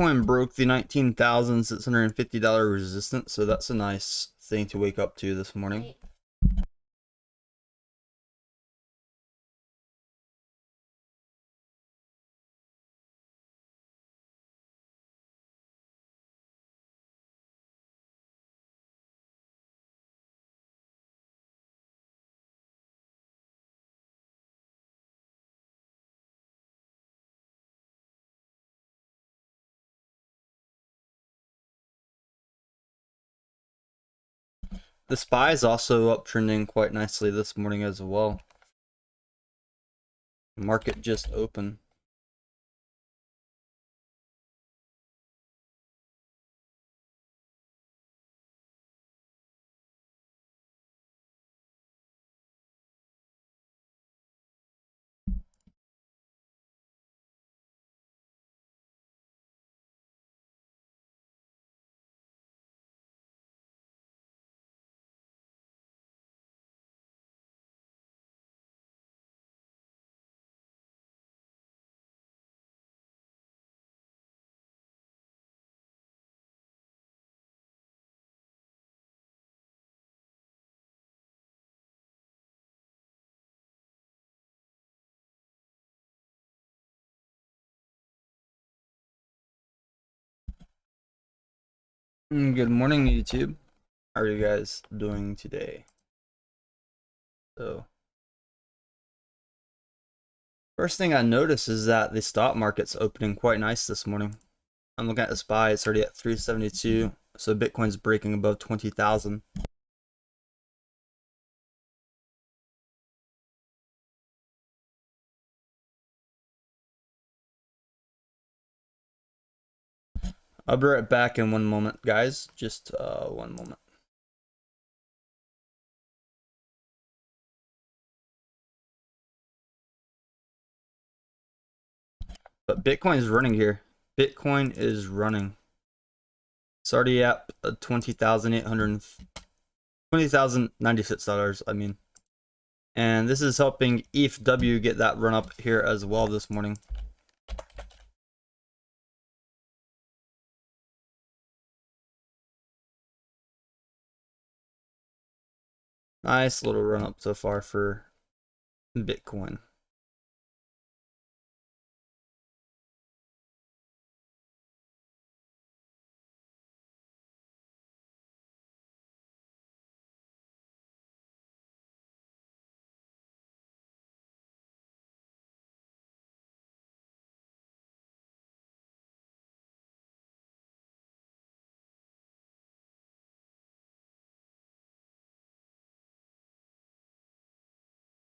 Bitcoin broke the $19,650 resistance, so that's a nice thing to wake up to this morning. The SPY is also uptrending quite nicely this morning as well. Market just opened. Good morning, YouTube. How are you guys doing today? So, first thing I noticed is that the stock market's opening quite nice this morning. I'm looking at the SPY, it's already at 372, so Bitcoin's breaking above 20,000. I'll be right back in one moment, guys. Just one moment. But Bitcoin is running here. Bitcoin is running. It's already at $20,096, I mean. And this is helping ETHW get that run up here as well this morning. Nice little run up so far for Bitcoin.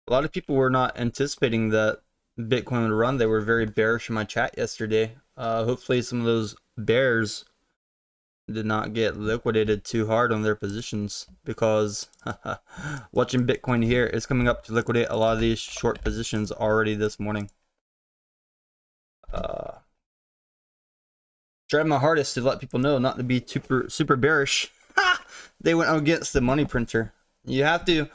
A lot of people were not anticipating that Bitcoin would run. They were very bearish in my chat yesterday. Hopefully some of those bears did not get liquidated too hard on their positions, because watching Bitcoin here is coming up to liquidate a lot of these short positions already this morning. Tried my hardest to let people know not to be super bearish. They went against the money printer. You have to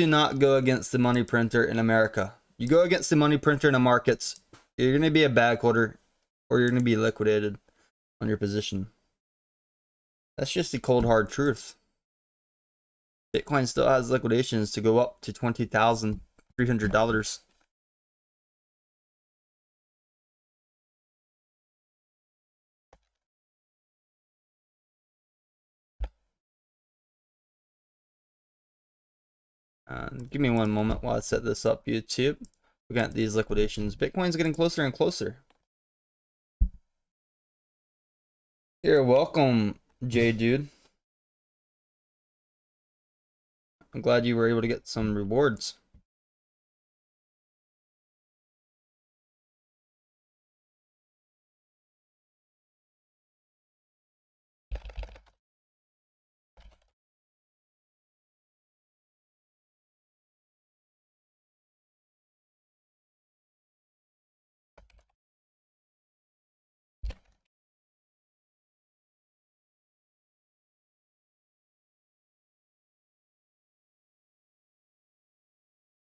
not go against the money printer in America. You go against the money printer in the markets, you're going to be a bag holder, or you're going to be liquidated on your position. That's just the cold hard truth. Bitcoin still has liquidations to go up to $20,300. Give me one moment while I set this up, YouTube. We got these liquidations. Bitcoin's getting closer and closer. You're welcome, J Dude. I'm glad you were able to get some rewards.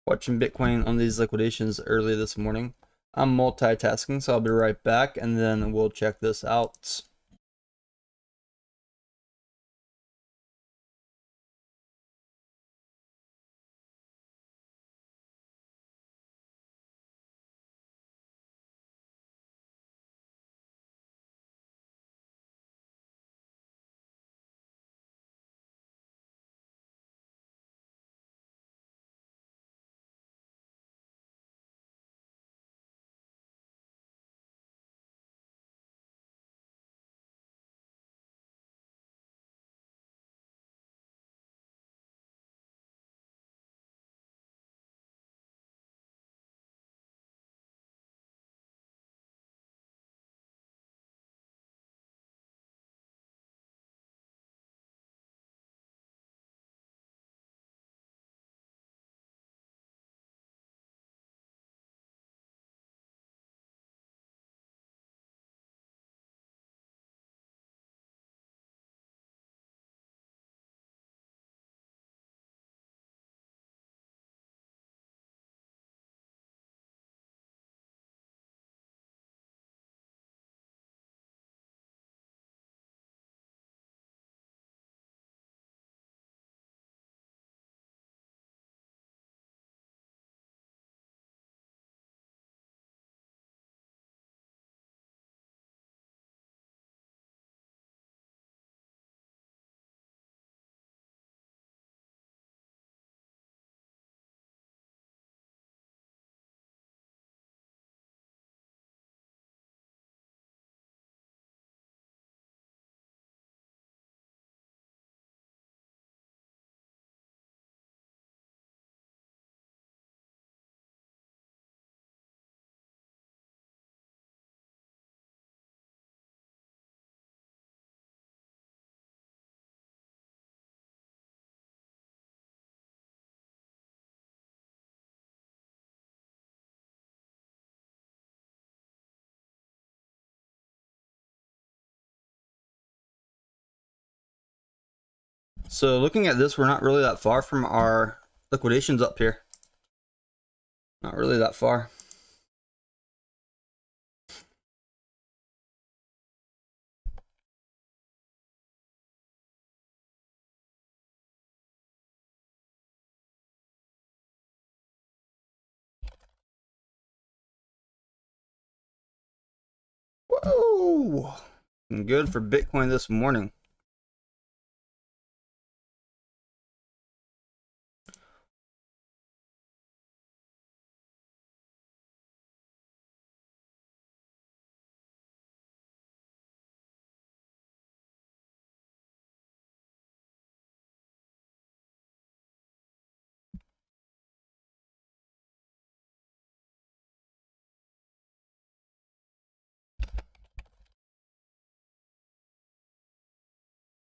Watching Bitcoin on these liquidations early this morning. I'm multitasking, so I'll be right back, and then we'll check this out. So looking at this, we're not really that far from our liquidations up here. Not really that far. Whoa! Good for Bitcoin this morning.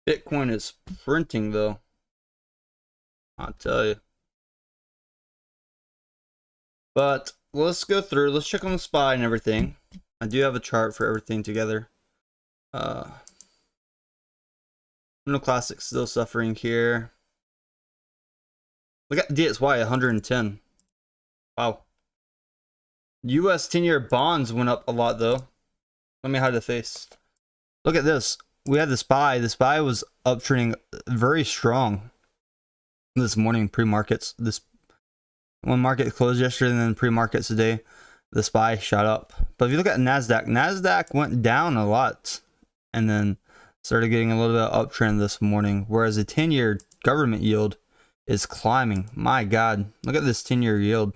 Bitcoin is printing though. I'll tell you. But let's go through. Let's check on the SPY and everything. I do have a chart for everything together. No classic still suffering here. Look at DXY 110. Wow. US 10-year bonds went up a lot though. Let me hide the face. Look at this. We had the SPY. The SPY was uptrending very strong this morning pre-markets. This when market closed yesterday and then pre-markets today, the SPY shot up. But if you look at NASDAQ went down a lot and then started getting a little bit of uptrend this morning, whereas the 10-year government yield is climbing. My God, look at this 10-year yield.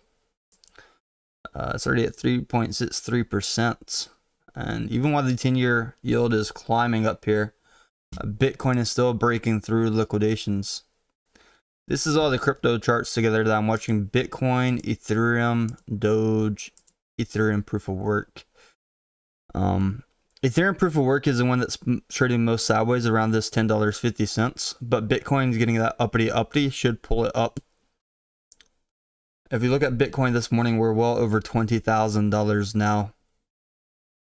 It's already at 3.63%. And even while the 10-year yield is climbing up here, Bitcoin is still breaking through liquidations. This is all the crypto charts together that I'm watching. Bitcoin, Ethereum, DOGE, Ethereum proof of work. Ethereum proof of work is the one that's trading most sideways around this $10.50. But Bitcoin's getting that uppity, should pull it up. If you look at Bitcoin this morning, we're well over $20,000 now.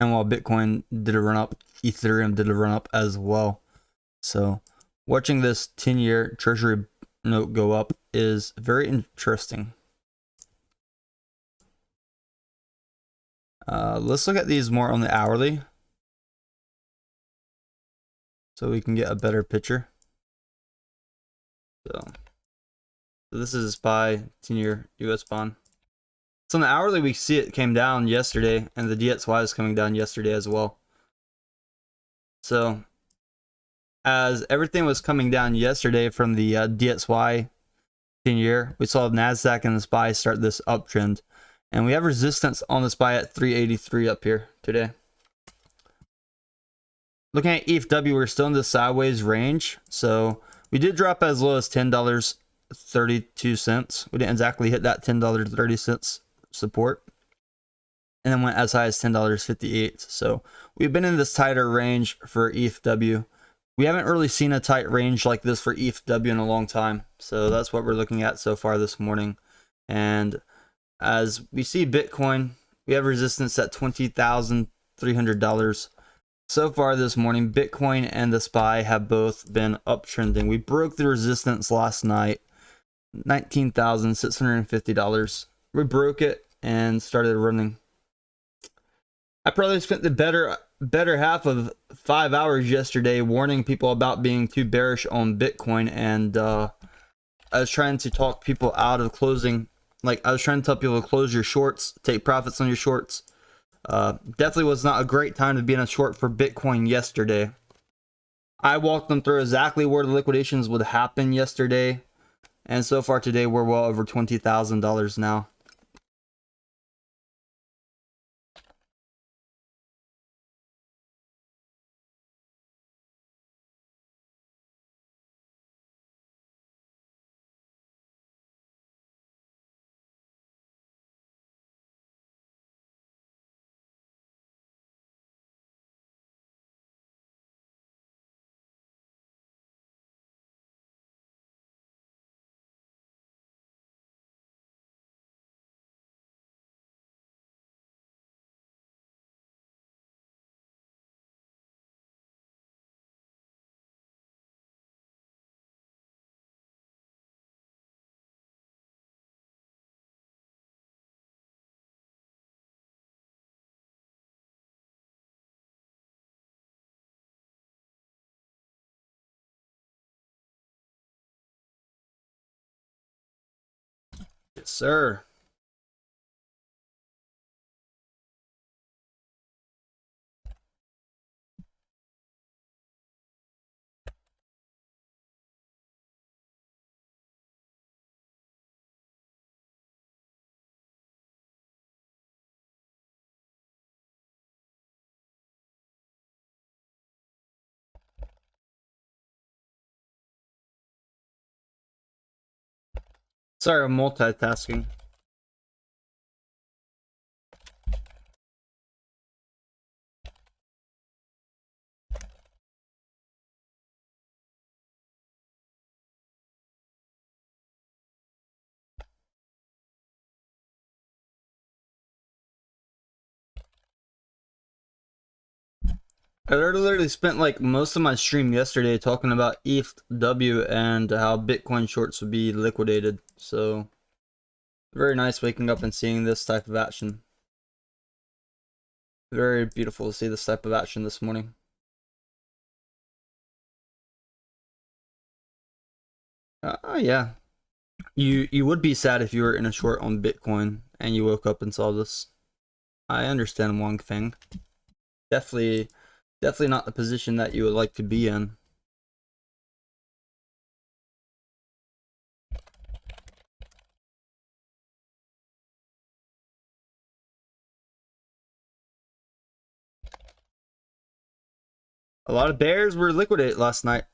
And while Bitcoin did a run up, Ethereum did a run up as well. So watching this 10-year treasury note go up is very interesting. Let's look at these more on the hourly so we can get a better picture. So this is SPY 10-year US bond. So on the hourly, we see it came down yesterday, and the DXY is coming down yesterday as well. So as everything was coming down yesterday from the DXY 10-year, we saw NASDAQ and the SPY start this uptrend. And we have resistance on the SPY at 383 up here today. Looking at ETHW, we're still in the sideways range. So we did drop as low as $10.32. We didn't exactly hit that $10.30 support. And then went as high as $10.58. So we've been in this tighter range for ETHW. We haven't really seen a tight range like this for ETHW in a long time. So that's what we're looking at so far this morning. And as we see Bitcoin, we have resistance at $20,300. So far this morning, Bitcoin and the SPY have both been uptrending. We broke the resistance last night, $19,650. We broke it and started running. I probably spent the better half of 5 hours yesterday warning people about being too bearish on Bitcoin, and I was trying to talk people out of closing. Like, I was trying to tell people to close your shorts, take profits on your shorts. Definitely was not a great time to be in a short for Bitcoin yesterday. I walked them through exactly where the liquidations would happen yesterday. And so far today, we're well over $20,000 now. Yes, sir. Sorry, I'm multitasking. I literally spent like most of my stream yesterday talking about ETHW and how Bitcoin shorts would be liquidated. So very nice waking up and seeing this type of action. Very beautiful to see this type of action this morning. Yeah. You would be sad if you were in a short on Bitcoin and you woke up and saw this. I understand, Wong Feng. Definitely not the position that you would like to be in. A lot of bears were liquidated last night.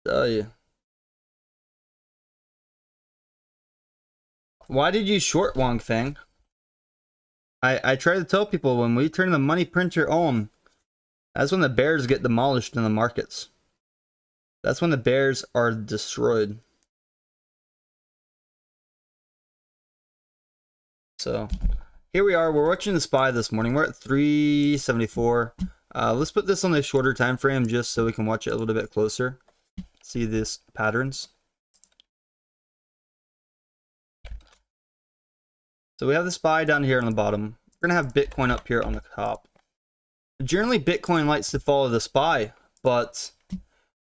Tell you. Why did you short, Wong Feng? I try to tell people, when we turn the money printer on, that's when the bears get demolished in the markets. That's when the bears are destroyed. So here we are. We're watching the SPY this morning. We're at 374. Let's put this on the shorter time frame just so we can watch it a little bit closer. See these patterns. So we have the SPY down here on the bottom. We're gonna have Bitcoin up here on the top. Generally, Bitcoin likes to follow the SPY, but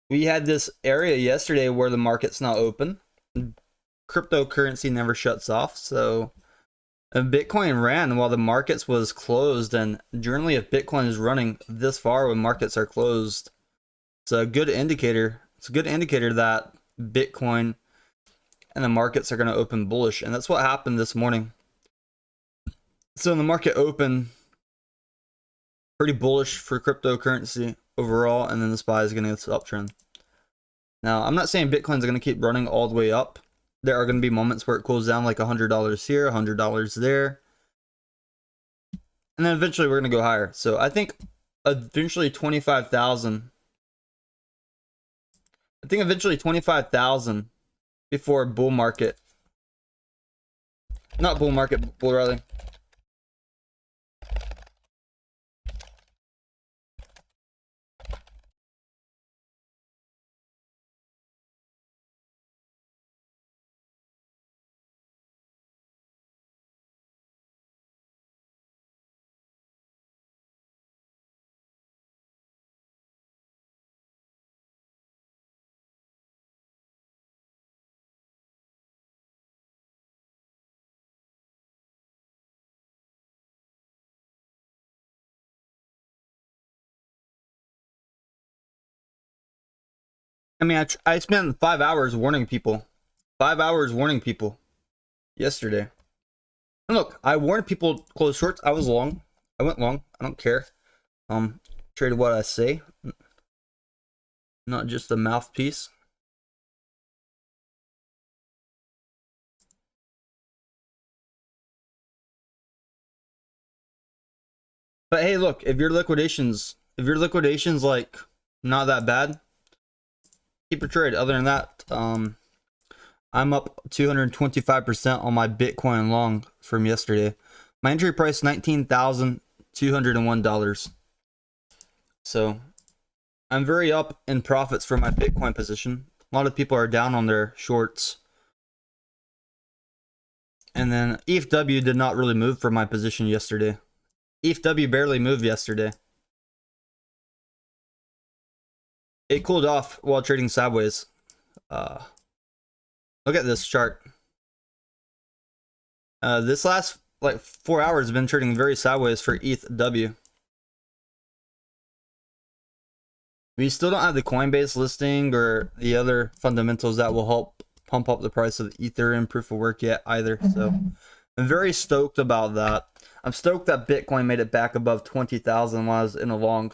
we had this area yesterday where the market's not open. Cryptocurrency never shuts off, so Bitcoin ran while the markets was closed, and generally if Bitcoin is running this far when markets are closed, it's a good indicator. It's a good indicator that Bitcoin and the markets are going to open bullish, and that's what happened this morning. So the market opened pretty bullish for cryptocurrency overall, and then the SPY is going to get this uptrend. Now, I'm not saying Bitcoin's going to keep running all the way up. There are going to be moments where it cools down, like $100 here, $100 there. And then eventually we're going to go higher. So I think eventually 25,000. I think eventually 25,000 before bull market. Not bull market, bull rally. I mean, I spent 5 hours warning people. 5 hours warning people yesterday. And look, I warned people to close shorts. I was long. I went long. I don't care. Traded what I say. Not just a mouthpiece. But hey, look, if your liquidation's like not that bad, keep your trade. Other than that, I'm up 225% on my Bitcoin long from yesterday. My entry price $19,201. So I'm very up in profits for my Bitcoin position. A lot of people are down on their shorts. And then ETHW did not really move for my position yesterday. ETHW barely moved yesterday. It cooled off while trading sideways. Look at this chart. This last like 4 hours has been trading very sideways for ETHW. We still don't have the Coinbase listing or the other fundamentals that will help pump up the price of Ethereum proof of work yet either. So I'm very stoked about that. I'm stoked that Bitcoin made it back above 20,000 while I was in a long.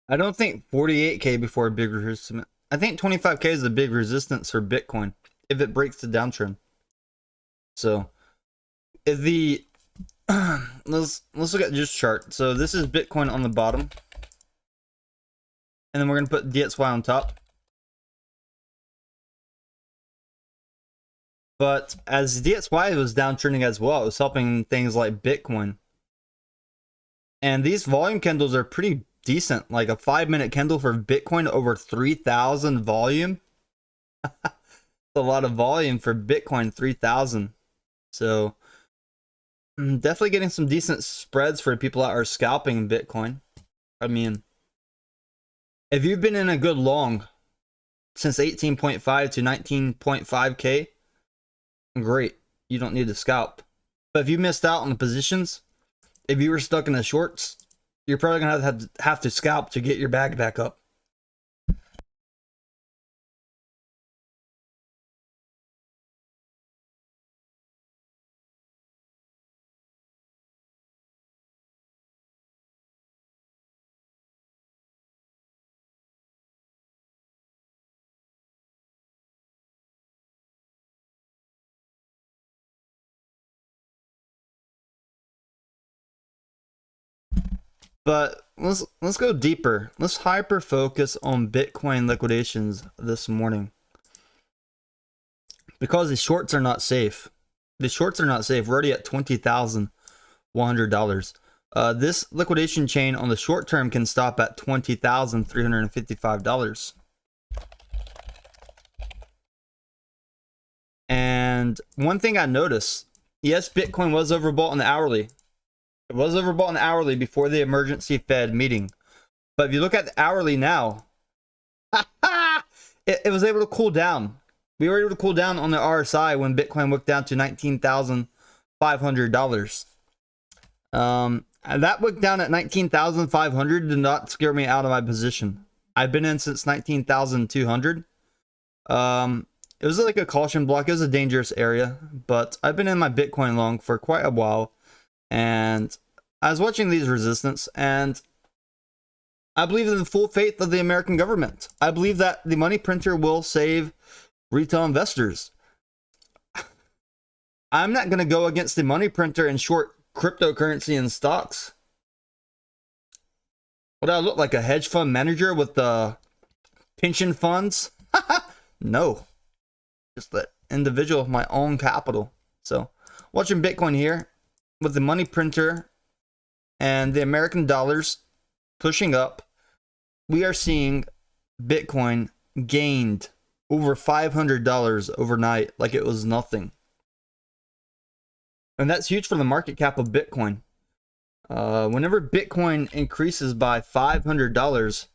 I don't think 48K before a big resistance. I think 25K is a big resistance for Bitcoin if it breaks the downtrend. So if the let's look at just chart. So this is Bitcoin on the bottom, and then we're gonna put DXY on top. But as DXY was downtrending as well, it was helping things like Bitcoin. And these volume candles are pretty decent. Like a 5-minute candle for Bitcoin over 3,000 volume. That's a lot of volume for Bitcoin, 3,000. So definitely getting some decent spreads for people that are scalping Bitcoin. I mean, if you've been in a good long since 18.5 to 19.5K, great. You don't need to scalp. But if you missed out on the positions, if you were stuck in the shorts, you're probably going to have to scalp to get your bag back up. But let's go deeper. Let's hyper focus on Bitcoin liquidations this morning, because the shorts are not safe. The shorts are not safe. We're already at $20,100. This liquidation chain on the short term can stop at $20,355. And one thing I noticed, yes, Bitcoin was overbought on the hourly. It was overbought on the hourly before the emergency Fed meeting. But if you look at the hourly now, it was able to cool down. We were able to cool down on the RSI when Bitcoin went down to $19,500. And that went down at 19,500 did not scare me out of my position. I've been in since 19,200. It was like a caution block. It was a dangerous area, but I've been in my Bitcoin long for quite a while. And I was watching these resistance, and I believe in the full faith of the American government. I believe that the money printer will save retail investors. I'm not going to go against the money printer and short cryptocurrency and stocks. Would I look like a hedge fund manager with the pension funds? No. Just the individual of my own capital. So, watching Bitcoin here with the money printer and the American dollars pushing up, we are seeing Bitcoin gained over $500 overnight like it was nothing. And that's huge for the market cap of Bitcoin. Whenever Bitcoin increases by $500,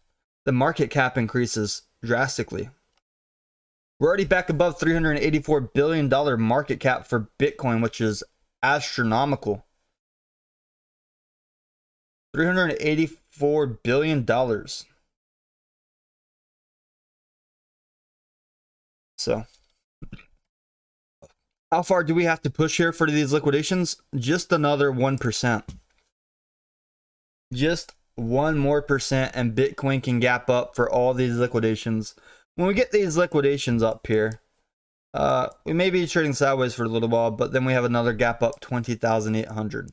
the market cap increases drastically. We're already back above $384 billion market cap for Bitcoin, which is astronomical. $384 billion. So, how far do we have to push here for these liquidations? Just another 1%. Just 1 more percent, and Bitcoin can gap up for all these liquidations. When we get these liquidations up here, we may be trading sideways for a little while, but then we have another gap up 20,800.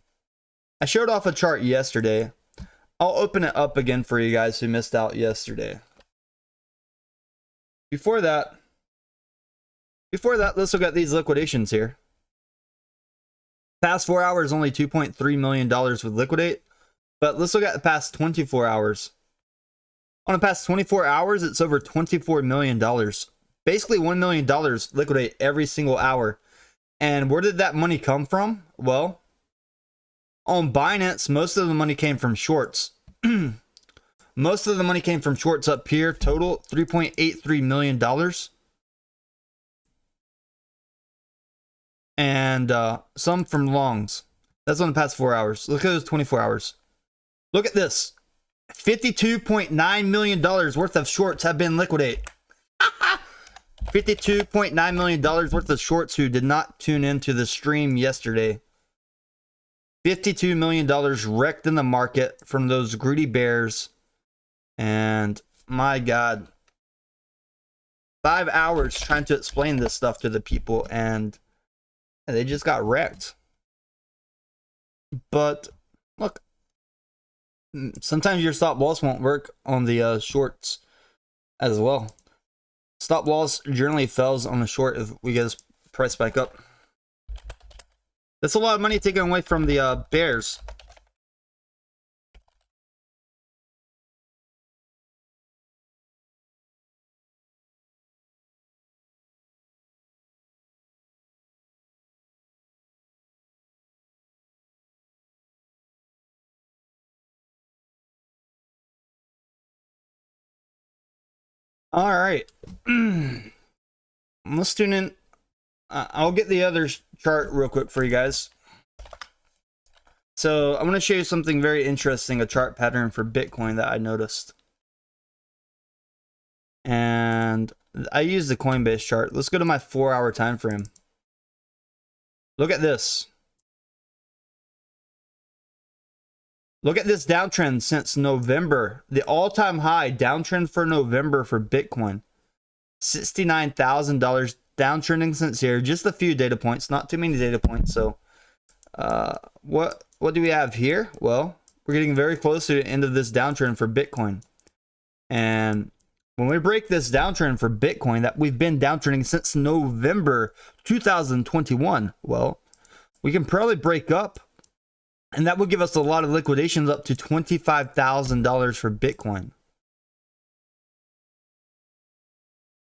I showed off a chart yesterday. I'll open it up again for you guys who missed out yesterday. Before that, let's look at these liquidations here. Past 4 hours, only $2.3 million would liquidate. But let's look at the past 24 hours. On the past 24 hours, it's over $24 million. Basically, $1 million liquidate every single hour. And where did that money come from? Well, on Binance, most of the money came from shorts. Most of the money came from shorts up here. Total, $3.83 million. And some from longs. That's on the past 4 hours. Look at those 24 hours. Look at this. $52.9 million worth of shorts have been liquidated. $52.9 million worth of shorts who did not tune into the stream yesterday. $52 million wrecked in the market from those greedy bears. And my God. 5 hours trying to explain this stuff to the people, and they just got wrecked. But look, sometimes your stop loss won't work on the shorts as well. Stop loss generally fails on the short if we get this price back up. That's a lot of money taken away from the bears. All right. Let's tune in. I'll get the other chart real quick for you guys. So I want to show you something very interesting, a chart pattern for Bitcoin that I noticed. And I use the Coinbase chart. Let's go to my 4-hour time frame. Look at this. Look at this downtrend since November. The all-time high downtrend for November for Bitcoin. $69,000 downtrending since here. Just a few data points, not too many data points. So what do we have here? Well, we're getting very close to the end of this downtrend for Bitcoin. And when we break this downtrend for Bitcoin that we've been downtrending since November 2021, well, we can probably break up, and that would give us a lot of liquidations up to $25,000 for Bitcoin.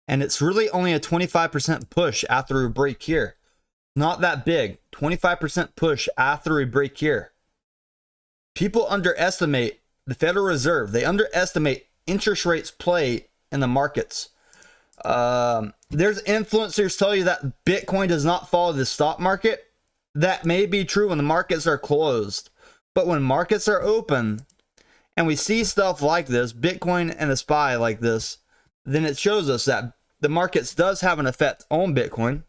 And it's really only a 25% push after we break here. Not that big. 25% push after we break here. People underestimate the Federal Reserve. They underestimate interest rates play in the markets. There's influencers tell you that Bitcoin does not follow the stock market. That may be true when the markets are closed. But when markets are open and we see stuff like this, Bitcoin and a SPY like this, then it shows us that the markets does have an effect on Bitcoin.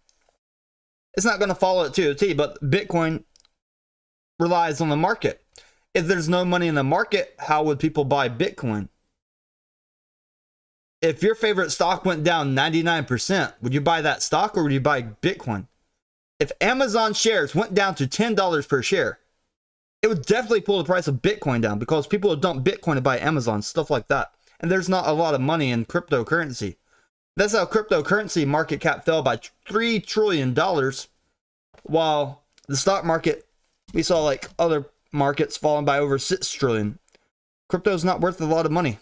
It's not going to follow it to a T, but Bitcoin relies on the market. If there's no money in the market, how would people buy Bitcoin? If your favorite stock went down 99%, would you buy that stock or would you buy Bitcoin? If Amazon shares went down to $10 per share, it would definitely pull the price of Bitcoin down because people would dump Bitcoin to buy Amazon, stuff like that. And there's not a lot of money in cryptocurrency. That's how cryptocurrency market cap fell by $3 trillion, while the stock market, we saw like other markets falling by over 6 trillion. Crypto is not worth a lot of money.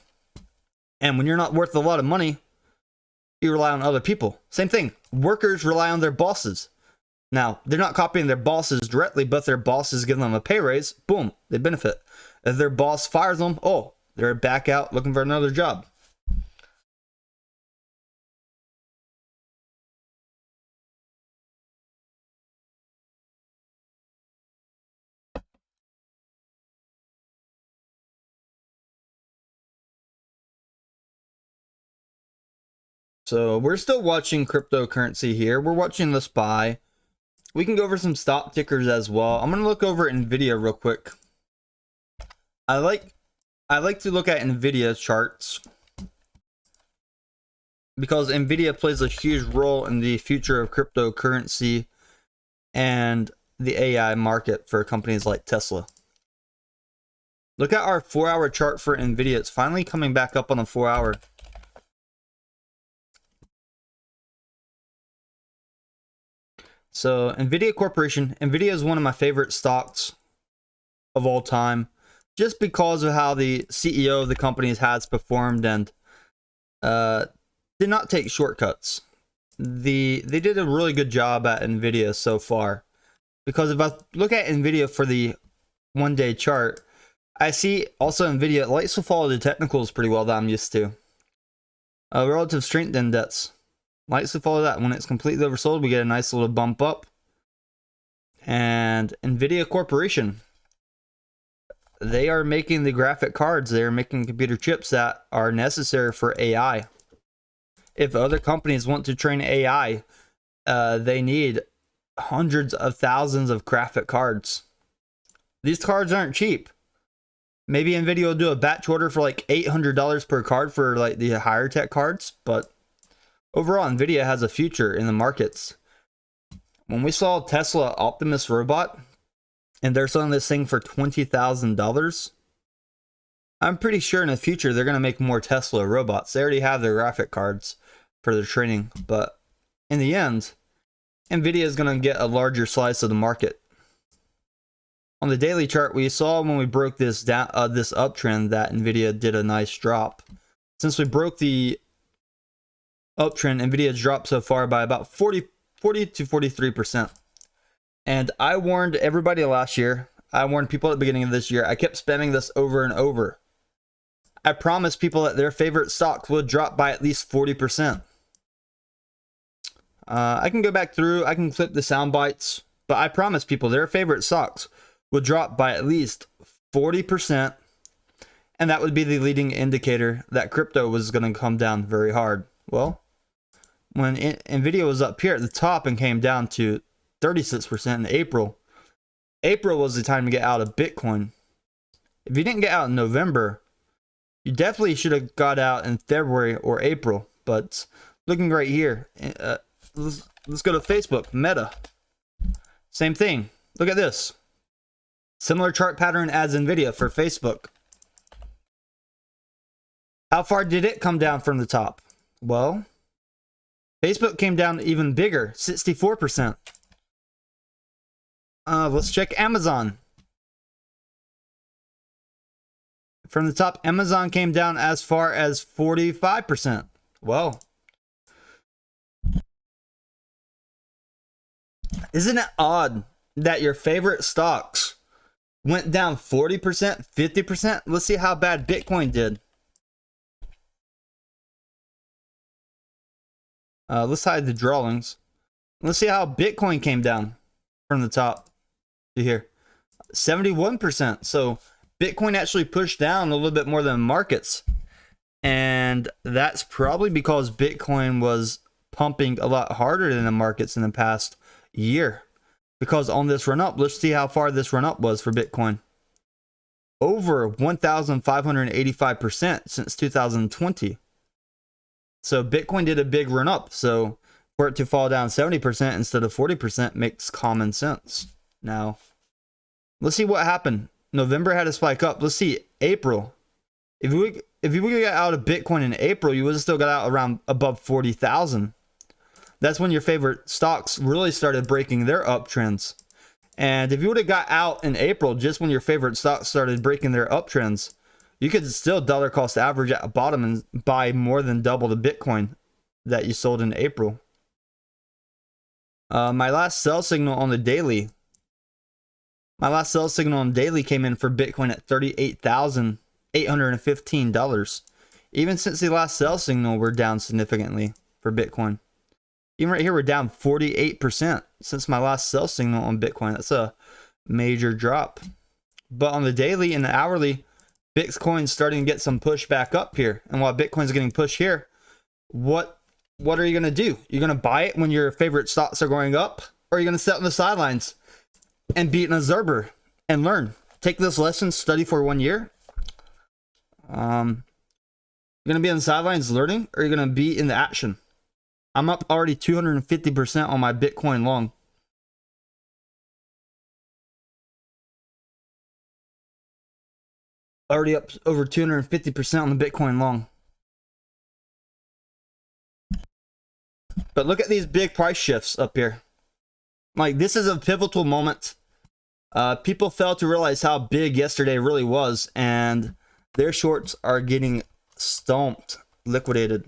And when you're not worth a lot of money, you rely on other people. Same thing. Workers rely on their bosses. Now, they're not copying their bosses directly, but their bosses give them a pay raise. Boom, they benefit. If their boss fires them, oh, they're back out looking for another job. So we're still watching cryptocurrency here. We're watching the SPY. We can go over some stock tickers as well. I'm going to look over NVIDIA real quick. I like to look at NVIDIA charts because NVIDIA plays a huge role in the future of cryptocurrency and the AI market for companies like Tesla. Look at our 4-hour chart for NVIDIA. It's finally coming back up on the 4-hour. So NVIDIA Corporation, NVIDIA is one of my favorite stocks of all time, just because of how the CEO of the company has performed and did not take shortcuts. They did a really good job at NVIDIA so far, because if I look at NVIDIA for the 1-day chart, I see also NVIDIA likes to follow the technicals pretty well that I'm used to. Relative strength index. Likes to follow that. When it's completely oversold, we get a nice little bump up. And NVIDIA Corporation, they are making the graphic cards. They are making computer chips that are necessary for AI. If other companies want to train AI, they need hundreds of thousands of graphic cards. These cards aren't cheap. Maybe NVIDIA will do a batch order for like $800 per card for like the higher tech cards, but overall, NVIDIA has a future in the markets. When we saw Tesla Optimus robot, and they're selling this thing for $20,000, I'm pretty sure in the future they're going to make more Tesla robots. They already have their graphic cards for their training, but in the end, NVIDIA is going to get a larger slice of the market. On the daily chart, we saw when we broke this this uptrend that NVIDIA did a nice drop. Since we broke the uptrend, NVIDIA's dropped so far by about 40 to 43%. And I warned everybody last year. I warned people at the beginning of this year. I kept spamming this over and over. I promised people that their favorite stocks would drop by at least 40%. I can go back through. I can clip the sound bites. But I promised people their favorite stocks would drop by at least 40. And that would be the leading indicator that crypto was going to come down very hard. Well, when NVIDIA was up here at the top and came down to 36% in April was the time to get out of Bitcoin. If you didn't get out in November, you definitely should have got out in February or April. But looking right here, let's go to Facebook, Meta. Same thing. Look at this. Similar chart pattern as Nvidia for Facebook. How far did it come down from the top? Well, Facebook came down even bigger, 64%. Let's check Amazon. From the top, Amazon came down as far as 45%. Well, isn't it odd that your favorite stocks went down 40%, 50%? Let's see how bad Bitcoin did. Let's hide the drawings. Let's see how Bitcoin came down from the top to here. 71%. So Bitcoin actually pushed down a little bit more than markets. And that's probably because Bitcoin was pumping a lot harder than the markets in the past year. Because on this run up, let's see how far this run up was for Bitcoin. Over 1,585% since 2020. So Bitcoin did a big run up. So for it to fall down 70% instead of 40% makes common sense. Now, let's see what happened. November had a spike up. Let's see April. If you would get out of Bitcoin in April, you would have still got out around above 40,000. That's when your favorite stocks really started breaking their uptrends. And if you would have got out in April, just when your favorite stocks started breaking their uptrends, you could still dollar cost average at a bottom and buy more than double the Bitcoin that you sold in April. My last sell signal on the daily. My last sell signal on daily came in for Bitcoin at $38,815. Even since the last sell signal, we're down significantly for Bitcoin. Even right here, we're down 48% since my last sell signal on Bitcoin. That's a major drop. But on the daily and the hourly, Bitcoin's starting to get some push back up here. And while Bitcoin's getting pushed here, what are you going to do? You're going to buy it when your favorite stocks are going up? Or are you going to sit on the sidelines and be an observer and learn? Take this lesson, study for 1 year. You're going to be on the sidelines learning, or you're going to be in the action? I'm up already 250% on my Bitcoin long. Already up over 250% on the Bitcoin long. But look at these big price shifts up here. Like, this is a pivotal moment. People failed to realize how big yesterday really was, and their shorts are getting stomped, liquidated.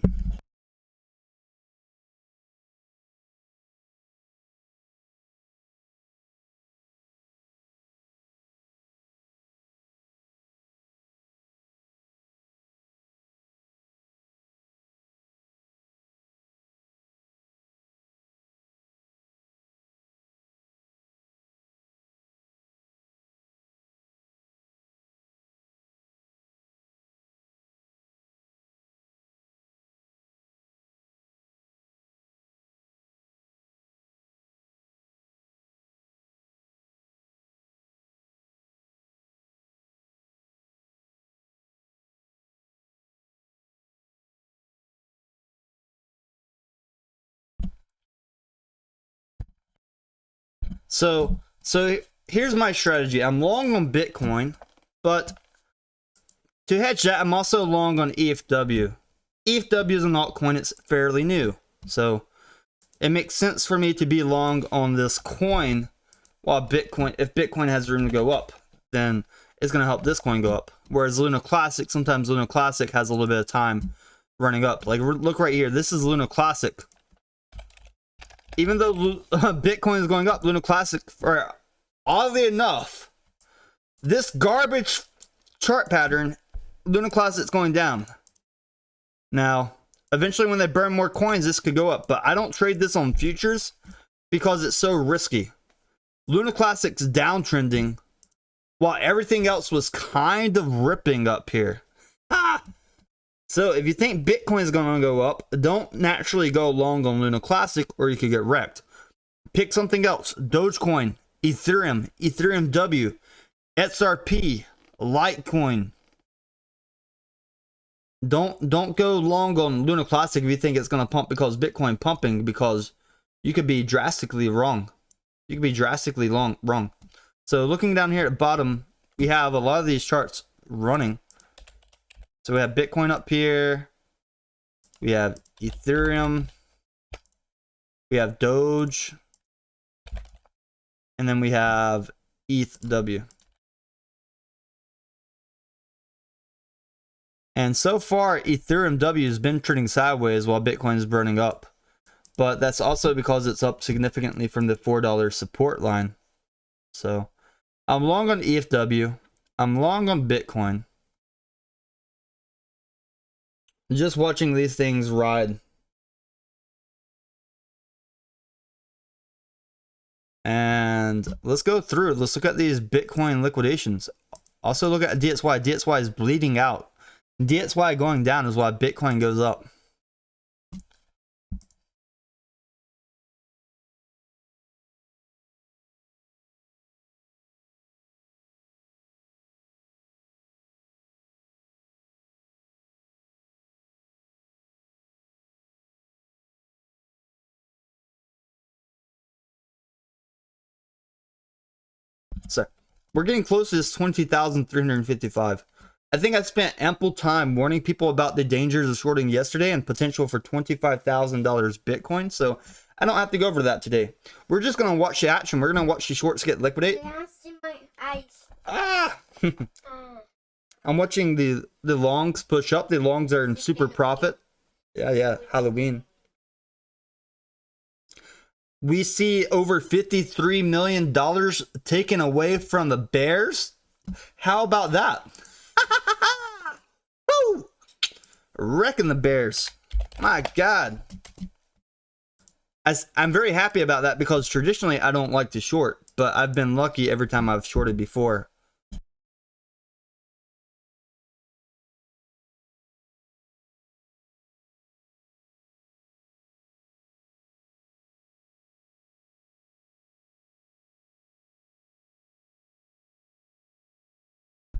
So here's my strategy. I'm long on Bitcoin, but to hedge that, I'm also long on ETHW. ETHW is an altcoin. It's fairly new. So it makes sense for me to be long on this coin while Bitcoin, if Bitcoin has room to go up, then it's going to help this coin go up. Whereas Luna Classic, sometimes Luna Classic has a little bit of time running up. Like, look right here. This is Luna Classic. Even though Bitcoin is going up, Luna Classic, for oddly enough, this garbage chart pattern, Luna Classic is going down. Now, eventually when they burn more coins, this could go up. But I don't trade this on futures because it's so risky. Luna Classic's downtrending while everything else was kind of ripping up here. Ah! So if you think Bitcoin is going to go up, don't naturally go long on Luna Classic or you could get wrecked. Pick something else. Dogecoin, Ethereum, ETHW, XRP, Litecoin. Don't go long on Luna Classic if you think it's going to pump because Bitcoin pumping, because you could be drastically wrong. You could be drastically wrong. So looking down here at the bottom, we have a lot of these charts running. So we have Bitcoin up here. We have Ethereum. We have Doge. And then we have ETHW. And so far, Ethereum W has been trading sideways while Bitcoin is burning up. But that's also because it's up significantly from the $4 support line. So I'm long on ETHW. I'm long on Bitcoin. Just watching these things ride. And let's go through. Let's look at these Bitcoin liquidations. Also look at DXY. DXY is bleeding out. DXY going down is why Bitcoin goes up. So we're getting close to this 20,355. I think I spent ample time warning people about the dangers of shorting yesterday and potential for $25,000 Bitcoin. So I don't have to go over that today. We're just going to watch the action. We're going to watch the shorts get liquidate. In my eyes. Ah! I'm watching the longs push up. The longs are in super profit. Yeah, Halloween. We see over $53 million taken away from the bears. How about that? Woo! Wrecking the bears. My God. I'm very happy about that because traditionally I don't like to short, but I've been lucky every time I've shorted before.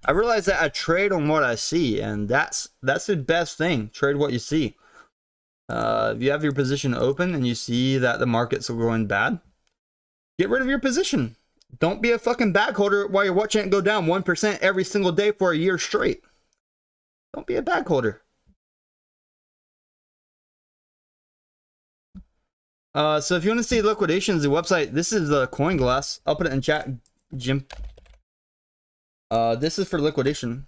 I realize that I trade on what I see, and that's the best thing. Trade what you see. If you have your position open and you see that the markets are going bad, get rid of your position. Don't be a fucking bag holder while you're watching it go down 1% every single day for a year straight. Don't be a bag holder. So if you want to see liquidations, the website, this is the coin glass. I'll put it in chat, Jim. This is for liquidation.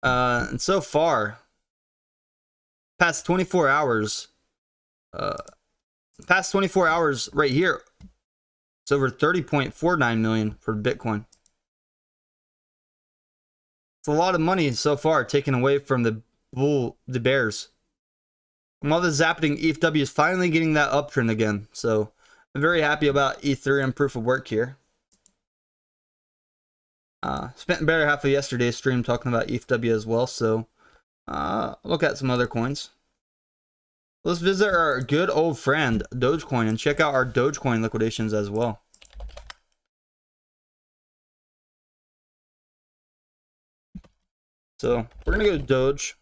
And so far, past 24 hours, right here, it's over 30.49 million for Bitcoin. It's a lot of money so far taken away from the bears. And while this is happening, ETHW is finally getting that uptrend again. So I'm very happy about Ethereum proof of work here. Spent the better half of yesterday's stream talking about ETHW as well. So look at some other coins. Let's visit our good old friend Dogecoin and check out our Dogecoin liquidations as well. So we're gonna go to Doge.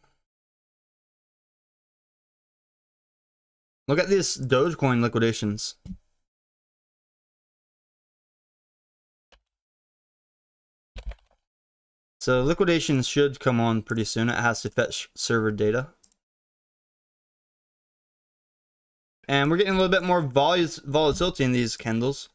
Look at these Dogecoin liquidations. So liquidations should come on pretty soon. It has to fetch server data. And we're getting a little bit more volatility in these candles.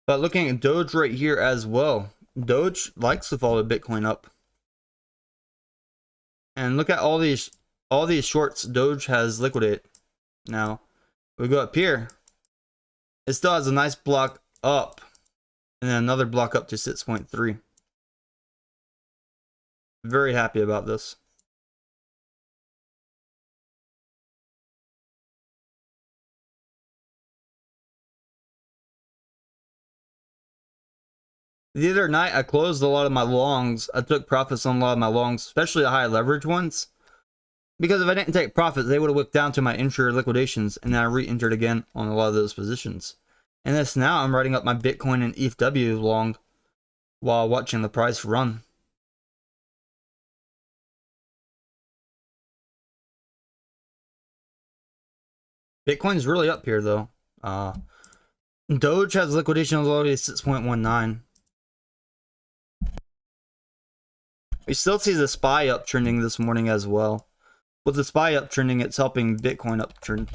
But looking at Doge right here as well. Doge likes to follow Bitcoin up. And look at all these shorts Doge has liquidated. Now, we go up here. It still has a nice block up. And then another block up to 6.3. Very happy about this. The other night, I closed a lot of my longs. I took profits on a lot of my longs, especially the high leverage ones. Because if I didn't take profits, they would have whipped down to my intra liquidations, and then I re-entered again on a lot of those positions. And this now, I'm writing up my Bitcoin and ETHW long while watching the price run. Bitcoin's really up here though. Doge has liquidation velocity at 6.19. We still see the SPY uptrending this morning as well. With the SPY uptrending, it's helping Bitcoin uptrend.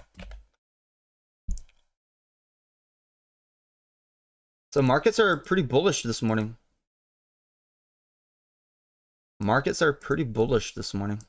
So markets are pretty bullish this morning. Markets are pretty bullish this morning.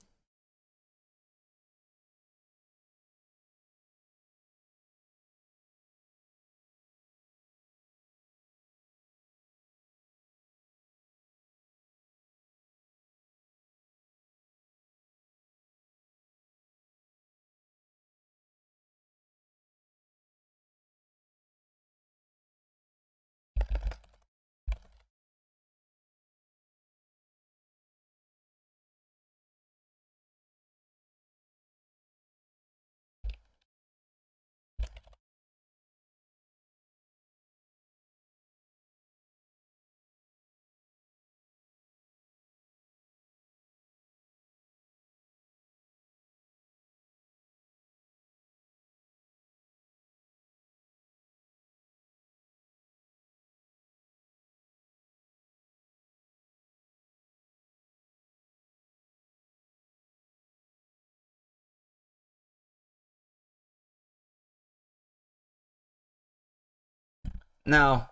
Now,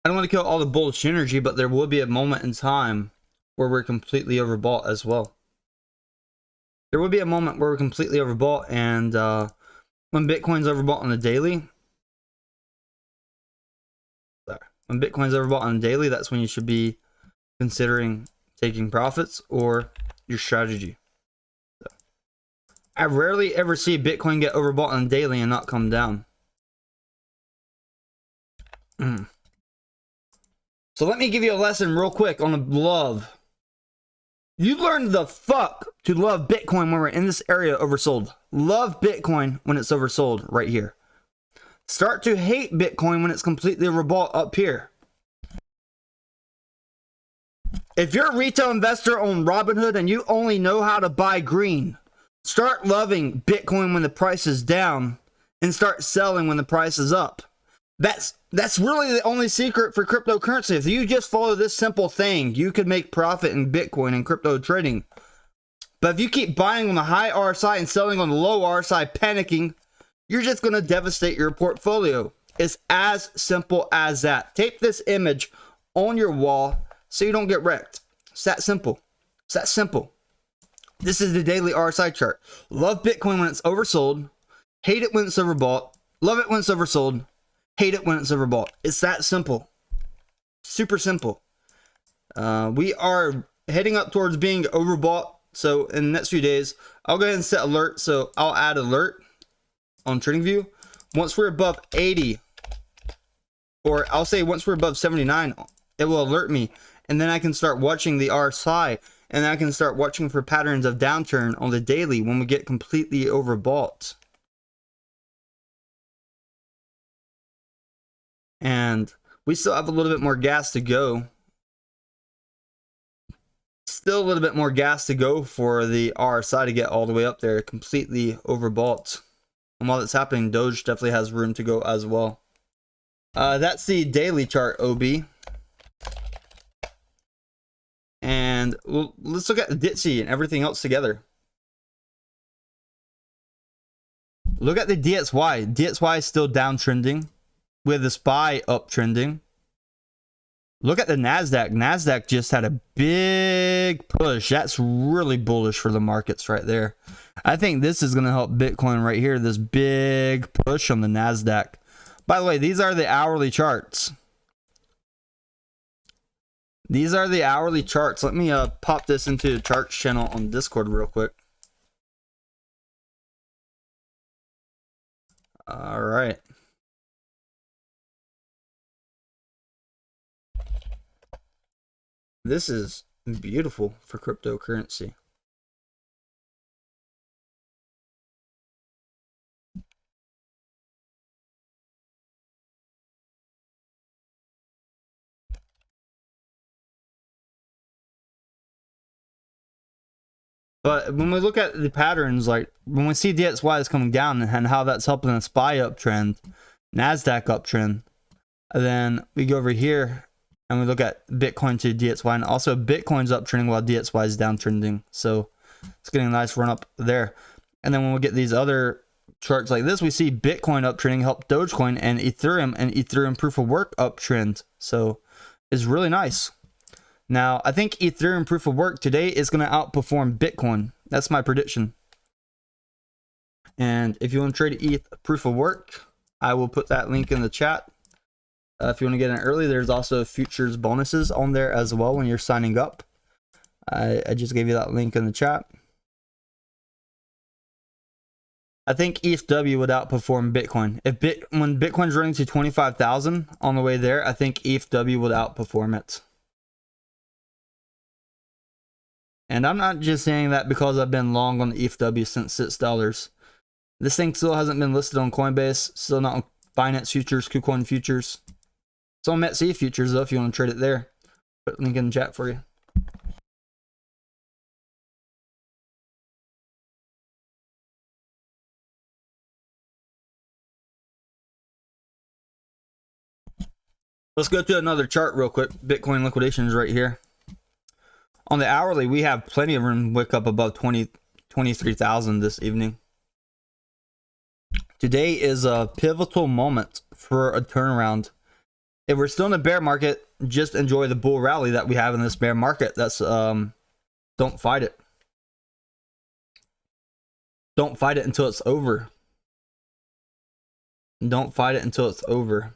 I don't want to kill all the bullish energy, but there will be a moment in time where we're completely overbought as well. There will be a moment where we're completely overbought, and when Bitcoin's overbought on the daily, that's when you should be considering taking profits or your strategy. So, I rarely ever see Bitcoin get overbought on the daily and not come down. So let me give you a lesson real quick on love. You learn the fuck to love Bitcoin when we're in this area oversold. Love Bitcoin when it's oversold right here. Start to hate Bitcoin when it's completely overbought up here. If you're a retail investor on Robinhood and you only know how to buy green, start loving Bitcoin when the price is down and start selling when the price is up. That's really the only secret for cryptocurrency. If you just follow this simple thing, you could make profit in Bitcoin and crypto trading. But if you keep buying on the high RSI and selling on the low RSI, panicking, you're just going to devastate your portfolio. It's as simple as that. Tape this image on your wall so you don't get wrecked. It's that simple. It's that simple. This is the daily RSI chart. Love Bitcoin when it's oversold. Hate it when it's overbought. Love it when it's oversold. Hate it when it's overbought. It's that simple. Super simple. We are heading up towards being overbought. So in the next few days, I'll go ahead and set alert. So I'll add alert on TradingView. Once we're above 80, or I'll say once we're above 79, it will alert me. And then I can start watching the RSI. And I can start watching for patterns of downturn on the daily when we get completely overbought. And we still have a little bit more gas to go. Still a little bit more gas to go for the RSI to get all the way up there, completely overbought. And while that's happening, Doge definitely has room to go as well. That's the daily chart, OB. And let's look at the DTC and everything else together. Look at the DXY. DXY is still downtrending, with the SPY uptrending. Look at the NASDAQ. NASDAQ just had a big push. That's really bullish for the markets right there. I think this is going to help Bitcoin right here. This big push on the NASDAQ. By the way, these are the hourly charts. These are the hourly charts. Let me pop this into the charts channel on Discord real quick. All right. This is beautiful for cryptocurrency. But when we look at the patterns, like when we see DXY is coming down and how that's helping the SPY uptrend, NASDAQ uptrend, and then we go over here and we look at Bitcoin to DXY, and also Bitcoin's uptrending while DXY is downtrending. So it's getting a nice run up there. And then when we get these other charts like this, we see Bitcoin uptrending help Dogecoin and Ethereum proof of work uptrend. So it's really nice. Now, I think Ethereum proof of work today is going to outperform Bitcoin. That's my prediction. And if you want to trade ETH proof of work, I will put that link in the chat. If you want to get in early, there's also futures bonuses on there as well when you're signing up. I just gave you that link in the chat. I think ETHW would outperform Bitcoin. When Bitcoin's running to 25,000 on the way there, I think ETHW would outperform it. And I'm not just saying that because I've been long on the ETHW since $6. This thing still hasn't been listed on Coinbase, still not on Binance Futures, KuCoin Futures. It's on METC Futures though, if you want to trade it there. Put a link in the chat for you. Let's go to another chart real quick. Bitcoin liquidation is right here. On the hourly, we have plenty of room to wick up above 23,000 this evening. Today is a pivotal moment for a turnaround. If we're still in a bear market, just enjoy the bull rally that we have in this bear market. That's don't fight it. Don't fight it until it's over. Don't fight it until it's over.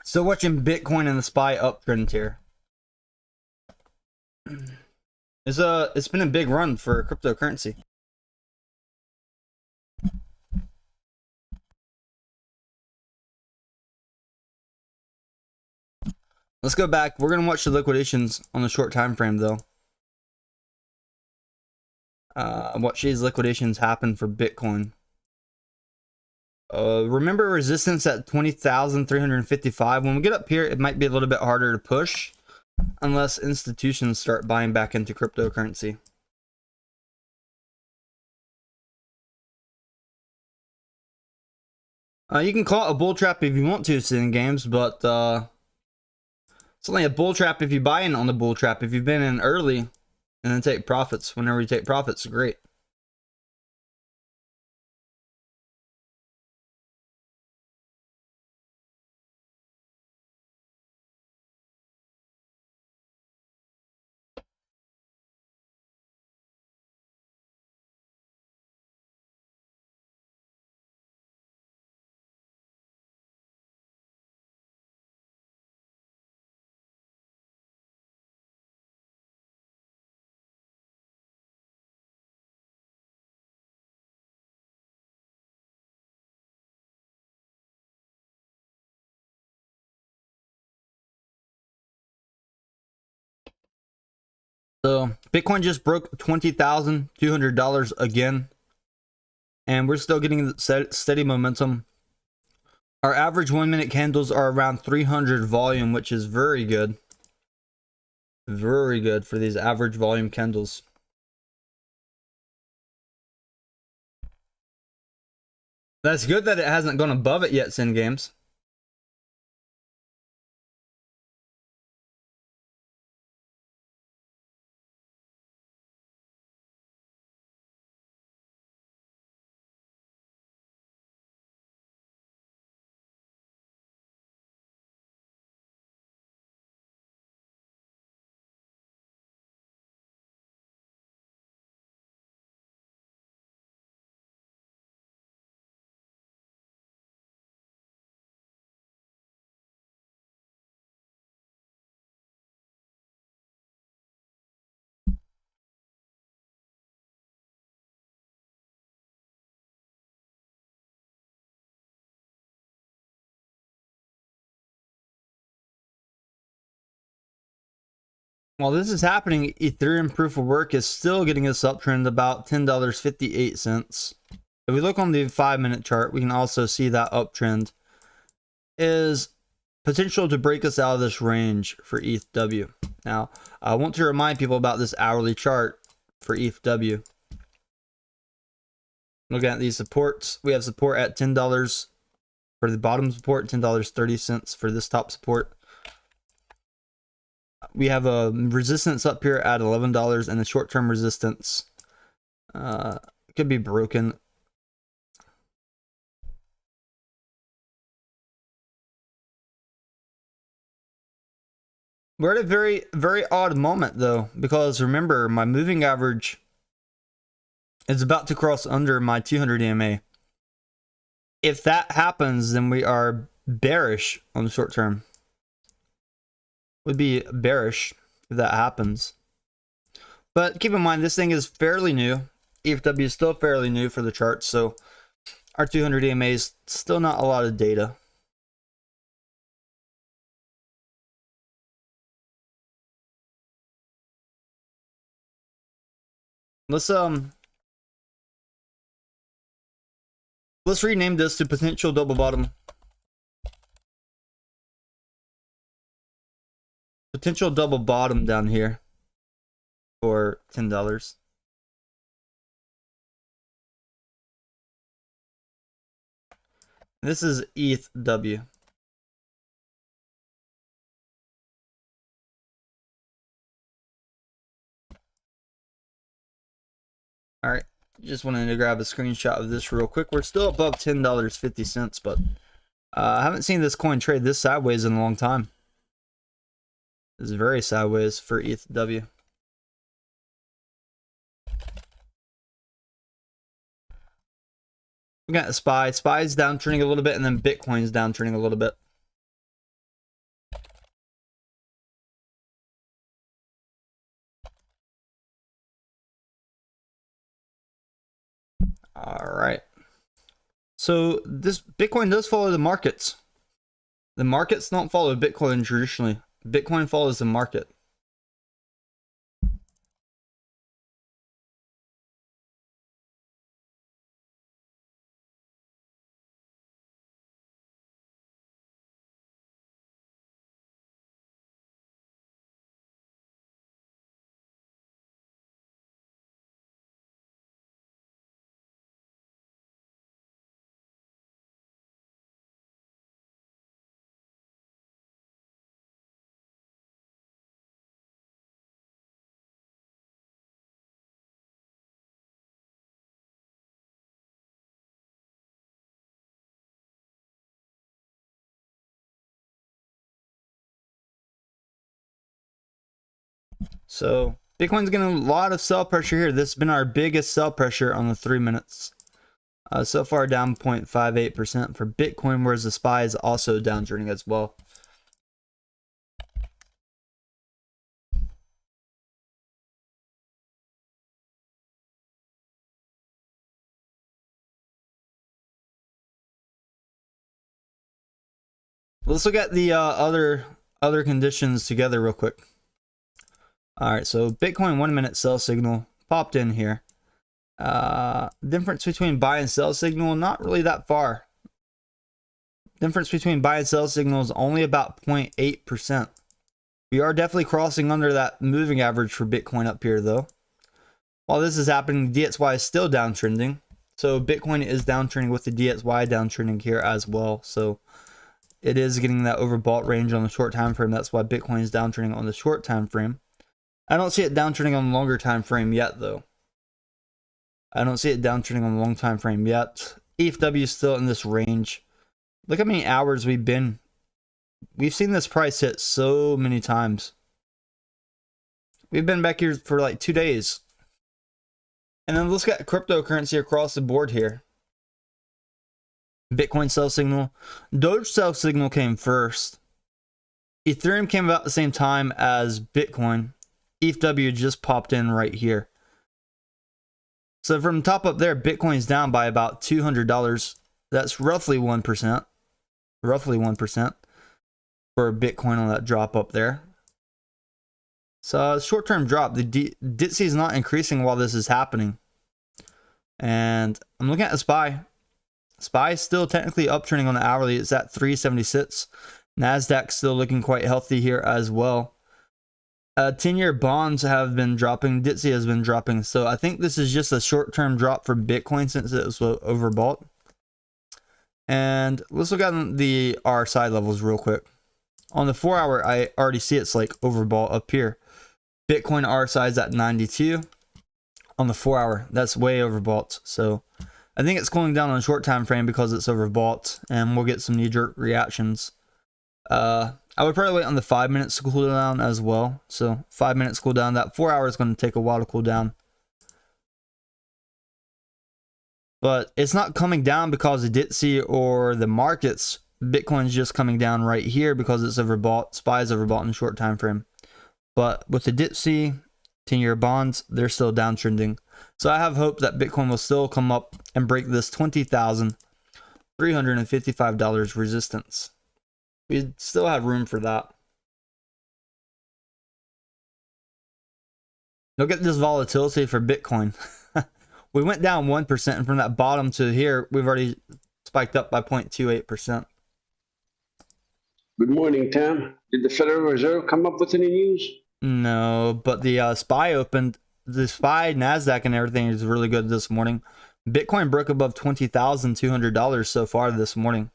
So watching Bitcoin and the SPY uptrend here. It's been a big run for cryptocurrency. Let's go back. We're gonna watch the liquidations on the short time frame though. Watch these liquidations happen for Bitcoin. Remember resistance at 20,355. When we get up here, it might be a little bit harder to push unless institutions start buying back into cryptocurrency. You can call it a bull trap if you want to, in games, but it's only a bull trap if you buy in on the bull trap. If you've been in early and then take profits, whenever you take profits, great. So Bitcoin just broke $20,200 again, and we're still getting steady momentum. Our average 1 minute candles are around 300 volume, which is very good. Very good for these average volume candles. That's good that it hasn't gone above it yet, Sin Games. While this is happening, Ethereum proof of work is still getting us uptrend about $10.58. If we look on the 5-minute chart, we can also see that uptrend is potential to break us out of this range for ETHW. Now, I want to remind people about this hourly chart for ETHW. Looking at these supports, we have support at $10 for the bottom support, $10.30 for this top support. We have a resistance up here at $11, and the short-term resistance could be broken. We're at a very, very odd moment though, because remember, my moving average is about to cross under my 200 EMA. If that happens, then we are bearish on the short term. Would be bearish if that happens. But keep in mind, this thing is fairly new. ETHW is still fairly new for the charts, so our 200 EMA is still not a lot of data. Let's rename this to potential double bottom. Potential double bottom down here for $10. This is ETHW. All right, just wanted to grab a screenshot of this real quick. We're still above $10.50, but I haven't seen this coin trade this sideways in a long time. This is very sideways for ETHW. We got SPY. SPY's downtrending a little bit, and then Bitcoin's downtrending a little bit. All right. So this Bitcoin does follow the markets. The markets don't follow Bitcoin traditionally. Bitcoin follows the market. So Bitcoin's getting a lot of sell pressure here. This has been our biggest sell pressure on the 3 minutes. So far down 0.58% for Bitcoin, whereas the SPY is also downtrending as well. Let's look at the other conditions together real quick. All right, so Bitcoin 1 minute sell signal popped in here. Difference between buy and sell signal, not really that far. Difference between buy and sell signal is only about 0.8%. We are definitely crossing under that moving average for Bitcoin up here though. While this is happening, DXY is still downtrending. So Bitcoin is downtrending with the DXY downtrending here as well. So it is getting that overbought range on the short time frame. That's why Bitcoin is downtrending on the short time frame. I don't see it downtrending on the longer time frame yet though. I don't see it downtrending on the long time frame yet. ETHW is still in this range. Look how many hours we've seen this price hit so many times. We've been back here for like 2 days. And then let's get cryptocurrency across the board here. Bitcoin sell signal. DOGE sell signal came first. Ethereum came about the same time as Bitcoin. ETHW just popped in right here. So from the top up there, Bitcoin's down by about $200. That's roughly 1%. Roughly 1% for Bitcoin on that drop up there. So short-term drop. The DTC is not increasing while this is happening. And I'm looking at the SPY. SPY is still technically uptrending on the hourly. It's at 376. NASDAQ still looking quite healthy here as well. 10-year bonds have been dropping. DTC has been dropping. So I think this is just a short-term drop for Bitcoin since it was overbought. And let's look at the RSI levels real quick. On the 4-hour, I already see it's like overbought up here. Bitcoin RSI is at 92. On the 4-hour, that's way overbought. So I think it's cooling down on a short time frame because it's overbought, and we'll get some knee-jerk reactions. I would probably wait on the 5 minutes to cool down as well. So 5 minutes cool down. That 4-hour is going to take a while to cool down. But it's not coming down because of DTC or the markets. Bitcoin's just coming down right here because it's overbought. SPY is overbought in a short time frame. But with the DTC, 10-year bonds, they're still downtrending. So I have hope that Bitcoin will still come up and break this $20,355 resistance. We still have room for that. Look at this volatility for Bitcoin. We went down 1%, and from that bottom to here, we've already spiked up by 0.28%. Good morning, Tam. Did the Federal Reserve come up with any news? No, but the SPY opened. The SPY, NASDAQ, and everything is really good this morning. Bitcoin broke above $20,200 so far this morning.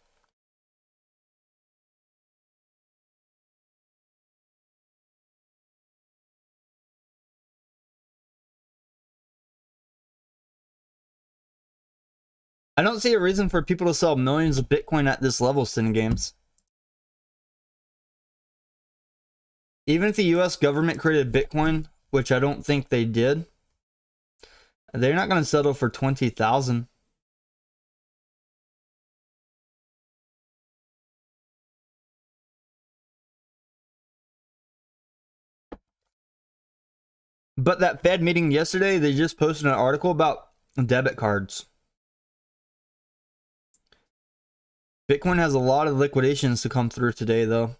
I don't see a reason for people to sell millions of Bitcoin at this level, Sin Games. Even if the US government created Bitcoin, which I don't think they did, they're not going to settle for 20,000. But that Fed meeting yesterday, they just posted an article about debit cards. Bitcoin has a lot of liquidations to come through today, though.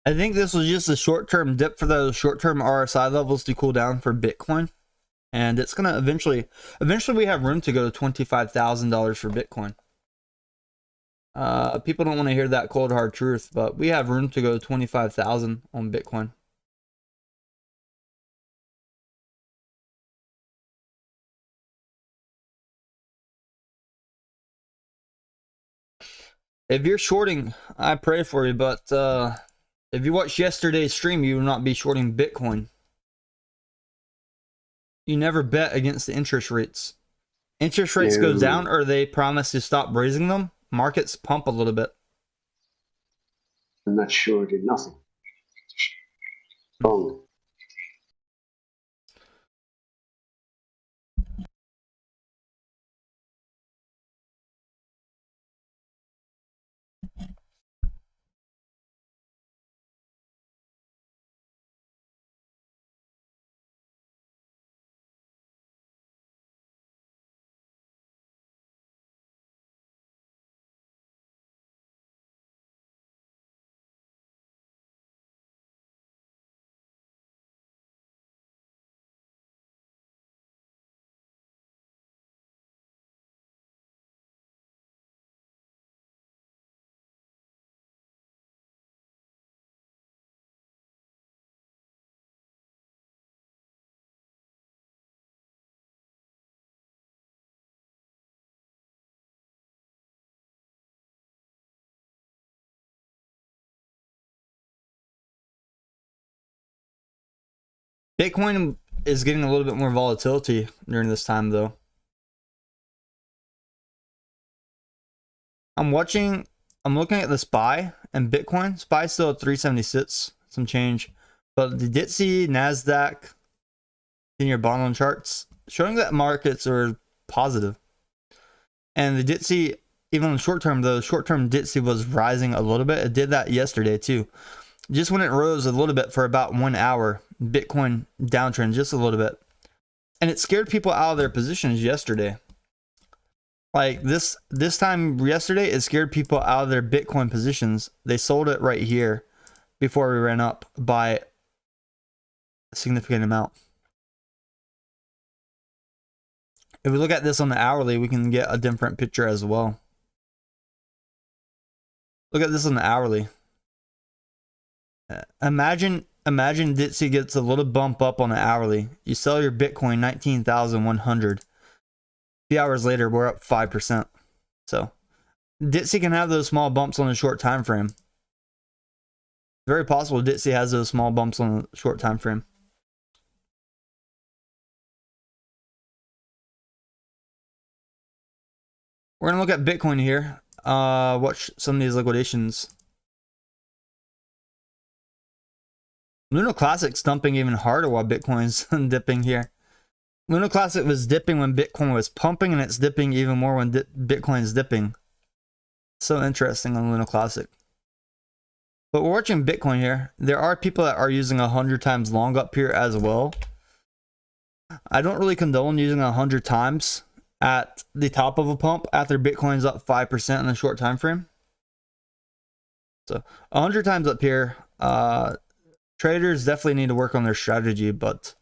I think this was just a short-term dip for those short-term RSI levels to cool down for Bitcoin. And it's going to eventually we have room to go to $25,000 for Bitcoin. People don't want to hear that cold hard truth, but we have room to go to 25,000 on Bitcoin. If you're shorting, I pray for you, but if you watched yesterday's stream, you will not be shorting Bitcoin. You never bet against the interest rates. Interest rates go down, or they promise to stop raising them. Markets pump a little bit. I'm not sure. Did nothing. Wrong. Bitcoin is getting a little bit more volatility during this time, though. I'm looking at the SPY and Bitcoin. SPY is still at 376, some change. But the DTC, NASDAQ, in your bond on charts, showing that markets are positive. And the DTC, even on the short term, though, short-term DTC was rising a little bit. It did that yesterday too. Just when it rose a little bit for about 1 hour, Bitcoin downtrend just a little bit. And it scared people out of their positions yesterday. Like this time yesterday, it scared people out of their Bitcoin positions. They sold it right here before we ran up by a significant amount. If we look at this on the hourly, we can get a different picture as well. Look at this on the hourly. Imagine DTC gets a little bump up on the hourly. You sell your Bitcoin 19,100. A few hours later, we're up 5%. So DTC can have those small bumps on a short time frame. Very possible DTC has those small bumps on a short time frame. We're gonna look at Bitcoin here. Watch some of these liquidations. Luna Classic's dumping even harder while Bitcoin's dipping here. Luna Classic was dipping when Bitcoin was pumping, and it's dipping even more when Bitcoin's dipping. So interesting on Luna Classic. But we're watching Bitcoin here. There are people that are using 100 times long up here as well. I don't really condone using 100 times at the top of a pump after Bitcoin's up 5% in a short time frame. So 100 times up here. Traders definitely need to work on their strategy, but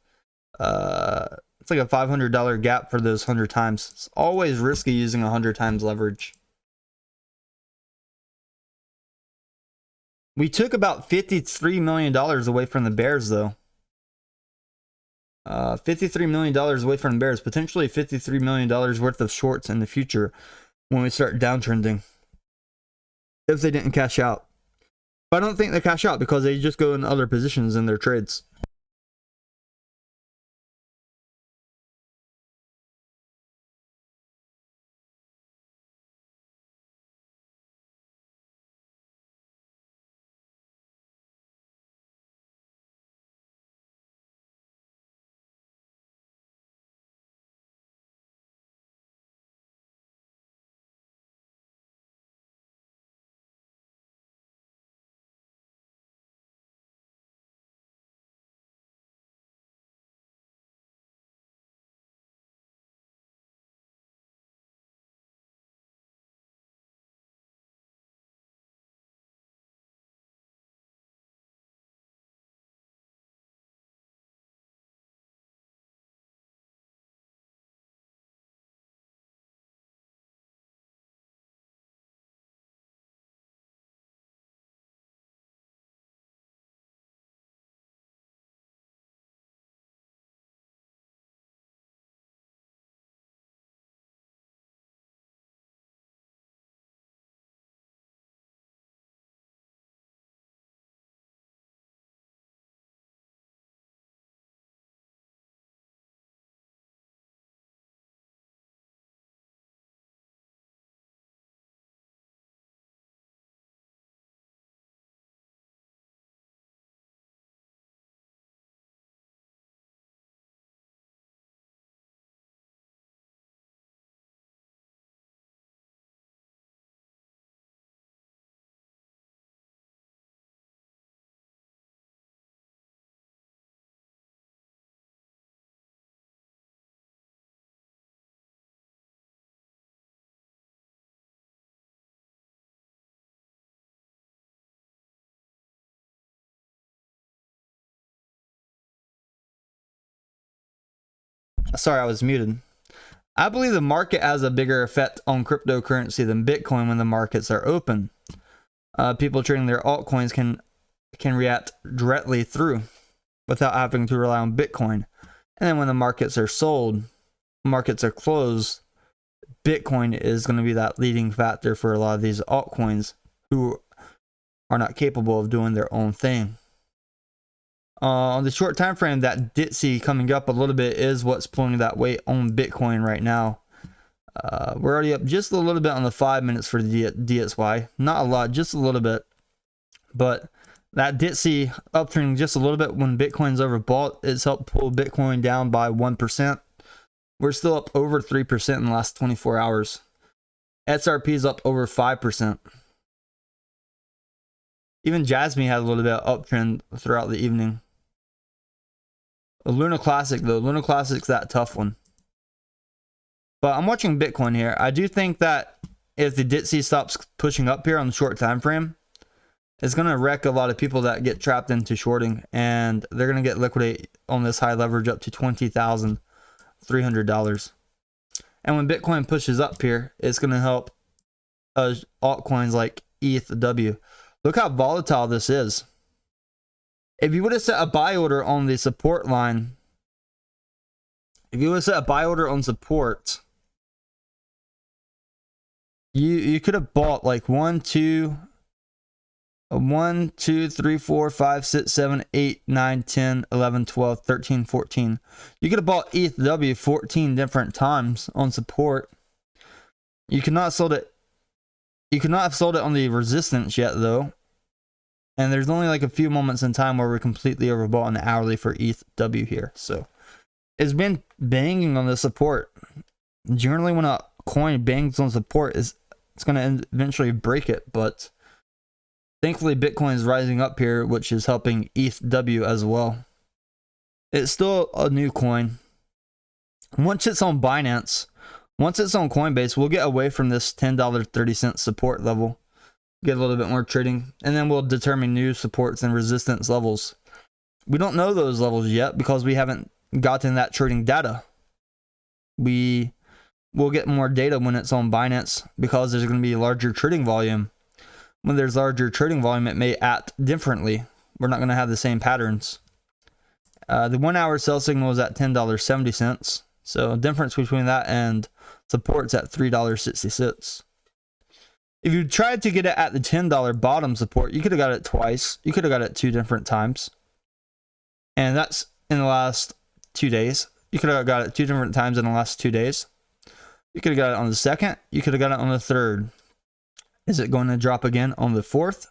it's like a $500 gap for those 100 times. It's always risky using 100 times leverage. We took about $53 million away from the bears, though. $53 million away from the bears. Potentially $53 million worth of shorts in the future when we start downtrending. If they didn't cash out. But I don't think they cash out because they just go in other positions in their trades. Sorry, I was muted. I believe the market has a bigger effect on cryptocurrency than Bitcoin when the markets are open. People trading their altcoins can react directly through without having to rely on Bitcoin. And then when the markets are sold, markets are closed, Bitcoin is going to be that leading factor for a lot of these altcoins who are not capable of doing their own thing. On the short time frame, that DTC coming up a little bit is what's pulling that weight on Bitcoin right now. We're already up just a little bit on the 5 minutes for the DXY. Not a lot, just a little bit. But That DTC uptrending just a little bit when Bitcoin's overbought. It's helped pull Bitcoin down by 1%. We're still up over 3% in the last 24 hours. XRP is up over 5%. Even Jasmine had a little bit of uptrend throughout the evening. A Luna Classic though, Luna Classic's that tough one. But I'm watching Bitcoin here. I do think that if the DTC stops pushing up here on the short time frame, it's going to wreck a lot of people that get trapped into shorting, and they're going to get liquidated on this high leverage up to $20,300. And when Bitcoin pushes up here, it's going to help altcoins like ETHW. Look how volatile this is. If you would have set a buy order on the support line, if you would have set a buy order on support, you could have bought like 1, 2, 3, 4, 5, 6, 7, 8, 9, 10, 11, 12, 13, 14. You could have bought ETHW 14 different times on support. You could not have sold it. You could not have sold it on the resistance yet though. And there's only like a few moments in time where we're completely overbought on the hourly for ETHW here. So it's been banging on the support. Generally when a coin bangs on support, it's going to eventually break it, but thankfully, Bitcoin is rising up here, which is helping ETHW as well. It's still a new coin. Once it's on Binance, once it's on Coinbase, we'll get away from this $10.30 support level. Get a little bit more trading, and then we'll determine new supports and resistance levels. We don't know those levels yet because we haven't gotten that trading data. We will get more data when it's on Binance because there's going to be larger trading volume. When there's larger trading volume, it may act differently. We're not going to have the same patterns. The 1 hour sell signal is at $10.70. So difference between that and support's at $3.66. If you tried to get it at the $10 bottom support, you could have got it twice. You could have got it 2 different times. And that's in the last 2 days. You could have got it 2 different times in the last 2 days. You could have got it on the 2nd. You could have got it on the 3rd. Is it going to drop again on the 4th?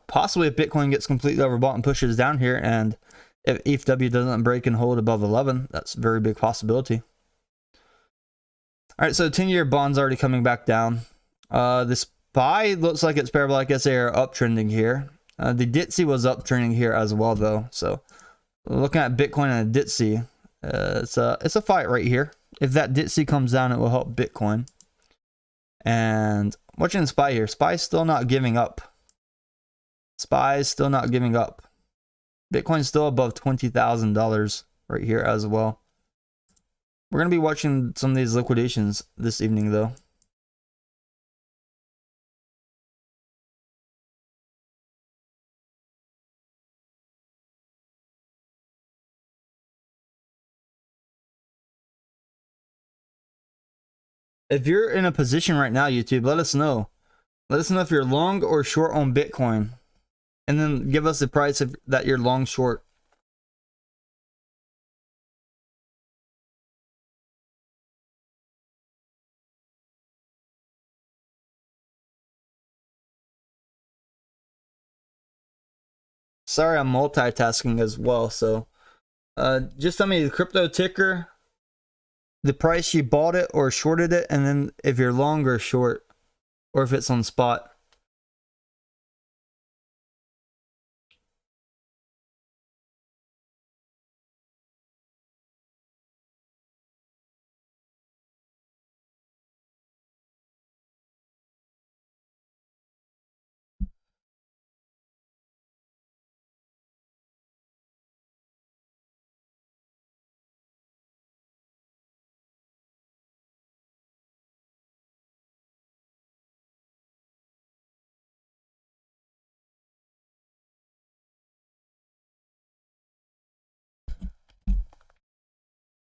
Possibly if Bitcoin gets completely overbought and pushes down here, and if ETHW doesn't break and hold above 11, that's a very big possibility. All right, so 10-year bond's already coming back down. The SPY looks like its parabolic SA are uptrending here. The DTC was uptrending here as well, though. So looking at Bitcoin and a DTC, it's a fight right here. If that DTC comes down, it will help Bitcoin. And watching the SPY here, SPY's still not giving up. SPY's still not giving up. Bitcoin's still above $20,000 right here as well. We're going to be watching some of these liquidations this evening though. If you're in a position right now, YouTube, let us know. Let us know if you're long or short on Bitcoin. And then give us the price that you're long short. Sorry, I'm multitasking as well. So just tell me the crypto ticker, the price you bought it or shorted it, and then if you're long or short, or if it's on spot.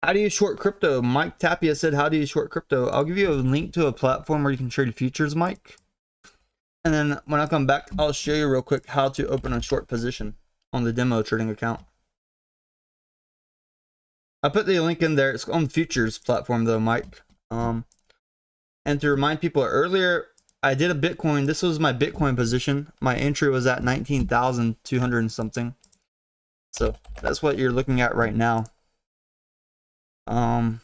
How do you short crypto? Mike Tapia said, how do you short crypto? I'll give you a link to a platform where you can trade futures, Mike. And then when I come back, I'll show you real quick how to open a short position on the demo trading account. I put the link in there. It's on the futures platform though, Mike. And to remind people, earlier I did a Bitcoin. This was my Bitcoin position. My entry was at 19,200 and something. So that's what you're looking at right now. I'll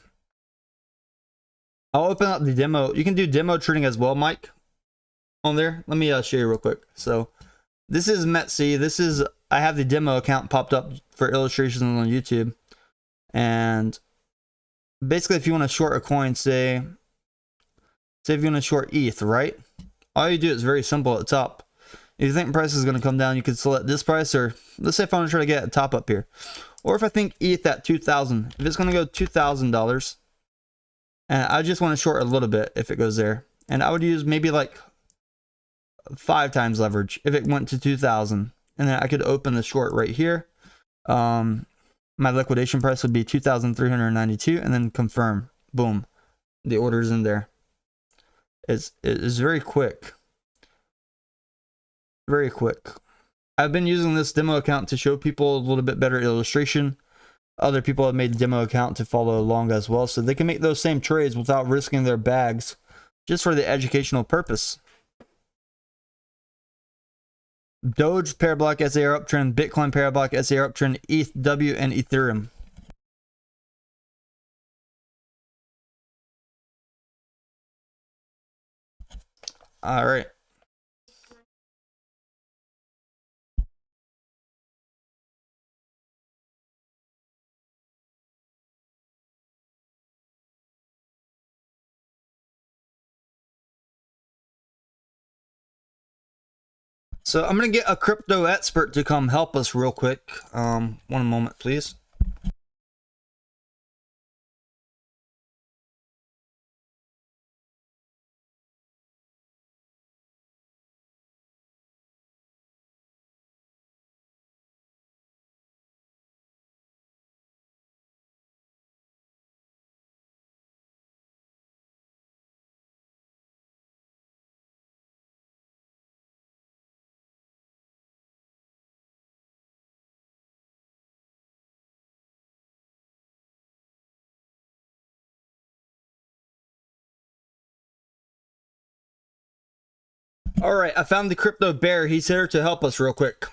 open up the demo. You can do demo trading as well, Mike, on there. Let me show you real quick. So this is Metsy. This is, I have the demo account popped up for illustrations on YouTube. And basically, if you want to short a coin, say if you want to short ETH, right? All you do is very simple at the top. If you think price is going to come down, you can select this price, or let's say if I want to try to get a top up here. Or if I think ETH at 2,000, if it's going to go $2,000, and I just want to short a little bit if it goes there. And I would use maybe like 5 times leverage if it went to 2,000. And then I could open the short right here. My liquidation price would be 2,392 and then confirm. Boom. The order's in there. It's very quick. Very quick. I've been using this demo account to show people a little bit better illustration. Other people have made a demo account to follow along as well, so they can make those same trades without risking their bags, just for the educational purpose. Doge parabolic SAR uptrend, Bitcoin parabolic SAR uptrend, ETHW, and Ethereum. All right. So I'm going to get a crypto expert to come help us real quick. One moment, please. All right, I found the crypto bear. He's here to help us real quick.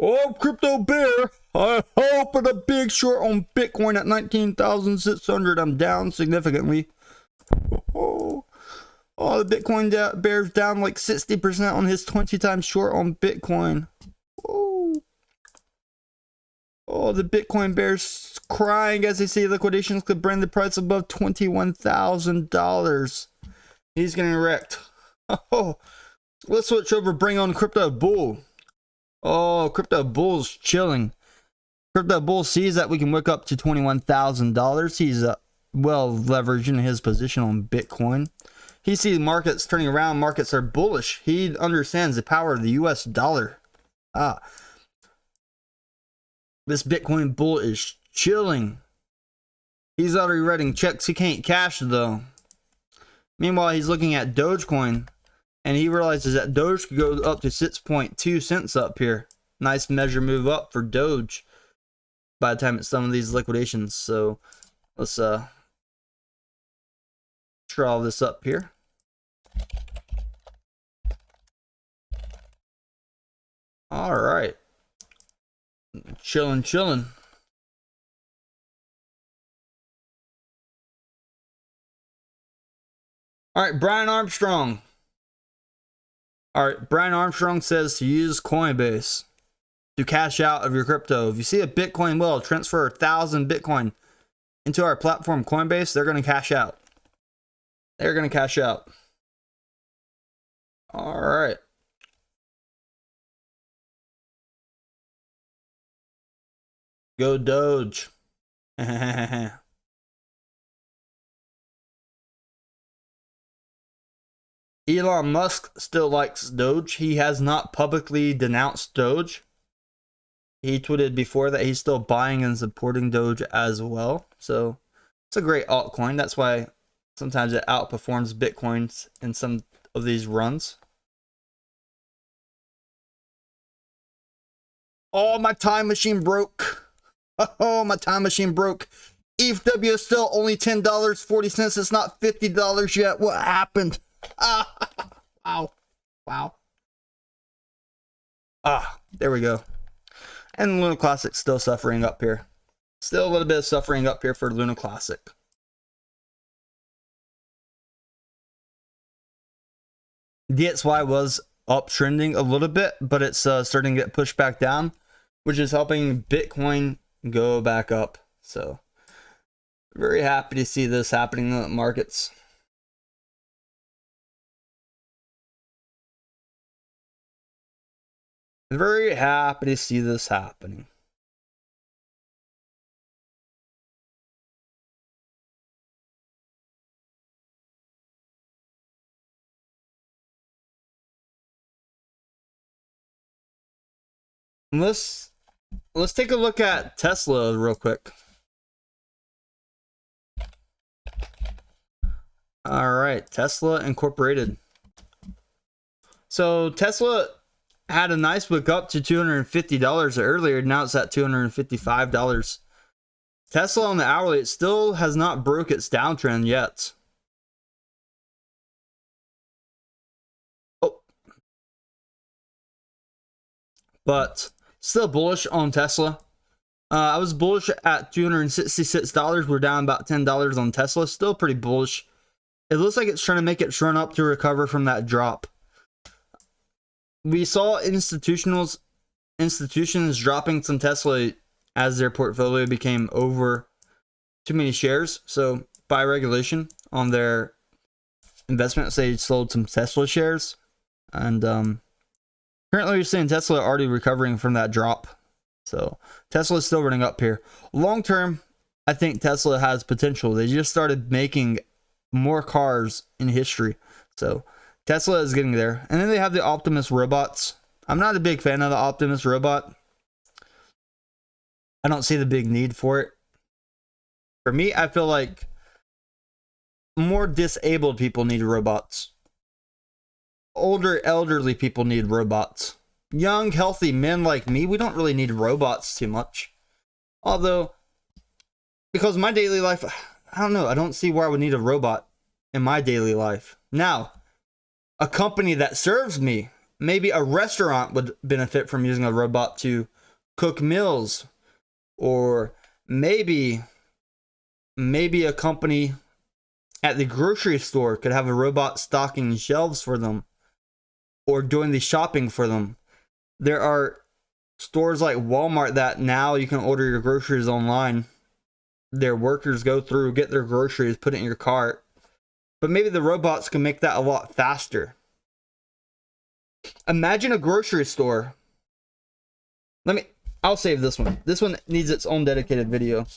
Oh, crypto bear! I opened a big short on Bitcoin at 19,600. I'm down significantly. Oh, the Bitcoin bear's down like 60% on his 20 times short on Bitcoin. Oh, the Bitcoin bear's crying as they say liquidations could bring the price above $21,000. He's getting wrecked. Oh, let's switch over. Bring on Crypto Bull. Oh, Crypto Bull's chilling. Crypto Bull sees that we can wick up to $21,000. He's well leveraged in his position on Bitcoin. He sees markets turning around. Markets are bullish. He understands the power of the US dollar. This Bitcoin bull is chilling. He's already writing checks he can't cash though. Meanwhile, he's looking at Dogecoin. And he realizes that Doge could go up to 6.2 cents up here. Nice measure move up for Doge by the time it's done with these liquidations. So let's try all this up here. All right. Chilling. All right, Brian Armstrong. All right, Brian Armstrong says to use Coinbase to cash out of your crypto. If you see a Bitcoin will transfer 1,000 Bitcoin into our platform Coinbase, they're going to cash out. They're going to cash out. All right. Go Doge. Elon Musk still likes Doge. He has not publicly denounced Doge. He tweeted before that he's still buying and supporting Doge as well. So it's a great altcoin. That's why sometimes it outperforms Bitcoins in some of these runs. Oh, my time machine broke. Oh, my time machine broke. ETHW is still only $10.40. It's not $50 yet. What happened? Wow. Wow. There we go. And Luna Classic still suffering up here. Still a little bit of suffering up here for Luna Classic. DXY was uptrending a little bit, but it's starting to get pushed back down, which is helping Bitcoin go back up. So very happy to see this happening in the markets. Very happy to see this happening. Let's take a look at Tesla real quick. All right, Tesla Incorporated. So Tesla had a nice wick up to $250 earlier. Now it's at $255. Tesla on the hourly, it still has not broke its downtrend yet. Oh, but still bullish on Tesla. I was bullish at $266. We're down about $10 on Tesla. Still pretty bullish. It looks like it's trying to make its run up to recover from that drop. We saw institutions dropping some Tesla as their portfolio became over too many shares. So by regulation on their investments, they sold some Tesla shares. And currently we're seeing Tesla already recovering from that drop. So Tesla is still running up here. Long term, I think Tesla has potential. They just started making more cars in history. So Tesla is getting there. And then they have the Optimus robots. I'm not a big fan of the Optimus robot. I don't see the big need for it. For me, I feel like more disabled people need robots. Older, elderly people need robots. Young, healthy men like me, we don't really need robots too much. Although, because my daily life, I don't know, I don't see where I would need a robot in my daily life. Now, a company that serves me, maybe a restaurant would benefit from using a robot to cook meals. Or maybe a company at the grocery store could have a robot stocking shelves for them or doing the shopping for them. There are stores like Walmart that now you can order your groceries online. Their workers go through, get their groceries, put it in your cart. But maybe the robots can make that a lot faster. Imagine a grocery store. I'll save this one. This one needs its own dedicated video.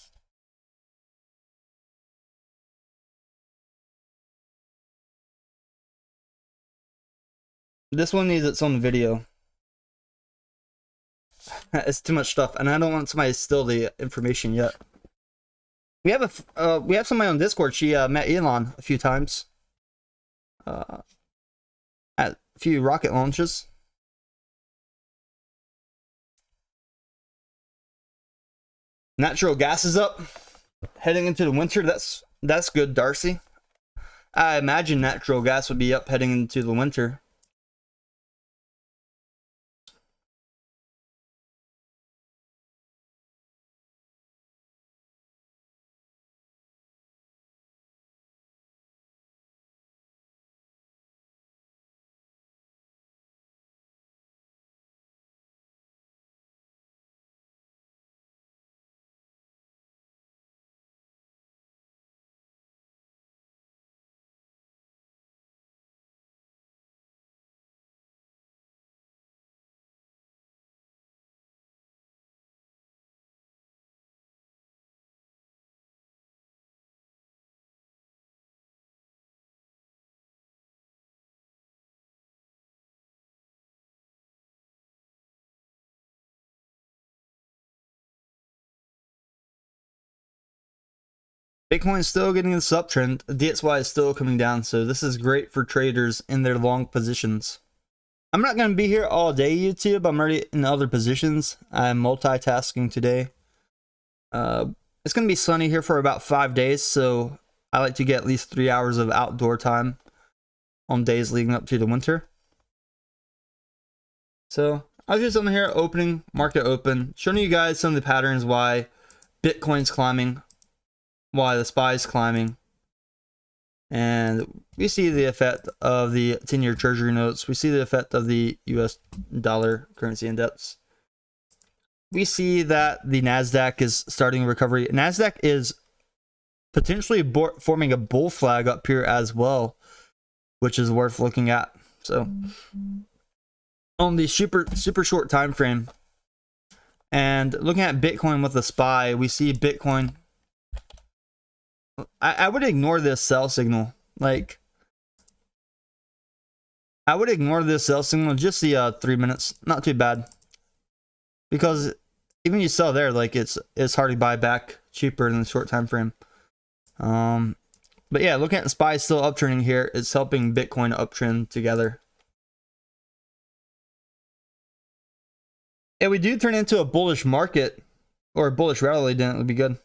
This one needs its own video. It's too much stuff, and I don't want somebody to steal the information yet. We have somebody on Discord. She met Elon a few times at a few rocket launches. Natural gas is up, heading into the winter. That's good, Darcy. I imagine natural gas would be up heading into the winter. Bitcoin is still getting this uptrend. DXY is still coming down, so this is great for traders in their long positions. I'm not going to be here all day, YouTube. I'm already in other positions. I'm multitasking today. It's going to be sunny here for about 5 days, so I like to get at least 3 hours of outdoor time. on days leading up to the winter. So I was just on here opening, market open, showing you guys some of the patterns why Bitcoin's climbing, why the SPY's climbing. And we see the effect of the 10-year treasury notes. We see the effect of the US dollar currency index. We see that the NASDAQ is starting recovery. NASDAQ is potentially forming a bull flag up here as well, which is worth looking at. So on the super short time frame, and looking at Bitcoin with the SPY, we see Bitcoin. I would ignore this sell signal. Like, I would ignore this sell signal. Just the 3 minutes, not too bad, because even you sell there, like it's hard to buy back cheaper in the short time frame. But yeah, looking at the SPY still uptrending here, it's helping Bitcoin uptrend together. If we do turn into a bullish market or a bullish rally, then it would be good.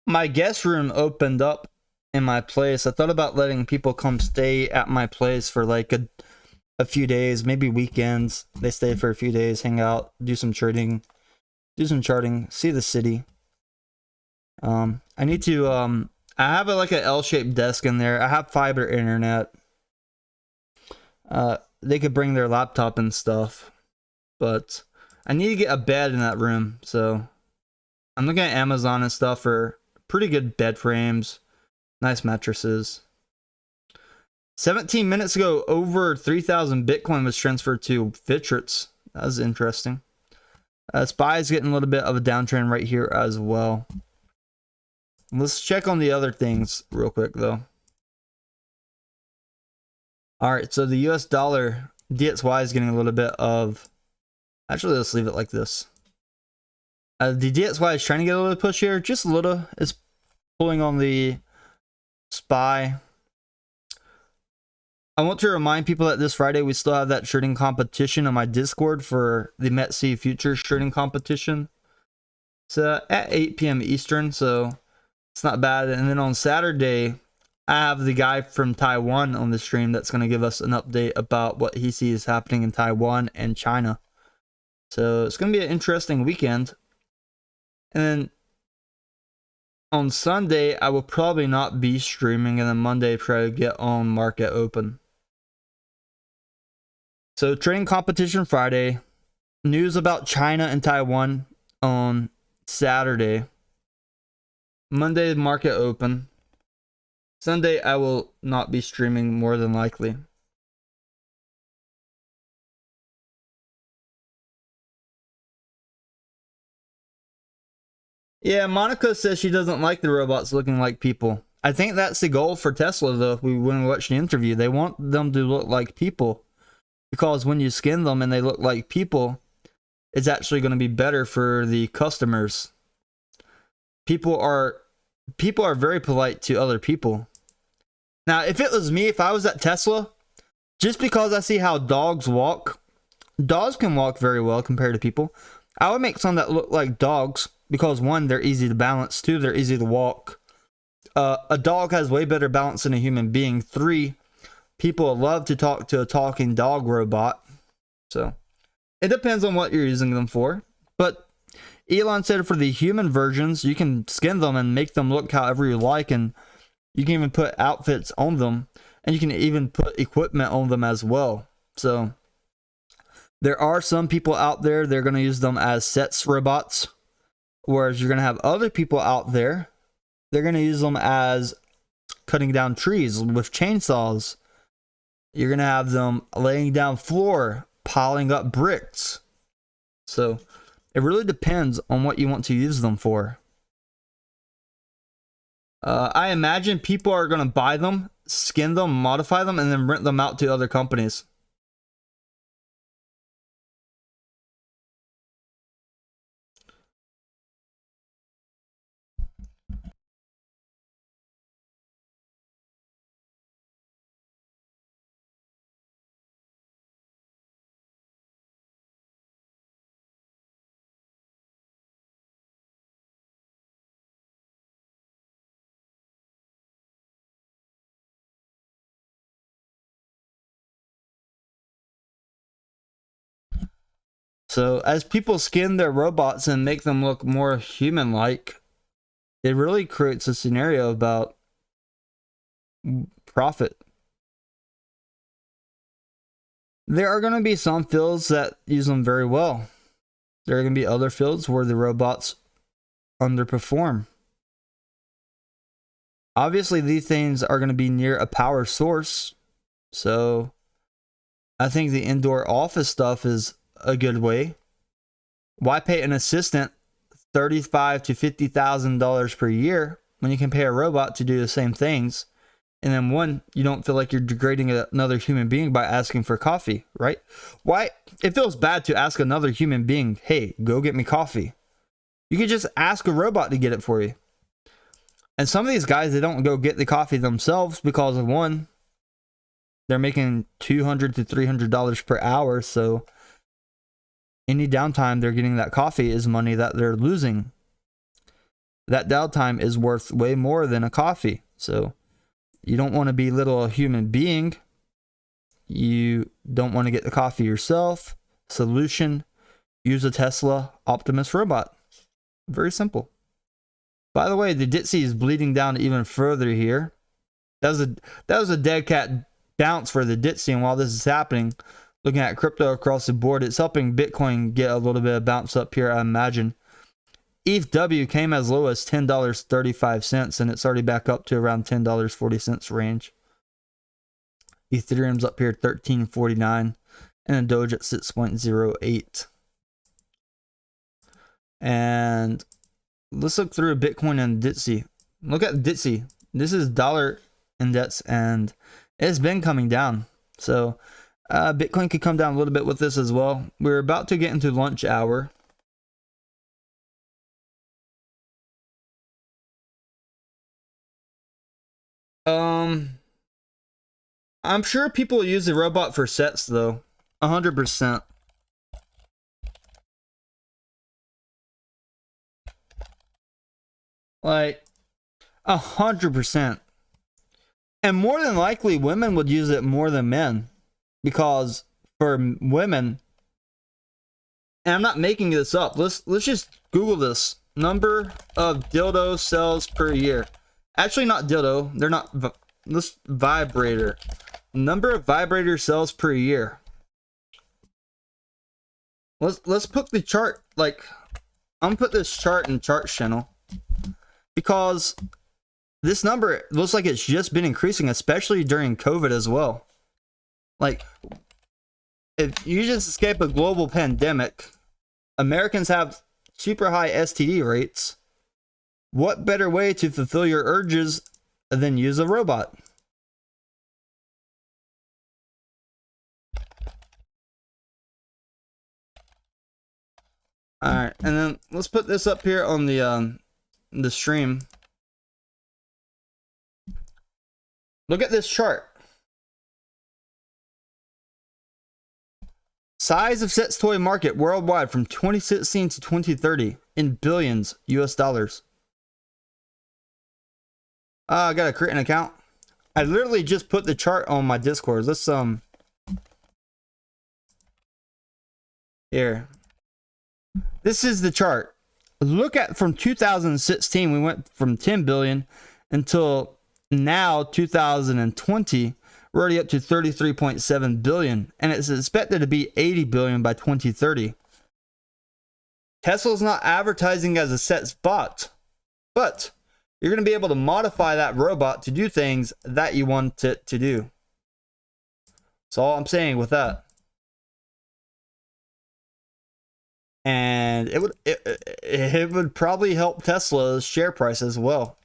My guest room opened up in my place. I thought about letting people come stay at my place for like a few days, maybe weekends. They stay for a few days, hang out, do some trading, do some charting, see the city. I need to I have like an L-shaped desk in there. I have fiber internet. They could bring their laptop and stuff, but I need to get a bed in that room. So I'm looking at Amazon and stuff for pretty good bed frames, nice mattresses. 17 minutes ago, over 3,000 Bitcoin was transferred to Fitrix. That was interesting. SPY is getting a little bit of a downtrend right here as well. Let's check on the other things real quick though. All right, so the US dollar DXY is getting a little bit of, actually let's leave it like this. The DXY is trying to get a little push here, just a little. It's pulling on the SPY. I want to remind people that this Friday we still have that trading competition on my Discord for the METC futures trading competition. It's at 8 p.m. Eastern, so it's not bad. And then on Saturday, I have the guy from Taiwan on the stream that's going to give us an update about what he sees happening in Taiwan and China. So it's going to be an interesting weekend. And then on Sunday, I will probably not be streaming, and then Monday try to get on market open. So trading competition Friday, news about China and Taiwan on Saturday. Monday market open. Sunday I will not be streaming more than likely. Yeah, Monica says she doesn't like the robots looking like people. I think that's the goal for Tesla though. When we watch the interview, they want them to look like people, because when you skin them and they look like people, it's actually going to be better for the customers. People are very polite to other people. Now, if it was me, if I was at Tesla, just because I see how dogs walk, dogs can walk very well compared to people. I would make some that look like dogs because, one, they're easy to balance. Two, they're easy to walk. A dog has way better balance than a human being. Three, people love to talk to a talking dog robot. So it depends on what you're using them for. But Elon said for the human versions, you can skin them and make them look however you like, and you can even put outfits on them, and you can even put equipment on them as well. So there are some people out there, they're going to use them as sets robots, whereas you're going to have other people out there, they're going to use them as cutting down trees with chainsaws. You're going to have them laying down floor, piling up bricks. So it really depends on what you want to use them for. I imagine people are going to buy them, skin them, modify them, and then rent them out to other companies. So as people skin their robots and make them look more human-like, it really creates a scenario about profit. There are going to be some fields that use them very well. There are going to be other fields where the robots underperform. Obviously, these things are going to be near a power source. So I think the indoor office stuff is a good way. Why pay an assistant $35,000 to $50,000 per year when you can pay a robot to do the same things? And then one, you don't feel like you're degrading another human being by asking for coffee, right? Why? It feels bad to ask another human being, hey, go get me coffee. You could just ask a robot to get it for you. And some of these guys, they don't go get the coffee themselves because of one, they're making $200 to $300 per hour. So any downtime they're getting that coffee is money that they're losing. That downtime is worth way more than a coffee. So you don't want to belittle a human being. You don't want to get the coffee yourself. Solution, use a Tesla Optimus robot. Very simple. By the way, the DTC is bleeding down even further here. That was a dead cat bounce for the DTC, and while this is happening, looking at crypto across the board, it's helping Bitcoin get a little bit of bounce up here, I imagine. ETHW came as low as $10.35, and it's already back up to around $10.40 range. Ethereum's up here at $13.49, and then Doge at 6.08. And let's look through Bitcoin and DTC. Look at DTC. This is dollar index, and it's been coming down. So Bitcoin could come down a little bit with this as well. We're about to get into lunch hour. I'm sure people use the robot for sets though. 100%. Like 100%. And more than likely women would use it more than men, because for women, and I'm not making this up, let's just Google this. Number of dildo sales per year. Actually, not dildo, they're not, this vibrator. Number of vibrator sales per year. Let's put the chart, like, I'm gonna put this chart in chart channel, because this number looks like it's just been increasing, especially during COVID as well. Like, if you just escape a global pandemic, Americans have super high STD rates. What better way to fulfill your urges than use a robot? All right, and then let's put this up here on the stream. Look at this chart. Size of sex toy market worldwide from 2016 to 2030 in billions US dollars. I gotta create an account. I literally just put the chart on my Discord. Let's here. This is the chart. Look at from 2016, we went from 10 billion until now 2020. We're already up to 33.7 billion, and it's expected to be 80 billion by 2030. Tesla's not advertising as a set spot, but you're going to be able to modify that robot to do things that you want it to do. That's all I'm saying with that. And it would probably help Tesla's share price as well.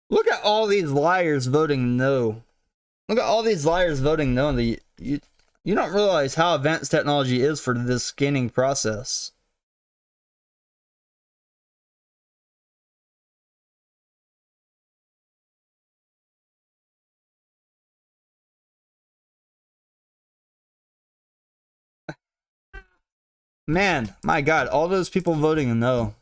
Look at all these liars voting no. Look at all these liars voting no. You don't realize how advanced technology is for this scanning process. Man, my God, all those people voting no.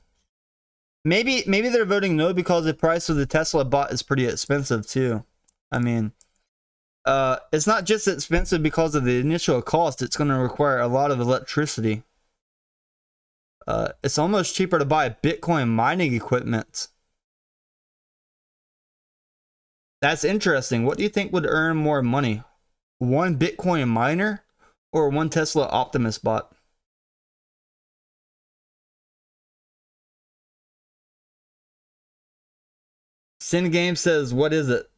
Maybe they're voting no because the price of the Tesla bot is pretty expensive too. I mean, It's not just expensive because of the initial cost. It's going to require a lot of electricity. It's almost cheaper to buy Bitcoin mining equipment. That's interesting. What do you think would earn more money? One Bitcoin miner or one Tesla Optimus bot? Sin Game says, what is it?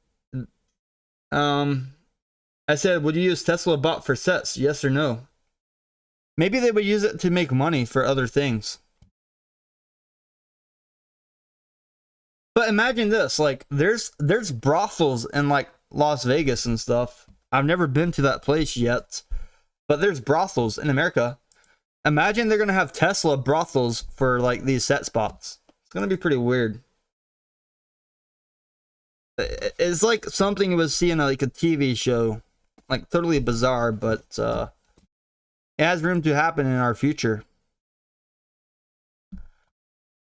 I said, would you use Tesla bot for sets? Yes or no? Maybe they would use it to make money for other things. But imagine this, like there's brothels in like Las Vegas and stuff. I've never been to that place yet, but there's brothels in America. Imagine they're gonna have Tesla brothels for like these set spots. It's gonna be pretty weird. It's like something you would see in like a TV show, like totally bizarre, but it has room to happen in our future.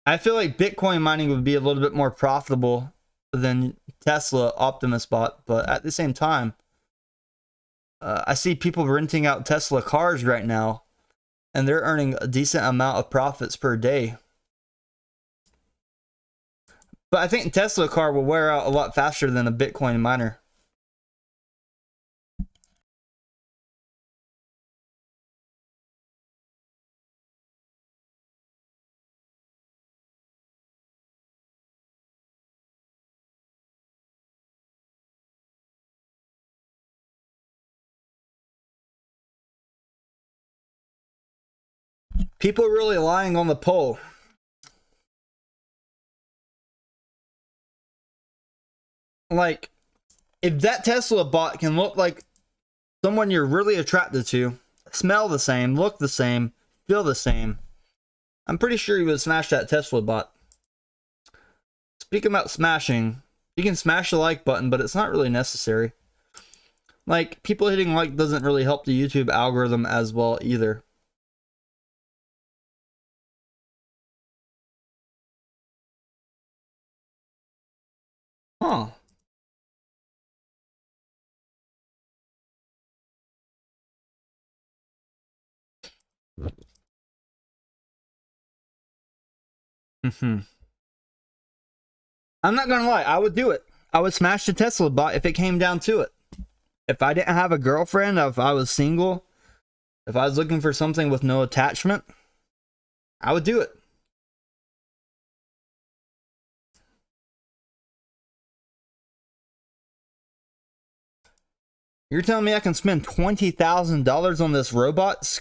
I feel like Bitcoin mining would be a little bit more profitable than Tesla Optimus bot, but at the same time, I see people renting out Tesla cars right now, and they're earning a decent amount of profits per day. But I think Tesla car will wear out a lot faster than a Bitcoin miner. People really lying on the poll. Like, if that Tesla bot can look like someone you're really attracted to, smell the same, look the same, feel the same, I'm pretty sure you would smash that Tesla bot. Speaking about smashing, you can smash the like button, but it's not really necessary. Like, people hitting like doesn't really help the YouTube algorithm as well either. Huh. I'm not gonna lie, I would do it. I would smash the Tesla bot if it came down to it. If I didn't have a girlfriend, if I was single, if I was looking for something with no attachment, I would do it. You're telling me I can spend $20,000 on this robot?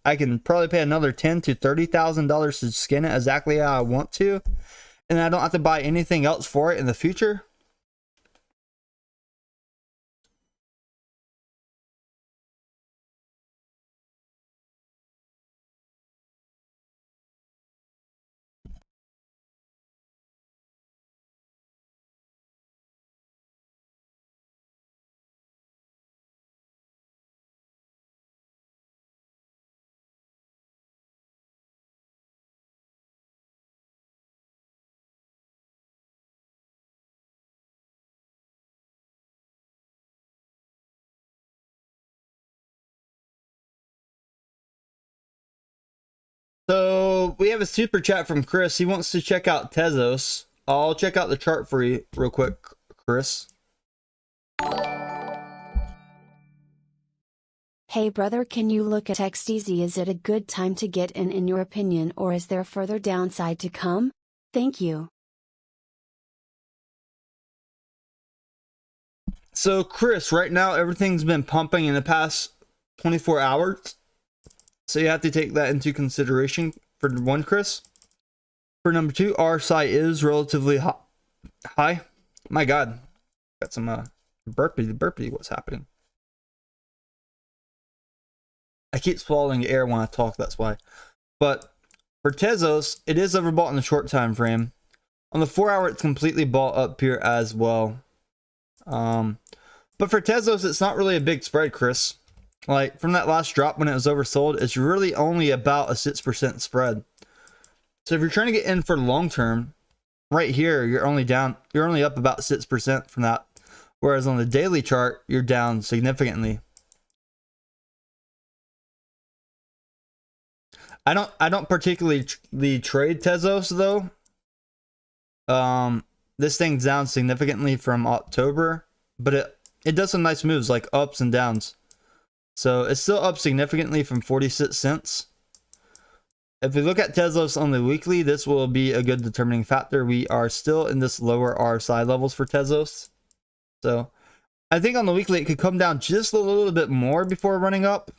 I can probably pay another $10,000 to $30,000 to skin it exactly how I want to, and I don't have to buy anything else for it in the future? So we have a super chat from Chris. He wants to check out Tezos. I'll check out the chart for you real quick, Chris. Hey brother, can you look at XDZ? Is it a good time to get in your opinion, or is there further downside to come? Thank you. So Chris, right now everything's been pumping in the past 24 hours. So you have to take that into consideration for one, Chris. For number two, our site is relatively high. My God, got some burpee. What's happening? I keep swallowing air when I talk. That's why. But for Tezos, it is overbought in the short time frame. On the 4 hour, it's completely bought up here as well. But for Tezos, it's not really a big spread, Chris. Like, from that last drop when it was oversold, it's really only about a 6% spread. So if you're trying to get in for long term, right here, you're only up about 6% from that. Whereas on the daily chart, you're down significantly. I don't particularly trade Tezos though. This thing's down significantly from October, but it does some nice moves like ups and downs. So it's still up significantly from 46 cents. If we look at Tezos on the weekly, this will be a good determining factor. We are still in this lower RSI levels for Tezos. So I think on the weekly, it could come down just a little bit more before running up.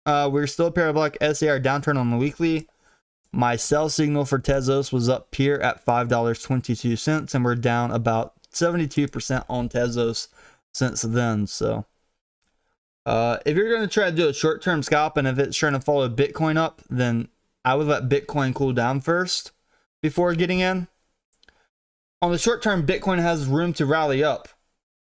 We're still parabolic SAR downturn on the weekly. My sell signal for Tezos was up here at $5.22, and we're down about 72% on Tezos since then. So if you're going to try to do a short-term scalp, and if it's trying to follow Bitcoin up, then I would let Bitcoin cool down first before getting in. On the short term, Bitcoin has room to rally up.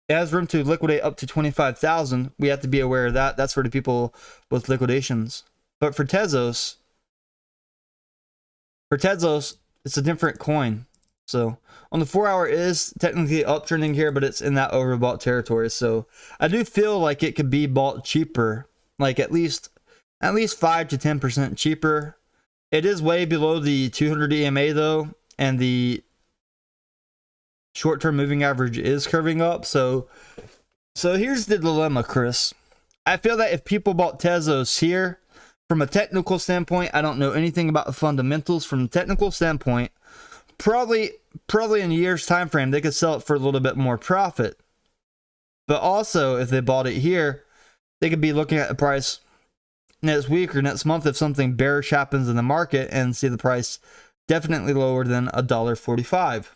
It has room to liquidate up to 25,000. We have to be aware of that. That's for the people with liquidations. But for Tezos, it's a different coin. So on the 4-hour, it is technically uptrending here, but it's in that overbought territory. So I do feel like it could be bought cheaper, like at least 5 to 10% cheaper. It is way below the 200 EMA though, and the short-term moving average is curving up. So here's the dilemma, Chris. I feel that if people bought Tezos here, from a technical standpoint, I don't know anything about the fundamentals. From a technical standpoint, probably in a year's time frame, they could sell it for a little bit more profit. But also, if they bought it here, they could be looking at the price next week or next month if something bearish happens in the market and see the price definitely lower than $1.45.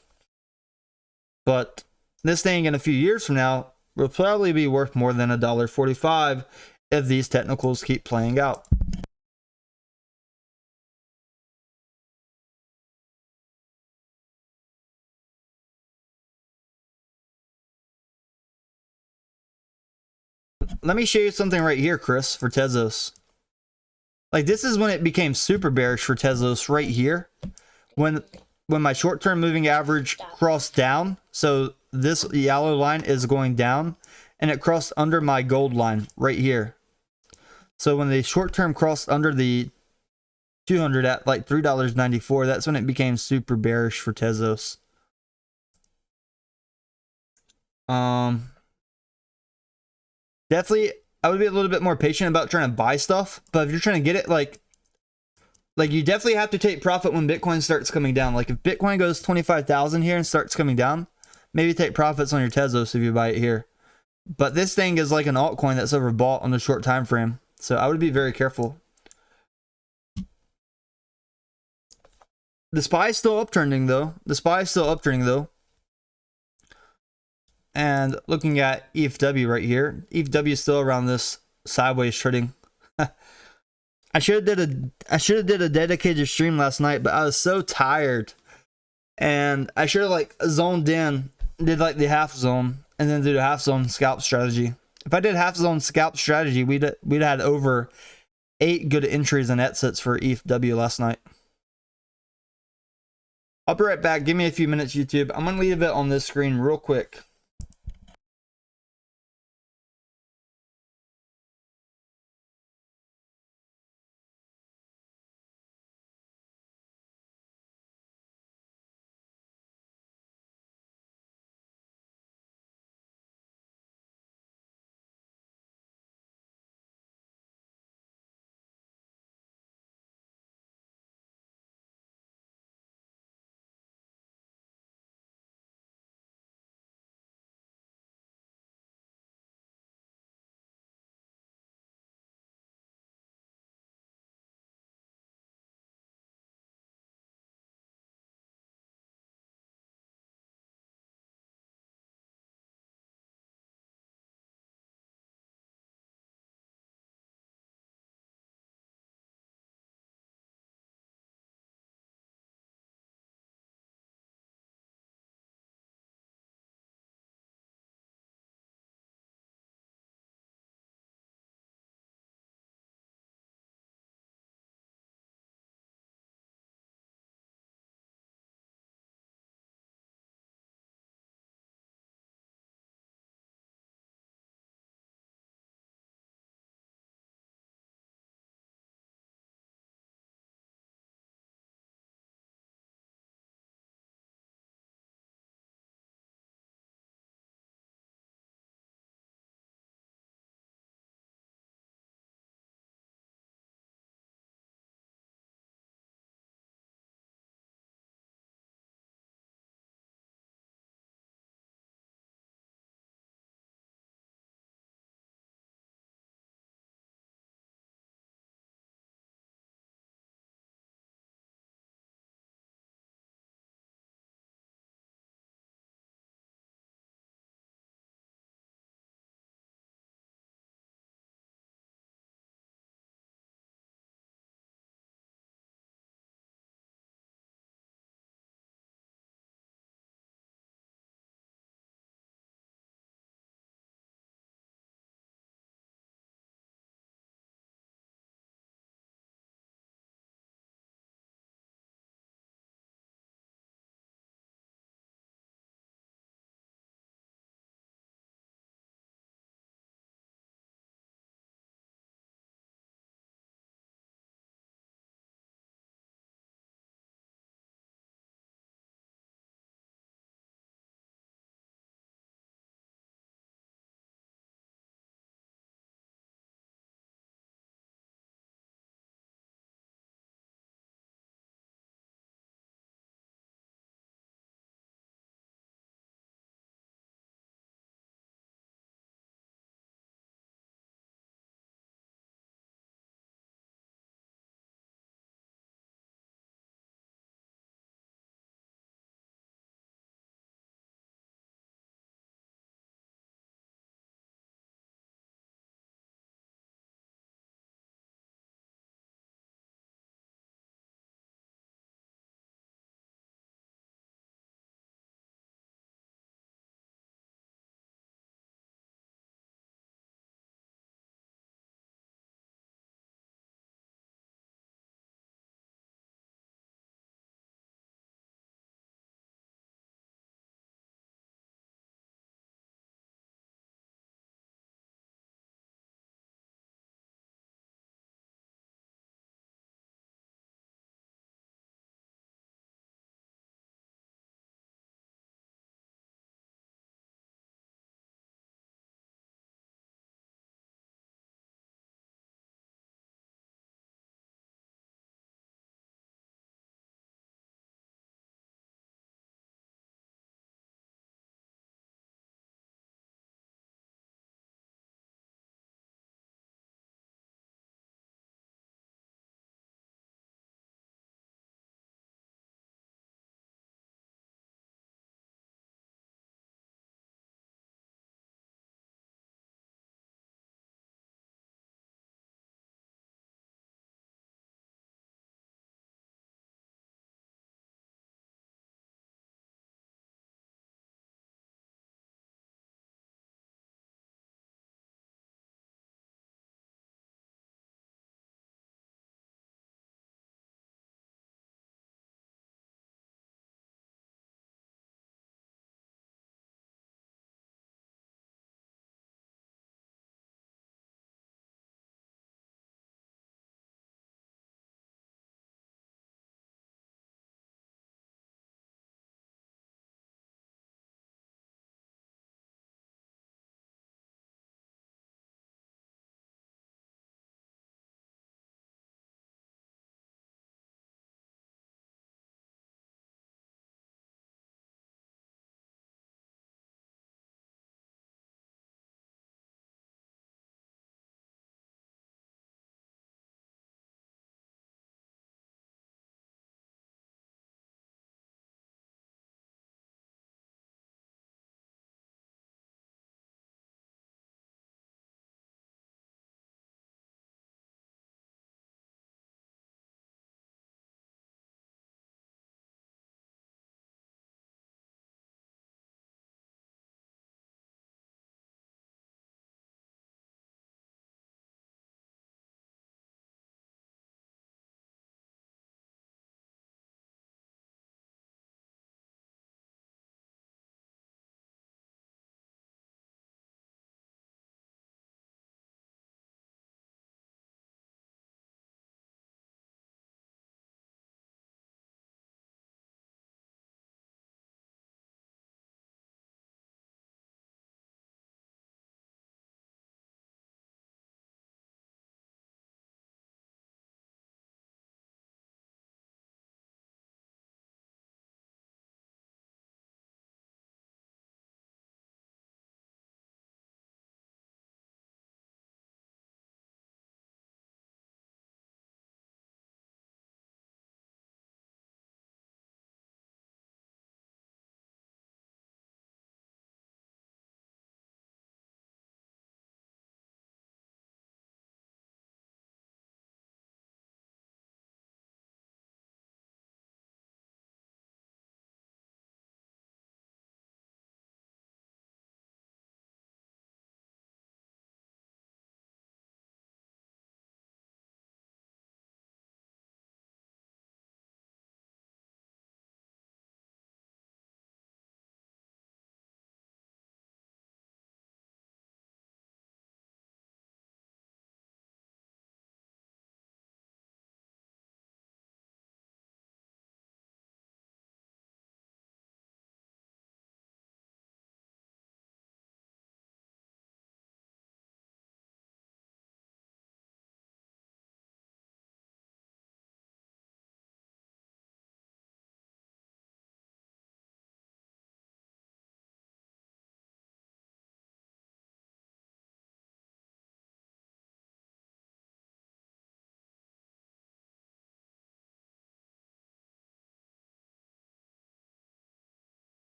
But this thing in a few years from now will probably be worth more than $1.45 if these technicals keep playing out. Let me show you something right here, Chris, for Tezos. Like, this is when it became super bearish for Tezos right here. When my short-term moving average crossed down, so this yellow line is going down, and it crossed under my gold line right here. So when the short-term crossed under the 200 at like $3.94, that's when it became super bearish for Tezos. Definitely, I would be a little bit more patient about trying to buy stuff. But if you're trying to get it, like you definitely have to take profit when Bitcoin starts coming down. Like if Bitcoin goes 25,000 here and starts coming down, maybe take profits on your Tezos if you buy it here. But this thing is like an altcoin that's overbought on the short time frame. So I would be very careful. The SPY is still uptrending though. And looking at ETHW right here, ETHW is still around this sideways trading. I should have did a dedicated stream last night, but I was so tired, and I should have like zoned in, did like the half zone, and then do the half zone scalp strategy. If I did half zone scalp strategy, we'd had over 8 good entries and exits for ETHW last night. I'll be right back. Give me a few minutes, YouTube. I'm gonna leave it on this screen real quick.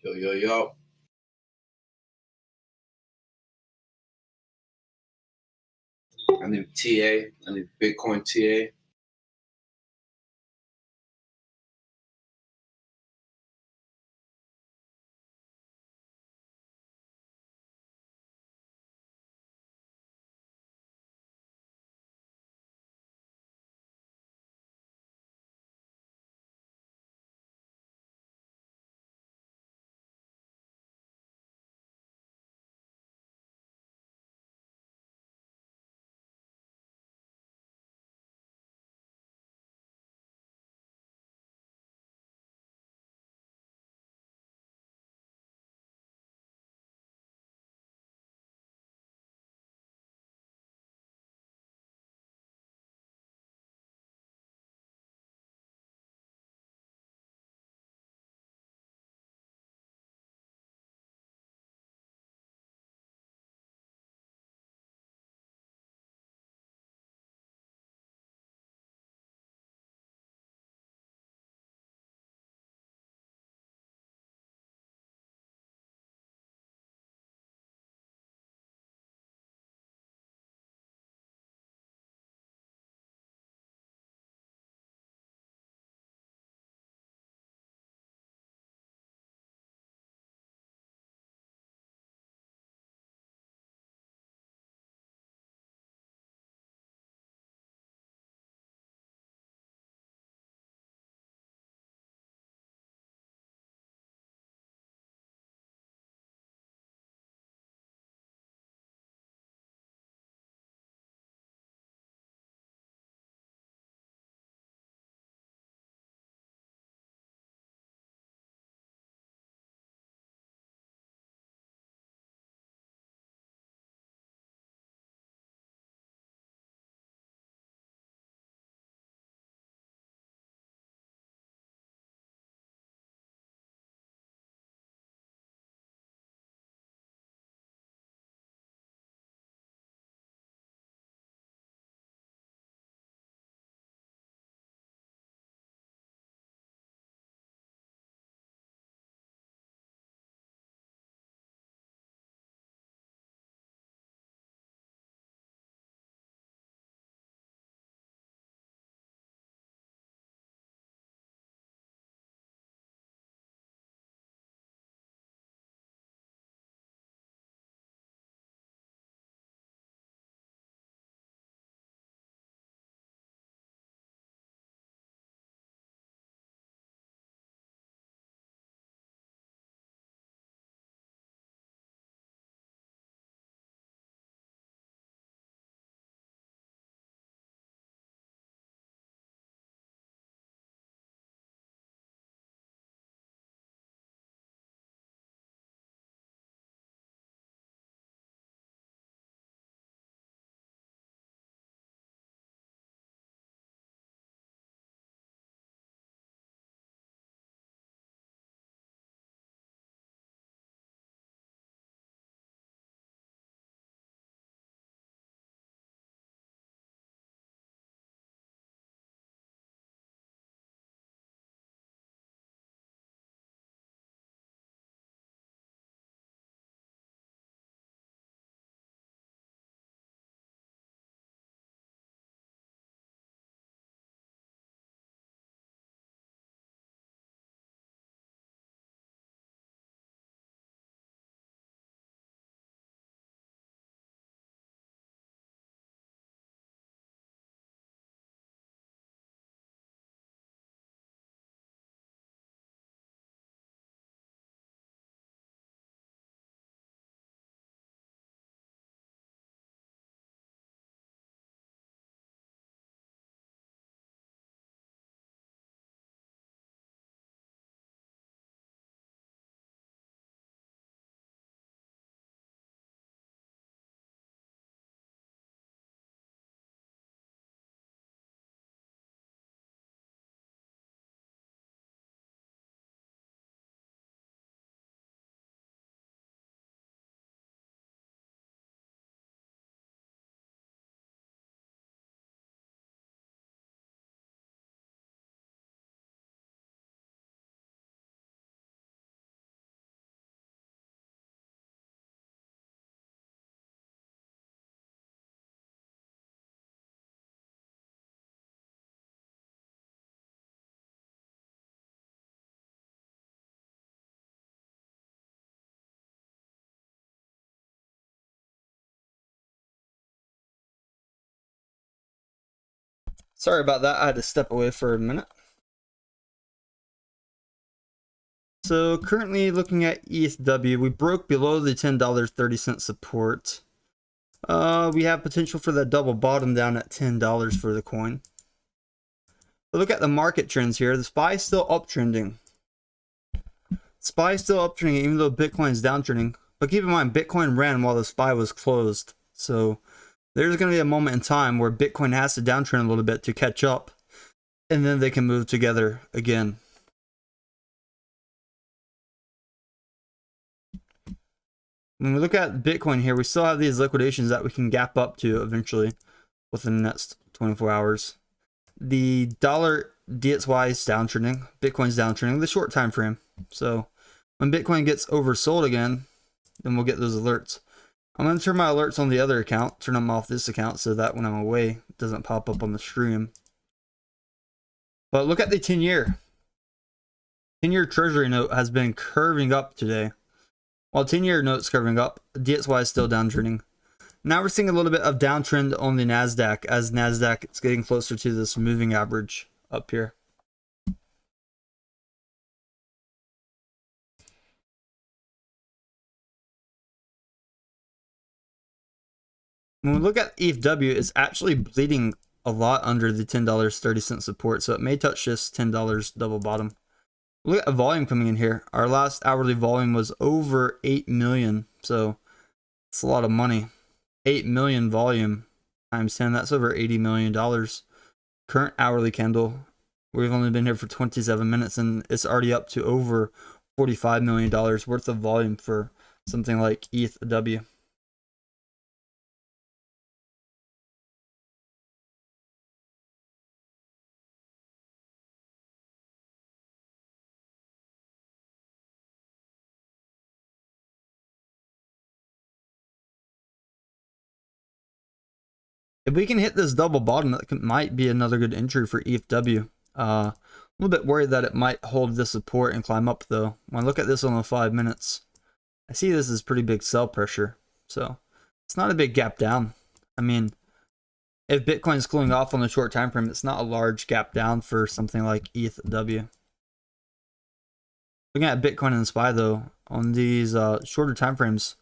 Yo, yo, yo. I need TA. I need Bitcoin TA. Sorry about that. I had to step away for a minute. So currently looking at ETHW, we broke below the $10.30 support. We have potential for that double bottom down at $10 for the coin. But look at the market trends here. The SPY is still uptrending. SPY is still uptrending even though Bitcoin is downtrending. But keep in mind, Bitcoin ran while the SPY was closed. So there's going to be a moment in time where Bitcoin has to downtrend a little bit to catch up. And then they can move together again. When we look at Bitcoin here, we still have these liquidations that we can gap up to eventually within the next 24 hours. The dollar DXY is downtrending. Bitcoin's downtrending the short time frame. So when Bitcoin gets oversold again, then we'll get those alerts. I'm going to turn my alerts on the other account, turn them off this account so that when I'm away, it doesn't pop up on the stream. But look at the 10-year. 10-year treasury note has been curving up today. While 10-year note's curving up, DXY is still downtrending. Now we're seeing a little bit of downtrend on the NASDAQ as NASDAQ is getting closer to this moving average up here. When we look at ETHW, it's actually bleeding a lot under the $10.30 support, so it may touch this $10 double bottom. Look at the volume coming in here. Our last hourly volume was over 8 million. So it's a lot of money. 8 million volume times 10. That's over $80 million. Current hourly candle. We've only been here for 27 minutes and it's already up to over $45 million worth of volume for something like ETHW. If we can hit this double bottom, that might be another good entry for ETHW. A little bit worried that it might hold this support and climb up though. When I look at this on the 5 minutes, I see this is pretty big sell pressure. So it's not a big gap down. I mean, if Bitcoin's cooling off on the short time frame, it's not a large gap down for something like ETHW. Looking at Bitcoin and SPY though, on these shorter time frames,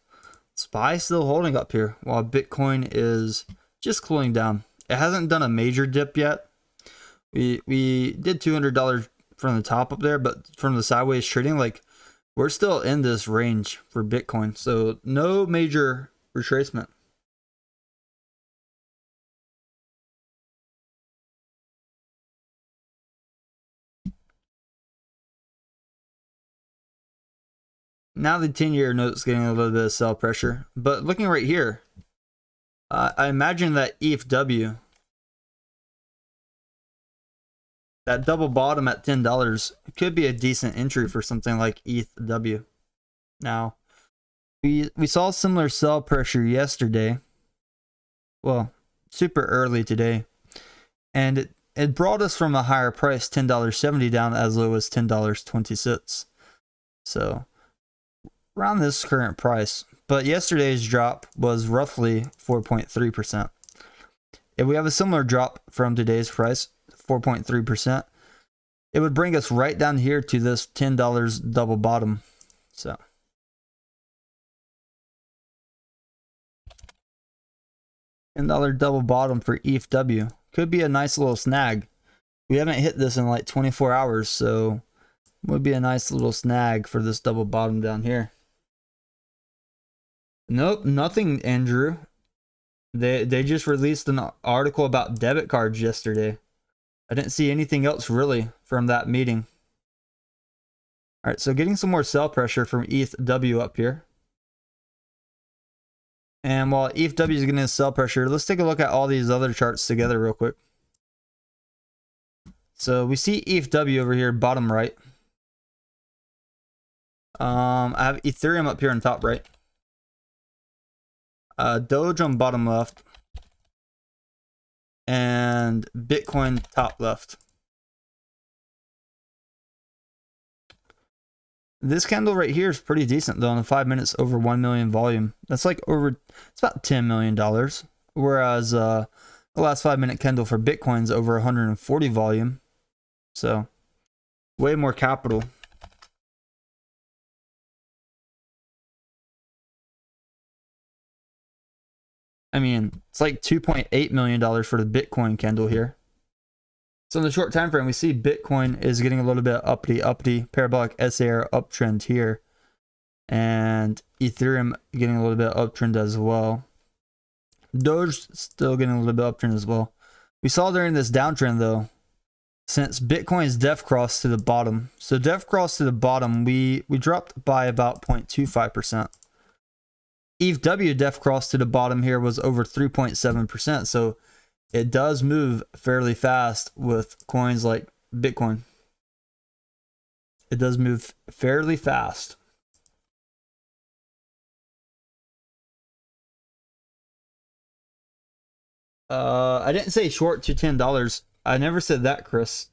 SPY is still holding up here while Bitcoin is just cooling down. It hasn't done a major dip yet. We did $200 from the top up there, but from the sideways trading, like we're still in this range for Bitcoin. So no major retracement. Now the 10-year note's getting a little bit of sell pressure, but looking right here, I imagine that ETHW, that double bottom at $10 could be a decent entry for something like ETHW. Now, we saw similar sell pressure yesterday, well, super early today, and it brought us from a higher price, $10.70, down as low as $10.20. So around this current price. But yesterday's drop was roughly 4.3%. If we have a similar drop from today's price, 4.3%, it would bring us right down here to this $10 double bottom. So $10 double bottom for ETHW could be a nice little snag. We haven't hit this in like 24 hours, so it would be a nice little snag for this double bottom down here. Nope, nothing, Andrew. They just released an article about debit cards yesterday. I didn't see anything else really from that meeting. All right, so getting some more sell pressure from ETHW up here. And while ETHW is getting sell pressure, let's take a look at all these other charts together real quick. So we see ETHW over here, bottom right. I have Ethereum up here on top right. Doge on bottom left, and Bitcoin top left. This candle right here is pretty decent though. In the 5 minutes, over 1 million volume. That's like over, it's about $10 million. Whereas The last 5-minute candle for Bitcoin's over 140 volume. So way more capital. I mean, it's like $2.8 million for the Bitcoin candle here. So in the short time frame, we see Bitcoin is getting a little bit uppity, parabolic SAR uptrend here. And Ethereum getting a little bit uptrend as well. Doge still getting a little bit uptrend as well. We saw during this downtrend though, since Bitcoin's def crossed to the bottom. So def crossed to the bottom, we dropped by about 0.25%. ETHW def cross to the bottom here was over 3.7%. So it does move fairly fast with coins like Bitcoin. It does move fairly fast. I didn't say short to $10. I never said that, Chris.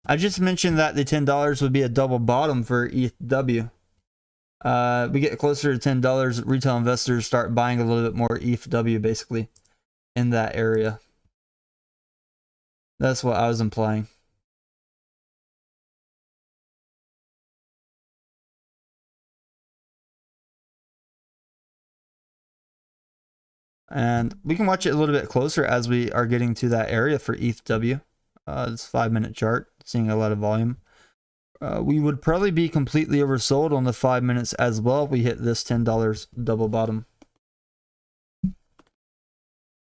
I just mentioned that the $10 would be a double bottom for ETHW. We get closer to $10, retail investors start buying a little bit more ETHW basically in that area. That's what I was implying. And we can watch it a little bit closer as we are getting to that area for ETHW. It's 5-minute chart, seeing a lot of volume. We would probably be completely oversold on the 5 minutes as well if we hit this $10 double bottom.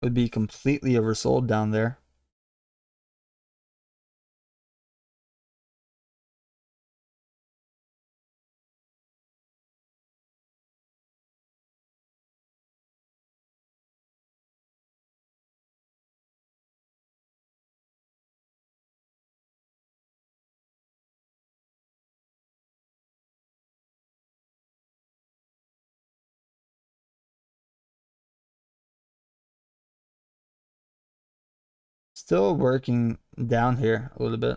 Would be completely oversold down there. Still working down here a little bit.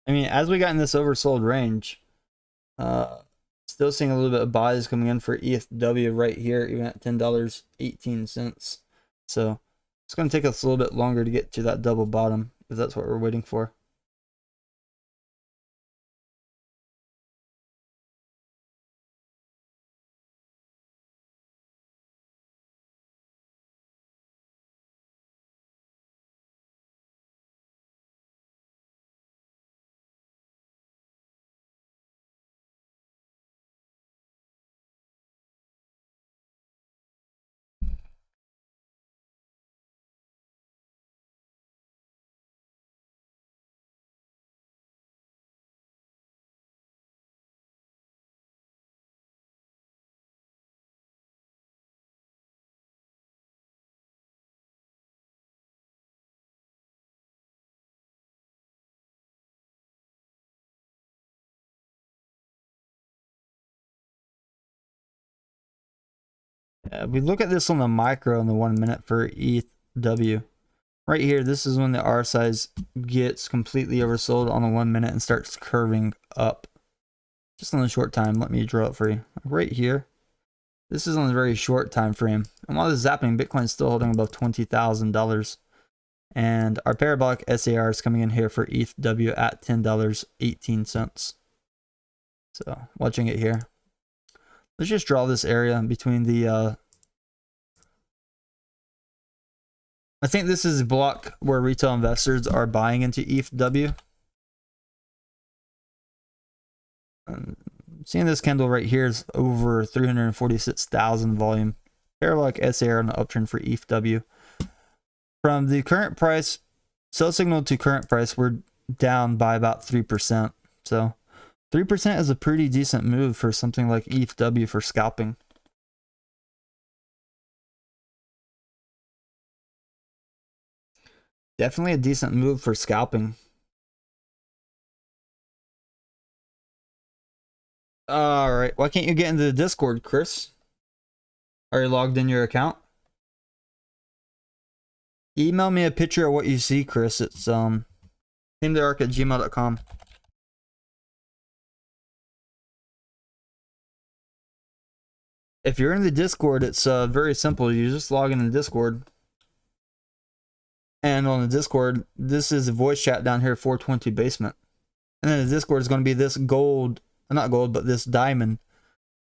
I mean, as we got in this oversold range, still seeing a little bit of buys coming in for ETHW right here, even at $10.18. So it's going to take us a little bit longer to get to that double bottom, if that's what we're waiting for. We look at this on the micro in the 1 minute for ETHW. Right here, this is when the R size gets completely oversold on the 1 minute and starts curving up. Just on the short time, let me draw it for you. Right here, this is on a very short time frame. And while this is happening, Bitcoin's still holding above $20,000. And our parabolic SAR is coming in here for ETHW at $10.18. So watching it here. Let's just draw this area between the I think this is a block where retail investors are buying into ETHW. Seeing this candle right here is over 346,000 volume. Parabolic SAR on the uptrend for ETHW. From the current price, sell signal to current price, we're down by about 3%. So 3% is a pretty decent move for something like ETHW for scalping. Definitely a decent move for scalping. All right, why can't you get into the Discord, Chris? Are you logged in your account? Email me a picture of what you see, Chris. It's tametheark@gmail.com. If you're in the Discord, it's very simple. You just log in the Discord. And on the Discord, this is the voice chat down here, 420 basement. And then the Discord is going to be this gold, not gold, but this diamond.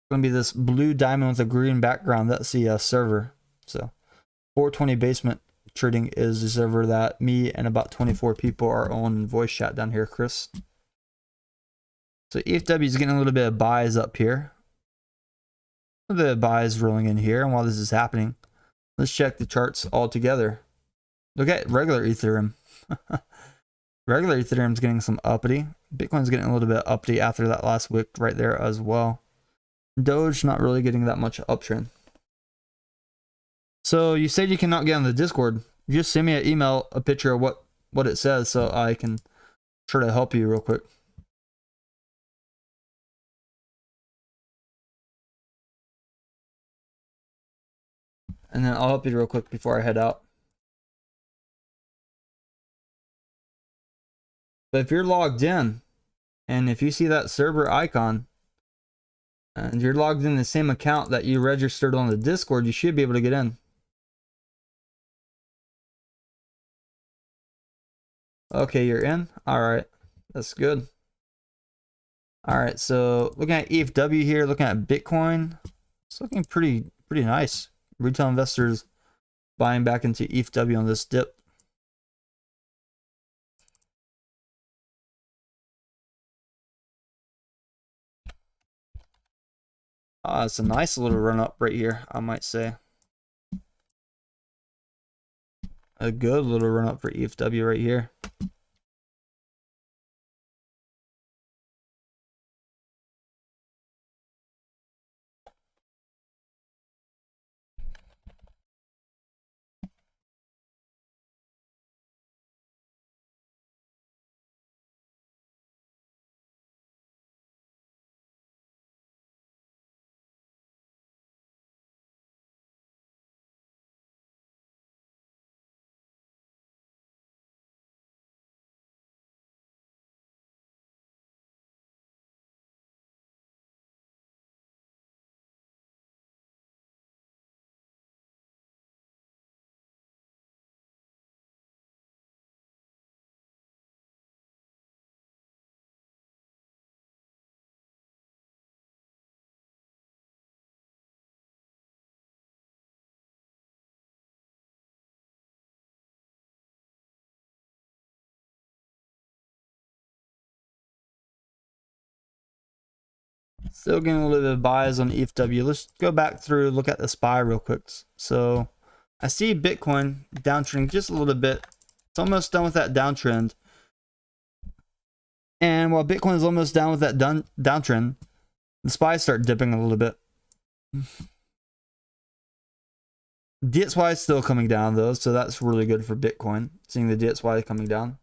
It's going to be this blue diamond with a green background. That's the server. So 420 basement trading is the server that me and about 24 people are on voice chat down here, Chris. So ETHW is getting a little bit of buys up here. A little bit of buys rolling in here. And while this is happening, let's check the charts all together. Look at regular Ethereum. Regular Ethereum's getting some uppity. Bitcoin's getting a little bit uppity after that last wick right there as well. Doge not really getting that much uptrend. So you said you cannot get on the Discord. Just send me an email, a picture of what it says, so I can try to help you real quick. And then I'll help you real quick before I head out. But if you're logged in, and if you see that server icon, and you're logged in the same account that you registered on the Discord, you should be able to get in. Okay, you're in? Alright, that's good. Alright, so looking at ETHW here, looking at Bitcoin, it's looking pretty nice. Retail investors buying back into ETHW on this dip. It's a nice little run up right here, I might say. A good little run up for ETHW right here. Still getting a little bit of buys on ETHW. Let's go back through, look at the SPY real quick. So I see Bitcoin downtrending just a little bit. It's almost done with that downtrend. And while Bitcoin is almost down with that downtrend, the SPY start dipping a little bit. DXY is still coming down though, so that's really good for Bitcoin, seeing the DXY coming down.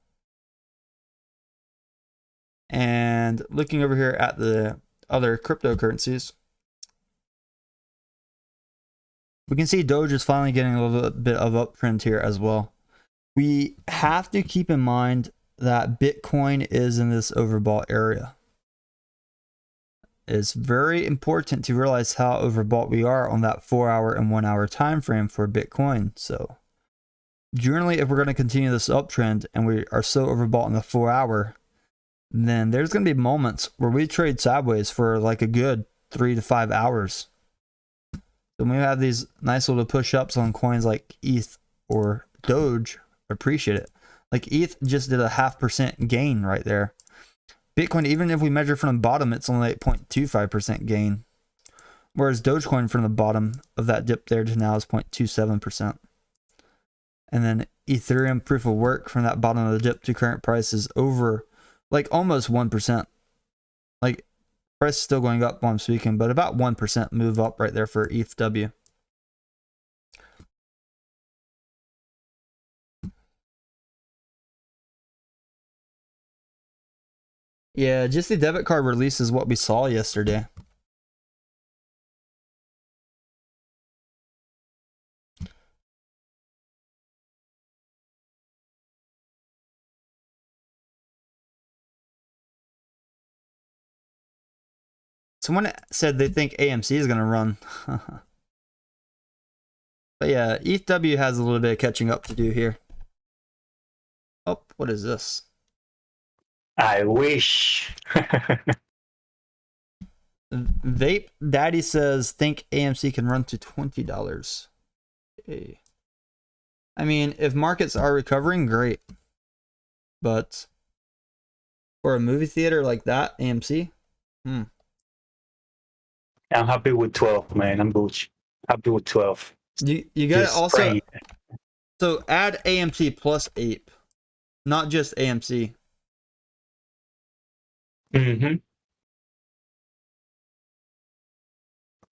And looking over here at the other cryptocurrencies, we can see Doge is finally getting a little bit of uptrend here as well. We have to keep in mind that Bitcoin is in this overbought area. It's very important to realize how overbought we are on that 4-hour and 1-hour time frame for Bitcoin. So generally, if we're going to continue this uptrend and we are so overbought on the 4-hour, then there's going to be moments where we trade sideways for like a good 3 to 5 hours. So when we have these nice little push-ups on coins like ETH or Doge, appreciate it. Like ETH just did a 0.5% gain right there. Bitcoin, even if we measure from the bottom, it's only 0.25% gain. Whereas Dogecoin from the bottom of that dip there to now is 0.27%. And then Ethereum proof of work from that bottom of the dip to current price is over like almost 1%. Like price is still going up while I'm speaking, but about 1% move up right there for ETHW. Yeah, just the debit card release is what we saw yesterday. Someone said they think AMC is going to run. But yeah, ETHW has a little bit of catching up to do here. Oh, what is this? I wish. Vape Daddy says think AMC can run to $20. Okay. I mean, if markets are recovering, great. But for a movie theater like that, AMC, I'm happy with 12, man. I'm Gucci. Happy with 12. You gotta Just also pray. so add AMC plus Ape, not just AMC. Mm-hmm.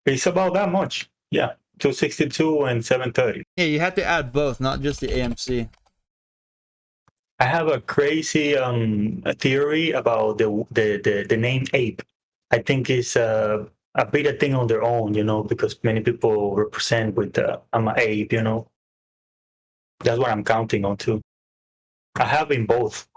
It's about that much. Yeah. 262 and 730. Yeah, you have to add both, not just the AMC. I have a crazy a theory about the name ape. I think it's a bit a thing on their own, you know, because many people represent with I'm an ape, you know. That's what I'm counting on too. I have in both.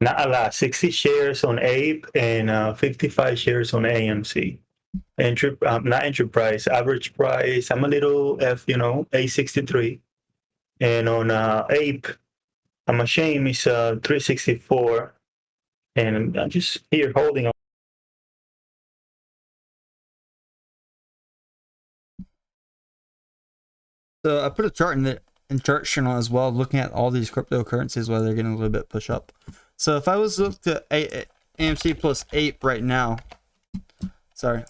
Not a lot. 60 shares on ape and 55 shares on AMC. Not entry price, average price. I'm a little F, you know, 863. And on ape, I'm ashamed it's 364. And I'm just here holding on. So I put a chart in chart channel as well, looking at all these cryptocurrencies while they're getting a little bit push up. So if I was to look at AMC plus Ape right now, sorry.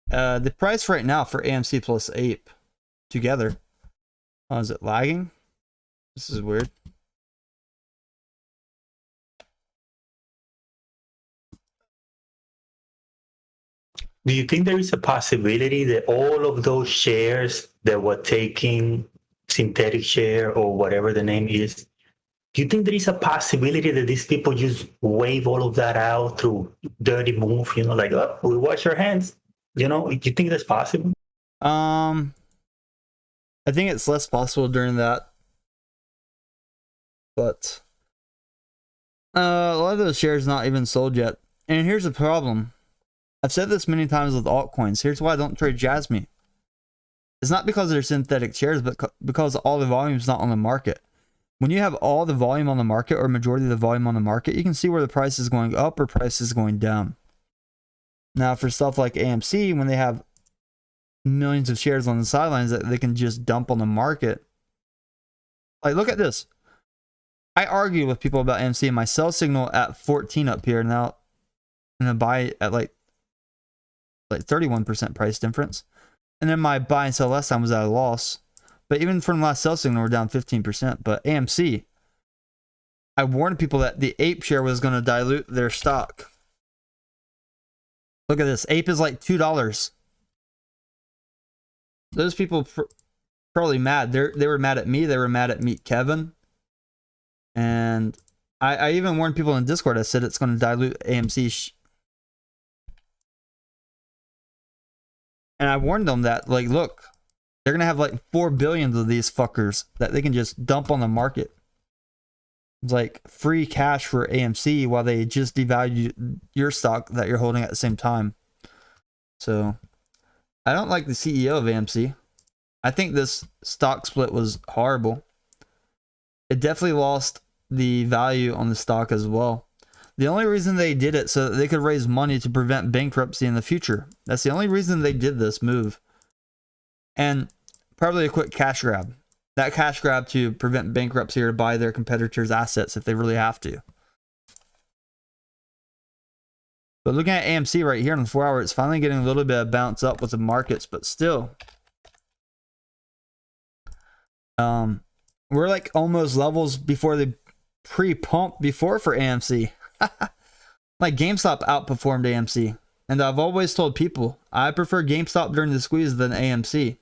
The price right now for AMC plus Ape together. Oh, is it lagging? This is weird. Do you think there is a possibility that all of those shares that were taking synthetic share or whatever the name is, do you think there is a possibility that these people just wave all of that out through dirty move, you know, like, oh, we wash our hands, you know? Do you think that's possible? I think it's less possible during that, but a lot of those shares not even sold yet. And here's the problem. I've said this many times with altcoins. Here's why I don't trade Jasmine. It's not because they're synthetic shares, but because all the volume is not on the market. When you have all the volume on the market or majority of the volume on the market, you can see where the price is going up or price is going down. Now, for stuff like AMC, when they have millions of shares on the sidelines that they can just dump on the market. Like, look at this. I argue with people about AMC and my sell signal at 14 up here. Now, I'm going to buy at like 31% price difference. And then my buy and sell last time was at a loss. But even from the last sell signal, we're down 15%. But AMC, I warned people that the Ape share was going to dilute their stock. Look at this. Ape is like $2. Those people probably mad. They were mad at me. They were mad at Meet Kevin. And I even warned people in Discord. I said it's going to dilute AMC. And I warned them that, like, look, they're going to have like 4 billion of these fuckers that they can just dump on the market. It's like free cash for AMC while they just devalue your stock that you're holding at the same time. So I don't like the CEO of AMC. I think this stock split was horrible. It definitely lost the value on the stock as well. The only reason they did it so that they could raise money to prevent bankruptcy in the future. That's the only reason they did this move. And probably a quick cash grab. That cash grab to prevent bankruptcy or to buy their competitors' assets if they really have to. But looking at AMC right here on the 4 hour, it's finally getting a little bit of bounce up with the markets, but still. We're like almost levels before the pre-pump before for AMC. Like GameStop outperformed AMC. And I've always told people, I prefer GameStop during the squeeze than AMC.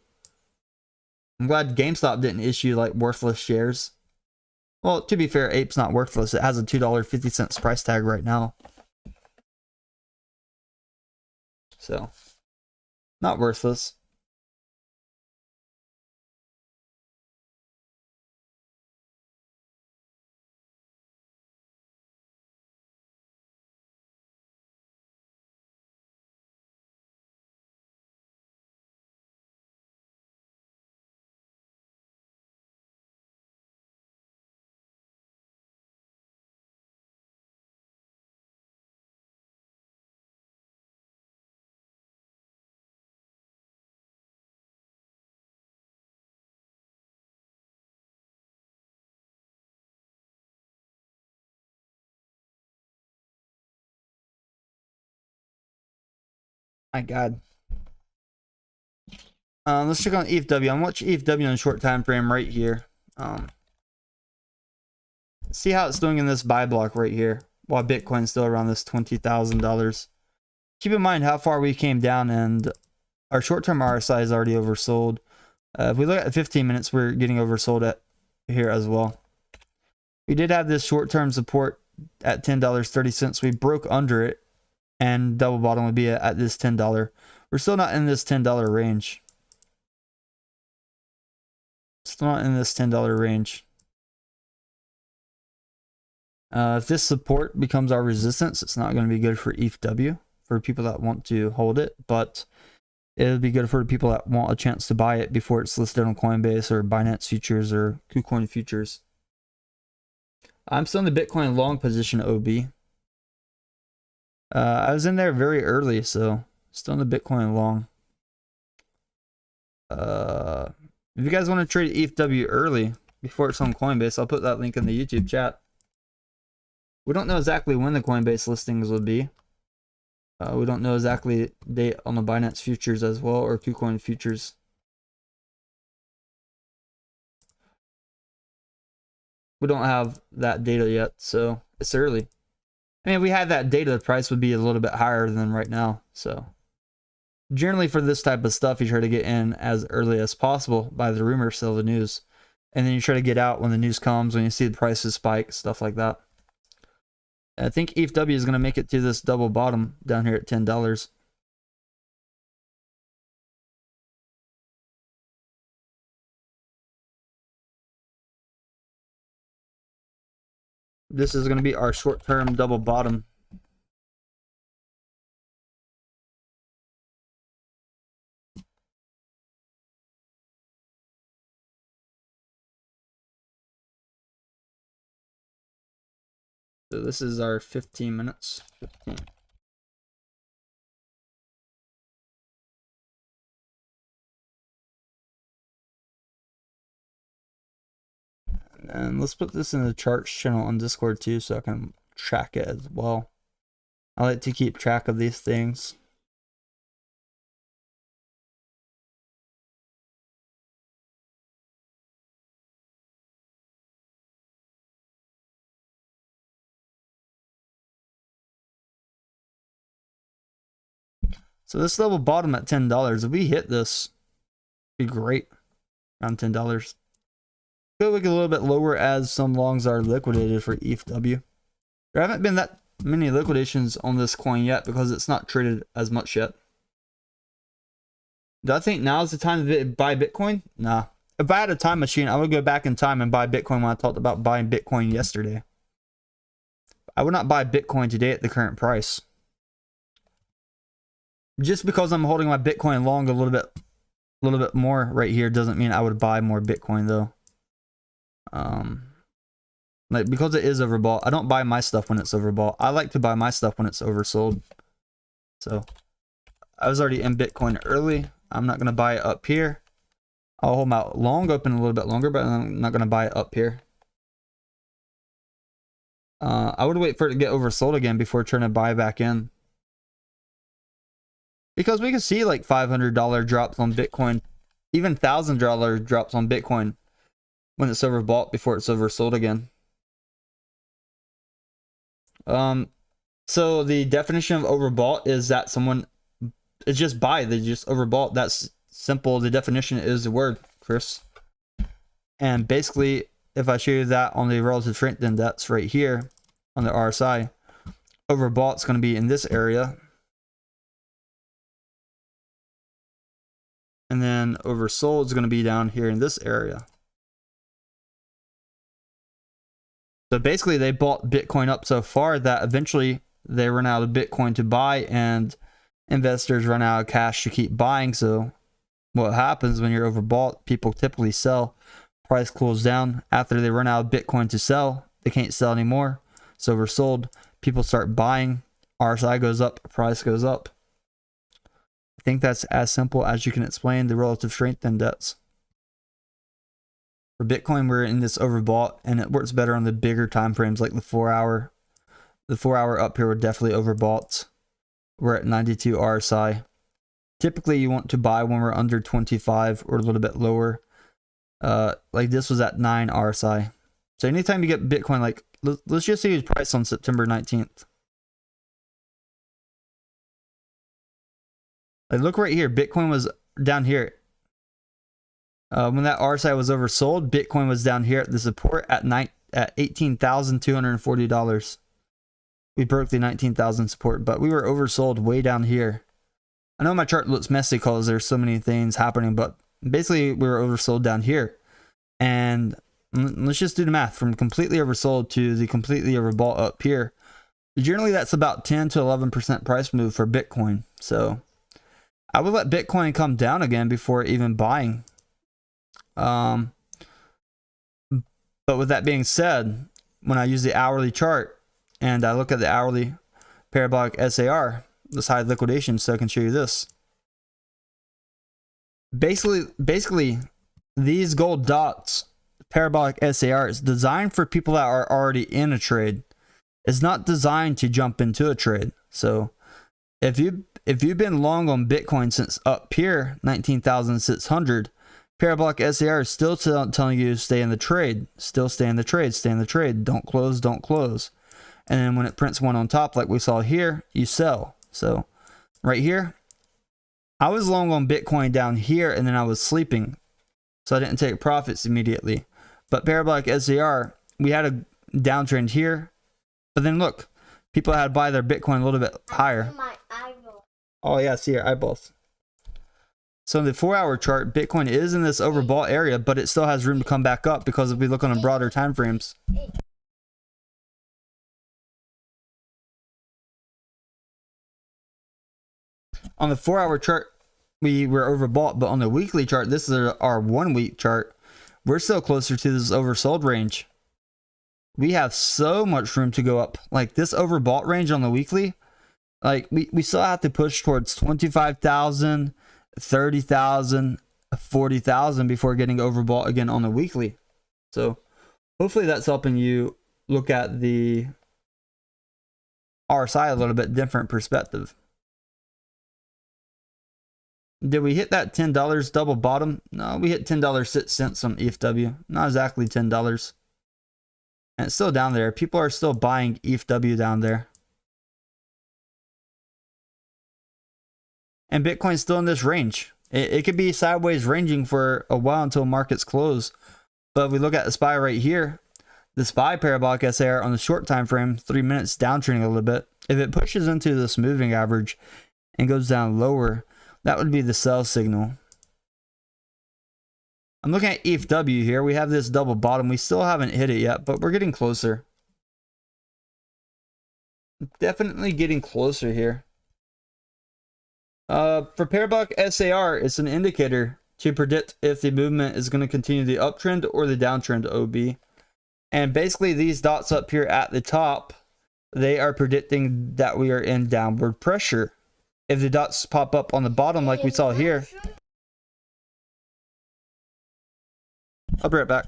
I'm glad GameStop didn't issue like worthless shares. Well, to be fair, Ape's not worthless. It has a $2.50 price tag right now. So, not worthless. My God. Let's check on ETHW. I'm watching ETHW on a short time frame right here. See how it's doing in this buy block right here, while Bitcoin's still around this $20,000. Keep in mind how far we came down, and our short-term RSI is already oversold. If we look at 15 minutes, we're getting oversold at here as well. We did have this short-term support at $10.30. We broke under it, and double bottom would be at this $10. We're still not in this $10 range. Still not in this $10 range. If this support becomes our resistance, it's not going to be good for ETHW for people that want to hold it, but it'll be good for people that want a chance to buy it before it's listed on Coinbase or Binance Futures or KuCoin Futures. I'm still in the Bitcoin long position, OB. I was in there very early, so still in the Bitcoin long. If you guys want to trade ETHW early before it's on Coinbase, I'll put that link in the YouTube chat. We don't know exactly when the Coinbase listings will be. We don't know exactly the date on the Binance Futures as well, or KuCoin Futures. We don't have that data yet, so it's early. I mean, if we had that data, the price would be a little bit higher than right now. So generally for this type of stuff, you try to get in as early as possible by the rumor, sell the news. And then you try to get out when the news comes, when you see the prices spike, stuff like that. I think ETHW is going to make it to this double bottom down here at $10. This is going to be our short-term double bottom. So this is our 15 minutes. 15. And let's put this in the charts channel on Discord too, so I can track it as well. I like to keep track of these things. So this level bottom at $10. If we hit this, it'd be great. Around $10. Could look a little bit lower as some longs are liquidated for ETHW. There haven't been that many liquidations on this coin yet because it's not traded as much yet. Do I think now is the time to buy Bitcoin? Nah. If I had a time machine, I would go back in time and buy Bitcoin when I talked about buying Bitcoin yesterday. I would not buy Bitcoin today at the current price. Just because I'm holding my Bitcoin long a little bit more right here doesn't mean I would buy more Bitcoin though. Like because it is overbought, I don't buy my stuff when it's overbought. I like to buy my stuff when it's oversold. So I was already in Bitcoin early. I'm not gonna buy it up here. I'll hold my long open a little bit longer, but I'm not gonna buy it up here. I would wait for it to get oversold again before trying to buy back in. Because we can see like $500 drops on Bitcoin, even $1,000 drops on Bitcoin when it's overbought before it's oversold again. So the definition of overbought is that someone is just buy, they just overbought. That's simple. The definition is the word, Chris. And basically, if I show you that on the relative strength index right here on the RSI, overbought is going to be in this area. And then oversold is going to be down here in this area. So basically they bought Bitcoin up so far that eventually they run out of Bitcoin to buy and investors run out of cash to keep buying. So what happens when you're overbought, people typically sell, price cools down. After they run out of Bitcoin to sell, they can't sell anymore. So oversold, people start buying, RSI goes up, price goes up. I think that's as simple as you can explain the relative strength index. For Bitcoin, we're in this overbought, and it works better on the bigger time frames like the 4 hour. The 4 hour up here, we're definitely overbought. We're at 92 RSI. typically you want to buy when we're under 25 or a little bit lower. Like this was at 9 RSI. So anytime you get Bitcoin, like let's just say it's priced on September 19th. Like look right here, Bitcoin was down here. When that RSI was oversold, Bitcoin was down here at the support at $18,240. We broke the 19,000 support, but we were oversold way down here. I know my chart looks messy because there's so many things happening, but basically we were oversold down here. And let's just do the math from completely oversold to the completely overbought up here. Generally, that's about 10 to 11% price move for Bitcoin. So I would let Bitcoin come down again before even buying. But with that being said, when I use the hourly chart and I look at the hourly parabolic SAR, this high liquidation, so I can show you this. Basically, these gold dots, parabolic SAR, is designed for people that are already in a trade. It's not designed to jump into a trade. So if you've been long on Bitcoin since up here 19,600, parabolic SAR is still telling you stay in the trade, still stay in the trade, stay in the trade, don't close, don't close. And then when it prints one on top like we saw here, you sell. So right here, I was long on Bitcoin down here and then I was sleeping, so I didn't take profits immediately. But parabolic SAR, we had a downtrend here, but then look, people had to buy their Bitcoin a little bit higher. My eyeball. Oh yeah, see your eyeballs. So in the 4-hour chart, Bitcoin is in this overbought area, but it still has room to come back up because if we look on the broader time frames. On the 4-hour chart, we were overbought, but on the weekly chart, this is our 1 week chart, we're still closer to this oversold range. We have so much room to go up. Like this overbought range on the weekly, like we still have to push towards 25,000, 30,000, 40,000 before getting overbought again on the weekly. So hopefully that's helping you look at the RSI a little bit different perspective. Did we hit that $10 double bottom? No, we hit $10.06 on ETHW. Not exactly $10. And it's still down there. People are still buying ETHW down there. And Bitcoin's still in this range. It could be sideways ranging for a while until markets close. But if we look at the SPY right here, the SPY parabolic SAR on the short time frame, 3 minutes downtrending a little bit. If it pushes into this moving average and goes down lower, that would be the sell signal. I'm looking at ETHW here. We have this double bottom. We still haven't hit it yet, but we're getting closer. Definitely getting closer here. For parabolic SAR, it's an indicator to predict if the movement is going to continue the uptrend or the downtrend OB. And basically these dots up here at the top, they are predicting that we are in downward pressure. If the dots pop up on the bottom like we saw here, I'll be right back.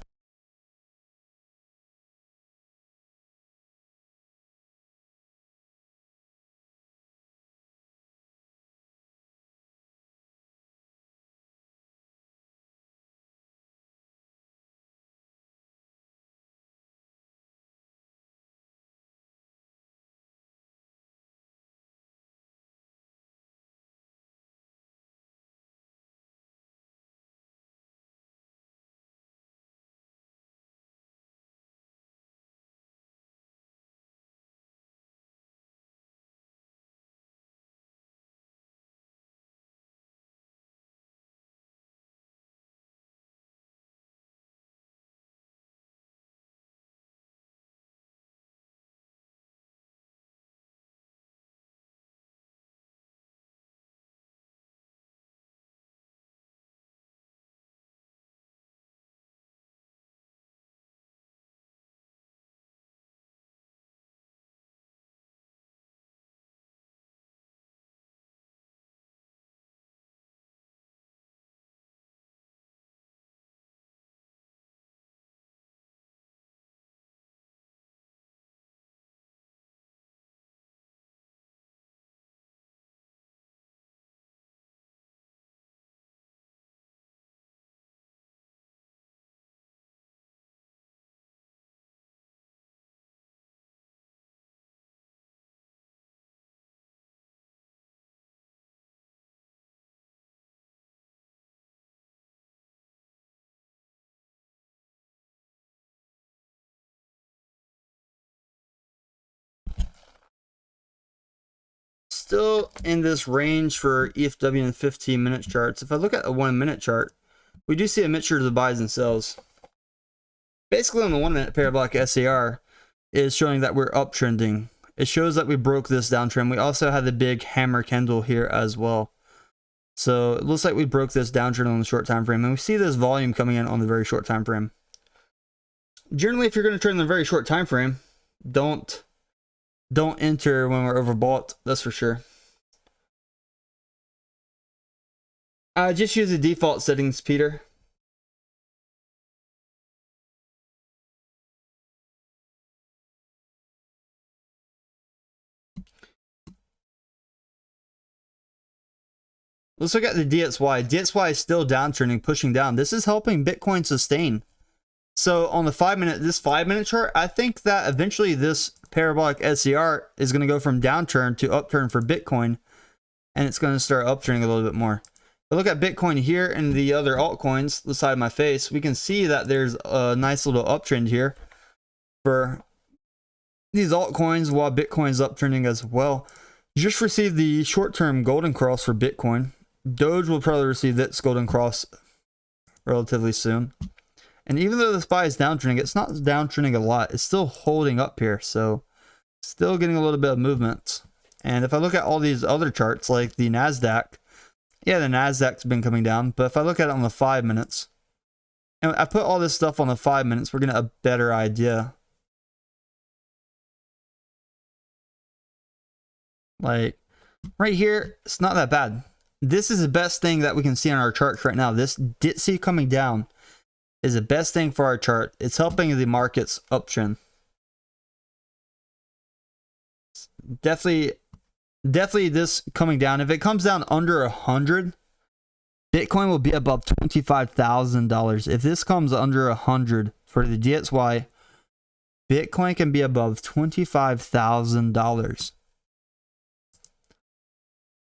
still in this range for ETHW and 15-minute charts. If I look at a 1-minute chart, we do see a mixture of the buys and sells. Basically, on the 1-minute parabolic SAR is showing that we're uptrending. It shows that we broke this downtrend. We also had the big hammer candle here as well. So it looks like we broke this downtrend on the short time frame, and we see this volume coming in on the very short time frame. Generally, if you're going to trade in the very short time frame, don't enter when we're overbought. That's for sure. Just use the default settings, Peter. Let's look at the DXY. DXY is still downtrending, pushing down. This is helping Bitcoin sustain. So on the 5-minute, this 5-minute chart, I think that eventually this parabolic SCR is going to go from downturn to upturn for Bitcoin, and it's going to start uptrending a little bit more. But look at Bitcoin here and the other altcoins, the side of my face. We can see that there's a nice little uptrend here for these altcoins, while Bitcoin's uptrending as well. Just received the short-term golden cross for Bitcoin. Doge will probably receive its golden cross relatively soon. And even though the SPY is downtrending, it's not downtrending a lot. It's still holding up here. So still getting a little bit of movement. And if I look at all these other charts, like the NASDAQ, yeah, the NASDAQ's been coming down. But if I look at it on the 5 minutes, and I put all this stuff on the 5 minutes, we're getting a better idea. Like right here, it's not that bad. This is the best thing that we can see on our charts right now. This DTC coming down is the best thing for our chart. It's helping the markets uptrend. Definitely this coming down. If it comes down under 100, Bitcoin will be above $25,000. If this comes under 100 for the DXY, Bitcoin can be above $25,000.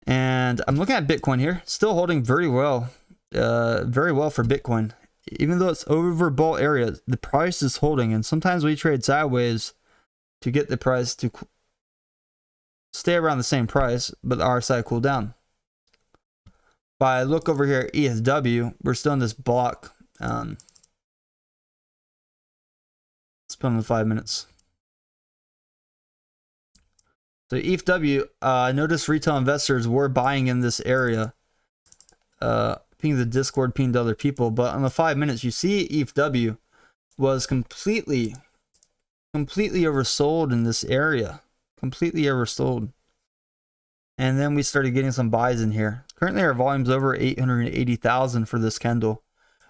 And I'm looking at Bitcoin here, still holding very well for Bitcoin. Even though it's overbought area, the price is holding, and sometimes we trade sideways to get the price to stay around the same price, but the RSI cool down. If I look over here at ETHW, we're still in this block. Let's put on the 5 minutes. So ETHW, I noticed retail investors were buying in this area. Ping the Discord, pinged other people. But on the 5 minutes, you see ETHW was completely oversold in this area. Completely oversold. And then we started getting some buys in here. Currently our volume's over 880,000 for this candle.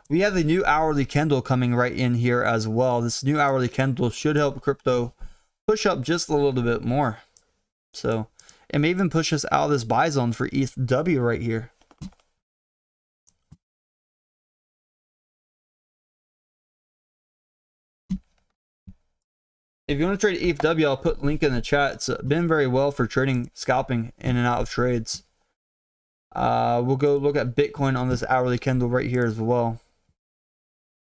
We have the new hourly candle coming right in here as well. This new hourly candle should help crypto push up just a little bit more. So it may even push us out of this buy zone for ETHW right here. If you want to trade ETHW, I'll put a link in the chat. It's been very well for trading, scalping in and out of trades. We'll go look at Bitcoin on this hourly candle right here as well.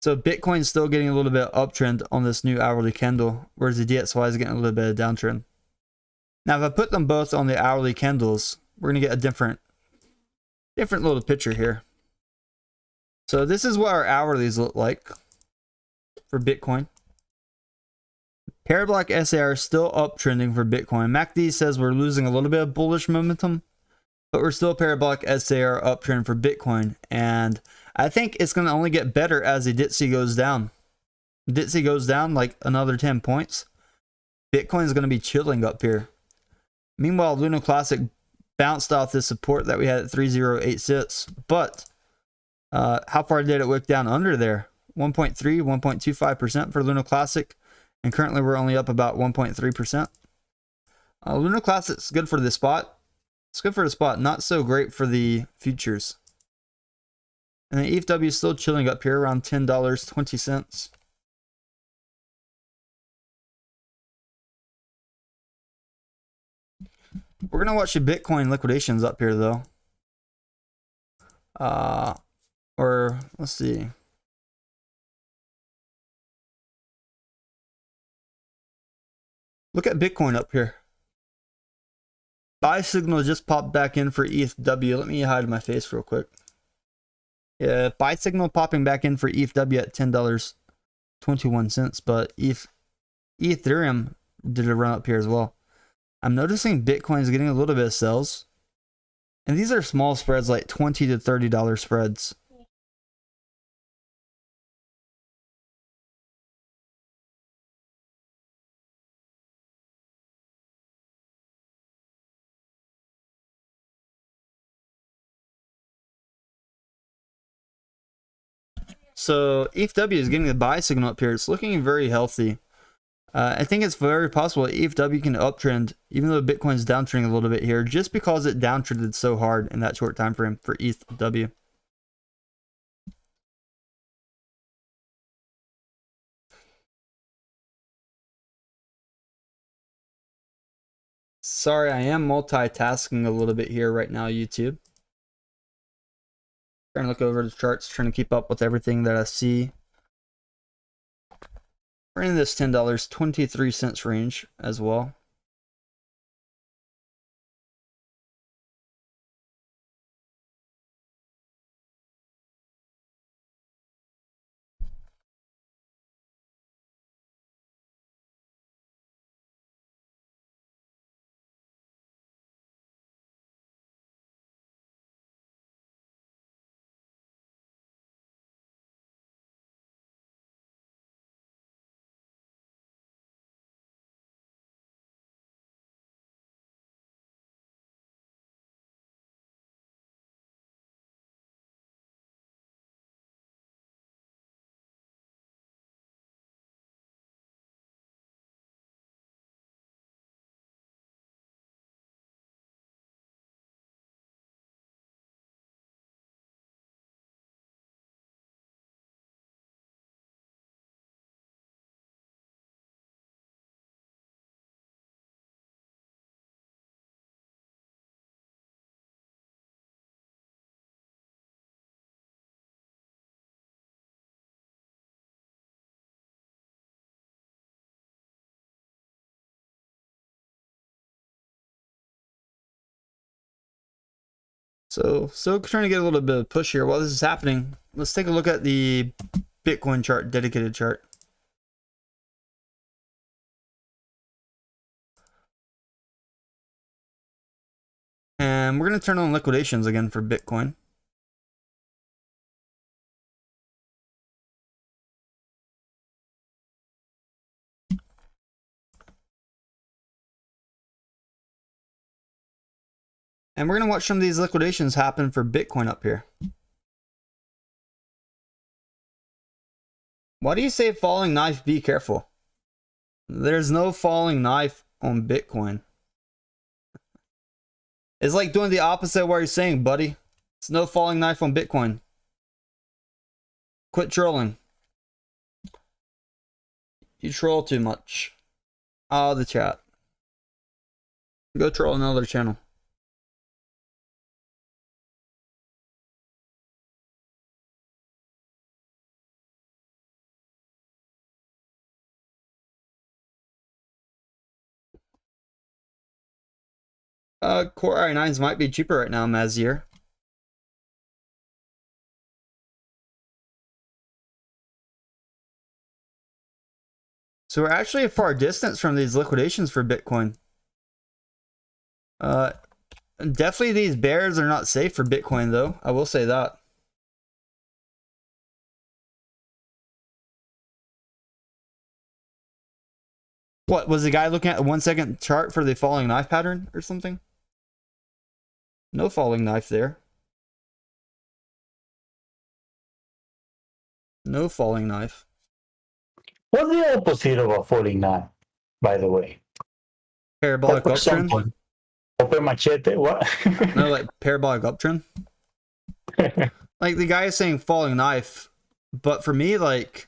So Bitcoin's still getting a little bit uptrend on this new hourly candle, whereas the DXY is getting a little bit of downtrend. Now, if I put them both on the hourly candles, we're going to get a different little picture here. So this is what our hourlies look like for Bitcoin. Parabolic SAR is still uptrending for Bitcoin. MACD says we're losing a little bit of bullish momentum, but we're still parabolic SAR uptrend for Bitcoin. And I think it's going to only get better as the DTC goes down. DTC goes down like another 10 points. Bitcoin is going to be chilling up here. Meanwhile, Luna Classic bounced off this support that we had at 3086. But how far did it wick down under there? 1.3, 1.25% for Luna Classic. And currently we're only up about 1.3%. Luna Classic's good for the spot. It's good for the spot, not so great for the futures. And the ETHW is still chilling up here around $10.20. We're going to watch the Bitcoin liquidations up here, though. Or, let's see. Look at Bitcoin up here. buy signal just popped back in for ETHW. Let me hide my face real quick. Yeah, buy signal popping back in for ETHW at $10.21, but Ethereum did a run up here as well. I'm noticing Bitcoin is getting a little bit of sells. And these are small spreads, like $20 to $30 spreads. So ETHW is getting the buy signal up here. It's looking very healthy. I think it's very possible ETHW can uptrend, even though Bitcoin's downtrending a little bit here, just because it downtrended so hard in that short time frame for ETHW. Sorry, I am multitasking a little bit here right now, YouTube. Trying to look over the charts, trying to keep up with everything that I see. We're in this $10.23 range as well. So trying to get a little bit of push here while this is happening. Let's take a look at the Bitcoin chart, dedicated chart. And we're going to turn on liquidations again for Bitcoin. And we're going to watch some of these liquidations happen for Bitcoin up here. Why do you say falling knife? Be careful. There's no falling knife on Bitcoin. It's like doing the opposite of what you're saying, buddy. It's no falling knife on Bitcoin. Quit trolling. You troll too much. Oh, the chat. Go troll another channel. Core i9s might be cheaper right now, Mazier. So we're actually a far distance from these liquidations for Bitcoin. Definitely these bears are not safe for Bitcoin, though. I will say that. What, was the guy looking at a 1 second chart for the falling knife pattern or something? No falling knife there. No falling knife. What's the opposite of a falling knife, by the way? Parabolic uptrend? Open machete, what? No, like parabolic uptrend. Like the guy is saying falling knife, but for me, like,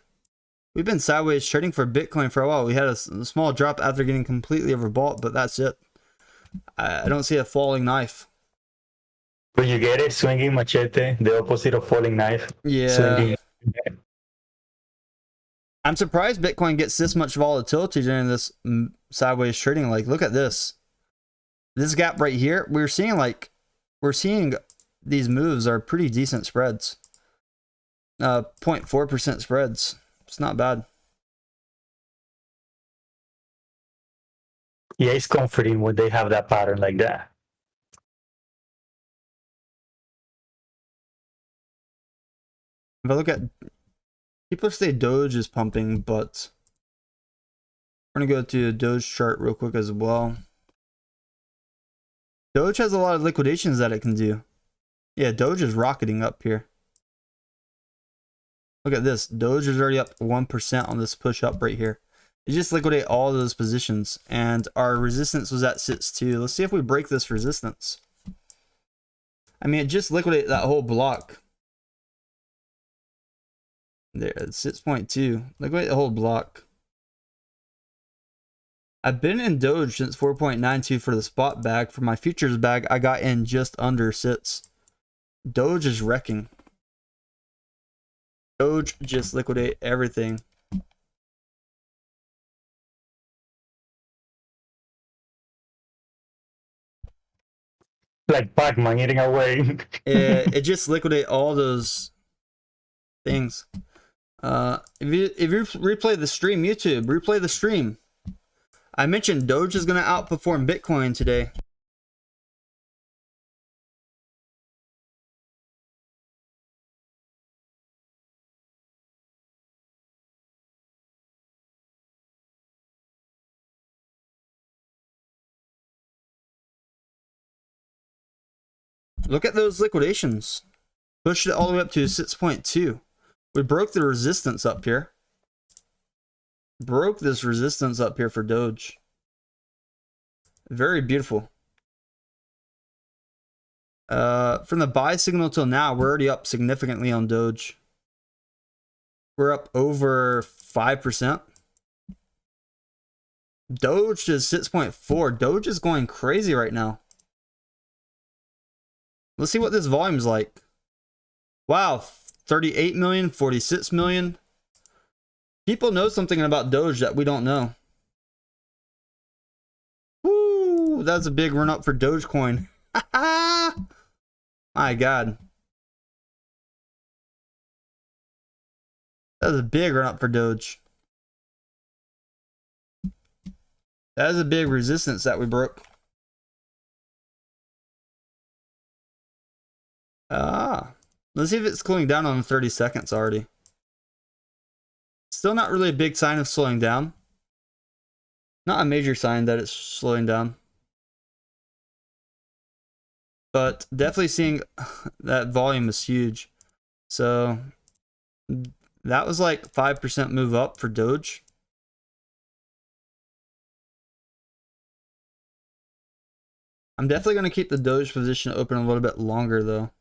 we've been sideways trading for Bitcoin for a while. We had a small drop after getting completely overbought, but that's it. I don't see a falling knife. But you get it? Swinging machete, the opposite of falling knife. Yeah. Swinging. I'm surprised Bitcoin gets this much volatility during this sideways trading. Like, look at this. This gap right here, we're seeing these moves are pretty decent spreads. 0.4% spreads. It's not bad. Yeah, it's comforting when they have that pattern like that. If I look at, people say Doge is pumping, but we're gonna go to a Doge chart real quick as well. Doge has a lot of liquidations that it can do. Yeah, Doge is rocketing up here. Look at this. Doge is already up 1% on this push up right here. You just liquidate all those positions, and our resistance was at 6.2. Let's see if we break this resistance. I mean, it just liquidated that whole block. There, 6.2. Liquidate the whole block. I've been in Doge since 4.92 for the spot bag. For my futures bag, I got in just under sits. Doge is wrecking. Doge just liquidate everything. Like Pac-Man eating away. It just liquidate all those things. If you replay the stream, YouTube, replay the stream. I mentioned Doge is going to outperform Bitcoin today. Look at those liquidations. Pushed it all the way up to 6.2. We broke the resistance up here. Broke this resistance up here for Doge. Very beautiful. From the buy signal till now, we're already up significantly on Doge. We're up over 5%. Doge is 6.4. Doge is going crazy right now. Let's see what this volume's like. Wow, 38 million, 46 million. People know something about Doge that we don't know. Woo, that's a big run up for Dogecoin. My God. That was a big run up for Doge. That is a big resistance that we broke. Let's see if it's cooling down on 30 seconds already. Still not really a big sign of slowing down. Not a major sign that it's slowing down. But definitely seeing that volume is huge. So that was like 5% move up for Doge. I'm definitely going to keep the Doge position open a little bit longer though.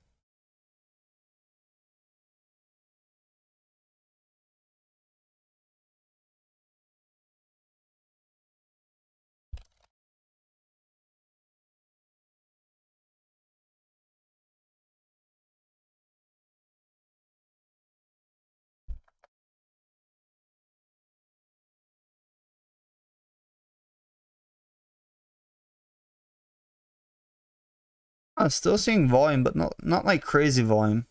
I'm still seeing volume, but not like crazy volume.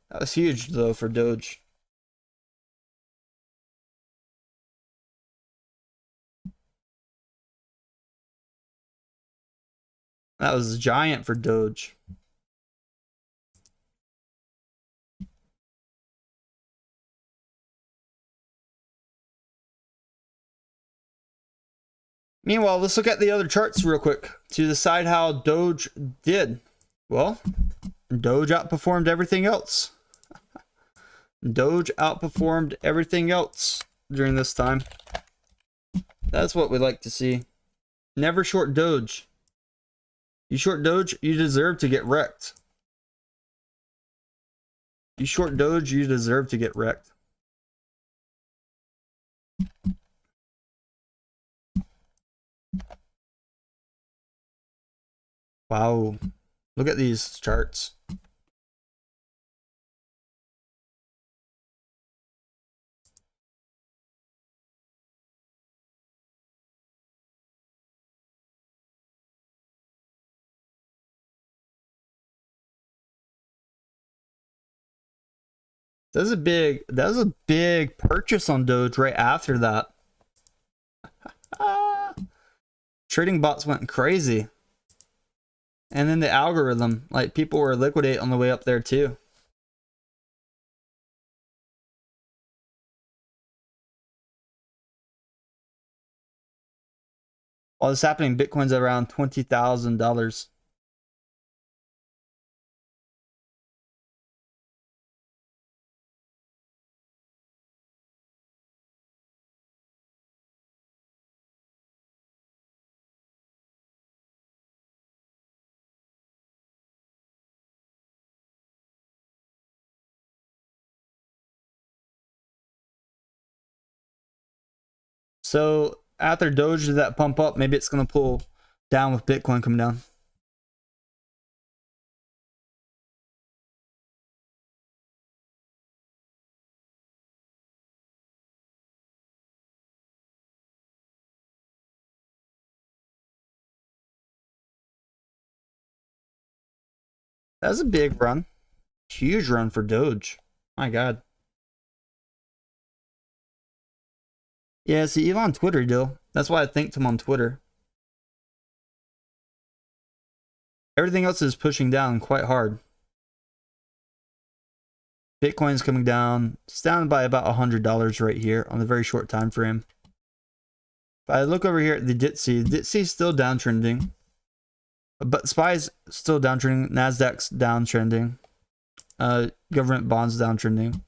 That was huge though for Doge. That was giant for Doge. Meanwhile, let's look at the other charts real quick to decide how Doge did. Well, Doge outperformed everything else. Doge outperformed everything else during this time. That's what we like to see. Never short Doge. You short Doge, you deserve to get wrecked. You short Doge, you deserve to get wrecked. Wow. Look at these charts. That was a big purchase on Doge right after that. Trading bots went crazy. And then the algorithm, like people were liquidate on the way up there too. While this happening, Bitcoin's around $20,000. So after Doge did that pump up, maybe it's gonna pull down with Bitcoin coming down. That's a big run. Huge run for Doge. My God. Yeah, it's the Elon Twitter deal. That's why I thanked him on Twitter. Everything else is pushing down quite hard. Bitcoin's coming down. It's down by about $100 right here on the very short time frame. If I look over here at the DTC is still downtrending. But SPY's still downtrending. Nasdaq's downtrending. Government bonds downtrending.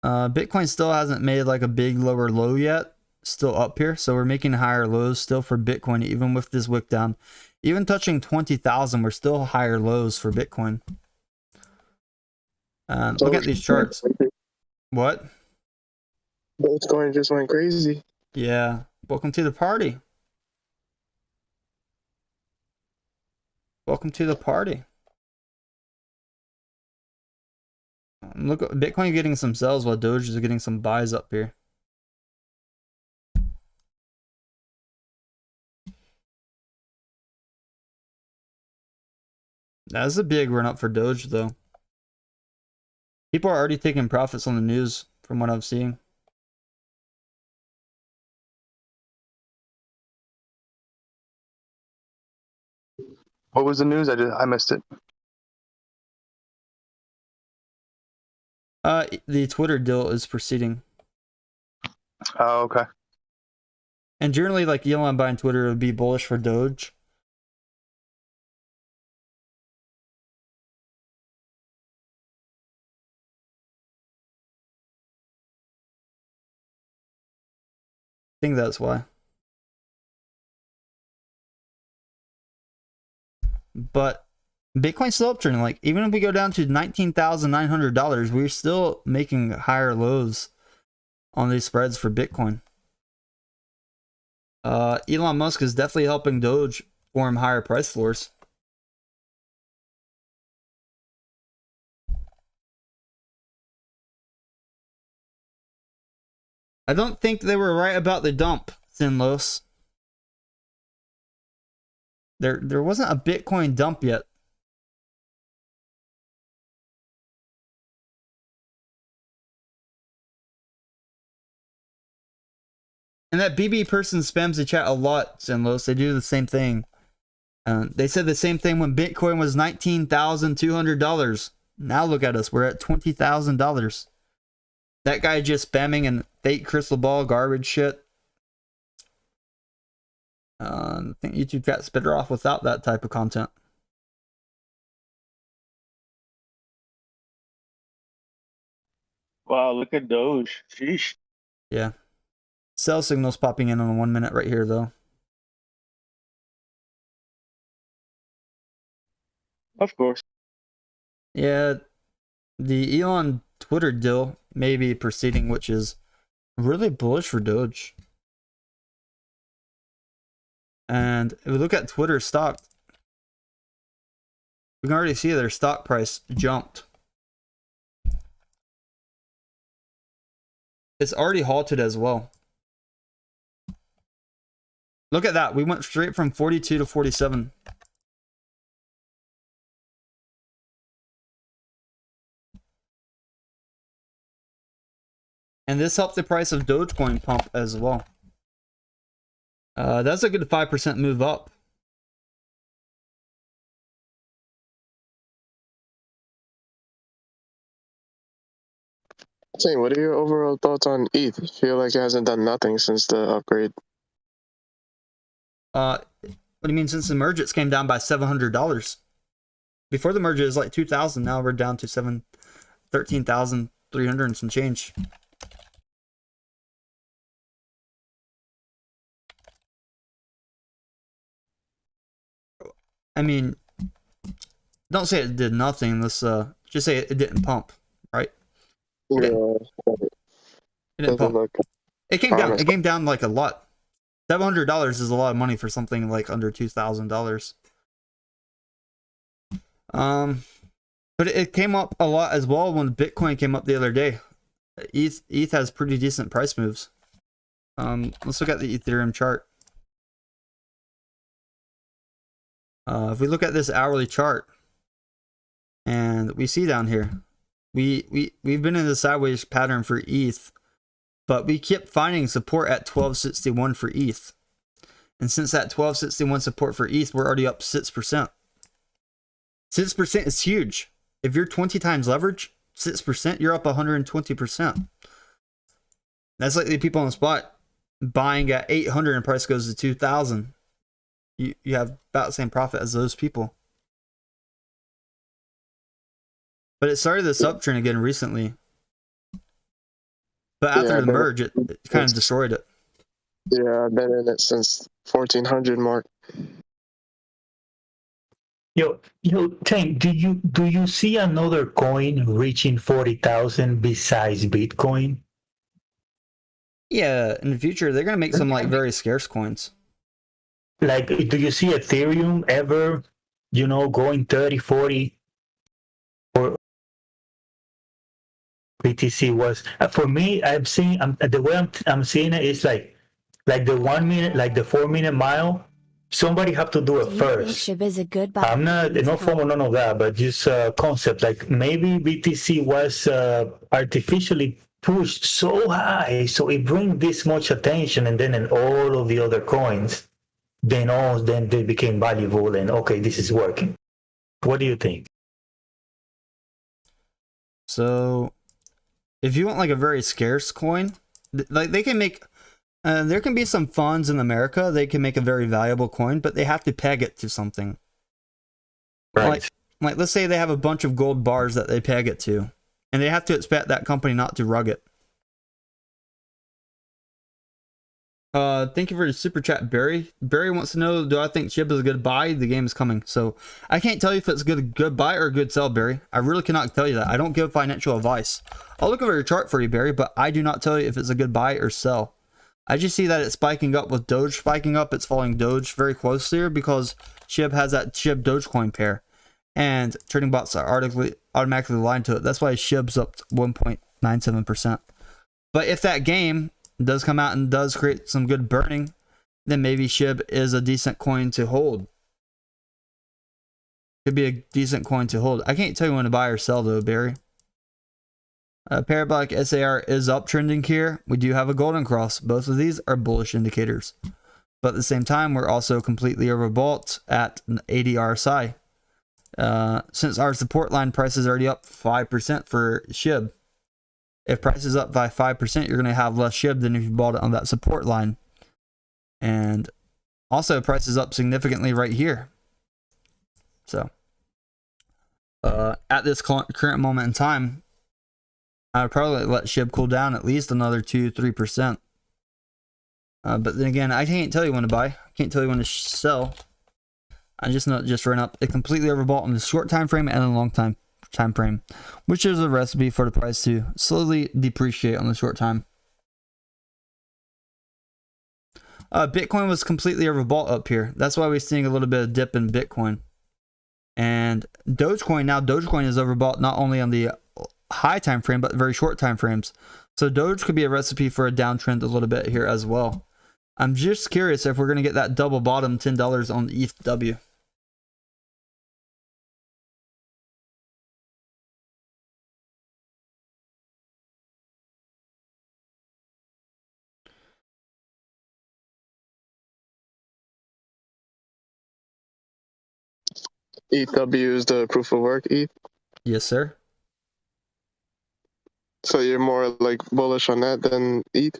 Bitcoin still hasn't made like a big lower low yet. Still up here. So we're making higher lows still for Bitcoin, even with this wick down. Even touching 20,000, we're still higher lows for Bitcoin. Look at these charts. What? Altcoin just went crazy. Yeah. Welcome to the party. Welcome to the party. Look, Bitcoin getting some sells while Doge is getting some buys up here. That's a big run up for Doge though. People are already taking profits on the news from what I'm seeing. What was the news? I missed it. The Twitter deal is proceeding. Oh, okay. And generally, like Elon buying Twitter would be bullish for Doge. I think that's why. But Bitcoin's still uptrending. Like even if we go down to $19,900, we're still making higher lows on these spreads for Bitcoin. Elon Musk is definitely helping Doge form higher price floors. I don't think they were right about the dump, Sinlos. There wasn't a Bitcoin dump yet. And that BB person spams the chat a lot, Sinlos. They do the same thing. They said the same thing when Bitcoin was $19,200. Now look at us. We're at $20,000. That guy just spamming and fake crystal ball garbage shit. I think YouTube got better off without that type of content. Wow, look at Doge. Sheesh. Yeah. Sell signals popping in on 1 minute right here, though. Of course. Yeah. The Elon Twitter deal may be proceeding, which is really bullish for Doge. And if we look at Twitter stock, we can already see their stock price jumped. It's already halted as well. Look at that. We went straight from 42 to 47. And this helped the price of Dogecoin pump as well. That's a good 5% move up. Hey, what are your overall thoughts on ETH? I feel like it hasn't done nothing since the upgrade. What do you mean since the merge it's came down by $700? Before the merge it was like 2,000. Now we're down to 13,300 and some change. I mean, don't say it did nothing. Let's just say it didn't pump, right? It didn't, it didn't pump. Look It came down. It came down like a lot. $700 is a lot of money for something like under $2,000. But it came up a lot as well when Bitcoin came up the other day. ETH has pretty decent price moves. Let's look at the Ethereum chart. If we look at this hourly chart, and we see down here, we've been in the sideways pattern for ETH, but we kept finding support at 1261 for ETH. And since that 1261 support for ETH, we're already up 6%. 6% is huge. If you're 20 times leverage, 6%, you're up 120%. That's like the people on the spot buying at 800 and price goes to 2,000. You have about the same profit as those people. But it started this uptrend again recently. But after the merge, it kind of destroyed it. Yeah, I've been in it since 1400 mark. Yo, Tank, do you see another coin reaching 40,000 besides Bitcoin? Yeah, in the future, they're going to make some like very scarce coins. Like, do you see Ethereum ever, going 30, 40? Or BTC was, for me, I've seen, the way I'm seeing it is like the 1 minute, like the 4 minute mile. Somebody have to do it Do you think first. SHIB is a good buy? I'm not, no formal, none of that, but just concept. Like maybe BTC was artificially pushed so high, so it brings this much attention, and then in all of the other coins, then they became valuable, and okay, this is working. What do you think? So, if you want like a very scarce coin, like they can make, there can be some funds in America, they can make a very valuable coin, but they have to peg it to something. Right. Like let's say they have a bunch of gold bars that they peg it to, and they have to expect that company not to rug it. Thank you for the super chat, Barry. Barry wants to know, do I think SHIB is a good buy? The game is coming. So I can't tell you if it's a good buy or a good sell, Barry. I really cannot tell you that. I don't give financial advice. I'll look over your chart for you, Barry, but I do not tell you if it's a good buy or sell. I just see that it's spiking up with Doge spiking up. It's following Doge very closely here because SHIB has that SHIB Dogecoin pair. And trading bots are automatically aligned to it. That's why SHIB's up 1.97%. But if that game does come out and does create some good burning, then maybe SHIB is a decent coin to hold. Could be a decent coin to hold. I can't tell you when to buy or sell though, Barry. Parabolic SAR is uptrending here. We do have a golden cross. Both of these are bullish indicators. But at the same time, we're also completely overbought at an 80 RSI. Since our support line price is already up 5% for SHIB. If price is up by 5%, you're going to have less SHIB than if you bought it on that support line. And also, price is up significantly right here. So, at this current moment in time, I would probably let SHIB cool down at least another 2-3%. But then again, I can't tell you when to buy. I can't tell you when to sell. I just know it just ran up. It completely overbought in the short time frame and the long time frame, which is a recipe for the price to slowly depreciate on the short time. Bitcoin was completely overbought up here. That's why we're seeing a little bit of dip in Bitcoin. And Dogecoin, now Dogecoin is overbought not only on the high time frame, but very short time frames. So Doge could be a recipe for a downtrend a little bit here as well. I'm just curious if we're going to get that double bottom $10 on the ETHW. ETHW is the proof of work ETH. Yes, sir. So you're more like bullish on that than ETH?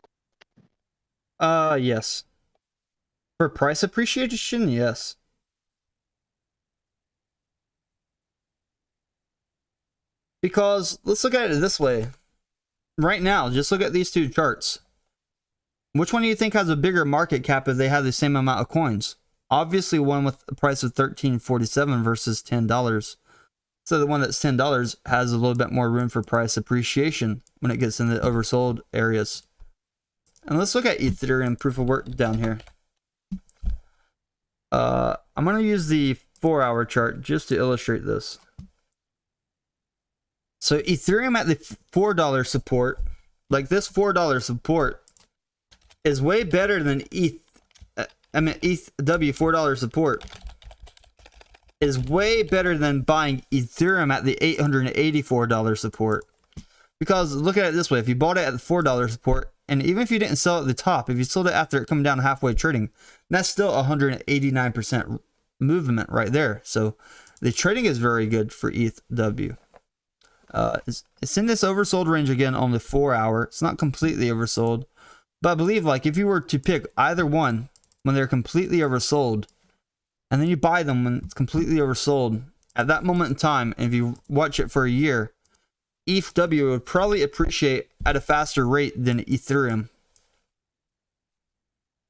Yes. For price appreciation, yes. Because let's look at it this way. Right now, just look at these two charts. Which one do you think has a bigger market cap if they have the same amount of coins? Obviously, one with a price of $13.47 versus $10. So the one that's $10 has a little bit more room for price appreciation when it gets in the oversold areas. And let's look at Ethereum proof of work down here. I'm going to use the 4-hour chart just to illustrate this. So Ethereum at the $4 support, like this $4 support, is way better than ETHW $4 support is way better than buying Ethereum at the $884 support. Because look at it this way, if you bought it at the $4 support, and even if you didn't sell at the top, if you sold it after it come down halfway trading, that's still 189% movement right there. So the trading is very good for ETHW. It's in this oversold range again on the 4-hour. It's not completely oversold, but I believe like if you were to pick either one when they're completely oversold, and then you buy them when it's completely oversold at that moment in time, and if you watch it for a year, ETHW would probably appreciate at a faster rate than Ethereum.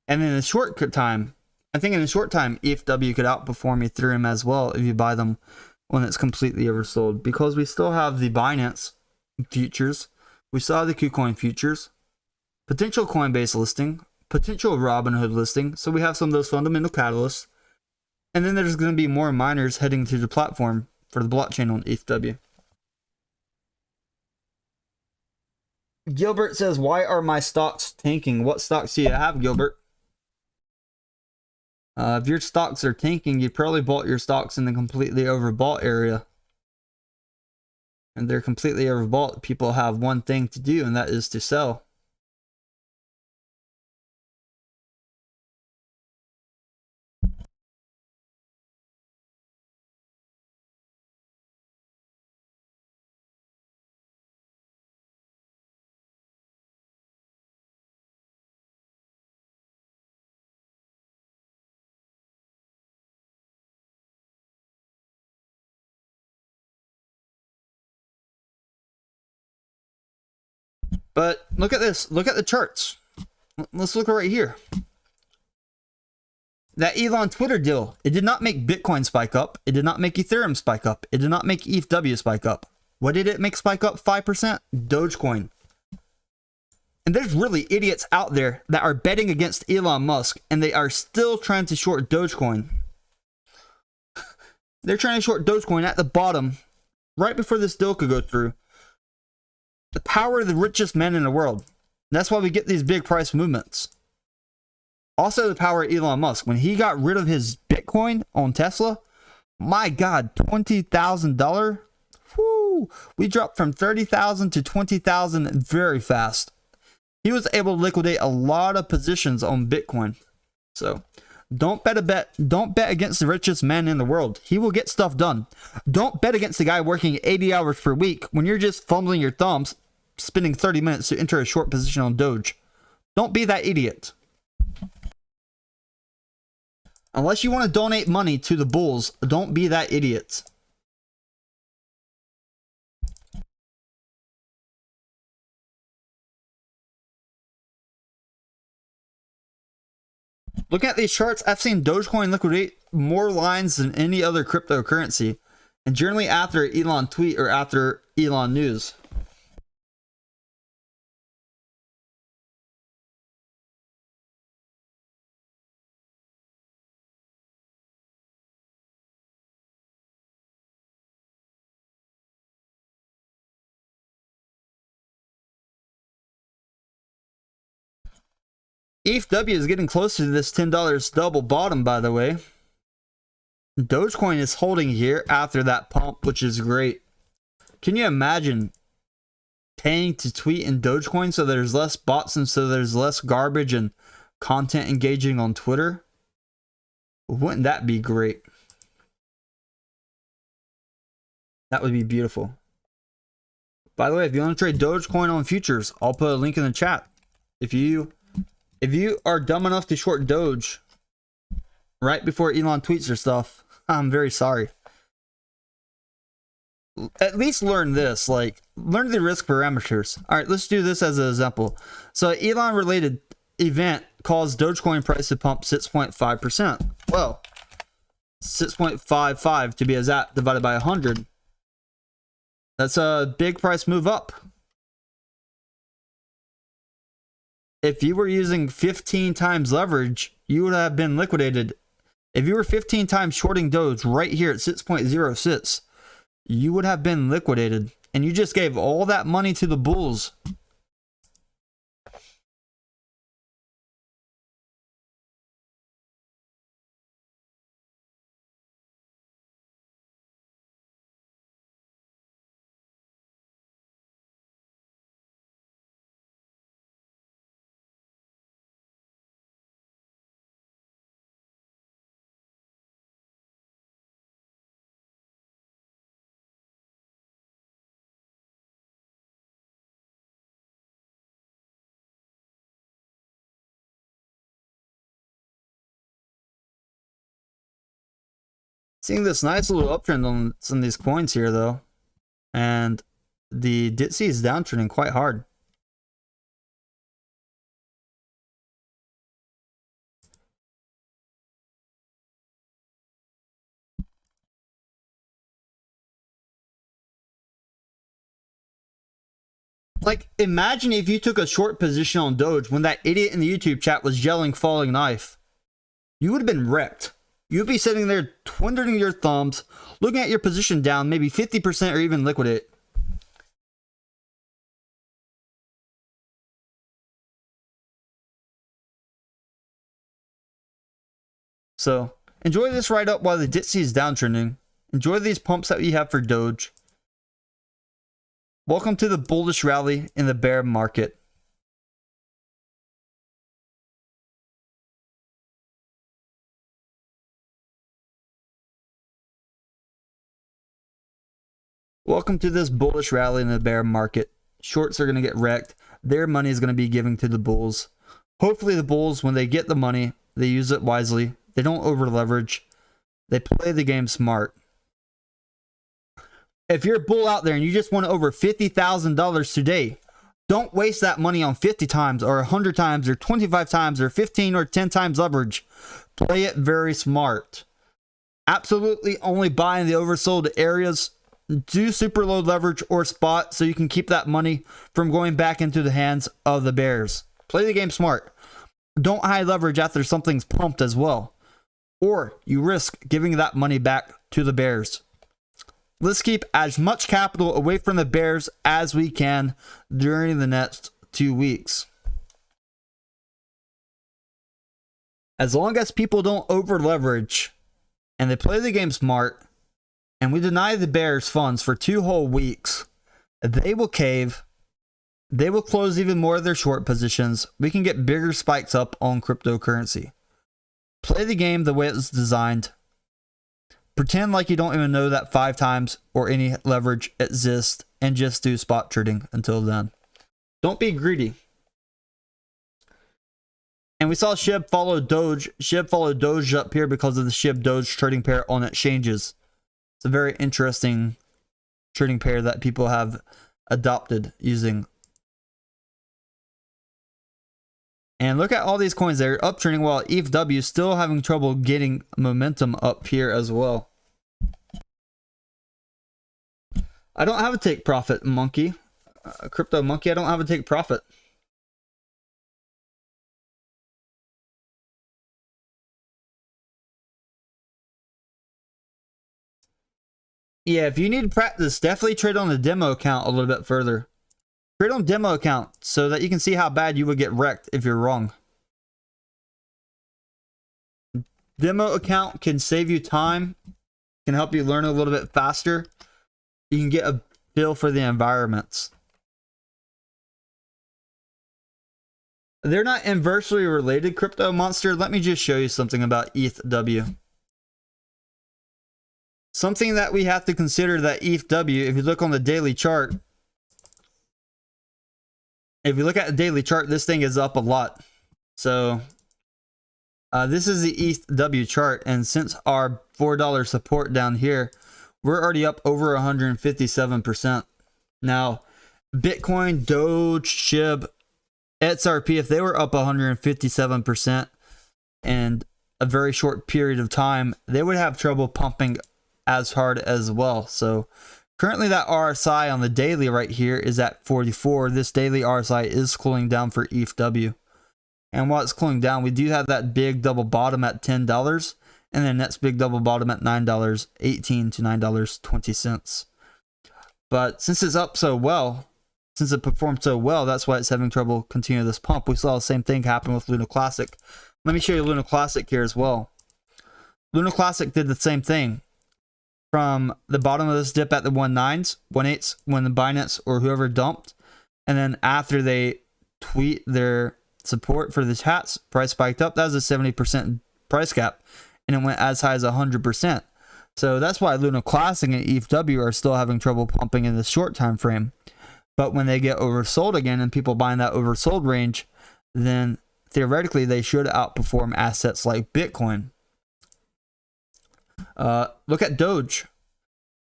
And in a short time, I think in a short time, ETHW could outperform Ethereum as well if you buy them when it's completely oversold, because we still have the Binance futures, we still have the KuCoin futures, potential Coinbase listing, potential Robinhood listing. So we have some of those fundamental catalysts, and then there's going to be more miners heading to the platform for the blockchain on ETHW. Gilbert says, "Why are my stocks tanking?" What stocks do you have, Gilbert? If your stocks are tanking, you probably bought your stocks in the completely overbought area. And they're completely overbought. People have one thing to do, and that is to sell. But look at this. Look at the charts. Let's look right here. That Elon Twitter deal, it did not make Bitcoin spike up. It did not make Ethereum spike up. It did not make ETHW spike up. What did it make spike up 5%? Dogecoin. And there's really idiots out there that are betting against Elon Musk, and they are still trying to short Dogecoin. They're trying to short Dogecoin at the bottom, right before this deal could go through. The power of the richest men in the world. That's why we get these big price movements. Also, the power of Elon Musk. When he got rid of his Bitcoin on Tesla, my God, $20,000. Whoo! We dropped from 30,000 to 20,000 very fast. He was able to liquidate a lot of positions on Bitcoin. So, don't bet against the richest man in the world. He will get stuff done. Don't bet against the guy working 80 hours per week when you're just fumbling your thumbs, spending 30 minutes to enter a short position on Doge. Don't be that idiot. Unless you want to donate money to the bulls, don't be that idiot. Look at these charts. I've seen Dogecoin liquidate more lines than any other cryptocurrency, and generally after Elon tweet or after Elon news. ETHW is getting closer to this $10 double bottom, by the way. Dogecoin is holding here after that pump, which is great. Can you imagine paying to tweet in Dogecoin so there's less bots and so there's less garbage and content engaging on Twitter? Wouldn't that be great? That would be beautiful. By the way, if you want to trade Dogecoin on futures, I'll put a link in the chat. If you are dumb enough to short Doge right before Elon tweets your stuff, I'm very sorry. At least learn this, like learn the risk parameters. All right, let's do this as an example. So Elon related event caused Dogecoin price to pump 6.5%. Well, 6.55 to be exact, divided by 100. That's a big price move up. If you were using 15 times leverage, you would have been liquidated. If you were 15 times shorting Doge right here at 6.06, you would have been liquidated. And you just gave all that money to the bulls. Seeing this nice little uptrend on some of these coins here, though, and the DTC is downtrending quite hard. Like, imagine if you took a short position on Doge when that idiot in the YouTube chat was yelling falling knife. You would have been wrecked. You'd be sitting there twiddling your thumbs, looking at your position down maybe 50% or even liquidate. So, enjoy this ride up while the DTC is downtrending. Enjoy these pumps that we have for Doge. Welcome to the bullish rally in the bear market. Welcome to this bullish rally in the bear market. Shorts are going to get wrecked. Their money is going to be given to the bulls. Hopefully the bulls, when they get the money, they use it wisely. They don't over leverage. They play the game smart. If you're a bull out there and you just want over $50,000 today, don't waste that money on 50 times or 100 times or 25 times or 15 or 10 times leverage. Play it very smart. Absolutely only buy in the oversold areas. Do super low leverage or spot so you can keep that money from going back into the hands of the bears. Play the game smart. Don't high leverage after something's pumped as well, or you risk giving that money back to the bears. Let's keep as much capital away from the bears as we can during the next 2 weeks. As long as people don't over leverage and they play the game smart, and we deny the bears funds for 2 whole weeks, they will cave. They will close even more of their short positions. We can get bigger spikes up on cryptocurrency. Play the game the way it was designed. Pretend like you don't even know that 5 times or any leverage exists, and just do spot trading until then. Don't be greedy. And we saw SHIB follow Doge. SHIB followed Doge up here because of the SHIB Doge trading pair on exchanges. It's a very interesting trading pair that people have adopted using. And look at all these coins. They're uptrending while ETHW is still having trouble getting momentum up here as well. I don't have a take profit, monkey. Crypto monkey, I don't have a take profit. Yeah, if you need practice, definitely trade on the demo account a little bit further. Trade on demo account so that you can see how bad you would get wrecked if you're wrong. Demo account can save you time, can help you learn a little bit faster. You can get a feel for the environments. They're not inversely related, Crypto Monster. Let me just show you something about ETHW. something that we have to consider that ETHW, if you look on the daily chart, if you look at the daily chart, this thing is up a lot. So this is the ETHW chart, and since our $4 support down here, we're already up over 157%. Now, Bitcoin, Doge, SHIB, XRP, if they were up 157% in a very short period of time, they would have trouble pumping as hard as well. So currently that RSI on the daily right here is at 44. This daily RSI is cooling down for ETHW. And while it's cooling down, we do have that big double bottom at $10, and then next big double bottom at $9.18 to $9.20. But since it's up so well, since it performed so well, that's why it's having trouble continuing this pump. We saw the same thing happen with Luna Classic. Let me show you Luna Classic here as well. Luna Classic did the same thing. From the bottom of this dip at the 1.9s, 1.8s, when the Binance or whoever dumped, and then after they tweet their support for the hats, price spiked up. That was a 70% price gap, and it went as high as 100%. So that's why Luna Classic and ETHW are still having trouble pumping in the short time frame. But when they get oversold again and people buying that oversold range, then theoretically they should outperform assets like Bitcoin. Look at Doge.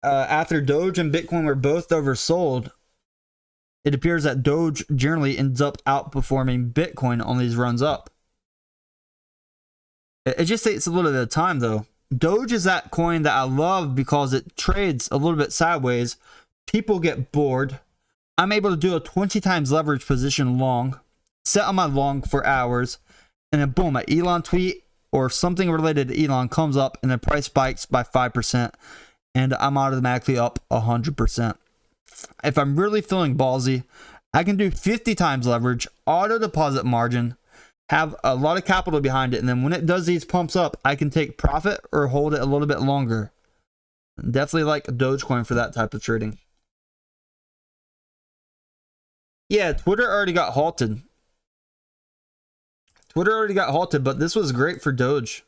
After Doge and Bitcoin were both oversold, it appears that Doge generally ends up outperforming Bitcoin on these runs up. It just takes a little bit of time though. Doge is that coin that I love because it trades a little bit sideways. People get bored. I'm able to do a 20 times leverage position long, set on my long for hours, and then boom, an Elon tweet or something related to Elon comes up and the price spikes by 5%, and I'm automatically up 100%. If I'm really feeling ballsy, I can do 50 times leverage, auto deposit margin, have a lot of capital behind it, and then when it does these pumps up, I can take profit or hold it a little bit longer. Definitely like Dogecoin for that type of trading. Yeah, Twitter already got halted. But this was great for Doge.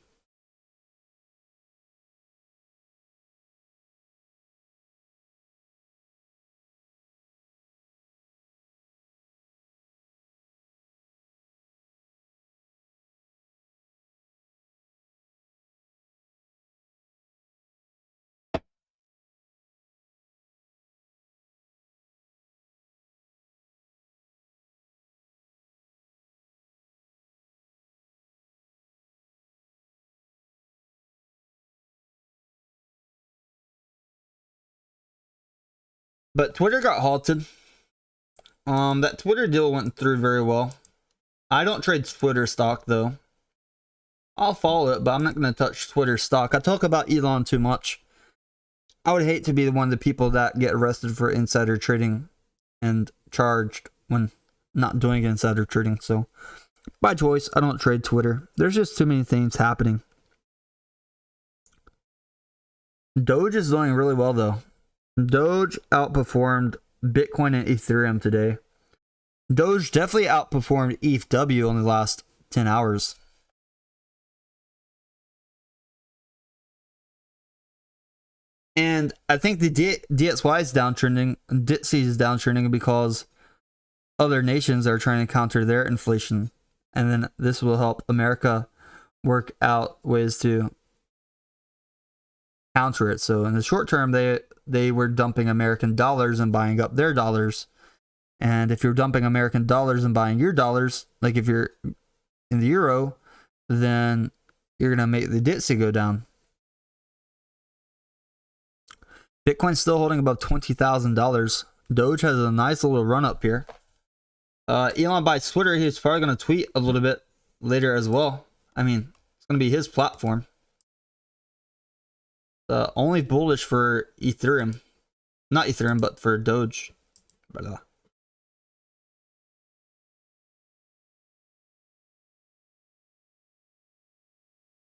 But Twitter got halted. That Twitter deal went through very well. I don't trade Twitter stock though. I'll follow it, but I'm not going to touch Twitter stock. I talk about Elon too much. I would hate to be one of the people that get arrested for insider trading and charged when not doing insider trading. So by choice, I don't trade Twitter. There's just too many things happening. Doge is doing really well though. Doge outperformed Bitcoin and Ethereum today. Doge definitely outperformed ETHW in the last 10 hours. And I think the DXY is downtrending, DTC is downtrending because other nations are trying to counter their inflation. And then this will help America work out ways to counter it. So in the short term, they were dumping American dollars and buying up their dollars. And if you're dumping American dollars and buying your dollars, like if you're in the euro, then you're going to make the DTC go down. Bitcoin's still holding above $20,000. Doge has a nice little run up here. Elon buys Twitter. He's probably going to tweet a little bit later as well. I mean, it's going to be his platform. Only bullish for Ethereum. Not Ethereum, but for Doge. Blah.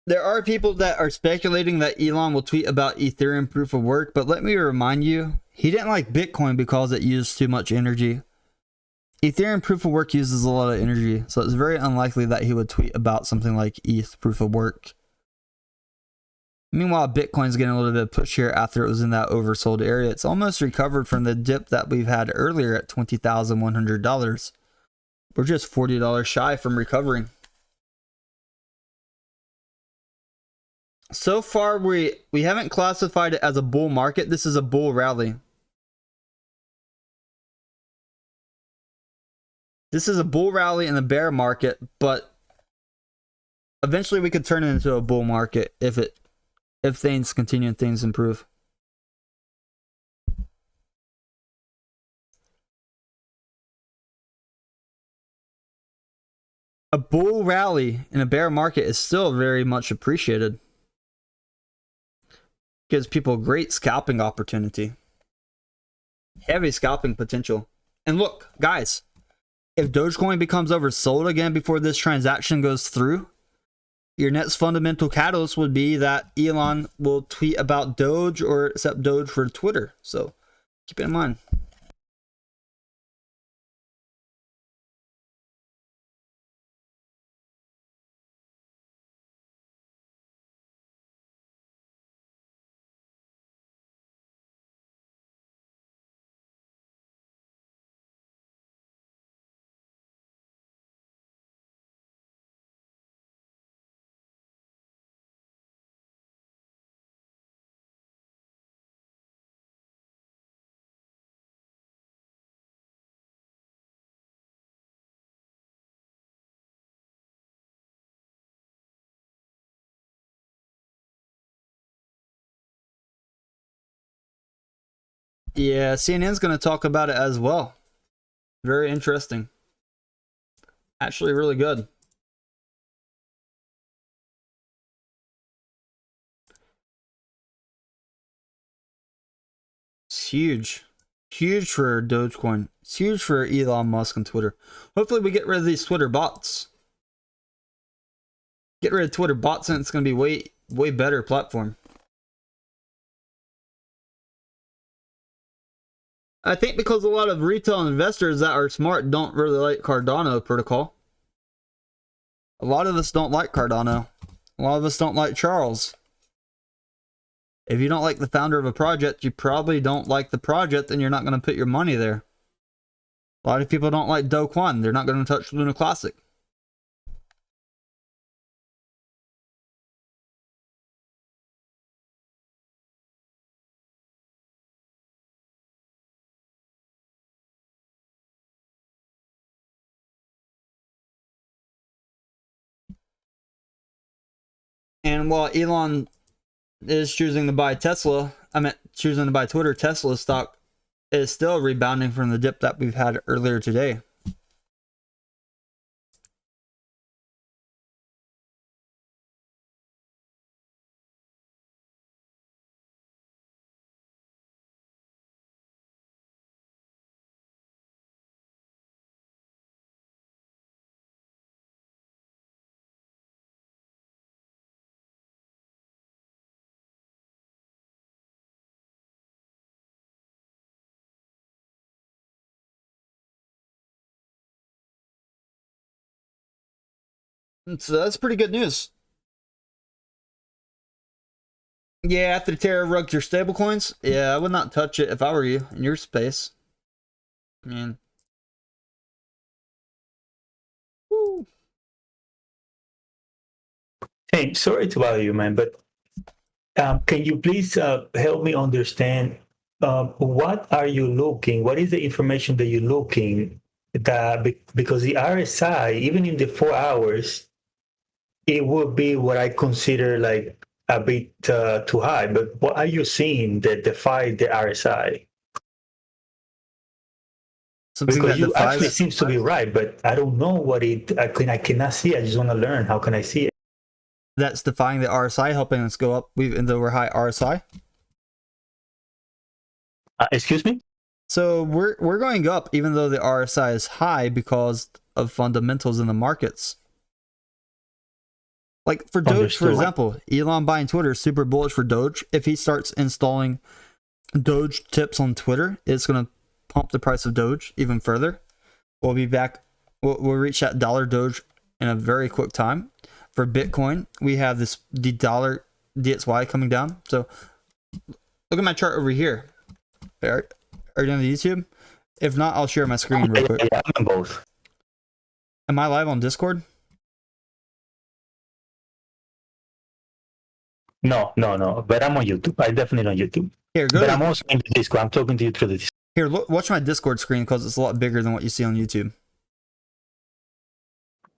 There are people that are speculating that Elon will tweet about Ethereum proof of work, but let me remind you, he didn't like Bitcoin because it used too much energy. Ethereum proof of work uses a lot of energy, so it's very unlikely that he would tweet about something like ETH proof of work. Meanwhile, Bitcoin's getting a little bit of push here after it was in that oversold area. It's almost recovered from the dip that we've had earlier at $20,100. We're just $40 shy from recovering. So far, we haven't classified it as a bull market. This is a bull rally. This is a bull rally in the bear market, but eventually we could turn it into a bull market if things continue and things improve. A bull rally in a bear market is still very much appreciated. Gives people great scalping opportunity. Heavy scalping potential. And look, guys, if Dogecoin becomes oversold again before this transaction goes through, your next fundamental catalyst would be that Elon will tweet about Doge or accept Doge for Twitter. So keep it in mind. Yeah, CNN's going to talk about it as well. Very interesting. Actually, really good. It's huge. Huge for Dogecoin. It's huge for Elon Musk and Twitter. Hopefully we get rid of these Twitter bots. Get rid of Twitter bots and it's going to be way better platform. I think because a lot of retail investors that are smart don't really like Cardano protocol. A lot of us don't like Cardano. A lot of us don't like Charles. If you don't like the founder of a project, you probably don't like the project and you're not going to put your money there. A lot of people don't like Do Kwon. They're not going to touch Luna Classic. And while Elon is choosing to buy choosing to buy Twitter, Tesla stock is still rebounding from the dip that we've had earlier today. So that's pretty good news. Yeah, after Terra rugged your stablecoins, yeah, I would not touch it if I were you in your space. I mean, woo. Hey, sorry to bother you, man, but can you please help me understand what are you looking? What is the information that you're looking because the RSI, even in the 4 hours, it would be what I consider like a bit too high. But what are you seeing that defy the RSI? Something Because that you defies actually seems to be right, but I don't know what I cannot see. I just want to learn. How can I see it? that's defying the RSI, helping us go up even though we're high RSI. Excuse me? So we're going up even though the RSI is high because of fundamentals in the markets. Like for Doge, Understood. for example, Elon buying Twitter is super bullish for Doge. If he starts installing Doge tips on Twitter, it's going to pump the price of Doge even further. We'll be back. We'll reach that dollar Doge in a very quick time. For Bitcoin, we have the dollar DXY coming down. So look at my chart over here. Are you on the YouTube? If not, I'll share my screen real quick. Yeah, I'm on both. Am I live on Discord? No. But I'm on YouTube. I definitely on YouTube. Here, go But to, I'm also in the Discord. I'm talking to you through the Discord. here, look, watch my Discord screen because it's a lot bigger than what you see on YouTube.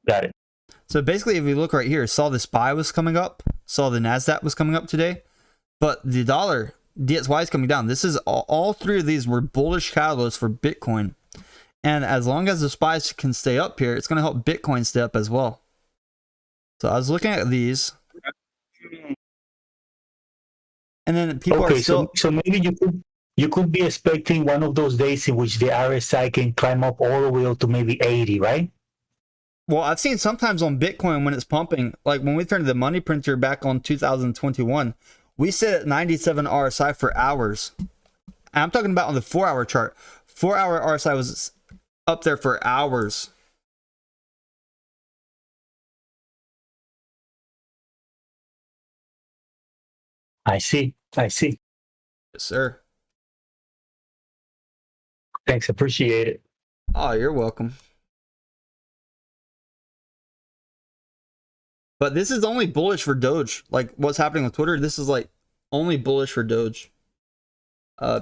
Got it. So basically, if we look right here, saw the SPY was coming up, saw the NASDAQ was coming up today, but the dollar, DXY is coming down. This is all three of these were bullish catalysts for Bitcoin. And as long as the SPYs can stay up here, it's going to help Bitcoin stay up as well. So I was looking at these. And then people are still... So maybe you could be expecting one of those days in which the RSI can climb up all the way up to maybe 80, right? Well, I've seen sometimes on Bitcoin when it's pumping, like when we turned the money printer back on 2021, we sit at 97 RSI for hours. And I'm talking about on the 4-hour chart. 4-hour RSI was up there for hours. I see. Yes, sir. Thanks. Appreciate it. Oh, you're welcome. But this is only bullish for Doge. Like what's happening with Twitter, this is like only bullish for Doge.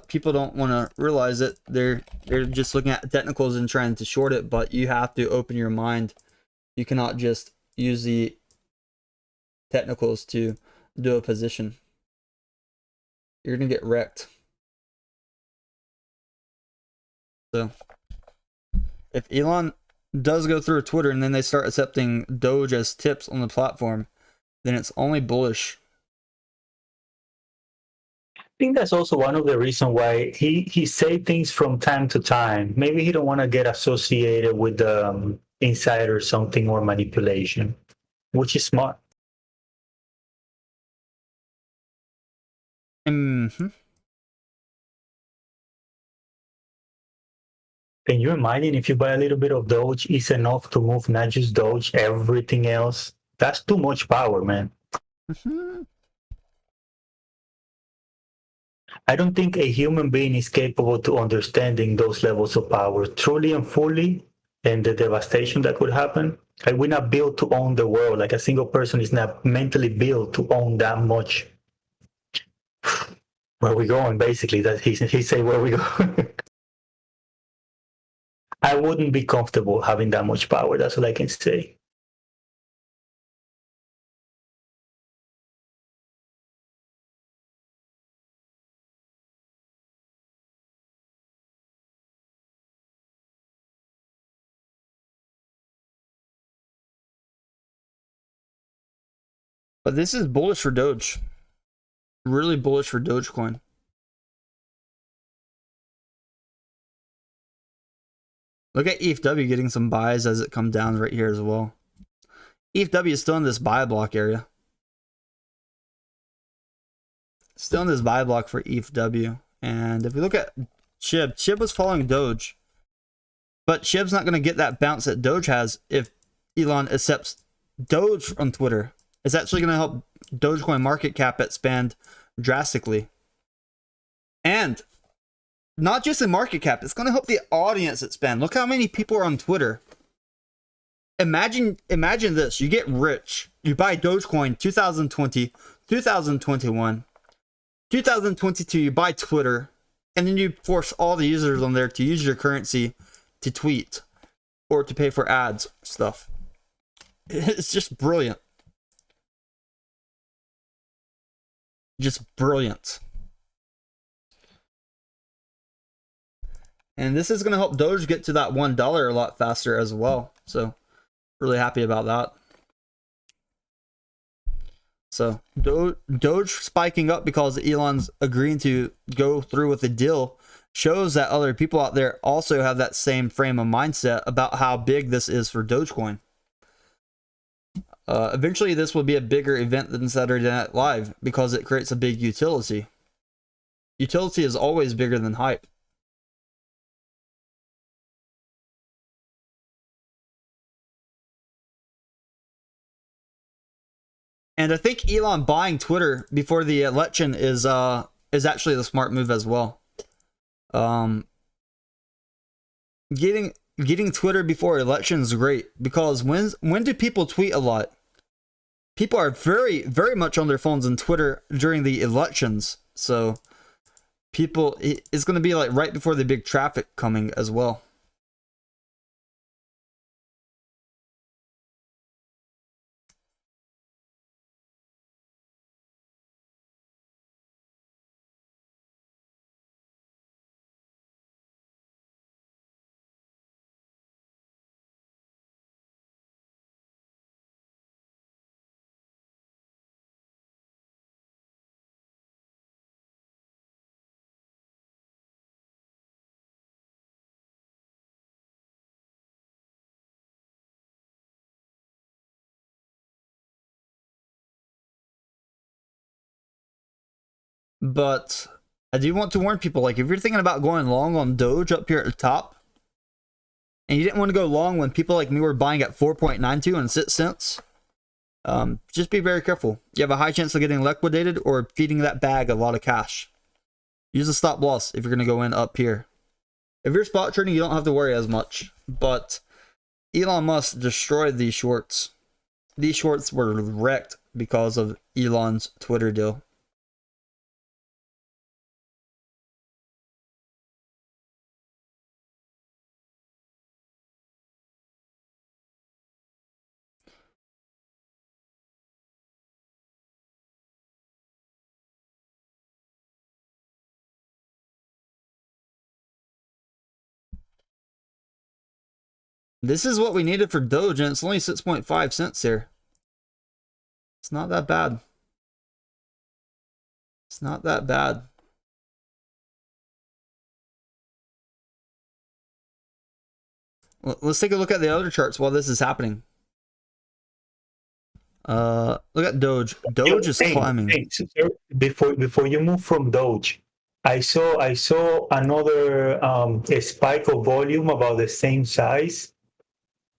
People don't want to realize it. They're just looking at technicals and trying to short it, but you have to open your mind. You cannot just use the technicals to do a position. You're gonna get wrecked. So if Elon does go through Twitter and then they start accepting Doge as tips on the platform, then it's only bullish. I think that's also one of the reasons why he say things from time to time. Maybe he don't want to get associated with insider something or manipulation, which is smart. Mm-hmm. Can you imagine if you buy a little bit of Doge, it's enough to move not just Doge, everything else? That's too much power, man. Mm-hmm. I don't think a human being is capable to understanding those levels of power truly and fully, and the devastation that could happen. Like, we're not built to own the world. Like, a single person is not mentally built to own that much. Where we going, basically? That he say where we go. I wouldn't be comfortable having that much power. That's all I can say. But this is bullish for Doge. Really bullish for Dogecoin. Look at ETHW getting some buys as it comes down right here as well. ETHW is still in this buy block area. Still in this buy block for ETHW. And if we look at SHIB was following Doge. But SHIB's not going to get that bounce that Doge has if Elon accepts Doge on Twitter. It's actually going to help Dogecoin market cap expand drastically. And not just the market cap, it's going to help the audience expand. Look how many people are on Twitter. Imagine this. You get rich. You buy Dogecoin 2020, 2021, 2022, you buy Twitter, and then you force all the users on there to use your currency to tweet or to pay for ads stuff. It's just brilliant. Just brilliant. And this is going to help Doge get to that $1 a lot faster as well. So, really happy about that. So, Doge spiking up because Elon's agreeing to go through with the deal shows that other people out there also have that same frame of mindset about how big this is for Dogecoin. Eventually, this will be a bigger event than Saturday Night Live because it creates a big utility. Utility is always bigger than hype. And I think Elon buying Twitter before the election is actually the smart move as well. Getting Twitter before elections is great, because when do people tweet a lot? People are very, very much on their phones and Twitter during the elections. So it's going to be like right before the big traffic coming as well. But I do want to warn people, like, if you're thinking about going long on Doge up here at the top, and you didn't want to go long when people like me were buying at 4.92 and 6 cents, just be very careful. You have a high chance of getting liquidated or feeding that bag a lot of cash. Use a stop loss if you're going to go in up here. If you're spot trading, you don't have to worry as much. But Elon Musk destroyed these shorts. These shorts were wrecked because of Elon's Twitter deal. This is what we needed for Doge, and it's only 6.5 cents here. It's not that bad. It's not that bad. Let's take a look at the other charts while this is happening. Look at Doge. Doge is climbing. Before you move from Doge, I saw another a spike of volume about the same size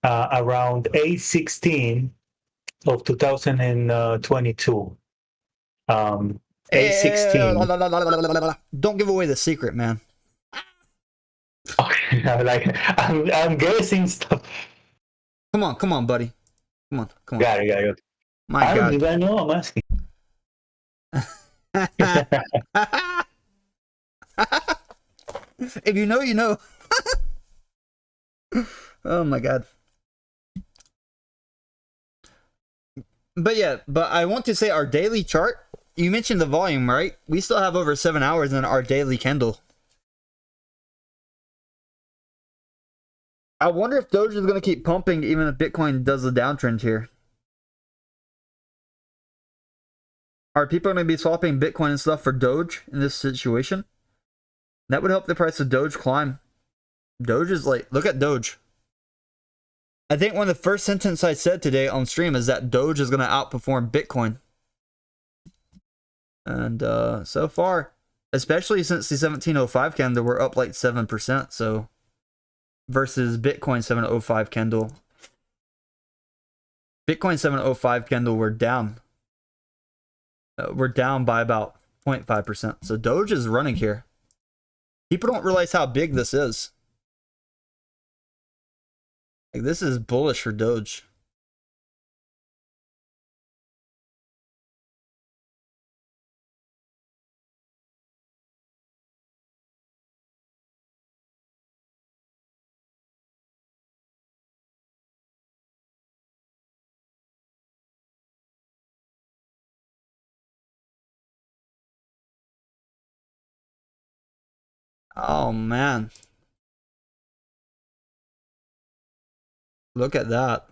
around 8/16 of 2022. 8/16. Don't give away the secret, man. Okay, I'm guessing stuff. Come on, buddy. Come on. Got it. My I God. don't even know. I'm asking. If you know, you know. Oh my God. But I want to say our daily chart, you mentioned the volume, right? We still have over 7 hours in our daily candle. I wonder if Doge is going to keep pumping even if Bitcoin does the downtrend here. Are people going to be swapping Bitcoin and stuff for Doge in this situation? That would help the price of Doge climb. Doge is like, look at Doge. I think one of the first sentences I said today on stream is that Doge is going to outperform Bitcoin. And so far, especially since the 1705 candle, we're up like 7%. So versus Bitcoin 705 candle. Bitcoin 705 candle, we're down. We're down by about 0.5%. So Doge is running here. People don't realize how big this is. Like, this is bullish for Doge. Oh man. Look at that.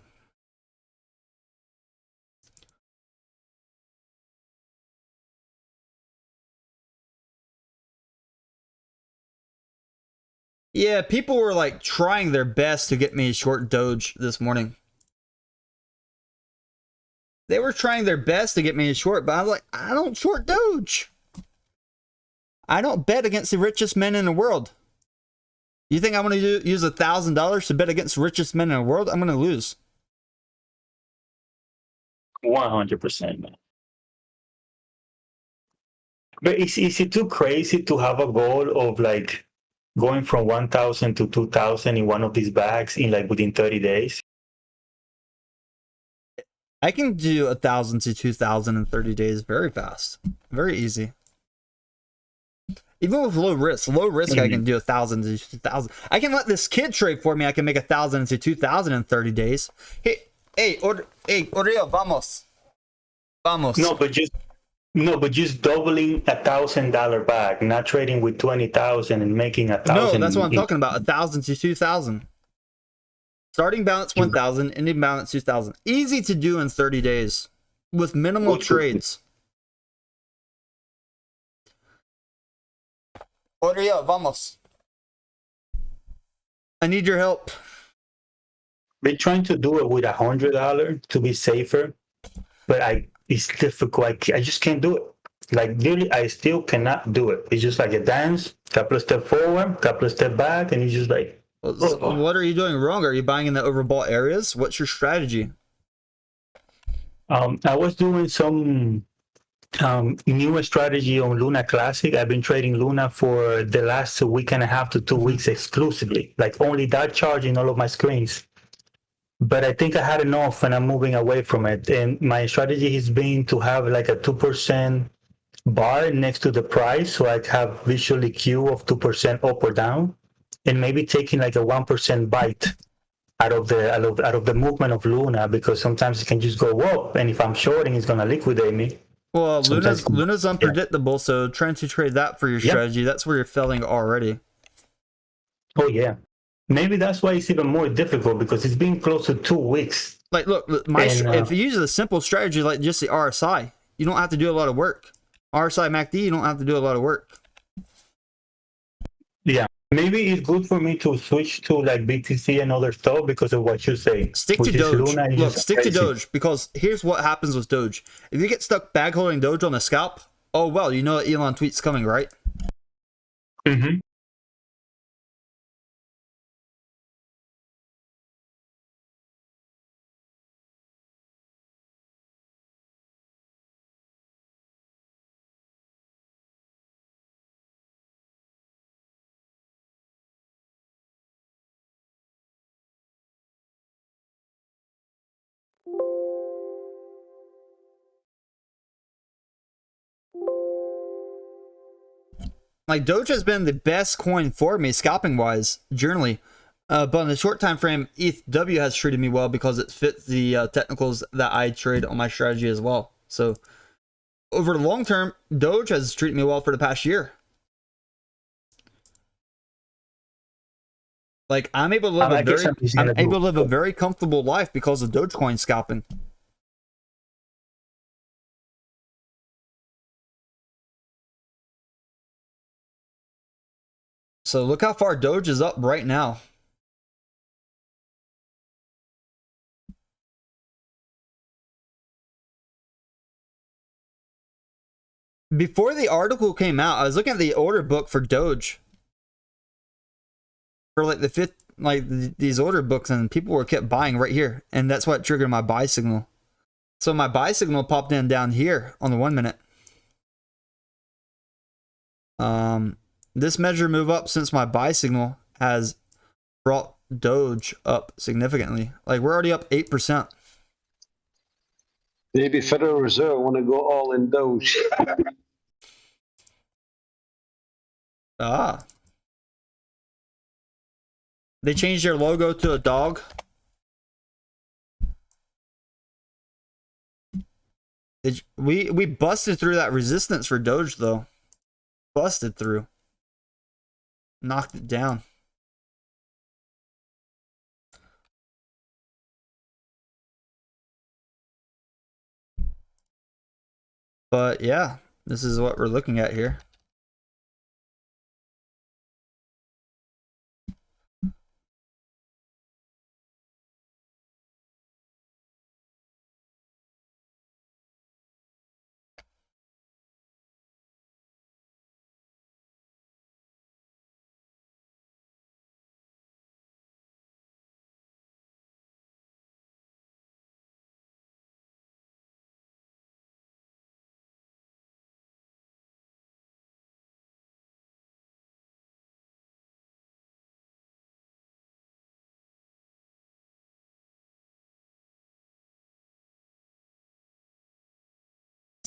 Yeah, people were like trying their best to get me a short Doge this morning. They were trying their best to get me a short, but I was like, I don't short Doge. I don't bet against the richest men in the world. You think I'm going to use $1,000 to bet against the richest men in the world? I'm going to lose. 100%, man. But is it too crazy to have a goal of like going from 1,000 to 2,000 in one of these bags in like within 30 days? I can do 1,000 to 2,000 in 30 days very fast, very easy. Even with low risk, I can do 1,000 to 2,000. I can let this kid trade for me. I can make 1,000 to 2,000 in 30 days. Hey, Oriol, vamos. No, but just doubling $1,000 bag, not trading with 20,000 and making 1,000. No, that's what I'm talking about. 1,000 to 2,000. Starting balance 1,000, ending balance 2,000. Easy to do in 30 days with minimal trades. Oriol, vamos. I need your help. Been trying to do it with $100 to be safer, but it's difficult. I just can't do it. Like literally, I still cannot do it. It's just like a dance, couple of steps forward, couple of steps back, and it's just like. So what are you doing wrong? Are you buying in the overbought areas? What's your strategy? I was doing some newer strategy on Luna Classic. I've been trading Luna for the last week and a half to 2 weeks exclusively, like only that chart in all of my screens. But I think I had enough and I'm moving away from it. And my strategy has been to have like a 2% bar next to the price, so I have visually Q of 2% up or down, and maybe taking like a 1% bite out of the movement of Luna, because sometimes it can just go up, and if I'm shorting, it's gonna liquidate me. Well, Luna's unpredictable, so trying to trade that for your strategy, that's where you're failing already. Oh yeah, maybe that's why it's even more difficult, because it's been close to 2 weeks. Like, look, if you use a simple strategy like just the RSI, you don't have to do a lot of work. RSI MACD, you don't have to do a lot of work. Yeah. Maybe it's good for me to switch to like BTC and other stuff because of what you say. Stick to Doge. Look, stick to Doge, because here's what happens with Doge. If you get stuck bag holding Doge on the scalp, oh well, you know that Elon tweet's coming, right? Mm-hmm. Like, Doge has been the best coin for me, scalping wise, generally. But in the short time frame, ETHW has treated me well because it fits the technicals that I trade on my strategy as well. So over the long term, Doge has treated me well for the past year. Like, I'm able to live a very comfortable life because of Dogecoin scalping. So look how far Doge is up right now. Before the article came out, I was looking at the order book for Doge. For like these order books, and people were kept buying right here. And that's what triggered my buy signal. So my buy signal popped in down here on the 1 minute. This measure move up since my buy signal has brought Doge up significantly. Like, we're already up 8%. Maybe Federal Reserve want to go all in Doge. Ah. They changed their logo to a dog. We busted through that resistance for Doge, though. Busted through. Knocked it down. But yeah, this is what we're looking at here.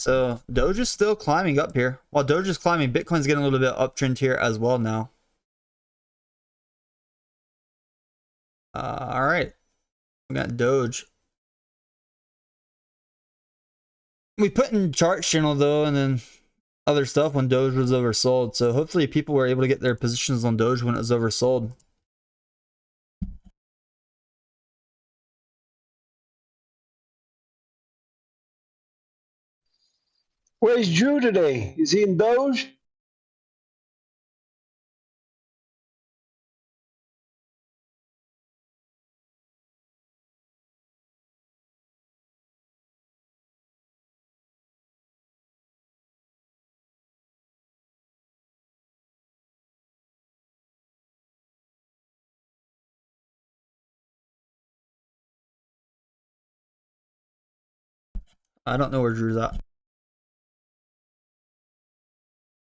So Doge is still climbing up here. While Doge is climbing, Bitcoin's getting a little bit uptrend here as well now. All right, we got Doge. We put in chart channel though, and then other stuff when Doge was oversold. So hopefully people were able to get their positions on Doge when it was oversold. Where's Drew today? Is he in Doge? I don't know where Drew's at.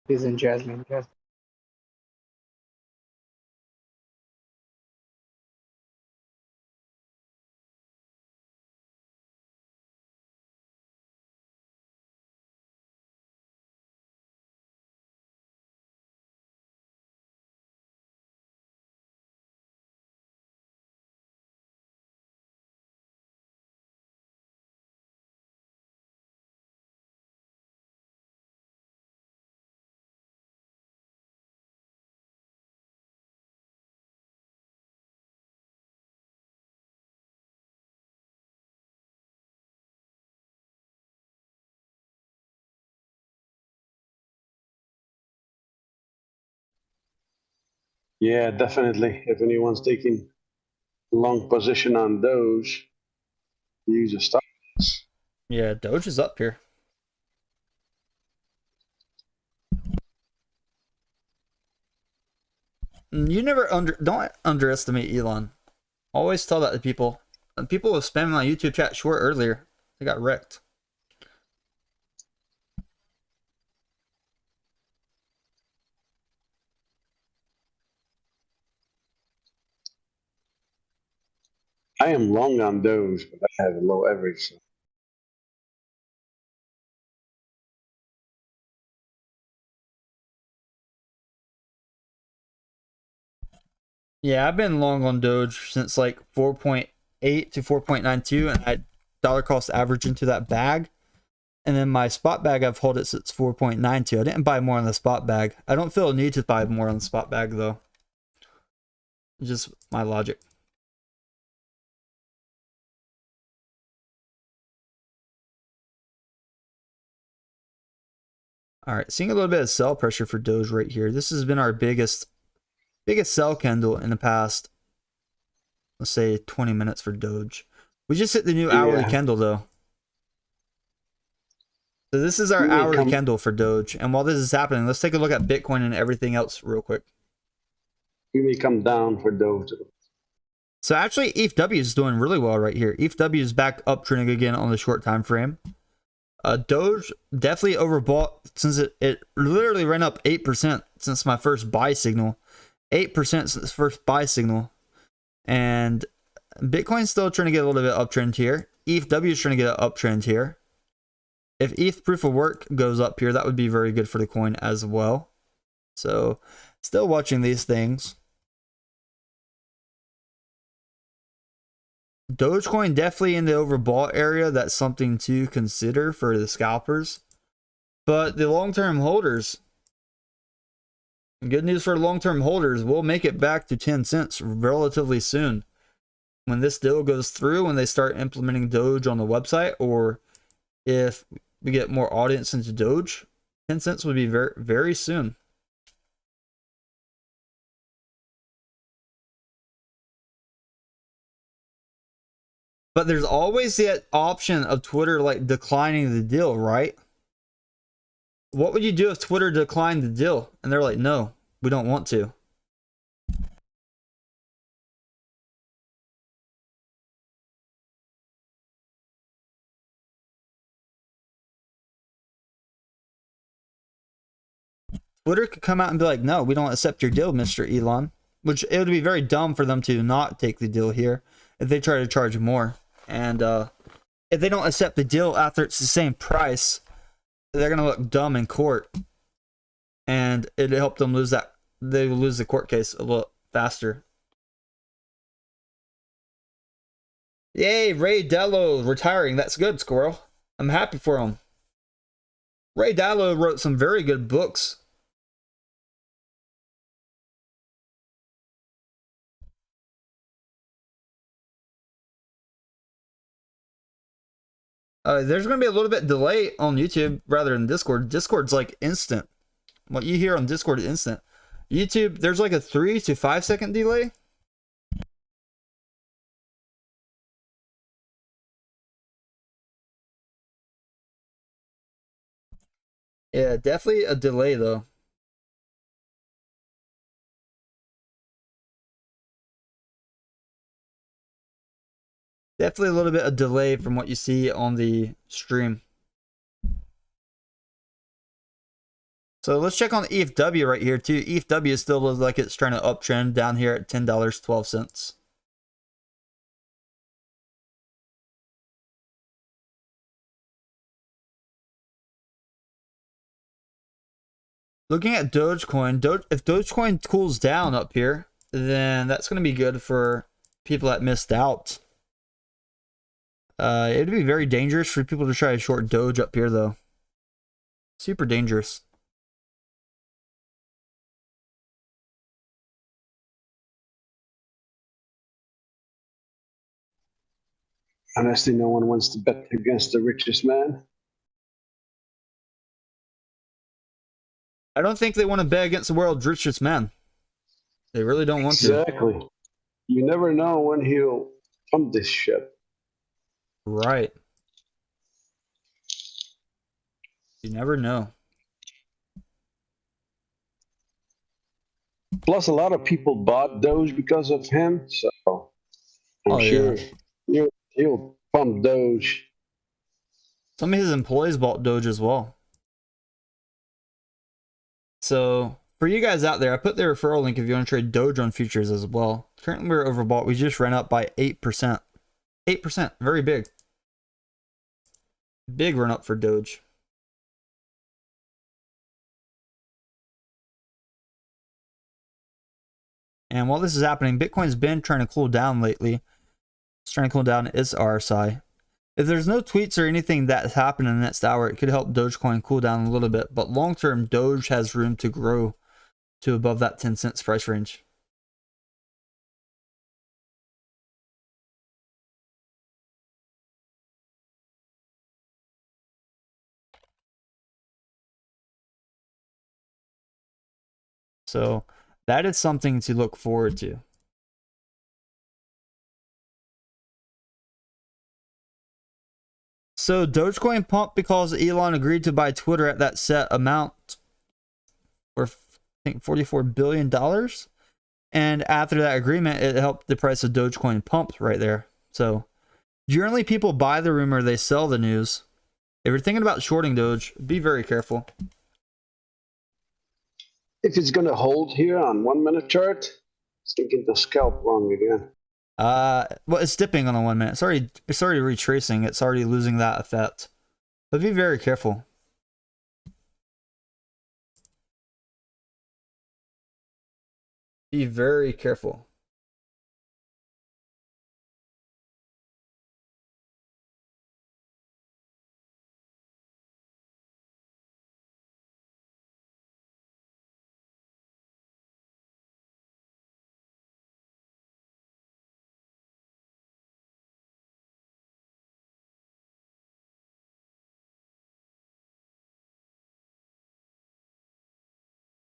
He's in Jasmine. Yeah, definitely. If anyone's taking long position on Doge, use a stop. Yeah, Doge is up here. You never don't underestimate Elon. Always tell that to people. And people was spamming my YouTube chat short earlier. They got wrecked. I am long on Doge, but I have a low average. So. Yeah, I've been long on Doge since like 4.8 to 4.92, and I dollar cost average into that bag. And then my spot bag, I've held it since 4.92. I didn't buy more on the spot bag. I don't feel a need to buy more on the spot bag though. Just my logic. All right, seeing a little bit of sell pressure for Doge right here. This has been our biggest sell candle in the past, let's say 20 minutes for Doge. We just hit the new hourly candle though. So this is our hourly candle for Doge. And while this is happening, let's take a look at Bitcoin and everything else real quick. You may come down for Doge. So actually ETHW is doing really well right here. ETHW is back uptrending again on the short time frame. Doge definitely overbought since it literally ran up 8% since my first buy signal. 8% since first buy signal. And Bitcoin's still trying to get a little bit uptrend here. ETHW is trying to get an uptrend here. If ETH proof of work goes up here, that would be very good for the coin as well. So still watching these things. Dogecoin definitely in the overbought area. That's something to consider for the scalpers. But the long-term holders, good news for long-term holders, we'll make it back to 10 cents relatively soon. When this deal goes through, when they start implementing Doge on the website, or if we get more audience into Doge, 10 cents would be very, very soon. But there's always that option of Twitter like declining the deal, right? What would you do if Twitter declined the deal and they're like, no, we don't want to? Twitter could come out and be like, no, we don't accept your deal, Mr. Elon. Which it would be very dumb for them to not take the deal here if they try to charge more. And if they don't accept the deal after it's the same price, they're gonna look dumb in court, and it helped them lose that. They will lose the court case a little faster. Yay, Ray Dalio retiring. That's good, Squirrel. I'm happy for him. Ray Dalio wrote some very good books. There's going to be a little bit delay on YouTube rather than Discord. Discord's like instant. What you hear on Discord is instant. YouTube, there's like a 3 to 5 second delay. Yeah, definitely a delay though. Definitely a little bit of delay from what you see on the stream. So let's check on the ETHW right here too. ETHW still looks like it's trying to uptrend down here at $10.12. Looking at Dogecoin, if Dogecoin cools down up here, then that's going to be good for people that missed out. It'd be very dangerous for people to try to short Doge up here though. Super dangerous. Honestly, no one wants to bet against the richest man. I don't think they want to bet against the world's richest man. They really don't want to. Exactly. You never know when he'll pump this shit. Right. You never know. Plus, a lot of people bought Doge because of him, so I'm sure he'll pump Doge. Some of his employees bought Doge as well. So for you guys out there, I put the referral link if you want to trade Doge on futures as well. Currently we're overbought. We just ran up by 8%. 8%, very big. Big run up for Doge. And while this is happening, Bitcoin's been trying to cool down lately. It's trying to cool down its RSI. If there's no tweets or anything that's happened in the next hour, it could help Dogecoin cool down a little bit. But long term, Doge has room to grow to above that 10 cents price range. So that is something to look forward to. So Dogecoin pumped because Elon agreed to buy Twitter at that set amount for, I think, $44 billion. And after that agreement, it helped the price of Dogecoin pump right there. So generally people buy the rumor, they sell the news. If you're thinking about shorting Doge, be very careful. If it's going to hold here on 1 minute chart, it's thinking to scalp long again. Well, it's dipping on the 1 minute. It's already retracing. It's already losing that effect. But be very careful. Be very careful.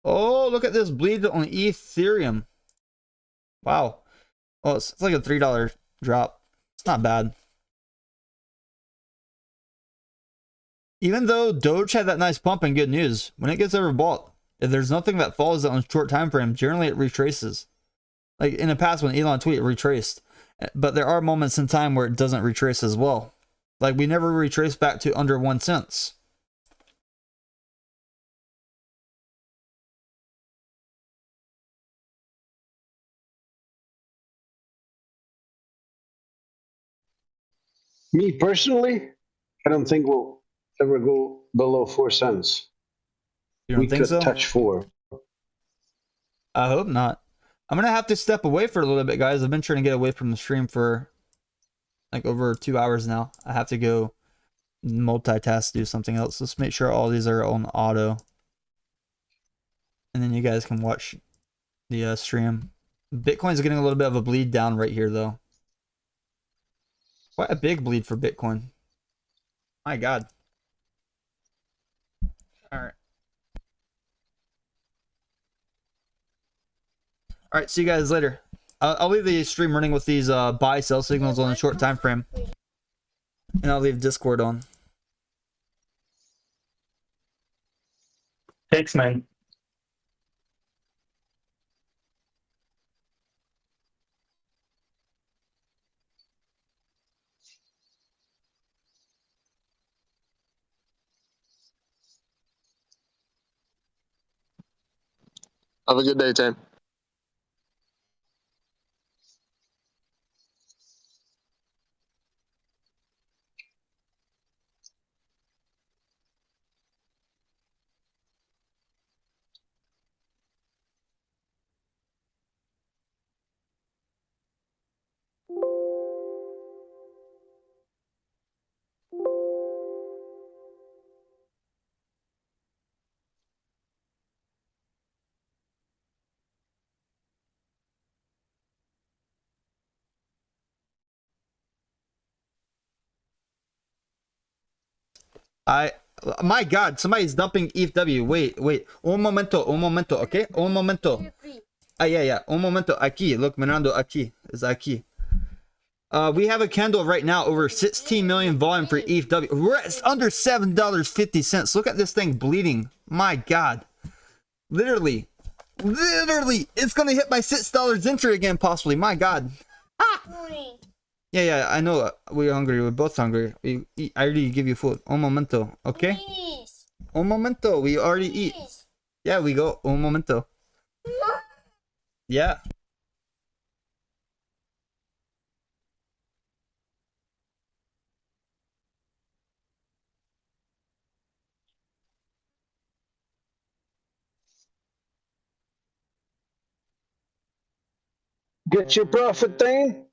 Oh, look at this bleed on Ethereum. Wow. Oh, it's like a $3 drop. It's not bad. Even though Doge had that nice pump and good news, when it gets overbought, if there's nothing that follows it on a short time frame, generally it retraces. Like in the past when Elon tweeted, it retraced. But there are moments in time where it doesn't retrace as well. Like we never retraced back to under 1 cent. Me personally, I don't think we'll ever go below 4 cents. You don't We think could so? touch 4. I hope not. I'm gonna have to step away for a little bit, guys. I've been trying to get away from the stream for like over 2 hours now. I have to go multitask, do something else. Let's make sure all these are on auto, and then you guys can watch the stream. Bitcoin's getting a little bit of a bleed down right here, though. Quite a big bleed for Bitcoin. My God. All right. All right. See you guys later. I'll leave the stream running with these buy sell signals on a short time frame, and I'll leave Discord on. Thanks, man. Have a good day, Tim. My God, somebody's dumping ETHW. Wait. Un momento, okay? Un momento. Yeah. Un momento. Aquí, look, mirando aquí. Is aquí. We have a candle right now over 16 million volume for ETHW. We're at under $7.50. Look at this thing bleeding. My God. Literally, it's gonna hit my $6 entry again, possibly. My God. Yeah, I know. We're hungry. We're both hungry. I already give you food. Un momento, okay? Un momento. We already eat. Yeah, we go. Un momento. Yeah. Get your profit, Dane.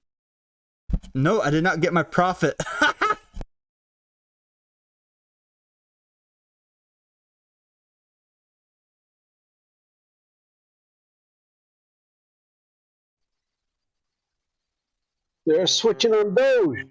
No, I did not get my profit. They're switching on Doge.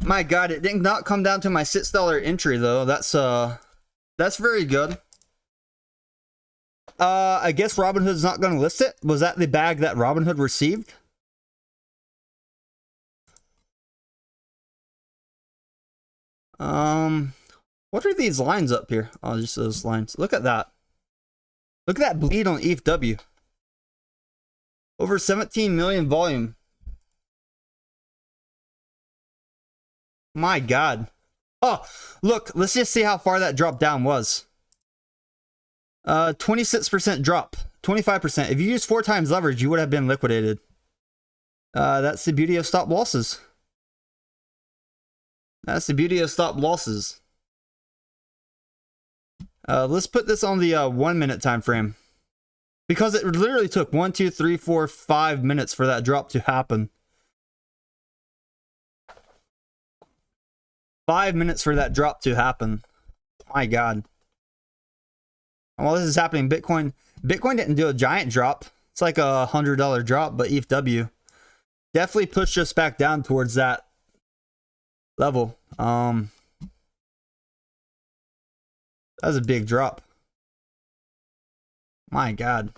My God, it did not come down to my $6 entry though. That's very good. I guess Robinhood's not going to list it. Was that the bag that Robinhood received? What are these lines up here? Oh, just those lines. Look at that. Look at that bleed on ETHW. Over 17 million volume. My God. Oh, look, let's just see how far that drop down was. 26% drop, 25%. If you use 4 times leverage, you would have been liquidated. That's the beauty of stop losses. That's the beauty of stop losses. Let's put this on the 1 minute time frame, because it literally took 1, 2, 3, 4, 5 minutes for that drop to happen. 5 minutes for that drop to happen. My God. And while this is happening, Bitcoin didn't do a giant drop. It's like a $100 drop, but ETHW definitely pushed us back down towards that level. That was a big drop. My God.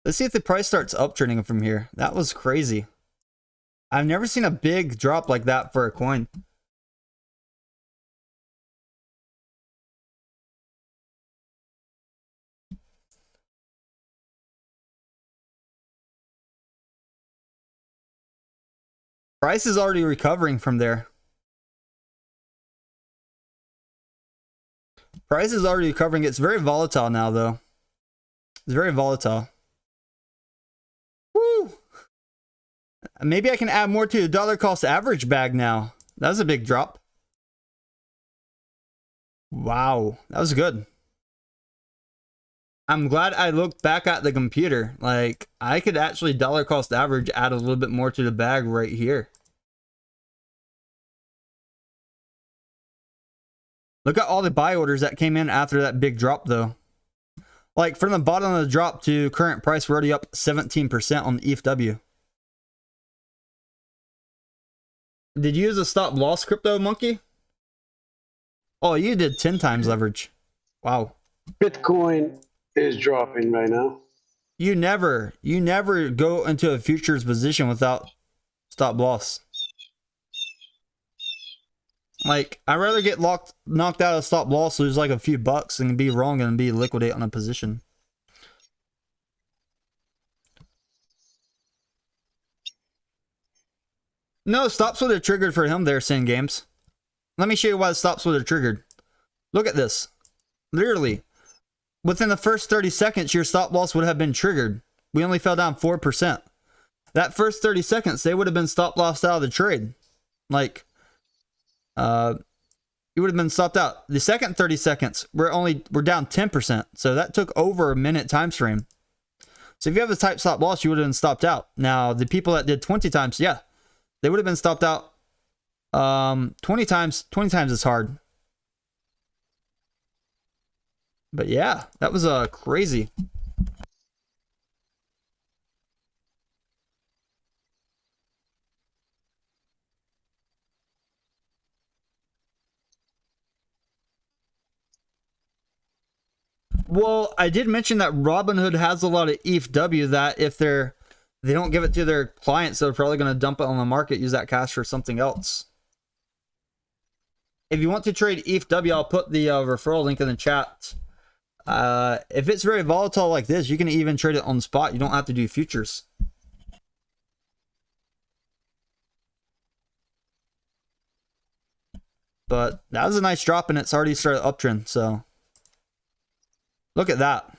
Let's see if the price starts uptrending from here. That was crazy. I've never seen a big drop like that for a coin. Price is already recovering from there. Price is already recovering. It's very volatile now, though. It's very volatile. Woo! Maybe I can add more to the dollar cost average bag now. That was a big drop. Wow, that was good. I'm glad I looked back at the computer. Like, I could actually dollar cost average add a little bit more to the bag right here. Look at all the buy orders that came in after that big drop, though. Like, from the bottom of the drop to current price, we're already up 17% on ETHW. Did you use a stop loss, Crypto Monkey? Oh, you did 10 times leverage. Wow. Bitcoin is dropping right now. You never go into a futures position without stop loss. Like, I'd rather get knocked out of stop loss, lose like a few bucks, and be wrong and be liquidate on a position. No, stops would have triggered for him there, Sin Games. Let me show you why the stops would have triggered. Look at this. Literally, within the first 30 seconds, your stop loss would have been triggered. We only fell down 4%. That first 30 seconds, they would have been stop lost out of the trade. Like, you would have been stopped out. The second 30 seconds, we're down 10%. So that took over a minute time frame. So if you have a type stop loss, you would have been stopped out. Now, the people that did 20 times, yeah, they would have been stopped out 20 times. 20 times is hard. But yeah, that was crazy. Well, I did mention that Robinhood has a lot of ETHW that if they don't give it to their clients, they're probably going to dump it on the market, use that cash for something else. If you want to trade ETHW, I'll put the referral link in the chat. If it's very volatile like this, you can even trade it on the spot. You don't have to do futures. But that was a nice drop and it's already started uptrend, so look at that.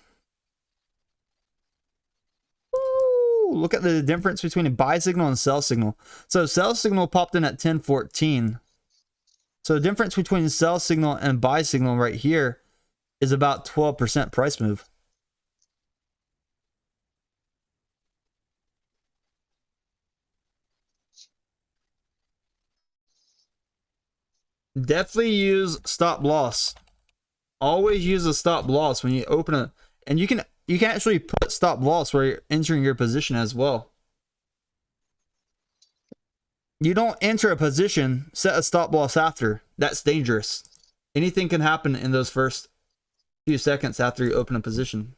Ooh, look at the difference between a buy signal and sell signal. So sell signal popped in at 10.14. So the difference between sell signal and buy signal right here is about 12% price move. Definitely use stop loss. Always use a stop loss when you open it, and you can actually put stop loss where you're entering your position as well. You don't enter a position, set a stop loss after. That's dangerous. Anything can happen in those first few seconds after you open a position.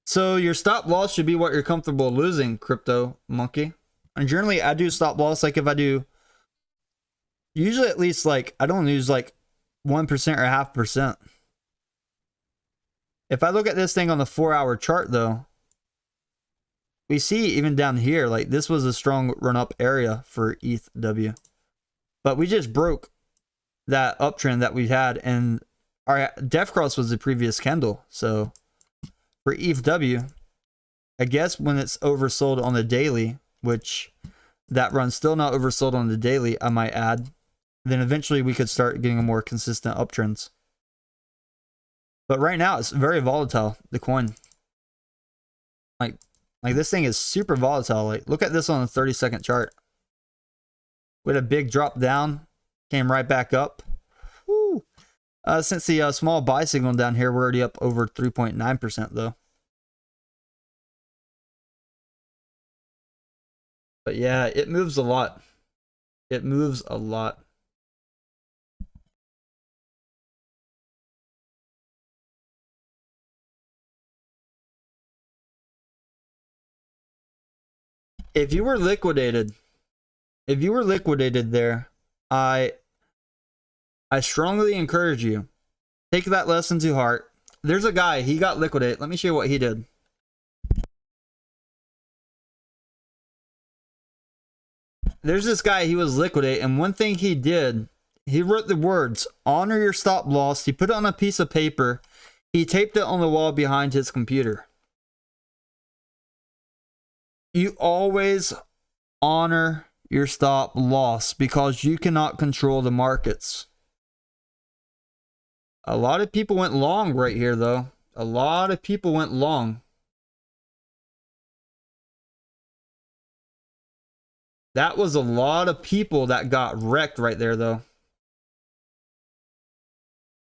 So your stop loss should be what you're comfortable losing, Crypto Monkey. And generally I do stop loss, like if I do, usually at least like, I don't lose like 1% or 0.5%. If I look at this thing on the 4-hour chart though, we see even down here, like this was a strong run up area for ETHW. But we just broke that uptrend that we had, and our def cross was the previous candle. So for ETHW, I guess when it's oversold on the daily, which that run's still not oversold on the daily, I might add, then eventually we could start getting a more consistent uptrends. But right now it's very volatile, the coin. Like this thing is super volatile. Like look at this on the 30-second chart. We had a big drop down, came right back up. Woo. Since the small buy signal down here, we're already up over 3.9% though. But yeah, it moves a lot. It moves a lot. If you were liquidated there, I strongly encourage you, take that lesson to heart. There's a guy, he got liquidated. Let me show you what he did. There's this guy, he was liquidated, and one thing he did, he wrote the words, honor your stop loss. He put it on a piece of paper. He taped it on the wall behind his computer. You always honor your stop loss because you cannot control the markets. A lot of people went long right here, though. A lot of people went long. That was a lot of people that got wrecked right there, though.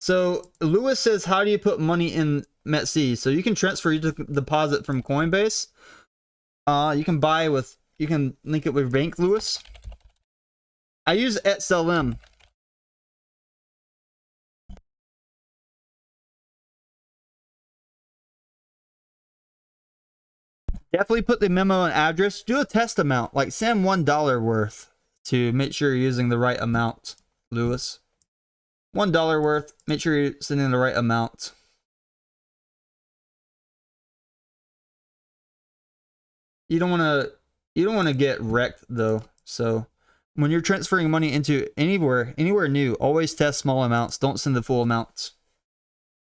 So Lewis says, how do you put money in METC? So you can transfer your deposit from Coinbase. You can buy with, you can link it with Bank, Lewis. I use ETHW. Definitely put the memo and address. Do a test amount, like send $1 worth to make sure you're using the right amount, Lewis. $1 worth, make sure you're sending the right amount. You don't want to get wrecked though. So when you're transferring money into anywhere new, always test small amounts. Don't send the full amounts.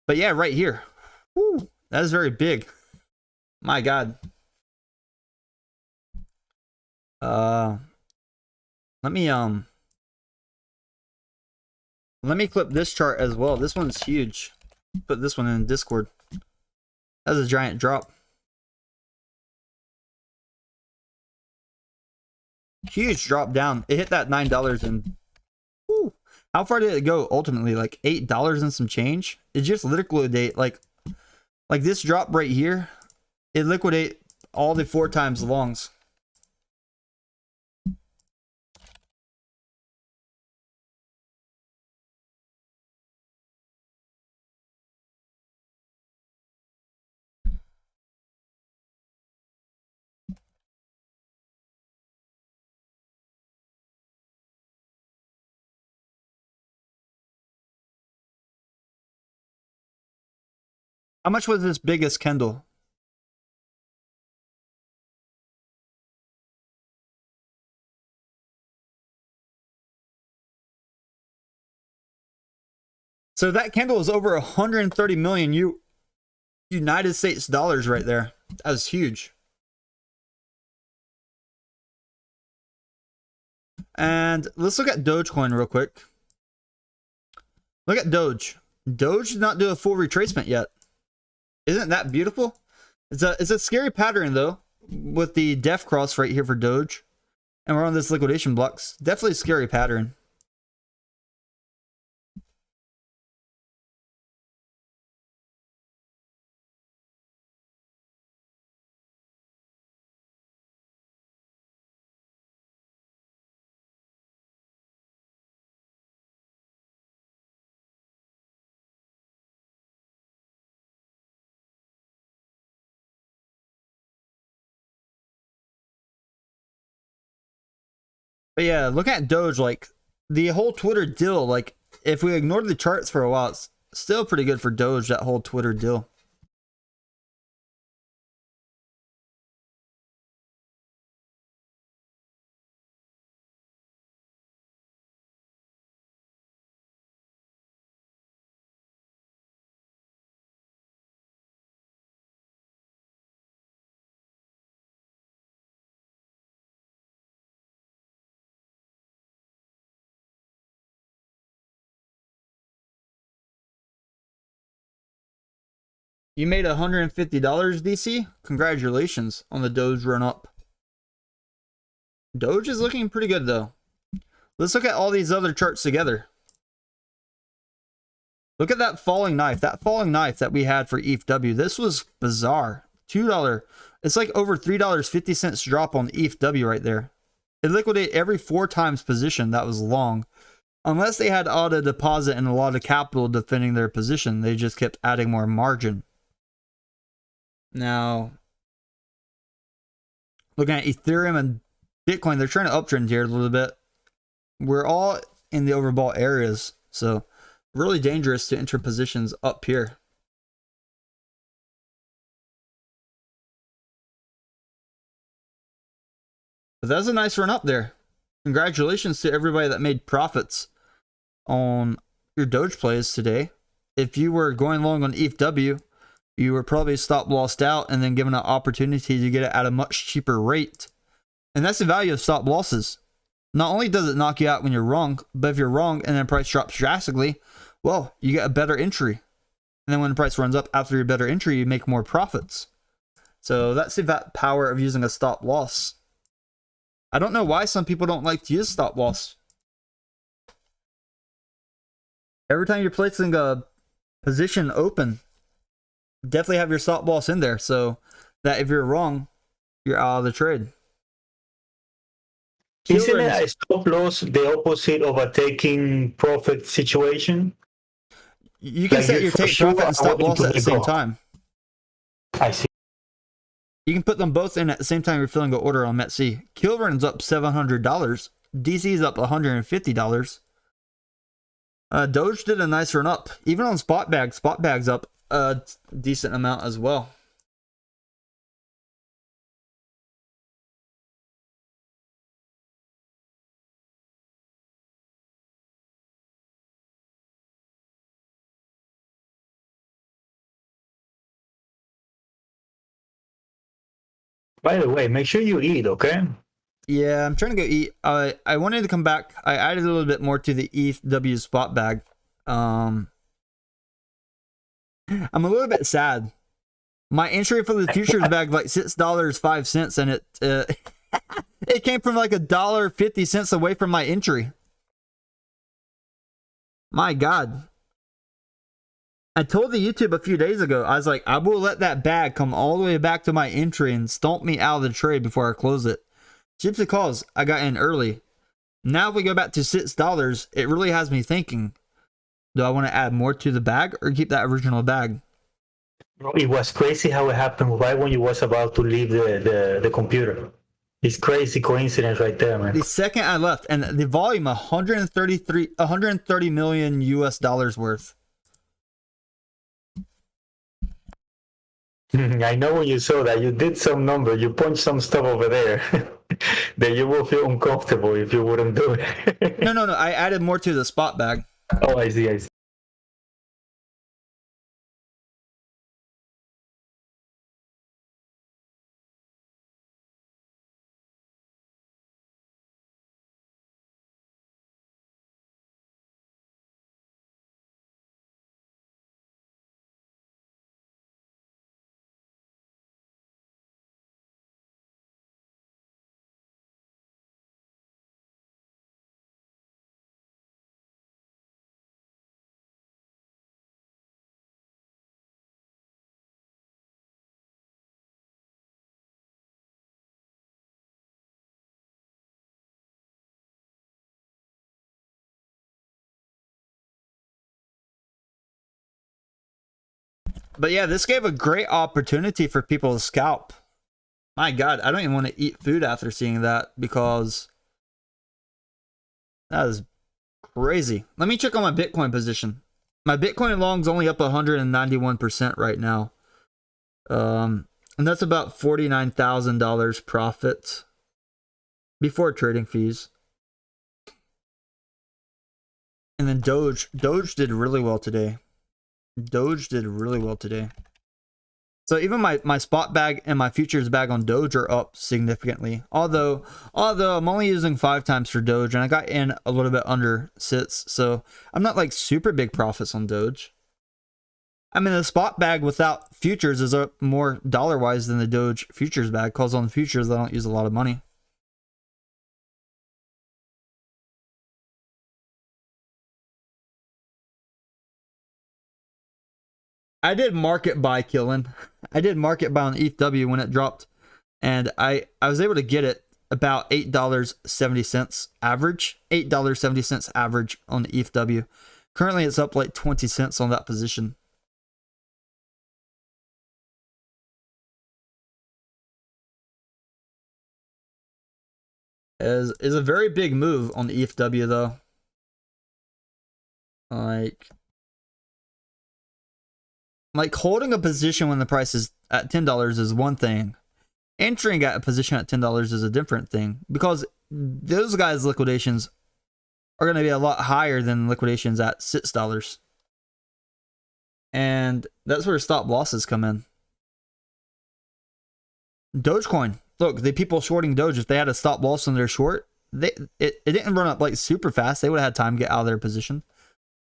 But yeah, right here. Woo, that is very big. My God. Let me clip this chart as well. This one's huge. Put this one in Discord. That's a giant drop. Huge drop down. It hit that $9 and whew, how far did it go ultimately? Like $8 and some change. It just liquidate like this drop right here. It liquidate all the 4 times longs. How much was this biggest candle? So that candle is over 130 million United States dollars right there. That was huge. And let's look at Dogecoin real quick. Look at Doge. Doge did not do a full retracement yet. Isn't that beautiful? It's a scary pattern though, with the def cross right here for Doge. And we're on this liquidation blocks. Definitely a scary pattern. But yeah, look at Doge, like the whole Twitter deal, like if we ignored the charts for a while, it's still pretty good for Doge, that whole Twitter deal. You made $150 DC? Congratulations on the Doge run up. Doge is looking pretty good though. Let's look at all these other charts together. Look at that falling knife. That falling knife that we had for ETHW. This was bizarre. $2. It's like over $3.50 drop on ETHW right there. It liquidated every 4 times position that was long. Unless they had auto deposit and a lot of capital defending their position, they just kept adding more margin. Now, looking at Ethereum and Bitcoin, they're trying to uptrend here a little bit. We're all in the overbought areas, so really dangerous to enter positions up here. But that's a nice run up there. Congratulations to everybody that made profits on your Doge plays today. If you were going long on ETHW, you were probably stop lossed out and then given an opportunity to get it at a much cheaper rate. And that's the value of stop losses. Not only does it knock you out when you're wrong, but if you're wrong and then price drops drastically, well, you get a better entry. And then when the price runs up after your better entry, you make more profits. So that's the power of using a stop loss. I don't know why some people don't like to use stop loss. Every time you're placing a position open, definitely have your stop loss in there so that if you're wrong, you're out of the trade. Isn't it a stop loss the opposite of a taking profit situation? You can Like set your take profit and stop loss at the same time. I see. You can put them both in at the same time you're filling an order on METC. Kilburn's up $700. DC's up $150. Doge did a nice run up. Even on Spot Bag's up a decent amount as well. By the way, make sure you eat, okay? Yeah, I'm trying to go eat. I wanted to come back. I added a little bit more to the ETHW Spot Bag. I'm a little bit sad. My entry for the futures bag like $6.05, and it it came from like $1.50 away from my entry. My God. I told the YouTube a few days ago, I was like, I will let that bag come all the way back to my entry and stomp me out of the trade before I close it. Just because I got in early. Now if we go back to $6, it really has me thinking, do I want to add more to the bag or keep that original bag? It was crazy how it happened right when you was about to leave the computer. It's crazy coincidence right there, man. The second I left, and the volume, 130 million US dollars worth. I know when you saw that, you did some number, you punched some stuff over there that you will feel uncomfortable if you wouldn't do it. No, I added more to the spot bag. Oh, I see. But yeah, this gave a great opportunity for people to scalp. My God, I don't even want to eat food after seeing that because that is crazy. Let me check on my Bitcoin position. My Bitcoin long's only up 191% right now. And that's about $49,000 profit before trading fees. And then Doge did really well today. So even my spot bag and my futures bag on Doge are up significantly. Although I'm only using 5 times for Doge and I got in a little bit under sits. So I'm not like super big profits on Doge. I mean, the spot bag without futures is up more dollar-wise than the Doge futures bag, because on the futures I don't use a lot of money. I did market buy killing. I did market buy on ETHW when it dropped, and I was able to get it about $8.70 average. $8.70 average on the ETHW. Currently, it's up like 20 cents on that position. Is a very big move on the ETHW though. Like holding a position when the price is at $10 is one thing. Entering at a position at $10 is a different thing, because those guys' liquidations are going to be a lot higher than liquidations at $6. And that's where stop losses come in. Dogecoin. Look, the people shorting Doge, if they had a stop loss on their short, it didn't run up like super fast. They would have had time to get out of their position.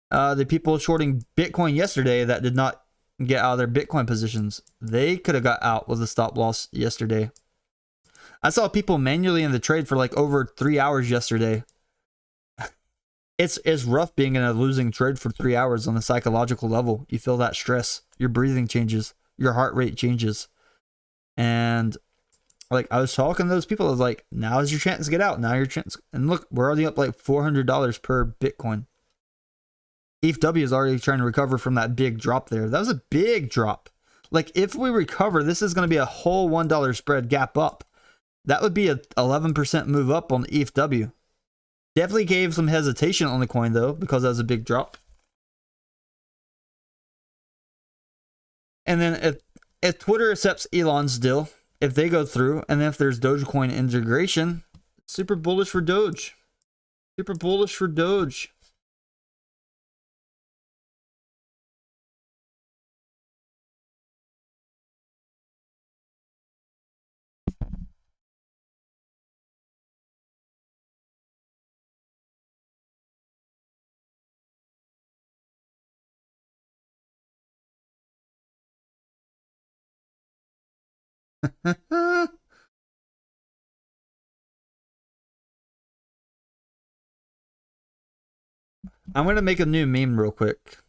The people shorting Bitcoin yesterday that did not get out of their Bitcoin positions, they could have got out with a stop loss yesterday. I saw people manually in the trade for like over 3 hours yesterday. It's rough being in a losing trade for 3 hours on a psychological level. You feel that stress. Your breathing changes. Your heart rate changes. And like I was talking to those people, I was like, now is your chance to get out. Now your chance. And look, we're already up like $400 per Bitcoin. ETHW is already trying to recover from that big drop there. That was a big drop. Like if we recover, this is going to be a whole $1 spread gap up. That would be a 11% move up on the ETHW. Definitely gave some hesitation on the coin though, because that was a big drop. And then if Twitter accepts Elon's deal, if they go through, and then if there's Dogecoin integration, super bullish for Doge. Super bullish for Doge. I'm going to make a new meme real quick.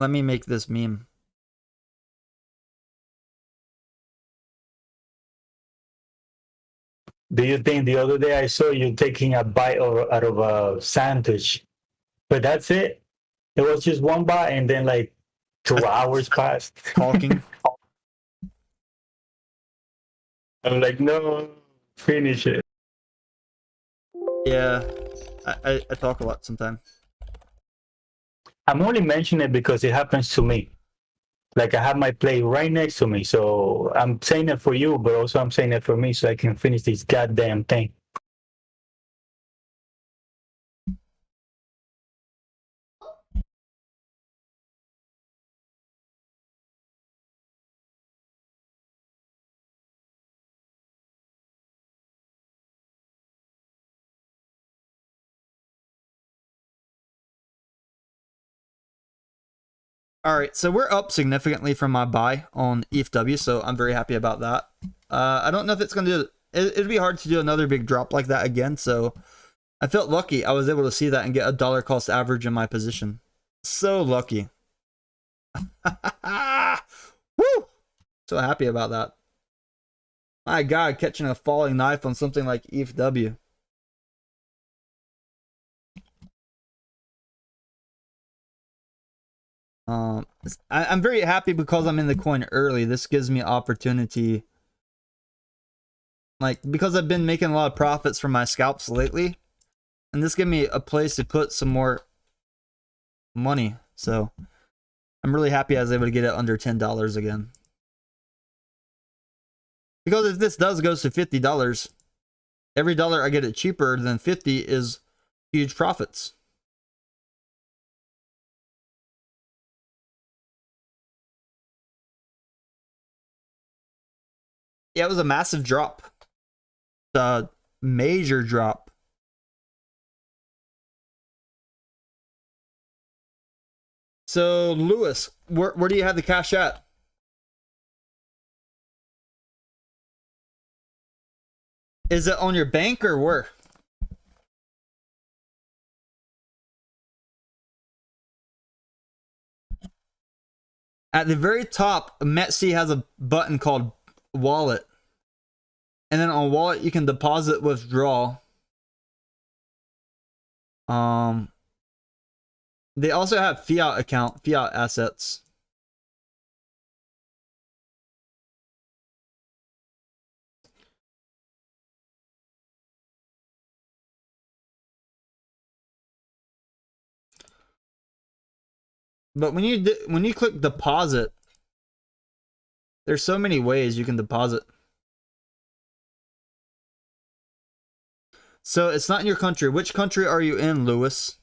Let me make this meme. Do you think the other day I saw you taking a bite out of a sandwich? But that's it. It was just one bite, and then like 2 hours passed. Talking. I'm like, no, finish it. Yeah, I talk a lot sometimes. I'm only mentioning it because it happens to me. Like I have my plate right next to me, so I'm saying it for you, but also I'm saying it for me so I can finish this goddamn thing. All right, so we're up significantly from my buy on ETHW, so I'm very happy about that. I don't know if it's going to do... It'd be hard to do another big drop like that again, so I felt lucky I was able to see that and get a dollar cost average in my position. So lucky. Woo! So happy about that. My God, catching a falling knife on something like ETHW. I'm very happy because I'm in the coin early. This gives me opportunity. Like, because I've been making a lot of profits from my scalps lately. And this gives me a place to put some more money. So, I'm really happy I was able to get it under $10 again. Because if this goes to $50, every dollar I get it cheaper than 50 is huge profits. Yeah, it was a massive drop. A major drop. So, Lewis, where do you have the cash at? Is it on your bank or where? At the very top, METC has a button called Wallet. And then on Wallet, you can deposit, withdraw. They also have fiat account, fiat assets. But when you click deposit, there's so many ways you can deposit. So it's not in your country. Which country are you in, Lewis?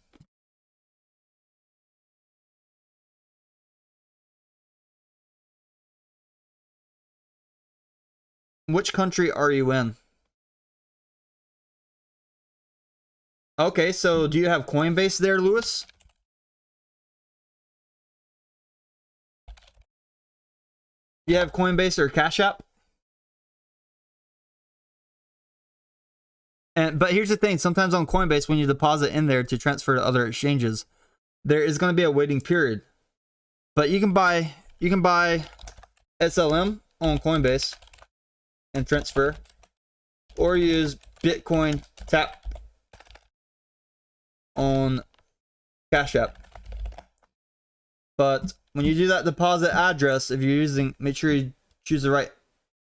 Which country are you in? Okay, so do you have Coinbase there, Lewis? Do you have Coinbase or Cash App? But here's the thing, sometimes on Coinbase, when you deposit in there to transfer to other exchanges, there is going to be a waiting period. But you can buy SLM on Coinbase and transfer, or use Bitcoin Tap on Cash App. But when you do that deposit address, if you're using, make sure you choose the right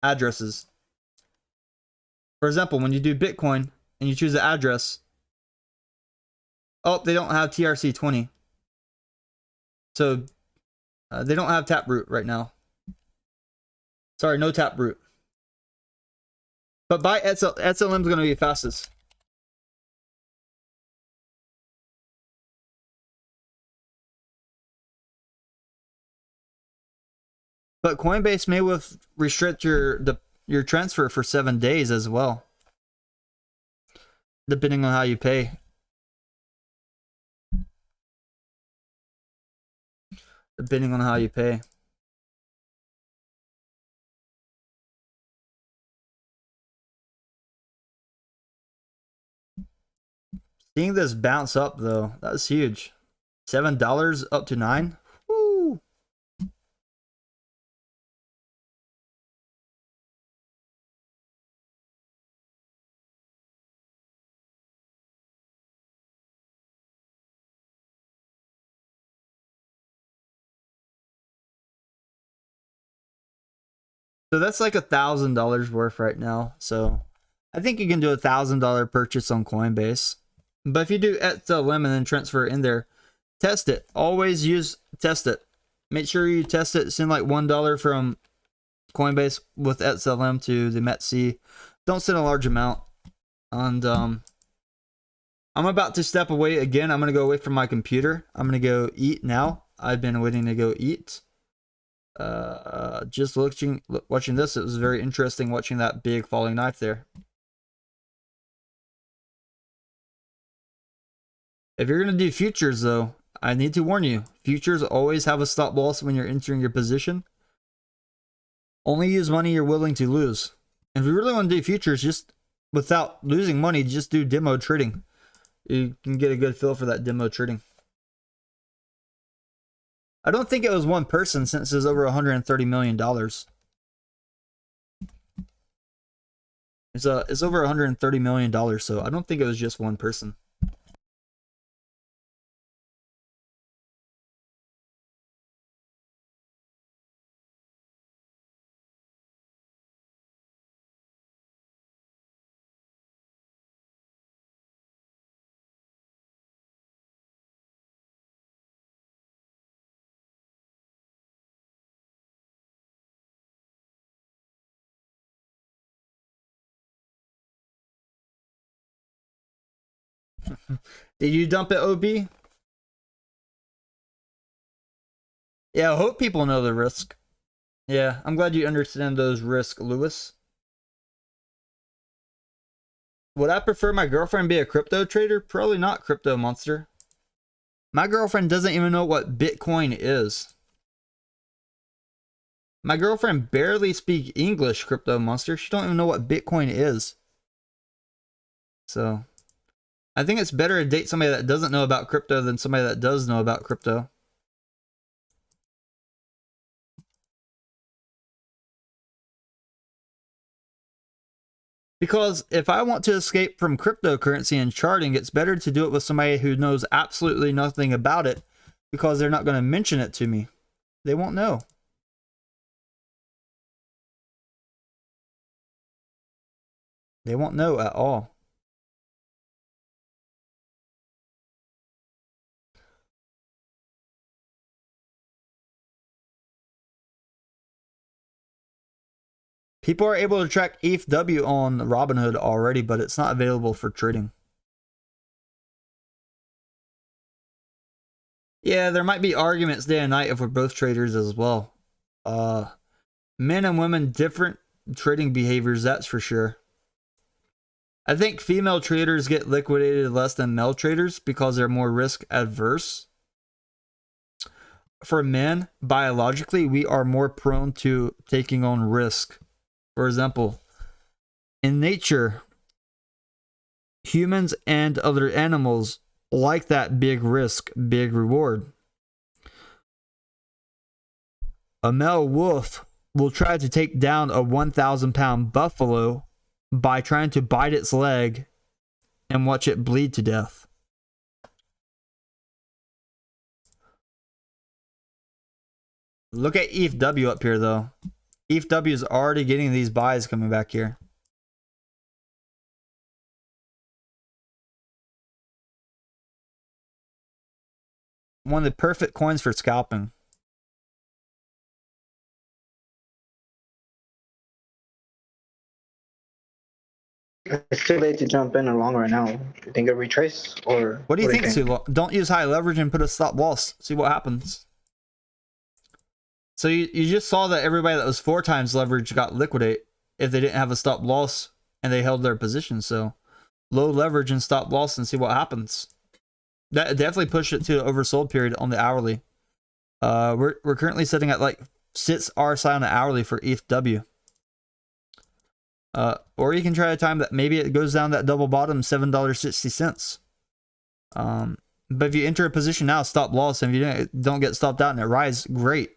addresses. For example, when you do Bitcoin and you choose the address, oh, they don't have TRC20. So they don't have Taproot right now. Sorry, no Taproot. But buy SLM is going to be fastest. But Coinbase may restrict your transfer for 7 days as well, depending on how you pay. Depending on how you pay. Seeing this bounce up though, that's huge. $7 up to $9. Woo! So that's like $1,000 worth right now. So I think you can do $1,000 purchase on Coinbase. But if you do ETHW and then transfer in there, test it. Always test it. Make sure you test it. Send like $1 from Coinbase with ETHW to the METC. Don't send a large amount. And I'm about to step away again. I'm going to go away from my computer. I'm going to go eat now. I've been waiting to go eat. Just watching this, it was very interesting watching that big falling knife there. If you're going to do futures though, I need to warn you, futures always have a stop loss when you're entering your position. Only use money you're willing to lose. And if you really want to do futures, just without losing money, just do demo trading. You can get a good feel for that demo trading. I don't think it was one person since it's over $130 million. It's over $130 million, so I don't think it was just one person. Did you dump it, OB? Yeah, I hope people know the risk. Yeah, I'm glad you understand those risks, Lewis. Would I prefer my girlfriend be a crypto trader? Probably not, Crypto Monster. My girlfriend doesn't even know what Bitcoin is. My girlfriend barely speaks English, Crypto Monster. She don't even know what Bitcoin is. So I think it's better to date somebody that doesn't know about crypto than somebody that does know about crypto. Because if I want to escape from cryptocurrency and charting, it's better to do it with somebody who knows absolutely nothing about it, because they're not going to mention it to me. They won't know. They won't know at all. People are able to track ETHW on Robinhood already, but it's not available for trading. Yeah, there might be arguments day and night if we're both traders as well. Men and women, different trading behaviors, that's for sure. I think female traders get liquidated less than male traders because they're more risk adverse. For men, biologically, we are more prone to taking on risk. For example, in nature, humans and other animals like that big risk, big reward. A male wolf will try to take down a 1,000-pound buffalo by trying to bite its leg and watch it bleed to death. Look at ETHW up here, though. ETHW is already getting these buys coming back here. One of the perfect coins for scalping. It's too late to jump in along right now. You think it'll retrace or What do you think, Sula? Don't use high leverage and put a stop loss. See what happens. So you just saw that everybody that was 4 times leverage got liquidate if they didn't have a stop loss and they held their position. So low leverage and stop loss and see what happens. That definitely pushed it to an oversold period on the hourly. We're currently sitting at like 6 RSI on the hourly for ETHW. Or you can try to time that maybe it goes down that double bottom $7.60. But if you enter a position now, stop loss, and if you don't get stopped out and it rises, great.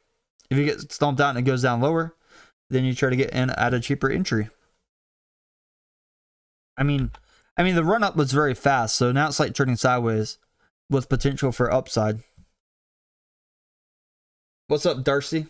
If you get stomped out and it goes down lower, then you try to get in at a cheaper entry. I mean the run up was very fast, so now it's like turning sideways with potential for upside. What's up, Darcy?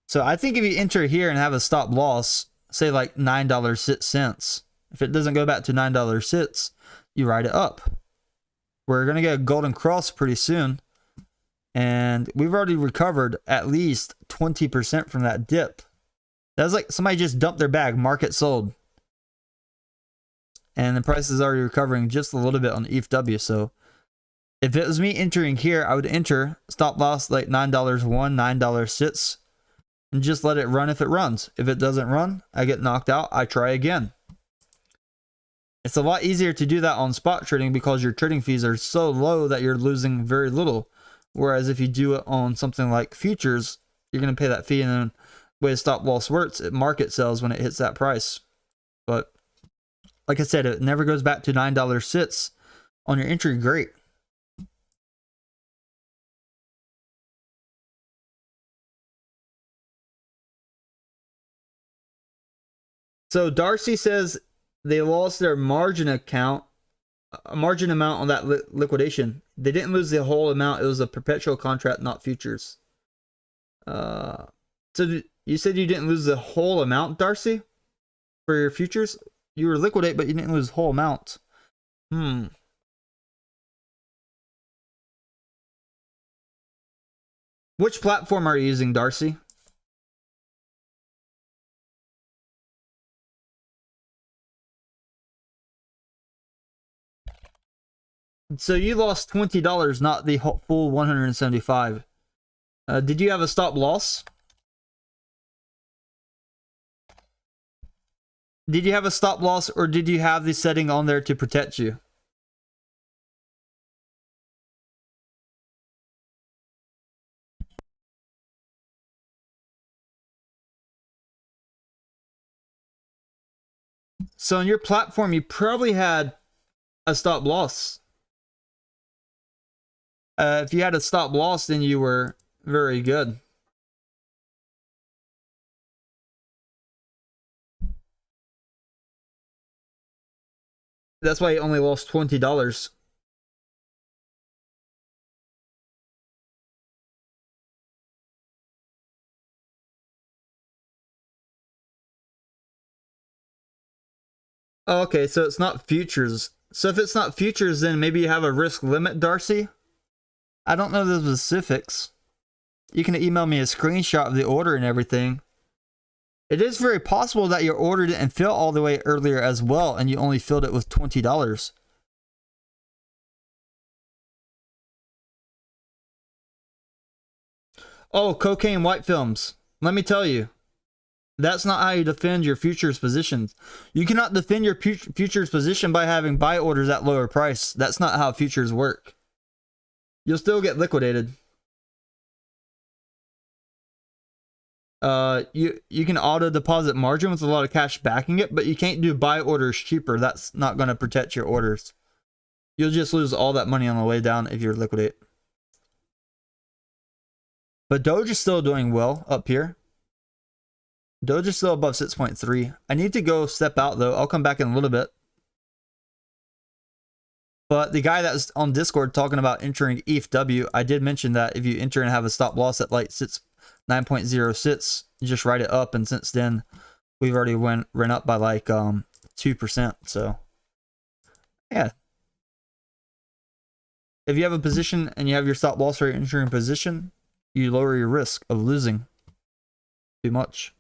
So I think if you enter here and have a stop loss, say like $9.06, if it doesn't go back to $9.06, you ride it up. We're going to get a golden cross pretty soon. And we've already recovered at least 20% from that dip. That was like somebody just dumped their bag, market sold. And the price is already recovering just a little bit on ETHW. So if it was me entering here, I would enter stop loss like $9.01, $9.06. And just let it run if it runs. If it doesn't run, I get knocked out. I try again. It's a lot easier to do that on spot trading because your trading fees are so low that you're losing very little. Whereas if you do it on something like futures, you're going to pay that fee, and then the way stop loss works, it market sells when it hits that price. But like I said, it never goes back to $9.06 on your entry. Great. So Darcy says they lost their margin account, a margin amount on that liquidation. They didn't lose the whole amount. It was a perpetual contract, not futures. So you said you didn't lose the whole amount, Darcy, for your futures? You were liquidate, but you didn't lose the whole amount. Which platform are you using, Darcy? So you lost $20, not the full 175. Did you have a stop loss? Did you have a stop loss, or did you have the setting on there to protect you? So on your platform, you probably had a stop loss. If you had a stop loss, then you were very good. That's why he only lost $20. Oh, okay, so it's not futures. So if it's not futures, then maybe you have a risk limit, Darcy? I don't know the specifics. You can email me a screenshot of the order and everything. It is very possible that your order didn't fill all the way earlier as well, and you only filled it with $20. Oh, cocaine white films. Let me tell you. That's not how you defend your futures positions. You cannot defend your futures position by having buy orders at lower price. That's not how futures work. You'll still get liquidated. You can auto deposit margin with a lot of cash backing it, but you can't do buy orders cheaper. That's not going to protect your orders. You'll just lose all that money on the way down if you liquidate. But Doge is still doing well up here. Doge is still above 6.3. I need to go step out though. I'll come back in a little bit. But the guy that's on Discord talking about entering ETHW, I did mention that if you enter and have a stop loss at like 9.06, you just write it up. And since then, we've already ran up by like 2%. So yeah. If you have a position and you have your stop loss for your entering position, you lower your risk of losing too much.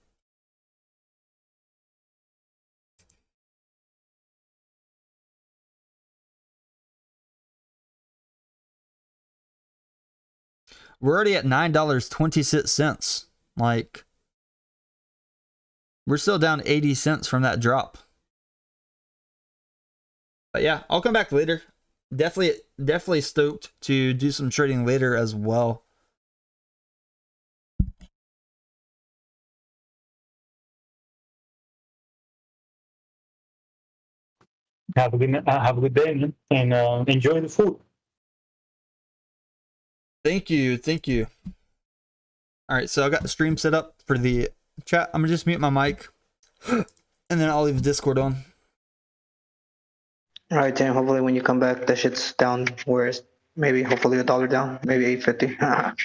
We're already at $9.26. Like, we're still down 80 cents from that drop. But yeah, I'll come back later. Definitely stoked to do some trading later as well. Have a good day, man, and enjoy the food. Thank you. All right, so I got the stream set up for the chat. I'm gonna just mute my mic, and then I'll leave Discord on. All right, Tim. Hopefully, when you come back, that shit's down. Where it's maybe hopefully $1 down, maybe 8.50.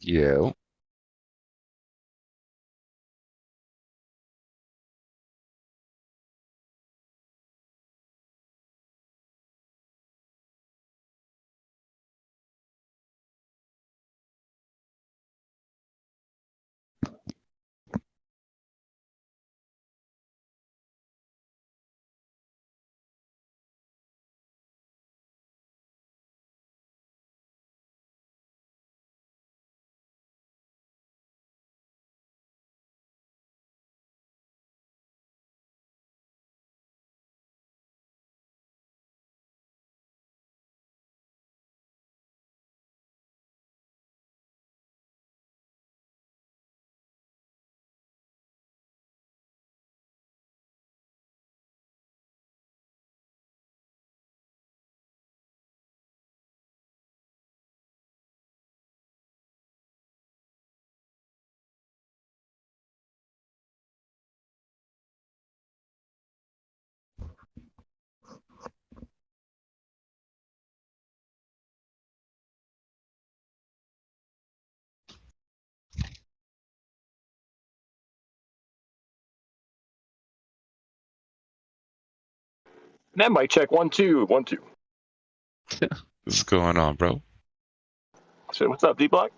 Yeah. That mic check 1 2 1 2. What's going on, bro? So what's up, D Block?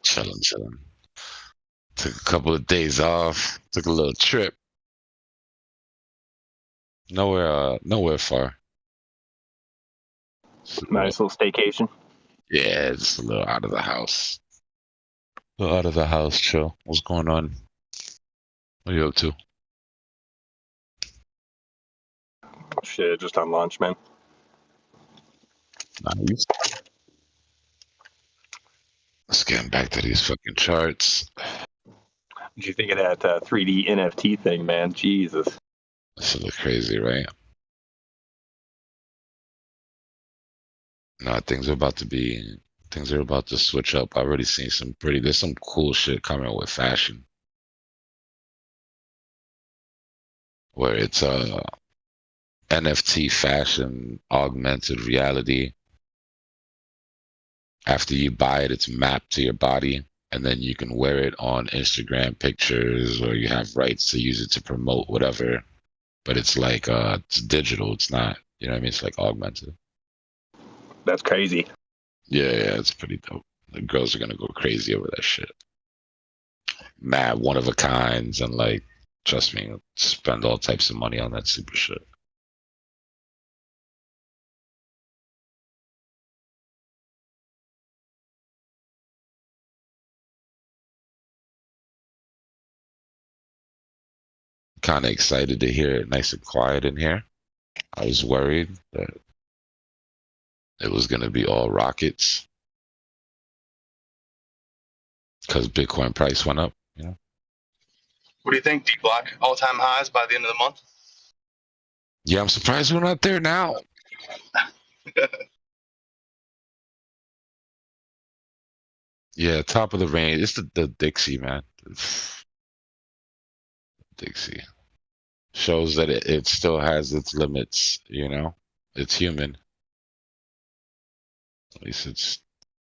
Chilling, chilling. Took a couple of days off. Took a little trip. Nowhere far. Nice little staycation. Yeah, just a little out of the house. A little out of the house, chill. What's going on? What are you up to? Shit, just on lunch, man. Nice. Let's get back to these fucking charts. What you think of that 3D NFT thing, man? Jesus. This look crazy, right? No, things are about to switch up. I've already seen there's some cool shit coming with fashion. Where it's NFT fashion augmented reality. After you buy it, it's mapped to your body, and then you can wear it on Instagram pictures, or you have rights to use it to promote whatever. But it's like it's digital. It's not, you know what I mean? It's like augmented. That's crazy. Yeah, it's pretty dope. The girls are gonna go crazy over that shit. Mad one of a kinds, and like, trust me, spend all types of money on that super shit. Kind of excited to hear it nice and quiet in here. I was worried that it was gonna be all rockets because Bitcoin price went up. You know. What do you think, D Block? All-time highs by the end of the month? Yeah, I'm surprised we're not there now. Yeah, top of the range. It's the Dixie, man. Dixie shows that it still has its limits, you know? It's human. At least it's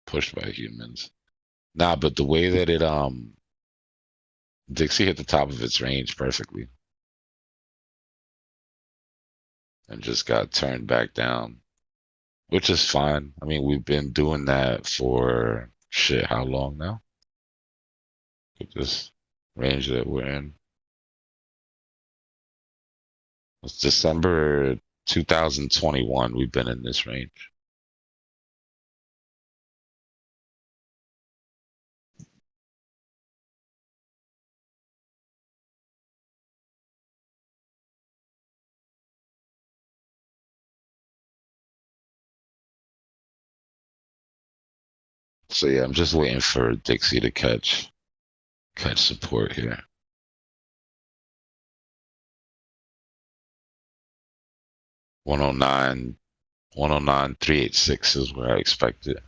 pushed by humans. Nah, but the way that it Dixie hit the top of its range perfectly and just got turned back down, which is fine. I mean, we've been doing that for shit, how long now? With this range that we're in. It's December 2021. We've been in this range. So yeah, I'm just waiting for Dixie to catch support here. 109, 109.386 is where I expect it.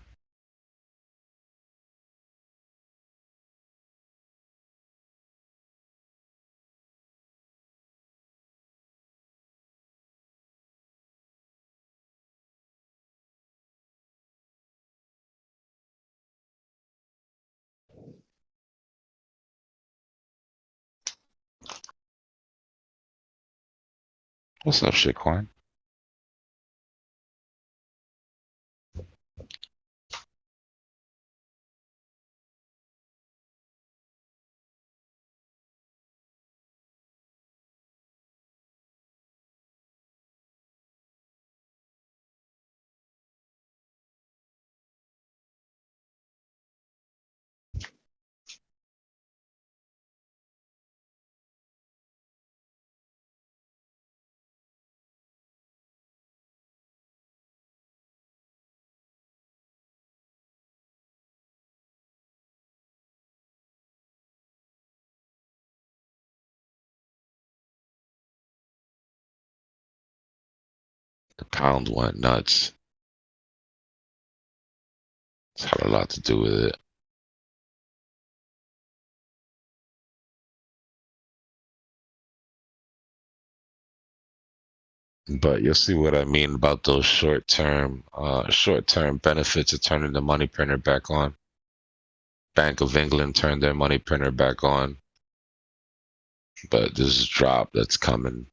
What's up, shitcoin? The pound went nuts. It's had a lot to do with it. But you'll see what I mean about those short-term benefits of turning the money printer back on. Bank of England turned their money printer back on. But this drop that's coming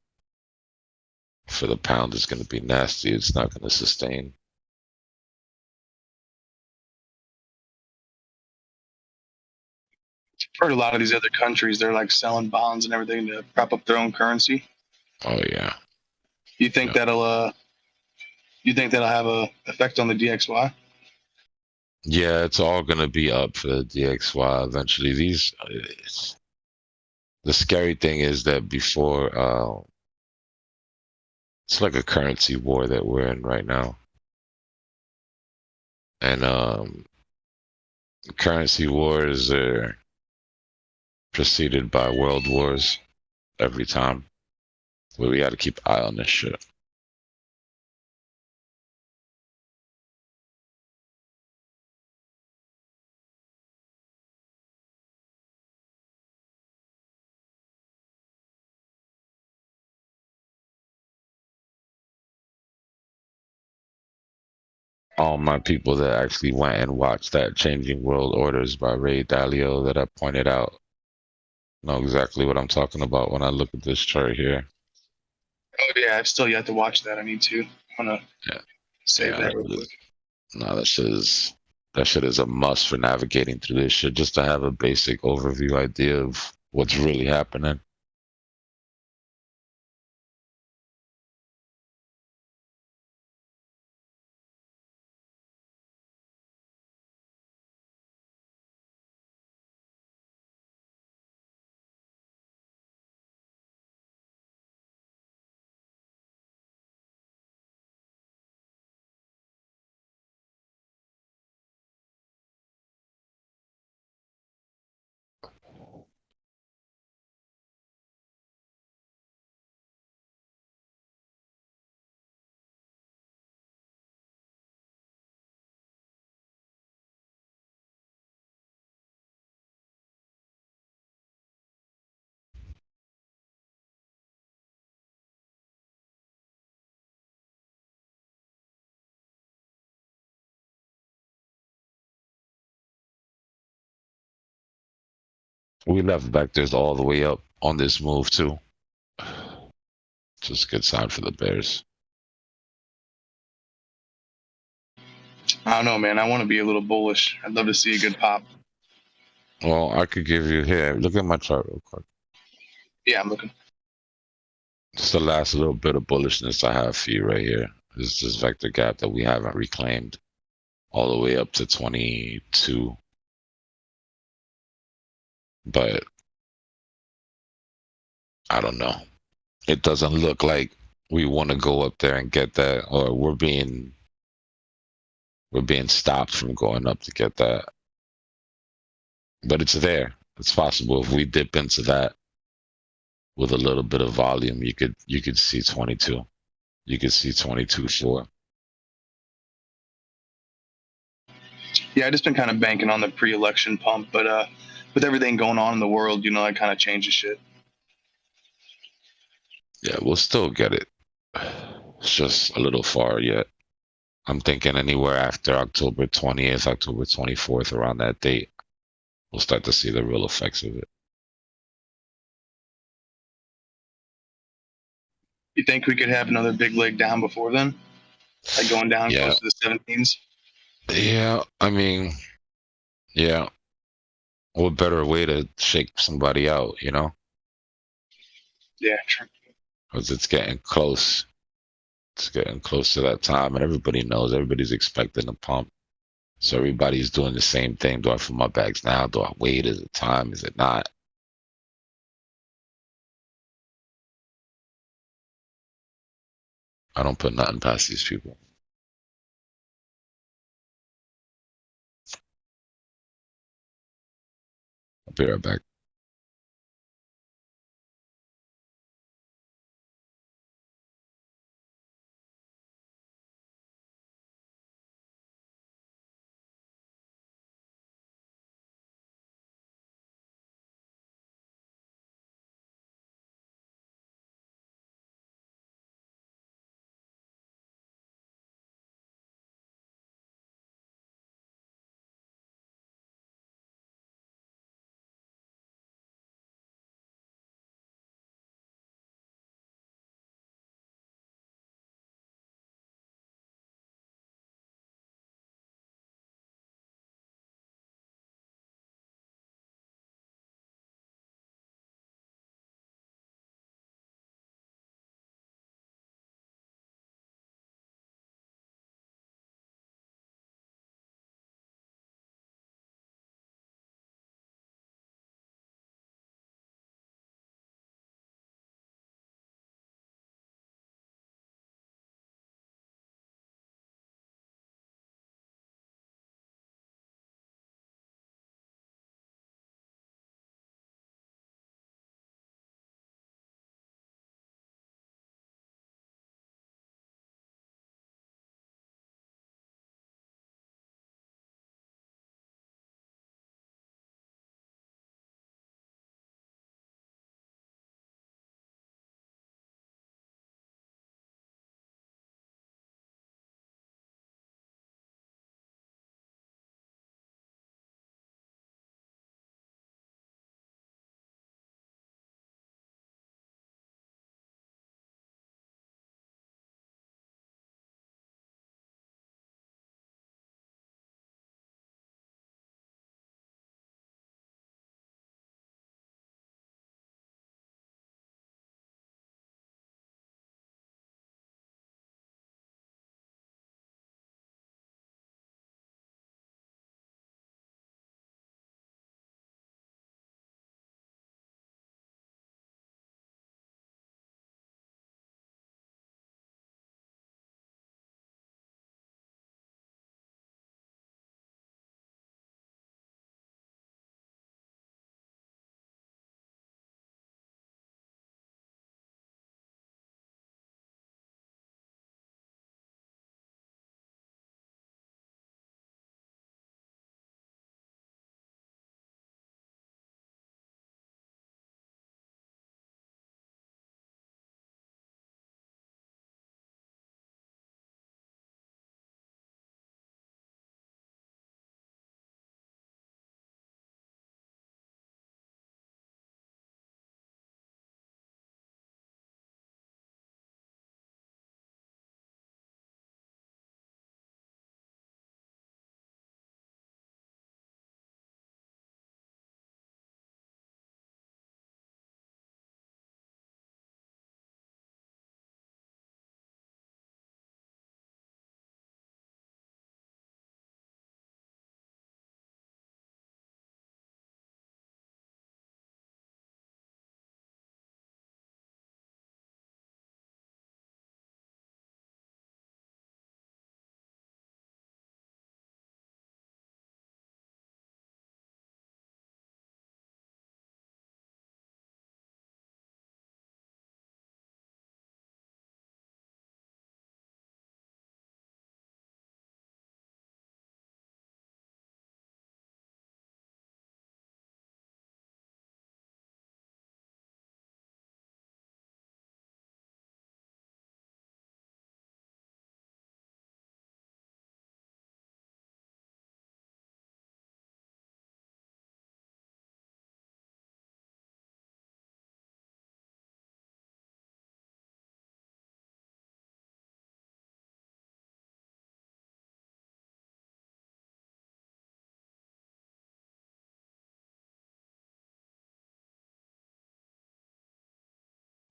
for the pound is going to be nasty. It's not going to sustain. I've heard a lot of these other countries, they're like selling bonds and everything to prop up their own currency. Oh yeah. You think that'll have a effect on the DXY? Yeah, it's all going to be up for the DXY eventually. The scary thing is that before, it's like a currency war that we're in right now. And currency wars are preceded by world wars every time. But we got to keep an eye on this shit. All my people that actually went and watched that Changing World Orders by Ray Dalio that I pointed out know exactly what I'm talking about when I look at this chart here. Oh yeah, I've still yet to watch that. I need to. I'm gonna save that real quick. No, that shit is a must for navigating through this shit, just to have a basic overview idea of what's really happening. We left vectors all the way up on this move too. Just a good sign for the Bears. I don't know, man. I want to be a little bullish. I'd love to see a good pop. Well, I could give you here. Look at my chart real quick. Yeah, I'm looking. It's the last little bit of bullishness I have for you right here. This is this vector gap that we haven't reclaimed all the way up to 22. But I don't know. It doesn't look like we want to go up there and get that, or we're being stopped from going up to get that. But it's there. It's possible if we dip into that with a little bit of volume, you could see 22. You could see 22.4. Yeah, I just been kind of banking on the pre-election pump, but with everything going on in the world, you know, that kind of changes shit. Yeah, we'll still get it. It's just a little far yet. I'm thinking anywhere after October 20th, October 24th, around that date, we'll start to see the real effects of it. You think we could have another big leg down before then? Like going down Yeah. close to the 17s? Yeah, I mean, yeah. What better way to shake somebody out, you know? Yeah, true. Because it's getting close. It's getting close to that time, and everybody knows. Everybody's expecting a pump. So everybody's doing the same thing. Do I fill my bags now? Do I wait? Is it time? Is it not? I don't put nothing past these people. I'll be right back.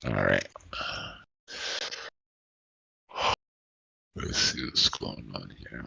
All right. Let's see what's going on here.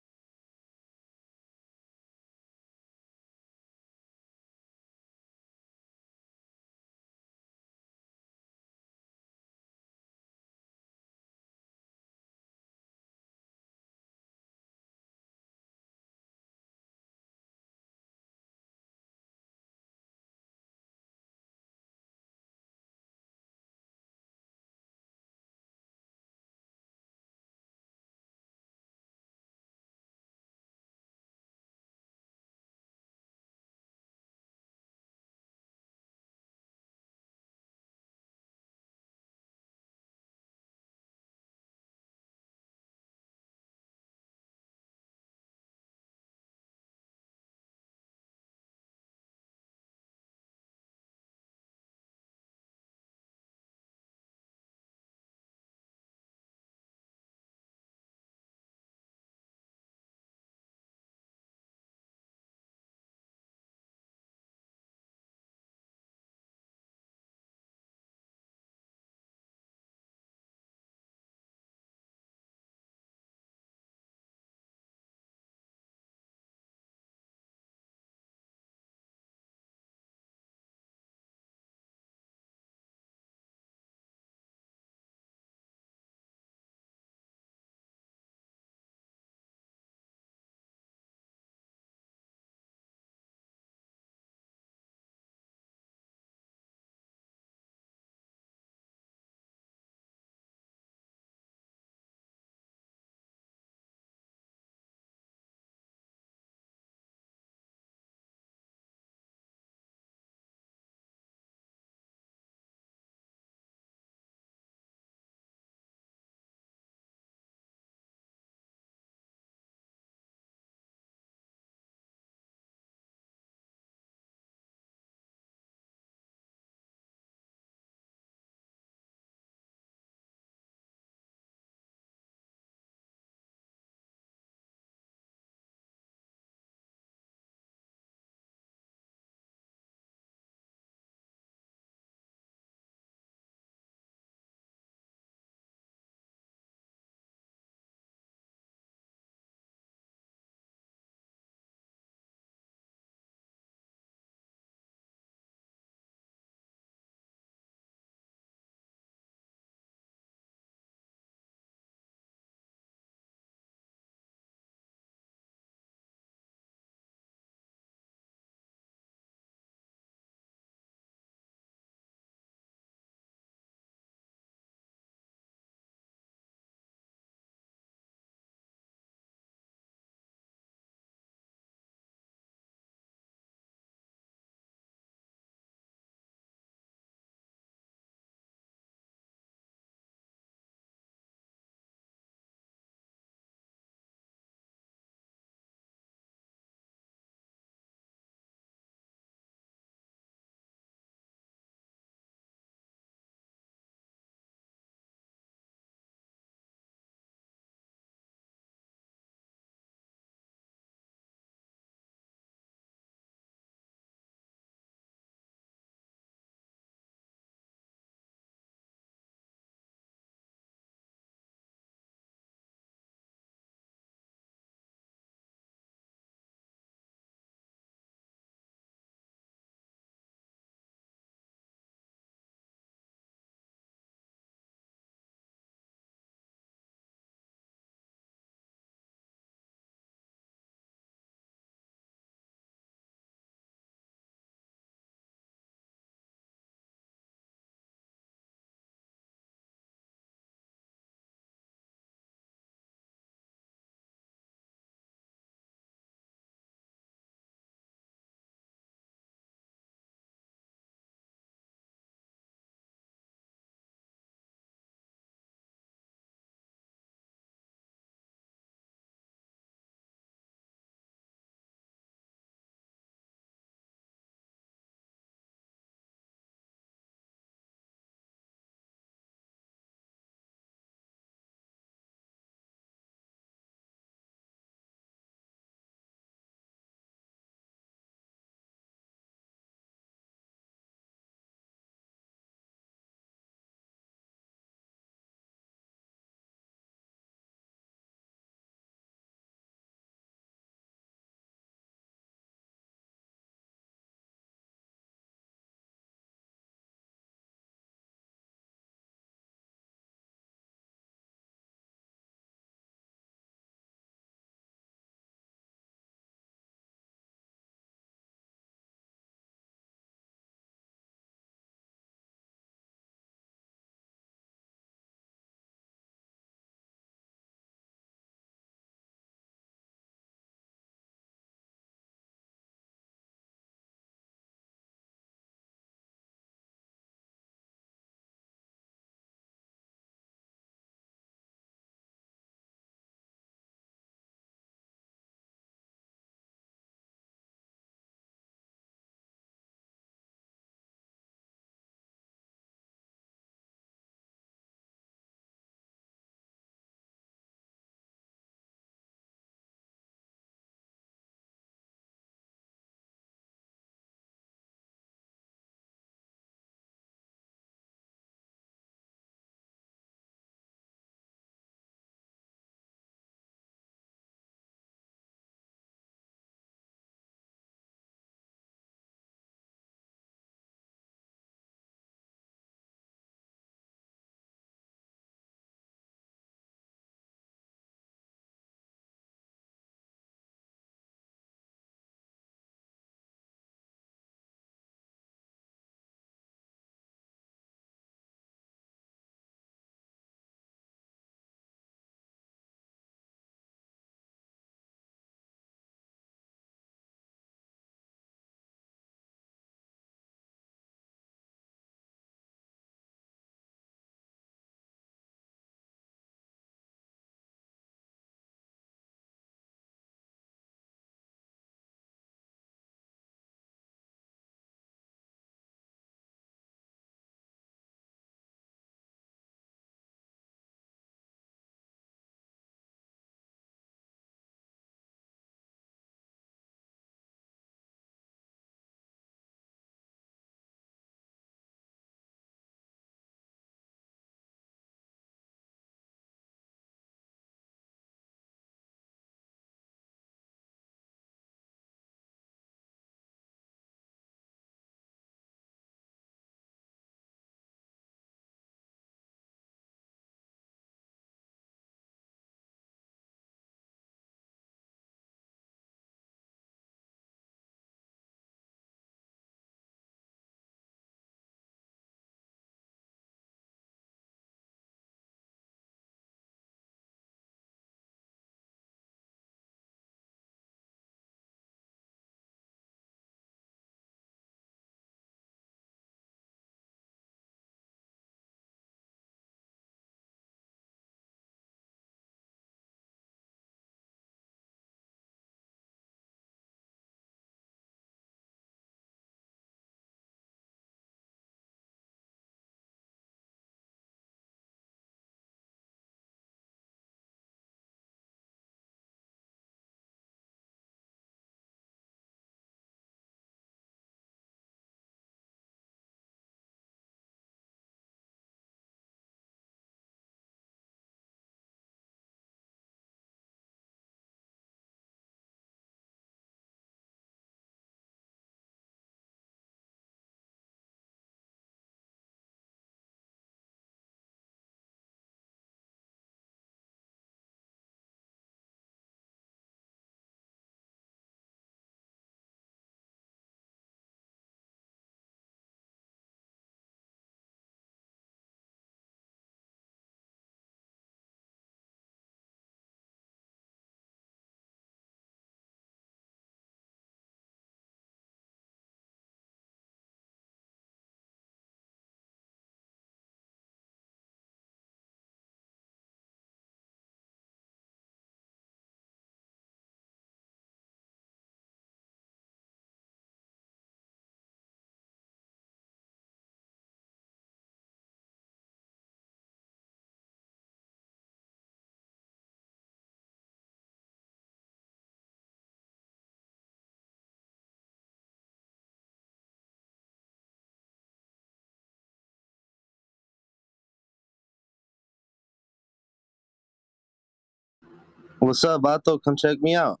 What's up, Vato? Come check me out.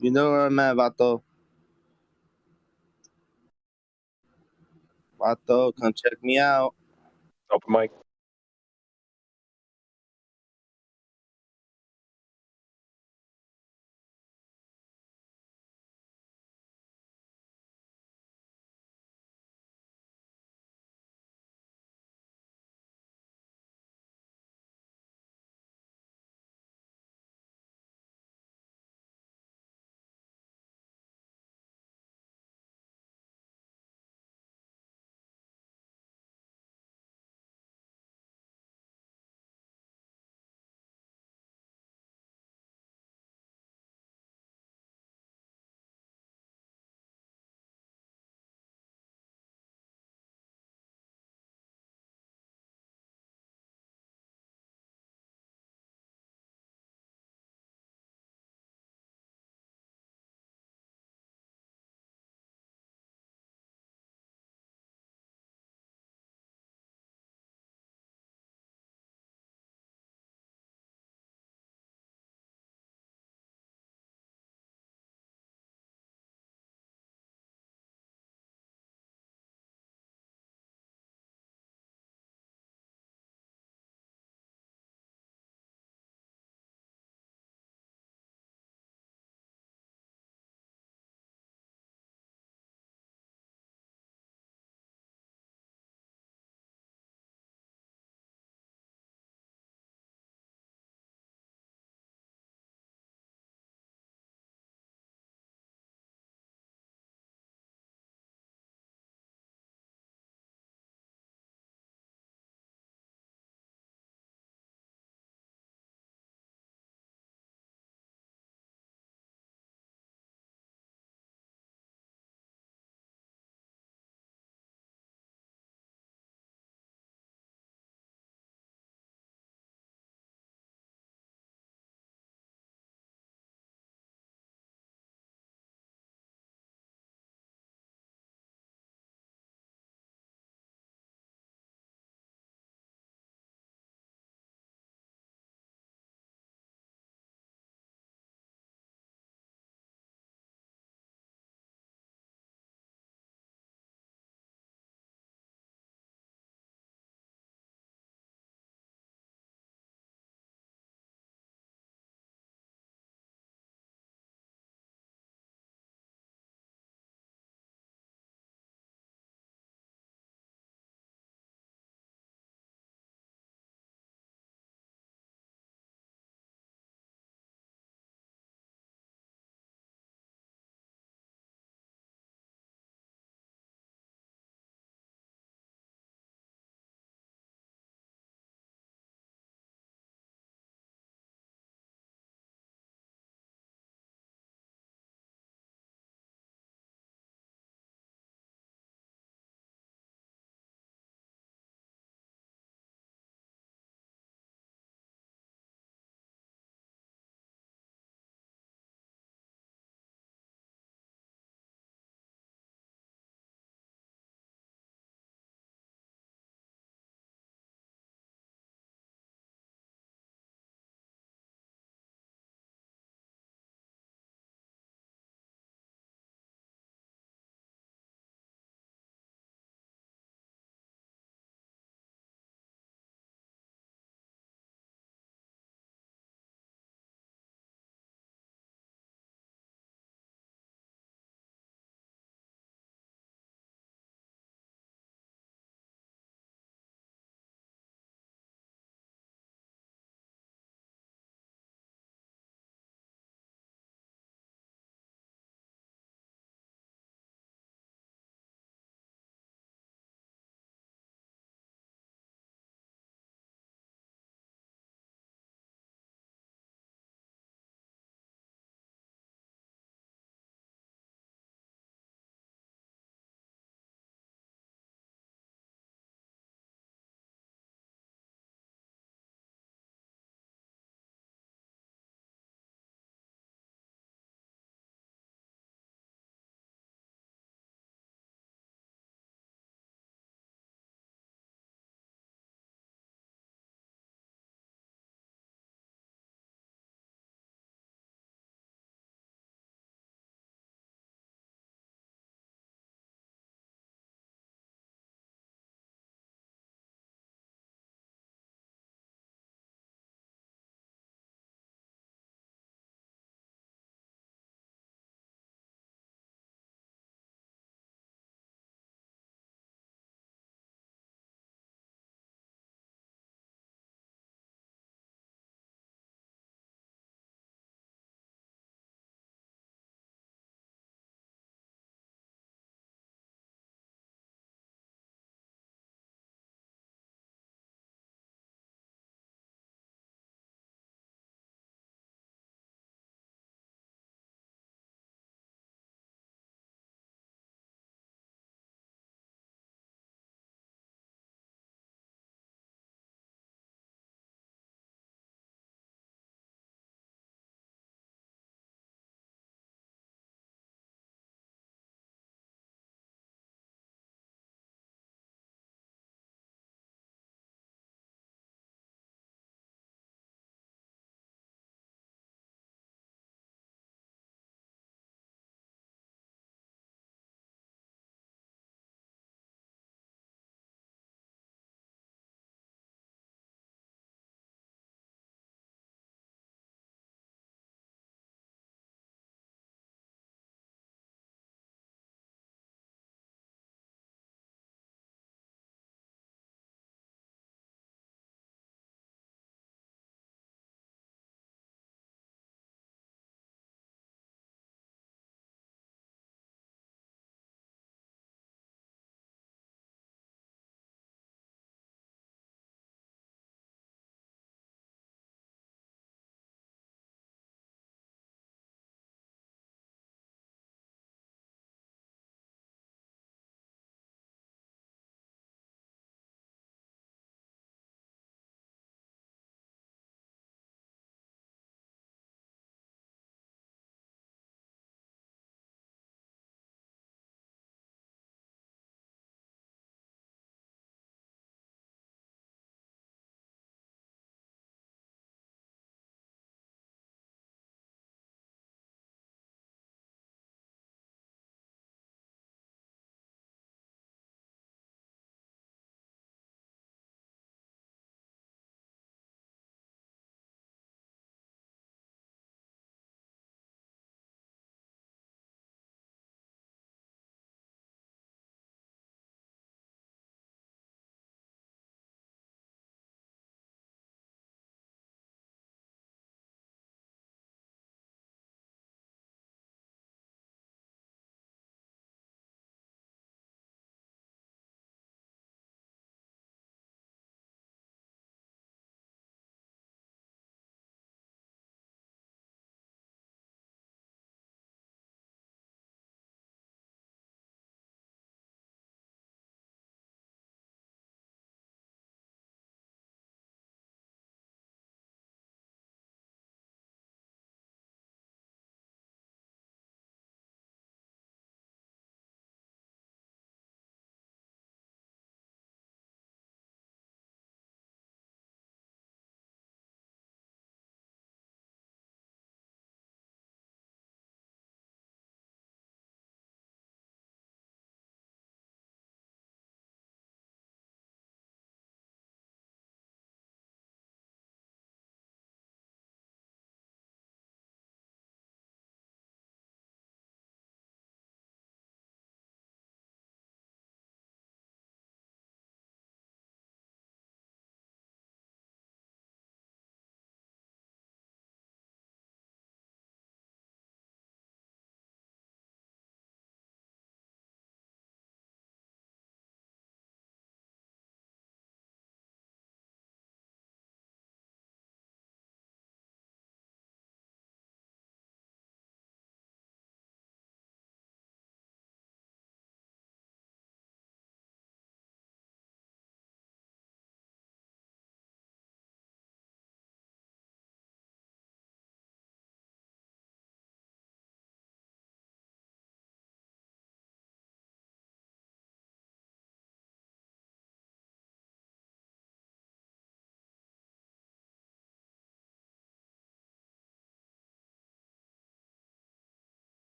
You know where I'm at, Vato. Vato, come check me out. Open mic.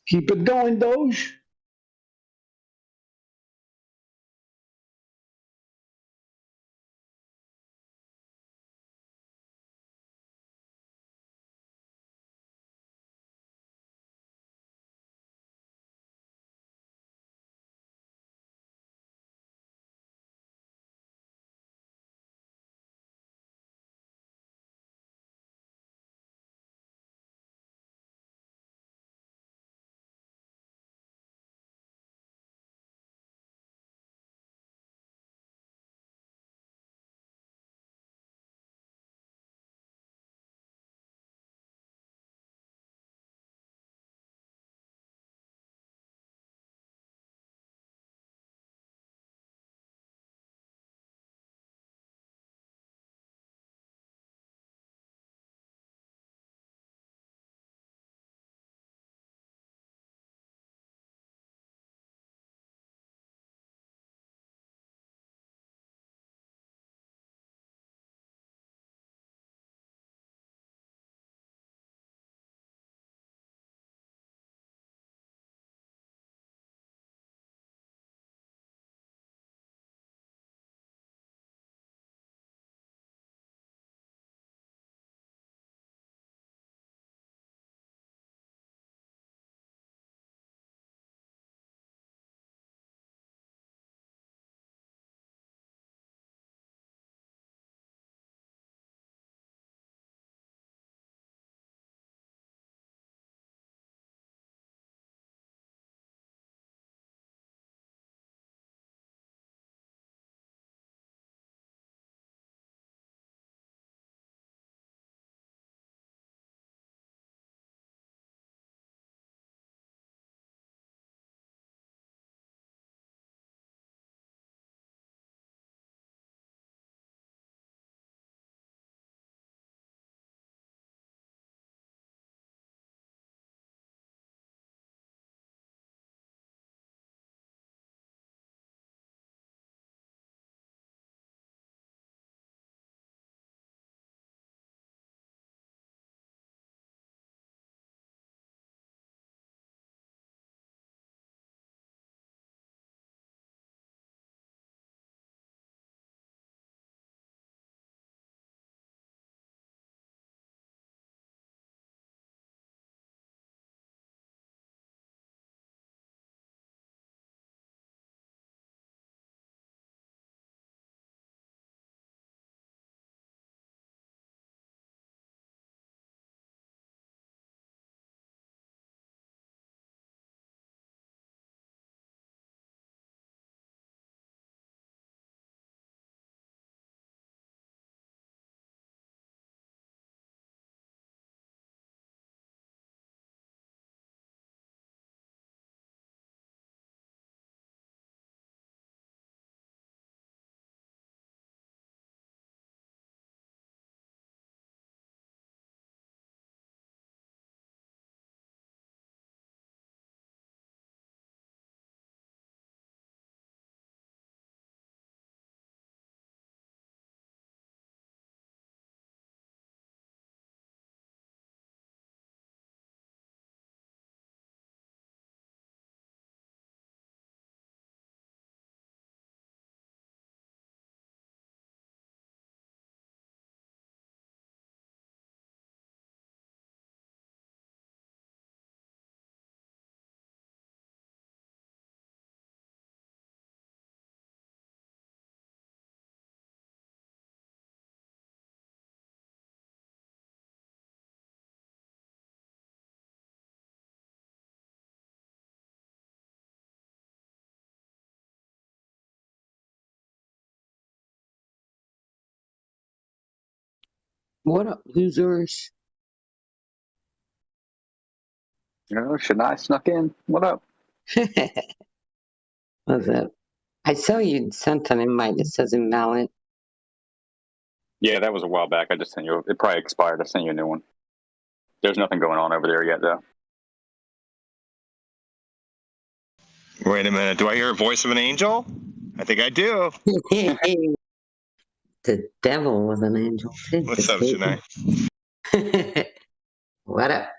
Keep it going, Doge. What up, losers? Shania snuck in. What up? What's up? I saw you sent an invite that says invalid. Yeah, that was a while back. I just sent you. It probably expired. I sent you a new one. There's nothing going on over there yet, though. Wait a minute. Do I hear a voice of an angel? I think I do. The devil was an angel too. What's up, Shania? What up?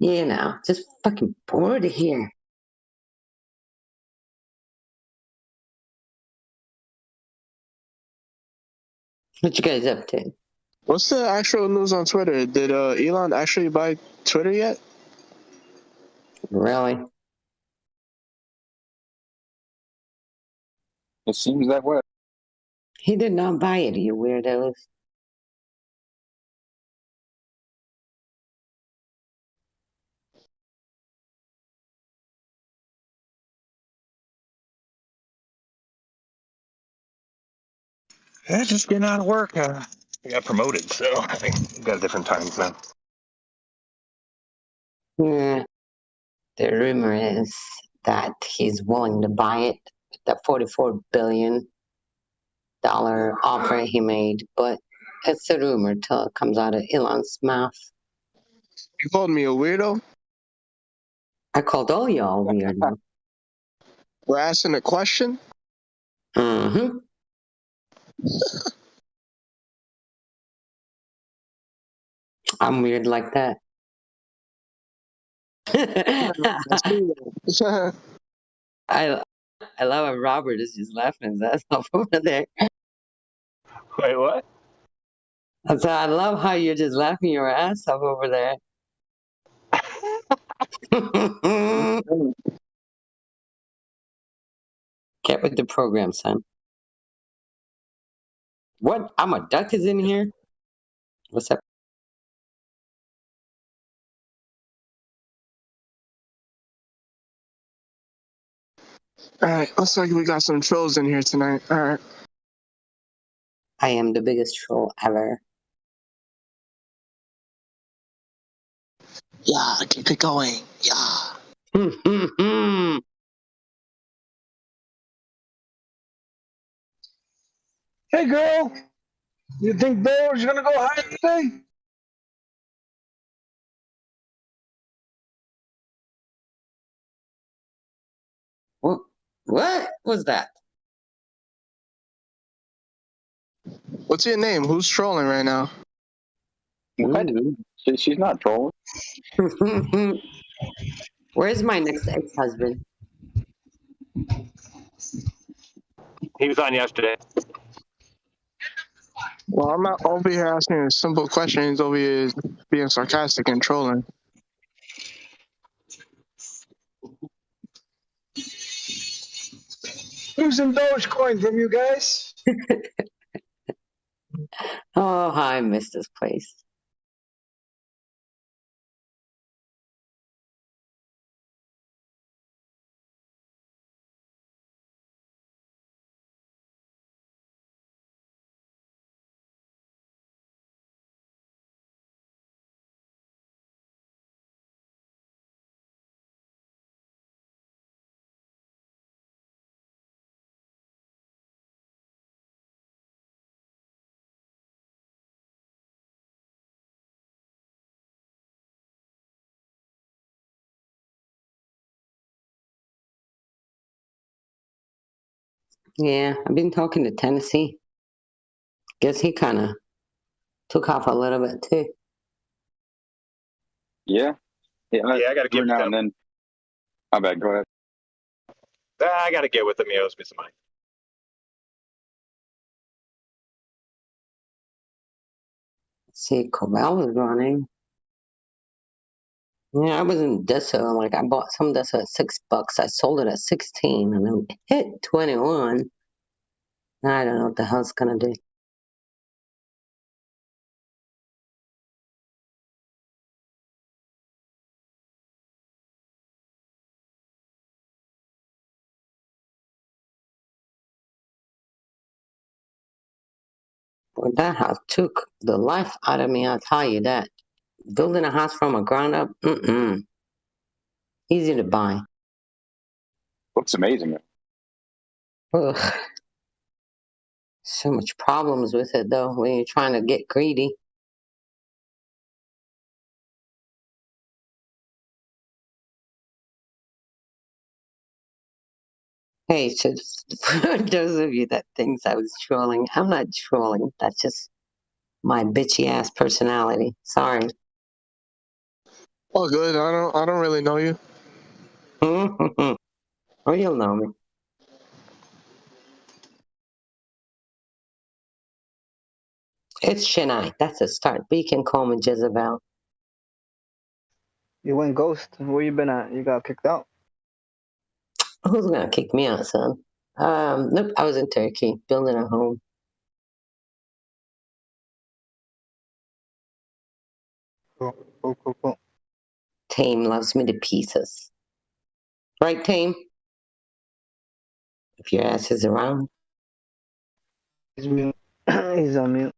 You know, just fucking bored here. What you guys up to? What's the actual news on Twitter? Did Elon actually buy Twitter yet? Really? It seems that way. He did not buy it, you weirdos. Yeah, just getting out of work. I got promoted, so I think we got different times now. Yeah. The rumor is that he's willing to buy it with that $44 billion offer he made, but it's a rumor till it comes out of Elon's mouth. You called me a weirdo? I called all y'all weirdo. We're asking a question? Mm-hmm. I'm weird like that. I love how Robert is just laughing his ass off over there. Wait, what? I said, I love how you're just laughing your ass off over there. Get with the program, son. What? I'm a duck is in here? What's up? Alright, looks like we got some trolls in here tonight. Alright. I am the biggest troll ever. Yeah, keep it going. Yeah. Hey, girl. You think Doge is gonna go high today? What was that? What's your name? Who's trolling right now? What? She's not trolling. Where's my next ex-husband? He was on yesterday. Well, I'm not over here asking a simple question. He's over here being sarcastic and trolling. Who's some Dogecoin from you guys? Oh, I miss this place. Yeah, I've been talking to Tennessee. Guess he kind of took off a little bit too. Yeah. Yeah, I gotta every give now him. and then. My bad. Go ahead. I gotta get with him. He owes me some money. Let's see, Corral was running. Yeah, I was in Deso. Like, I bought some Deso at $6. I sold it at 16 and then hit 21. I don't know what the hell it's gonna do. Well, that house took the life out of me, I'll tell you that. Building a house from a ground up, easy to buy. Looks amazing. Ugh. So much problems with it though when you're trying to get greedy. Hey, so for those of you that thinks I was trolling, I'm not trolling. That's just my bitchy ass personality. Sorry. All good. I don't really know you. Oh, you'll know me. It's Chennai. That's a start. But you can call me Jezebel. You went ghost. Where you been at? You got kicked out. Who's gonna kick me out, son? Nope. I was in Turkey building a home. Cool. Tame loves me to pieces. Right, Tame? If your ass is around. He's mute. He's on mute.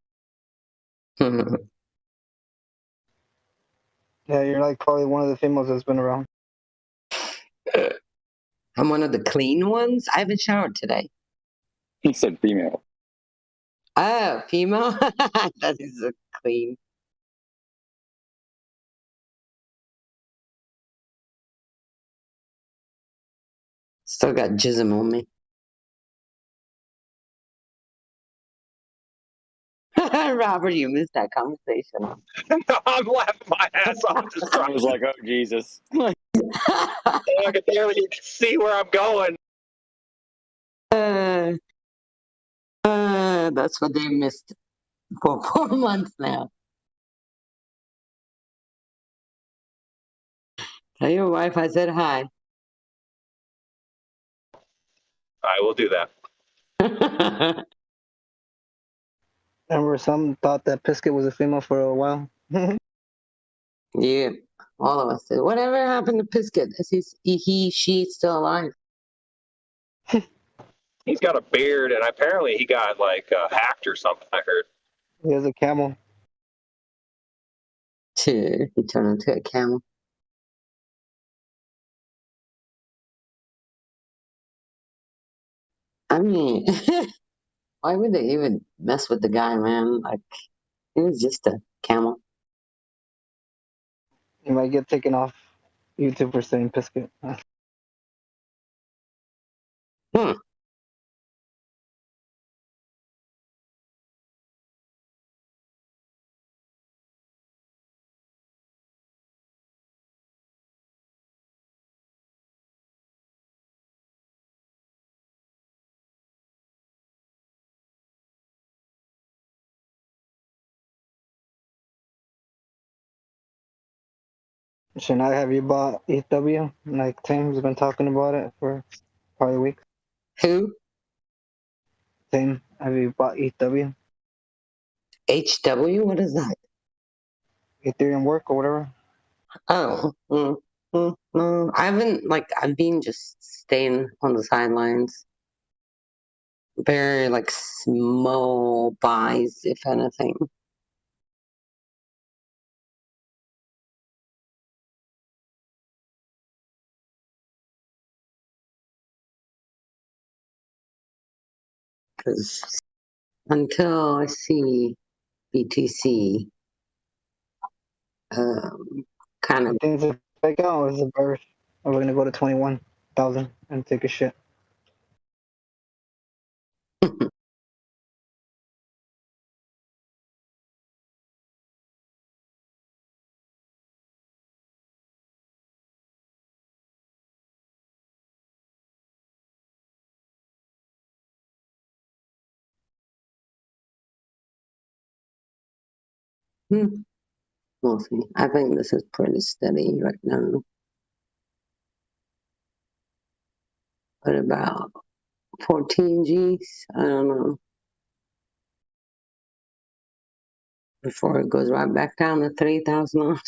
Yeah, you're like probably one of the females that's been around. I'm one of the clean ones. I haven't showered today. He said female. Oh, female? That is a clean. Still got jism on me. Robert, you missed that conversation. No, I'm laughing my ass off. Just I was like, oh Jesus. I can barely you can see where I'm going. That's what they missed for 4 months now. Tell your wife I said hi. I will do that. Remember, some thought that Pisket was a female for a while. Yeah, all of us did. Whatever happened to Pisket? Is she still alive? He's got a beard, and apparently he got like hacked or something. I heard. He has a camel. He turned into a camel. I mean, why would they even mess with the guy, man? Like, he was just a camel. He might get taken off YouTube for saying Pisket. Shania, have you bought ETHW? Like Tim's been talking about it for probably a week. Who? Tim, have you bought ETHW? HW? What is that? Ethereum work or whatever? Oh, no. I haven't, like, I've been just staying on the sidelines. Very, like, small buys, if anything. Because until I see BTC kind of. You think it's a fake out or is it bearish? Or we're gonna go to 21,000 and take a shit? We'll see. I think this is pretty steady right now. What about 14 Gs? I don't know. Before it goes right back down to 3,000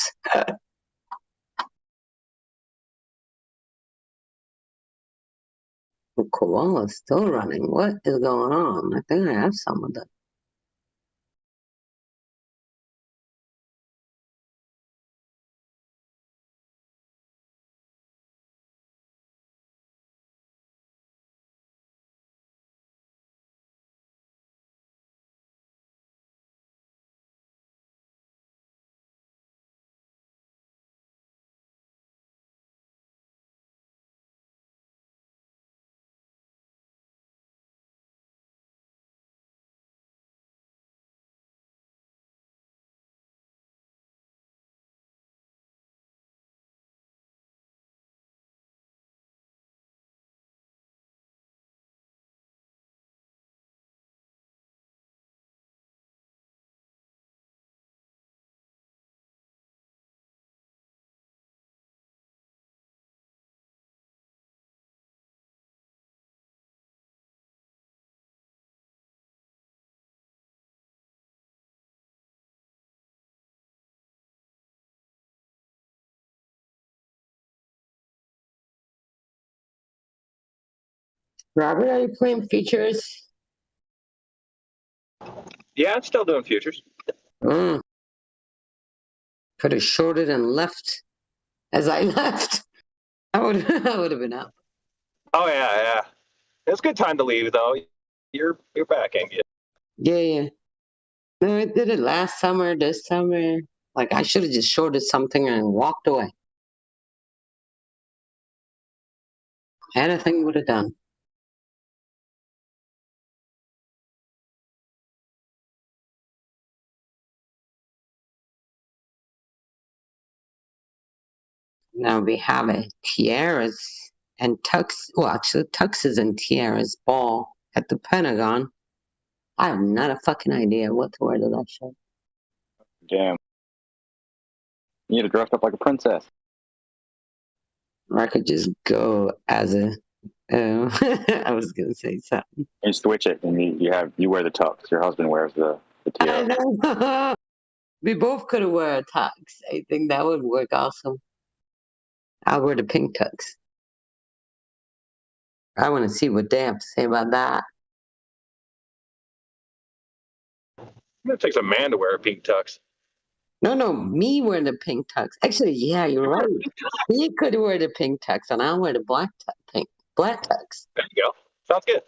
Koala's still running. What is going on? I think I have some of them. Robert, are you playing futures? Yeah, I'm still doing futures. Could have shorted and left as I left. I would have been up. Oh yeah. It's a good time to leave though. You're backing it. Yeah. No, I did it last summer, this summer. Like I should have just shorted something and walked away. Anything would have done. Now we have a tiaras and tux. Well, actually, tuxes and tiaras ball at the Pentagon. I have not a fucking idea what to wear to that shit. Damn. You need to dress up like a princess. Or I could just go as a. I was gonna say something. You switch it, and you wear the tux. Your husband wears the tiara. We both could have wear a tux. I think that would work awesome. I'll wear the pink tux. I want to see what they have to say about that. It takes a man to wear a pink tux. No, me wearing the pink tux. Actually, yeah, you're right. He could wear the pink tux, and I'll wear the black tux. There you go. Sounds good.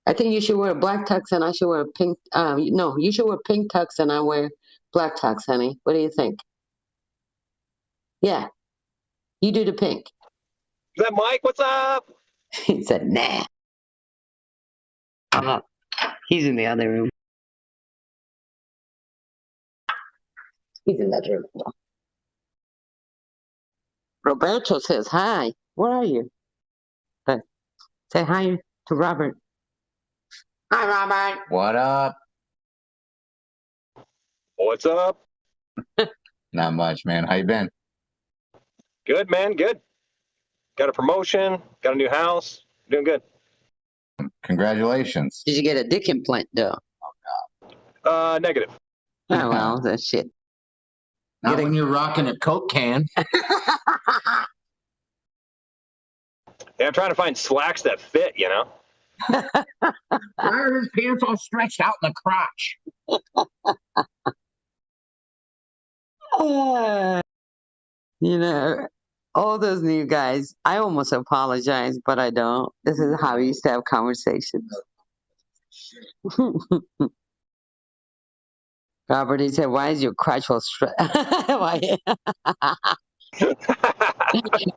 I think you should wear a black tux, and I should wear a pink. No, you should wear pink tux, and I wear black tux, honey. What do you think? Yeah, you do the pink. Is that Mike? What's up? He said, "Nah." He's in the other room. He's in that room. Roberto says, "Hi, where are you?" But say hi to Robert. Hi, Robert. What up? What's up? Not much, man. How you been? Good, man. Good. Got a promotion. Got a new house. Doing good. Congratulations. Did you get a dick implant, though? Negative. Oh, well, that shit. Not when you're rocking a Coke can. Yeah, I'm trying to find slacks that fit, you know? Why are his pants all stretched out in the crotch? You know, all those new guys, I almost apologize, but I don't. This is how we used to have conversations. Robert, he said, why is your crotch all stretched?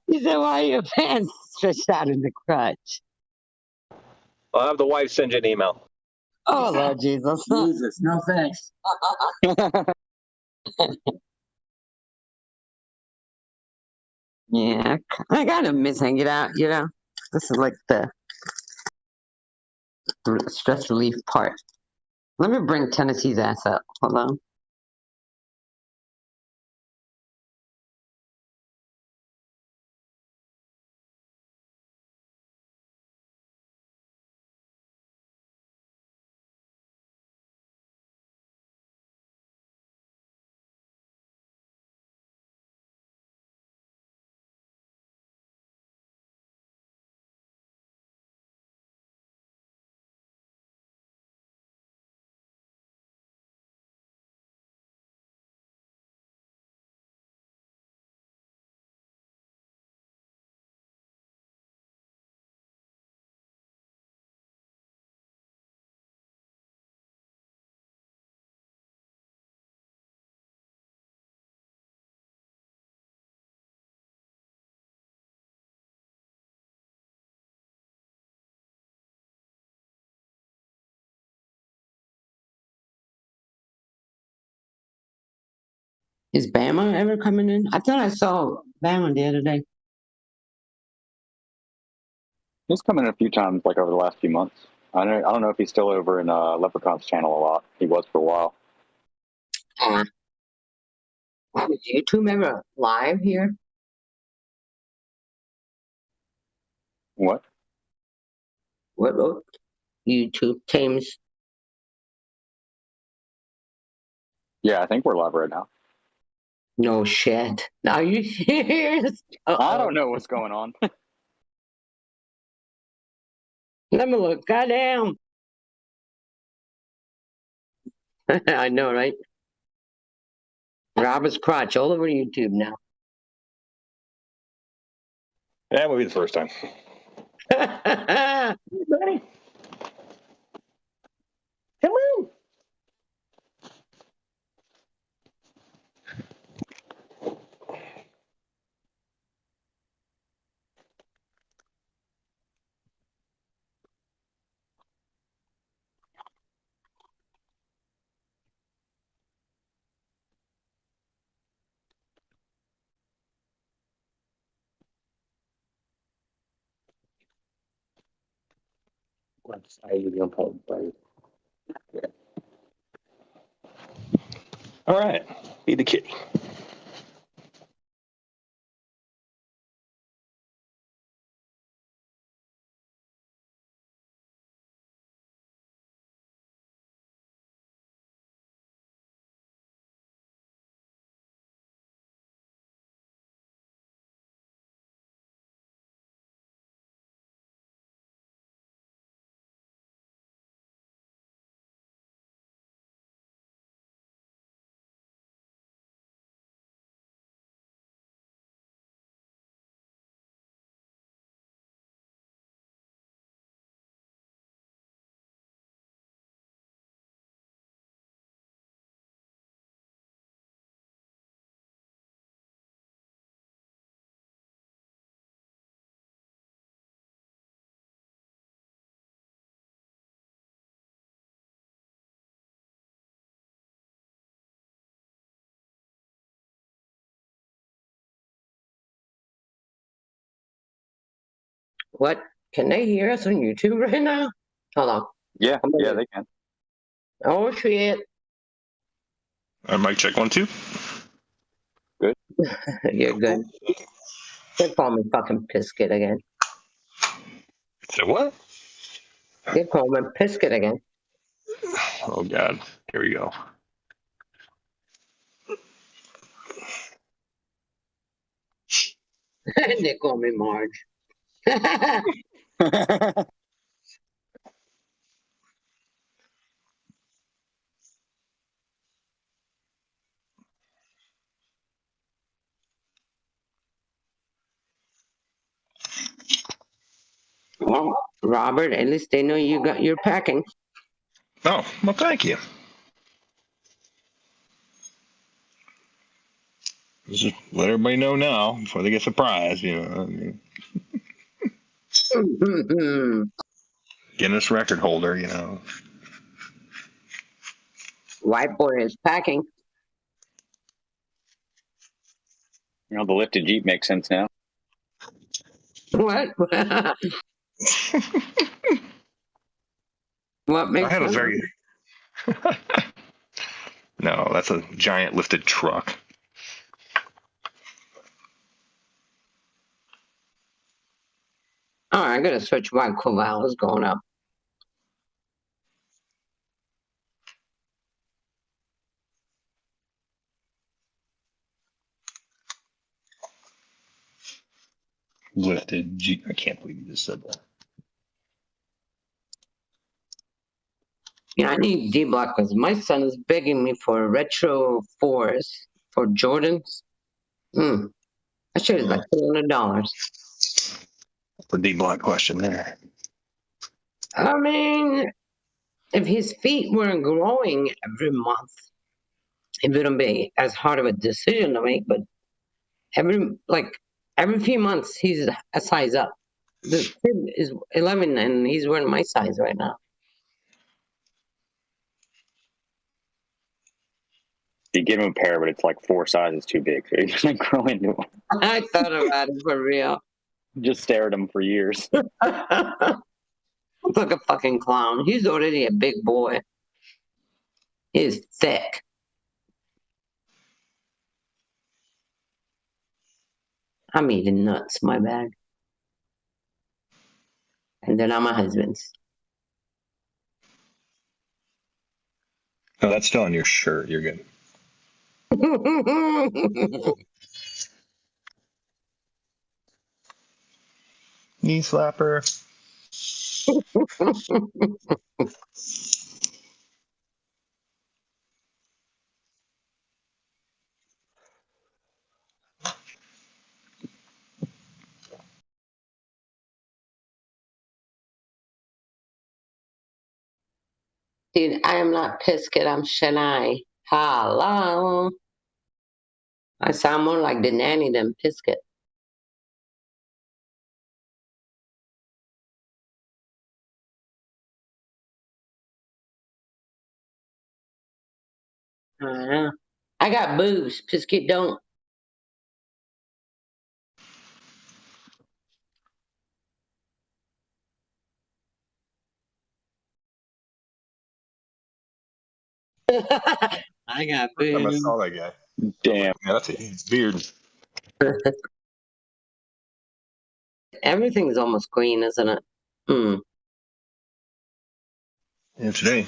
He said, why are your pants stretched out in the crotch? I'll have the wife send you an email. Oh, Lord Jesus. Jesus, no thanks. Yeah, I kind of miss hanging out, you know? This is like the stress relief part. Let me bring Tennessee's ass up. Hold on. Is Bama ever coming in? I thought I saw Bama the other day. He's come in a few times, like over the last few months. I don't know if he's still over in Leprechaun's channel a lot. He was for a while. Was YouTube ever live here? What? What YouTube Thames? Yeah, I think we're live right now. No shit. Are you serious? I don't know what's going on. Let me look. Goddamn. I know, right? Robert's crotch all over YouTube now. That will be the first time. Hey, buddy. Come on. What are you gonna play? All right, feed the kitty. What? Can they hear us on YouTube right now? Hold on. Yeah, they can. Oh, shit. Mic check 1, 2. Good. You're good. They call me fucking Pisket again. So what? They call me Pisket again. Oh God, here we go. They call me Marge. Well, Robert, at least they know you got your packing. Oh, well, thank you. Just let everybody know now before they get surprised, you know. I mean, Guinness record holder, you know. White boy is packing. You know, the lifted Jeep makes sense now. What? What makes I had a sense? very. No, that's a giant lifted truck. All right, I gotta switch my Corval is going up. Lifted Jeep. I can't believe you just said that. Yeah, I need D-Block because my son is begging me for retro 4s for Jordans. I should have like $200. The D block question there. I mean, if his feet weren't growing every month, it wouldn't be as hard of a decision to make. But every few months, he's a size up. The kid is 11 and he's wearing my size right now. You give him a pair, but it's like 4 sizes too big, so he doesn't grow into them. I thought about it for real. Just stare at him for years. Look like a fucking clown. He's already a big boy. He's thick. I'm eating nuts, my bad. And they're not my husband's. Oh, that's still on your shirt. You're good. Knee slapper. Dude, I am not Pisket, I'm Shania. Hello. I sound more like the nanny than Pisket. I got boobs. Pisket don't. I got First time I boobs. saw that guy. Damn. Yeah, that's a huge beard. Everything's almost green, isn't it? Hmm. Yeah, today.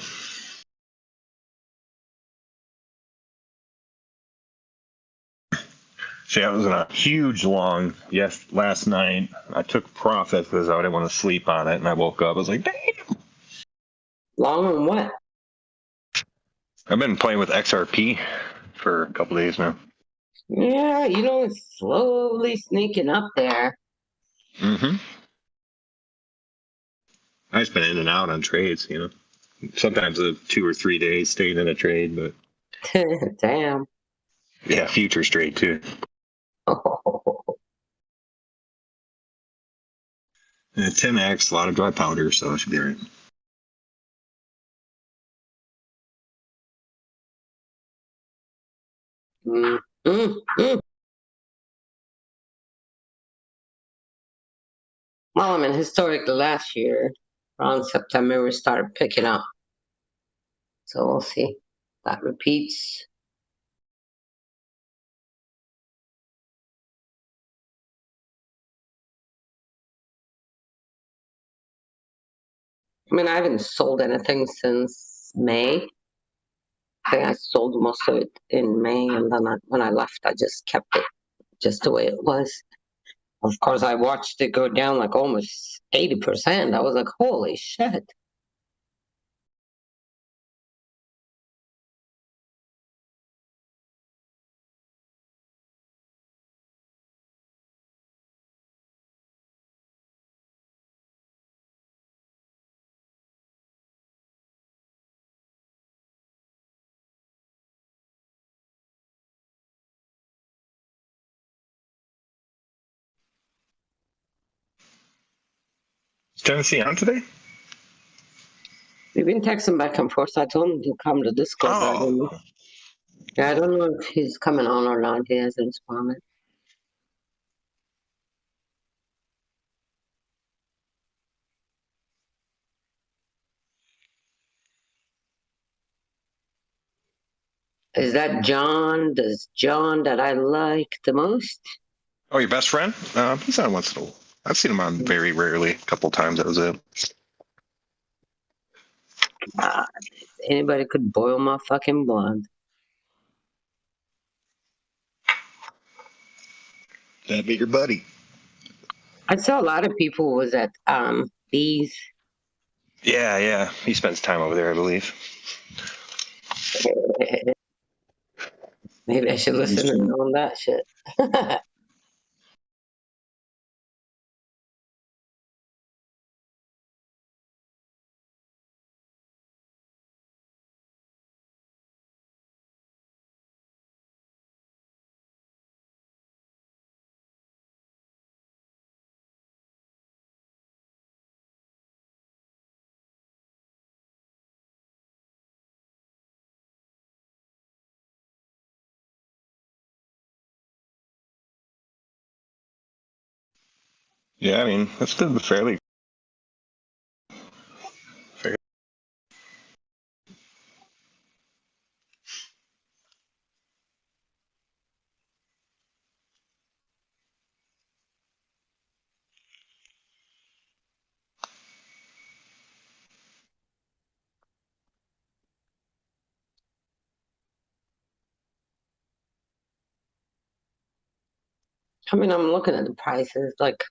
See, I was in a huge long last night. I took profit because I didn't want to sleep on it, and I woke up. I was like, damn. Long on what? I've been playing with XRP for a couple days now. Yeah, you know, it's slowly sneaking up there. Mm-hmm. I just been in and out on trades, you know. Sometimes 2 or 3 days staying in a trade, but Damn. yeah, futures trade too. And 10x, a lot of dry powder, so I should be all right. Mm, mm, mm. Well, I mean, historically last year, around September, we started picking up. So we'll see. That repeats. I mean, I haven't sold anything since May. I think I sold most of it in May, and then when I left, I just kept it just the way it was. Of course, I watched it go down like almost 80%. I was like, holy shit. Is Tennessee on today? We've been texting back and forth. I told him to come to Discord. Oh. I don't know if he's coming on or not. He hasn't responded. Is that John? Does John that I like the most? Oh, your best friend? He's on once in a while. I've seen him on very rarely. A couple times, that was it. God, anybody could boil my fucking blood. That'd be your buddy. I saw a lot of people was at Bees. Yeah. He spends time over there, I believe. Maybe I should listen in on that shit. Yeah, I mean, that's been fairly. I mean, I'm looking at the prices. Like,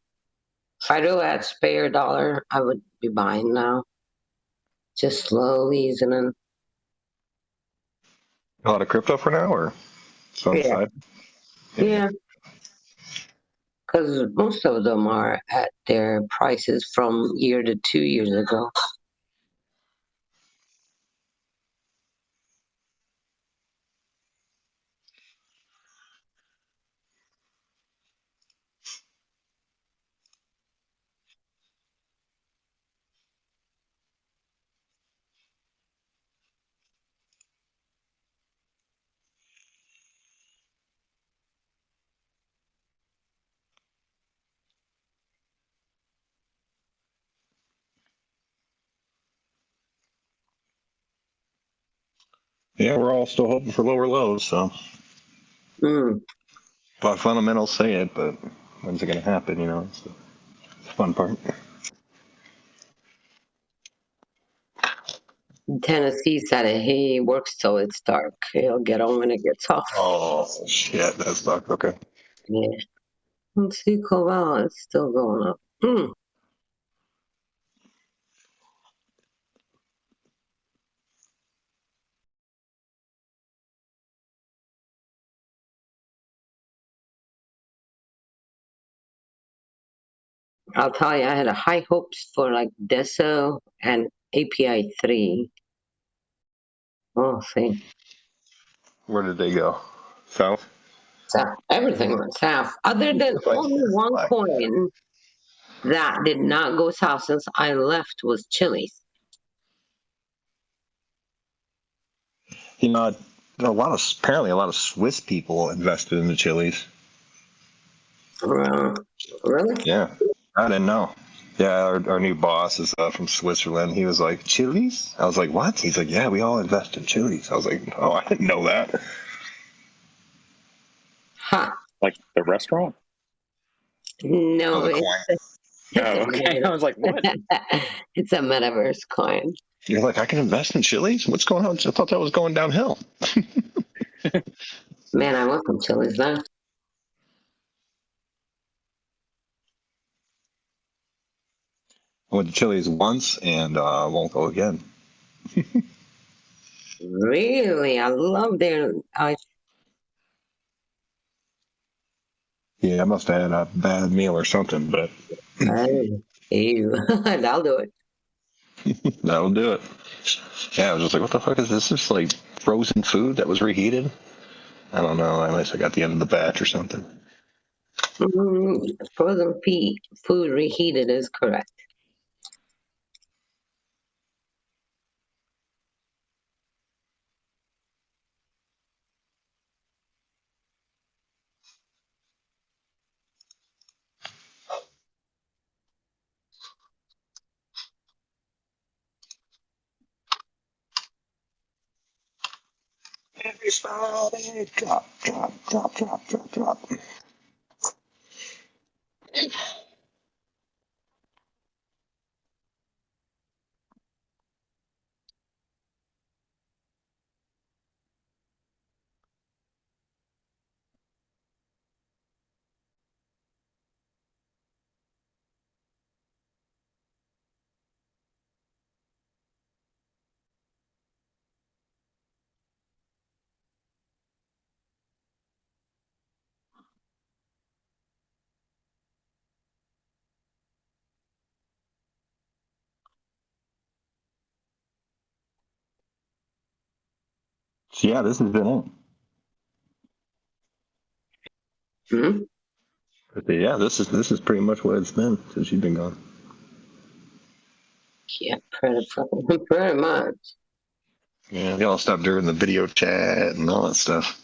if I do at spare dollar, I would be buying now. Just slowly easing in. A lot of crypto for now, or it's on the Yeah. side? Yeah. Because most of them are at their prices from year to 2 years ago. Yeah, we're all still hoping for lower lows, so. Mm. But fundamentals say it, but when's it going to happen, you know? It's the fun part. Tennessee said it. He works till it's dark. He'll get on when it gets off. Oh, shit, that's stuck. Okay. Yeah. Let's see, Cobalt is still going up. Hmm. I'll tell you, I had high hopes for like DESO and API 3. Oh, see. Where did they go? South? So everything went south, other than only one coin that did not go south since I left was Chili's. You know, apparently a lot of Swiss people invested in the Chili's. Really? Yeah, I didn't know. Yeah, our new boss is from Switzerland. He was like, Chili's? I was like, what? He's like, yeah, we all invest in Chili's. I was like, oh, I didn't know that. Huh. Like the restaurant? No, the it's Oh, okay. I was like, what? It's a metaverse coin. You're like, I can invest in Chili's? What's going on? I thought that was going downhill. Man, I want some Chili's now. I went to Chili's once and won't go again. Really? I love their. Yeah, I must have had a bad meal or something, but Ew. That'll do it. that'll do it. Yeah, I was just like, what the fuck is this? This like frozen food that was reheated? I don't know. Unless I got the end of the batch or something. Frozen food reheated is correct. Everybody, drop, drop, drop, drop, drop, drop. So yeah, this has been it. Hmm? But yeah, this is pretty much what it's been since you've been gone. Yeah, pretty much. Yeah, y'all stopped during the video chat and all that stuff.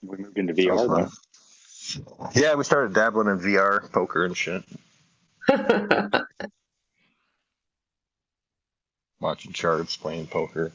We moved into VR though. Yeah, we started dabbling in VR, poker and shit. Watching charts, playing poker.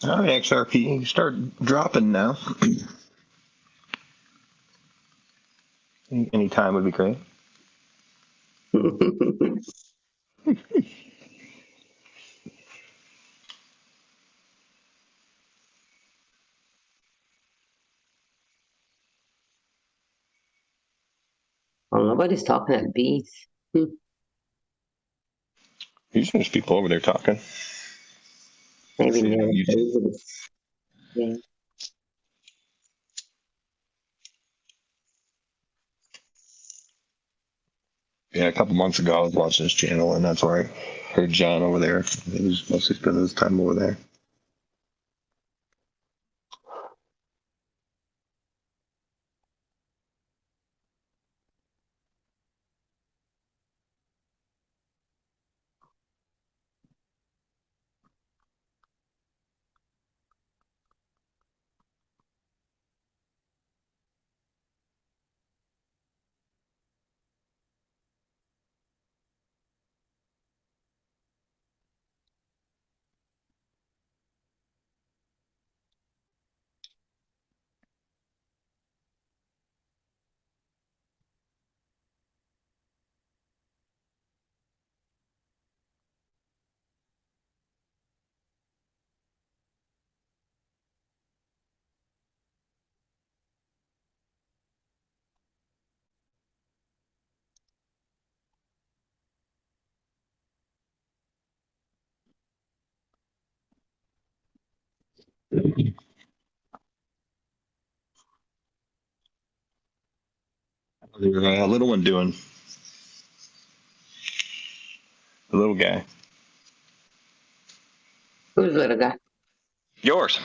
All right, XRP, start dropping now. Any time would be great. Well, nobody's talking at bees. Usually there's people over there talking. Maybe See, near you- the yeah. Yeah, a couple months ago I was watching this channel, and that's where I heard John over there. He was mostly spending his time over there. How's your little one doing? The little guy. Who's the little guy? Yours.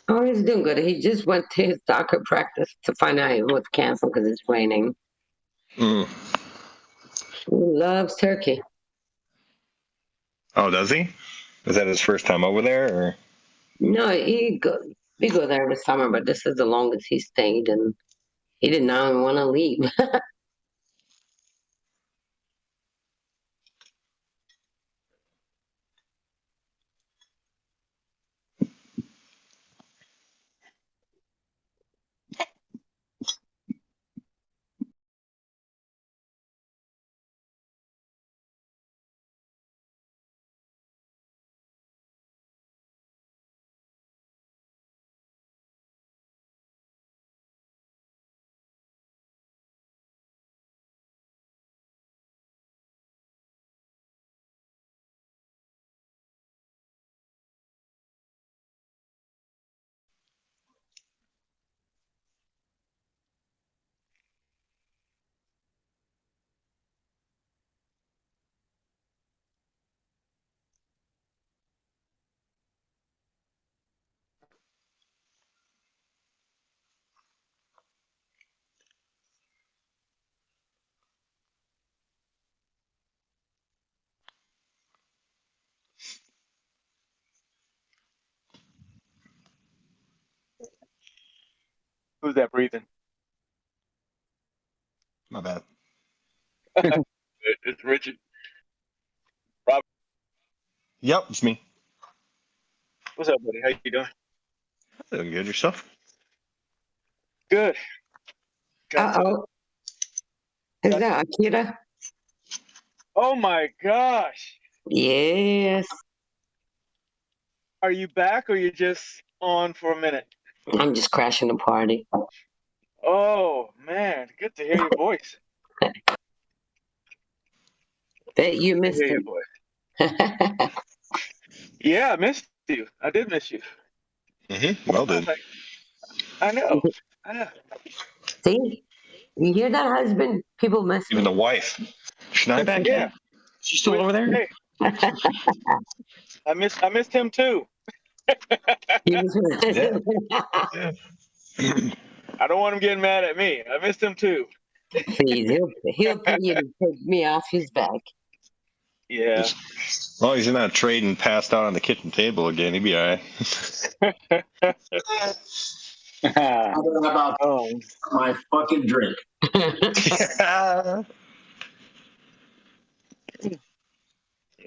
Oh, he's doing good. He just went to his soccer practice to find out it was canceled because it's raining. Mm. He loves turkey. Oh, does he? Is that his first time over there, or? No, we go there every summer, but this is the longest he stayed, and he did not want to leave. Who's that breathing? My bad. It's Richard. Rob, Yep, it's me. what's up, buddy? How you doing? Doing good yourself? Good. Uh-oh. Is that Akira? Oh my gosh. Yes. Are you back or you just on for a minute? I'm just crashing the party. Oh man, good to hear your voice. Bet you missed Good to hear it. your voice. Yeah, I missed you. I did miss you. Mm-hmm. Well done. I know. I know. See? You hear that, husband? People miss Even me. the wife. She's not back Yeah. yet? She's still over there? Hey. I missed him too. Yeah. I don't want him getting mad at me. I missed him too. Please, he'll pay you to take me off his back. Yeah. As long as you're not trading passed out on the kitchen table again, he'd be all right. About my fucking drink.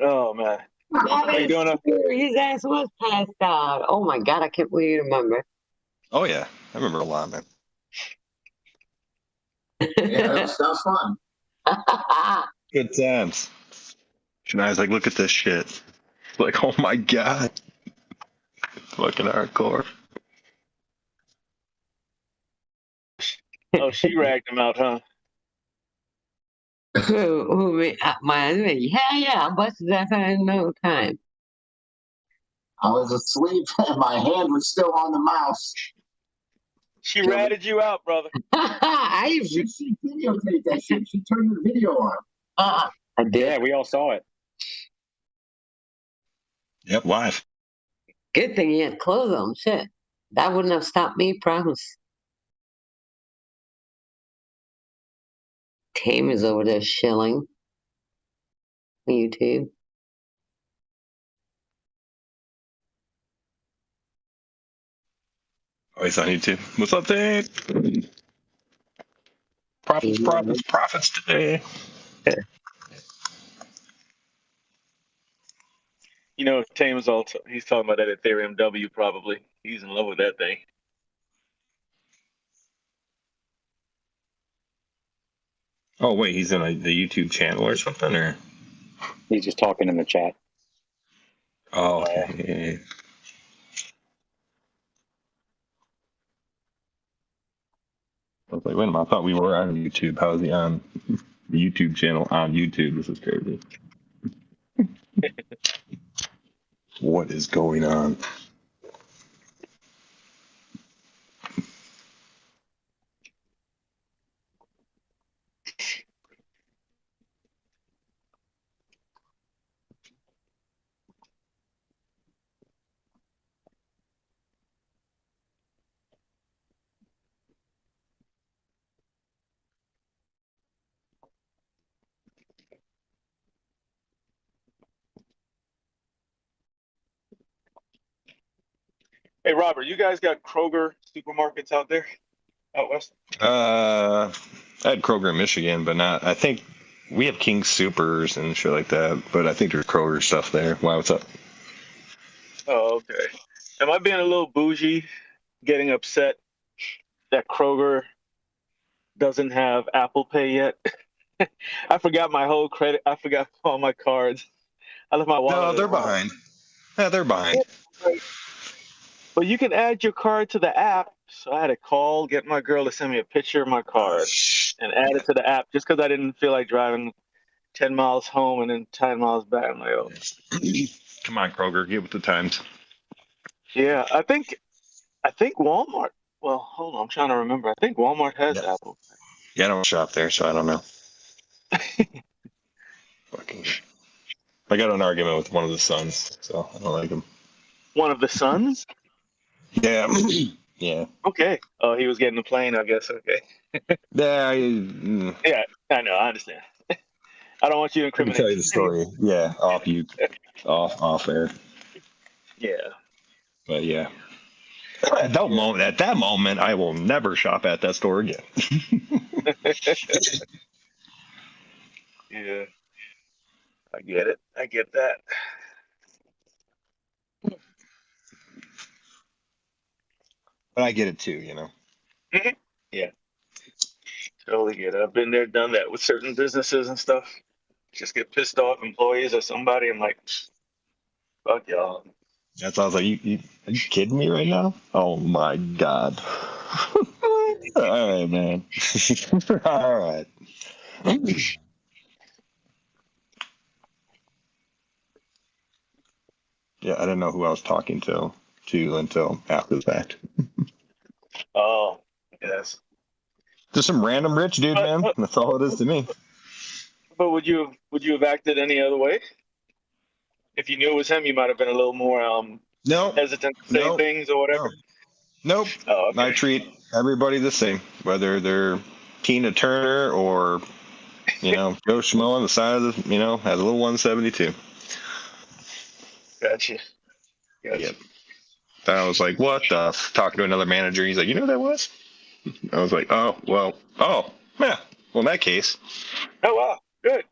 Oh man. How you doing? His ass was passed out. Oh my god, I can't believe you remember. Oh yeah, I remember a lot, man. Yeah, that was fun. Good times. Shania's like, look at this shit. Like, oh my god. Fucking hardcore. Oh, she ragged him out, huh? Who me? My husband? Yeah, I busted his ass out in no time. I was asleep and my hand was still on the mouse. She ratted you out, brother. She videotaped that shit. She turned the video on. I did. Yeah, we all saw it. Yep, live. Good thing he had clothes on. Shit, that wouldn't have stopped me. Promise. Tame is over there shilling. YouTube. Oh, he's on YouTube. What's up, Dave? Profits today. You know, Tame is he's talking about that Ethereum W probably. He's in love with that thing. Oh wait, he's in the YouTube channel or something, or He's just talking in the chat. oh, okay. I was like, wait a minute, I thought we were on YouTube. How is he on the YouTube channel on YouTube? This is crazy. What is going on? Hey, Robert, you guys got Kroger supermarkets out there, out west? I had Kroger in Michigan, but not. I think we have King Supers and shit like that, but I think there's Kroger stuff there. Why? What's up? Oh, okay. Am I being a little bougie, getting upset that Kroger doesn't have Apple Pay yet? I forgot my whole credit. I forgot all my cards. I left my wallet. No, at they're home. behind. Yeah, they're behind. But you can add your card to the app. So I had to call, get my girl to send me a picture of my card and add it to the app just because I didn't feel like driving 10 miles home and then 10 miles back. I'm like, oh. Come on, Kroger, get with the times. Yeah, I think Walmart. Well, hold on, I'm trying to remember. I think Walmart has Apple. Yeah, I don't shop there, so I don't know. Fucking. I got in an argument with one of the sons, so I don't like him. One of the sons? Yeah. Yeah. Okay. Oh, he was getting the plane, I guess. Okay. Yeah. Yeah, I know. I understand. I don't want you to I can incriminate. tell you the story. Yeah, off air. Yeah. But yeah. At that moment, I will never shop at that store again. Yeah. I get it. I get that. But I get it too, you know. Mm-hmm. Yeah. Totally get it. I've been there, done that with certain businesses and stuff. Just get pissed off employees or somebody. I'm like, fuck y'all. That's why I was like, are you kidding me right now? Oh my god. All right, man. All right. Yeah, I didn't know who I was talking to until after the fact. Oh, yes. Just some random rich dude, man. That's all it is to me. But would you have acted any other way? If you knew it was him, you might have been a little more hesitant to say things or whatever. Nope. Oh, okay. I treat everybody the same, whether they're Tina Turner or, Joe Schmo on the side of the, has a little 172. Gotcha. Yep. I was like, what the? Talking to another manager, he's like, you know who that was? I was like, yeah. Well, in that case. Oh, wow. Good.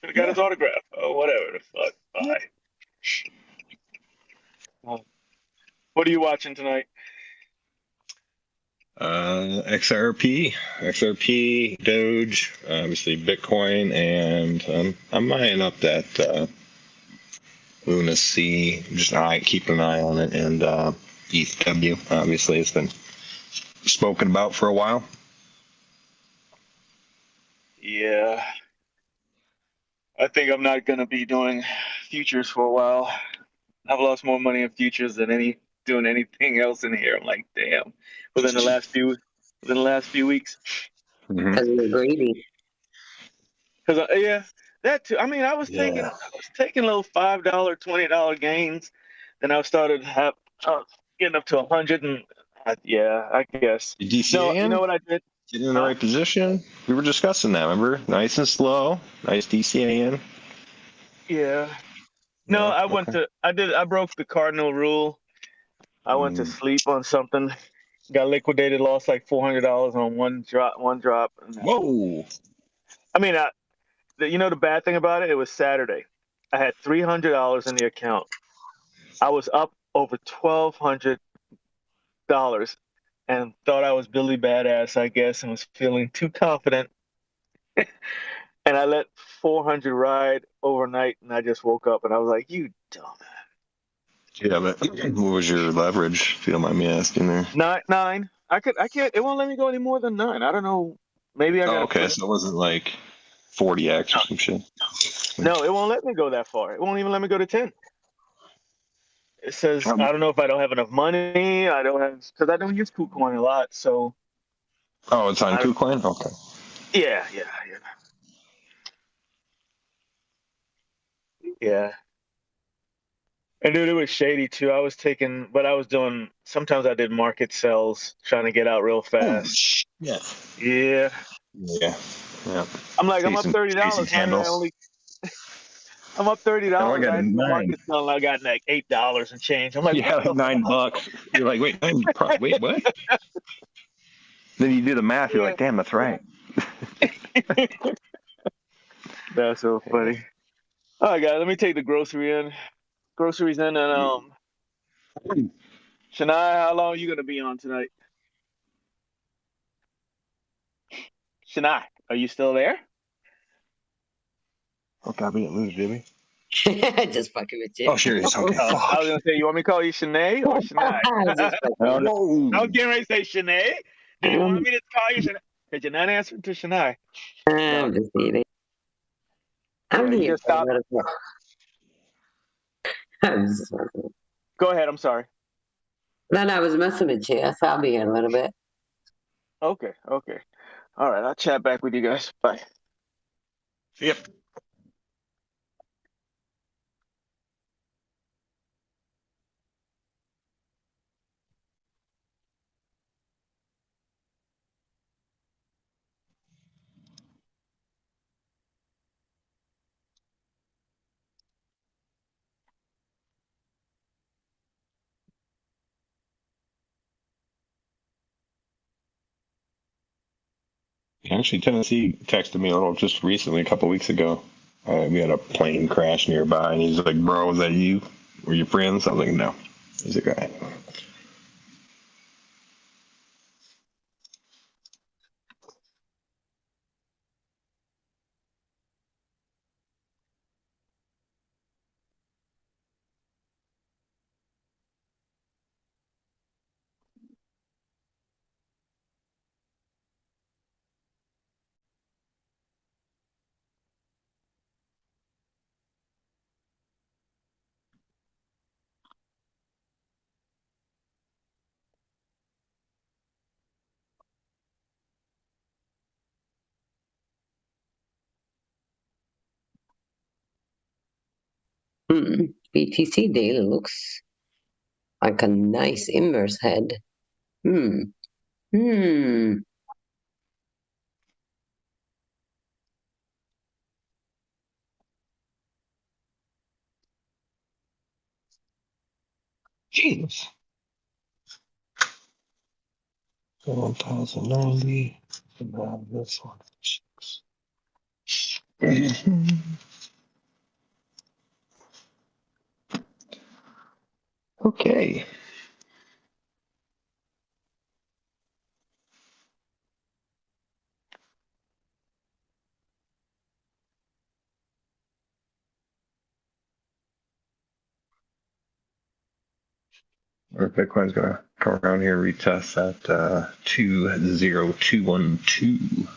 Could have got his autograph. Oh, whatever the fuck. Bye. What are you watching tonight? XRP, Doge, obviously Bitcoin, and I'm eyeing up that Luna C. Just keeping an eye on it, and ETHW. Obviously, it's been spoken about for a while. Yeah. I think I'm not gonna be doing futures for a while. I've lost more money in futures than doing anything else in here. I'm like, damn. Within the last few weeks. Because you're greedy. Because yeah, that too. I mean, I was taking little $5, $20 gains, then I started getting up to 100, and yeah, I guess. DCA you know what I did? Getting in the right position. We were discussing that. Remember, nice and slow, nice DCA in. Yeah. No, I broke the cardinal rule. I went to sleep on something, got liquidated, lost like $400 on one drop. Whoa. I mean, the bad thing about it, it was Saturday. I had $300 in the account. I was up over $1,200 and thought I was Billy Badass, I guess, and was feeling too confident. And I let 400 ride overnight, and I just woke up and I was like, "You dumbass." Yeah, but what was your leverage, if you don't mind me asking there? 9. I can't. It won't let me go any more than 9. I don't know. Maybe I got. Okay, so it wasn't like 40x or some shit. No, it won't let me go that far. It won't even let me go to 10. It says I don't know if I don't have enough money. I don't have because I don't use KuCoin a lot. So. Oh, it's on KuCoin. Okay. Yeah. And dude, it was shady too. I was doing. Sometimes I did market sells, trying to get out real fast. Yeah. Yeah. I'm like, I'm up $30. I'm up $30. I got market sell, I got like $8 and change. I'm like, yeah, like $9. You're like, wait, wait, what? Then you do the math. You're like, damn, that's right. That's so funny. All right, guys, let me take the groceries in, and Shania, how long are you gonna be on tonight? Shania, are you still there? Oh God, we didn't lose, did we? Just fucking with you. Oh, sure. Okay. I was gonna say, you want me to call you Shanae or Shania? I was getting ready to say Shanae. Do you want me to call you Shanae? Because you're not answering to Shania. I'm just eating. I'm here. Go ahead. I'm sorry. No, I was messing with you. So I'll be here in a little bit. Okay. All right. I'll chat back with you guys. Bye. Yep. Actually, Tennessee texted me just recently, a couple of weeks ago. We had a plane crash nearby, and he's like, "Bro, was that you? Were you friends?" I was like, "No." He's a guy. BTC daily looks like a nice inverse head. Jesus. 1,090. And now this one. Okay. Or Bitcoin's gonna come around here, retest at 20212.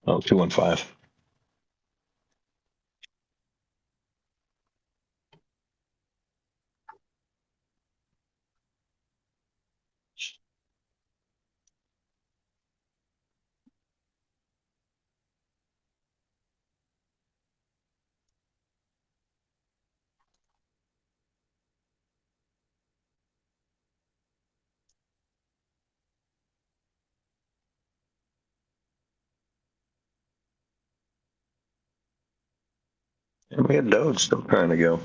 Oh, 215. And we had Doge still trying to go.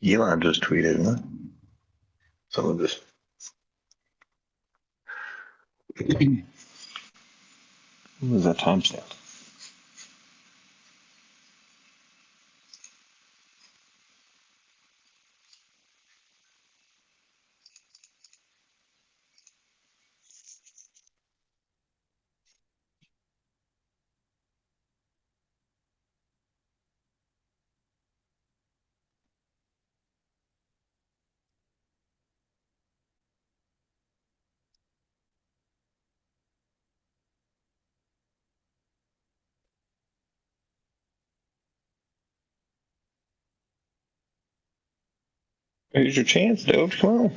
Elon just tweeted, huh? Someone just. What was that timestamp? Here's your chance, Doge. Come on.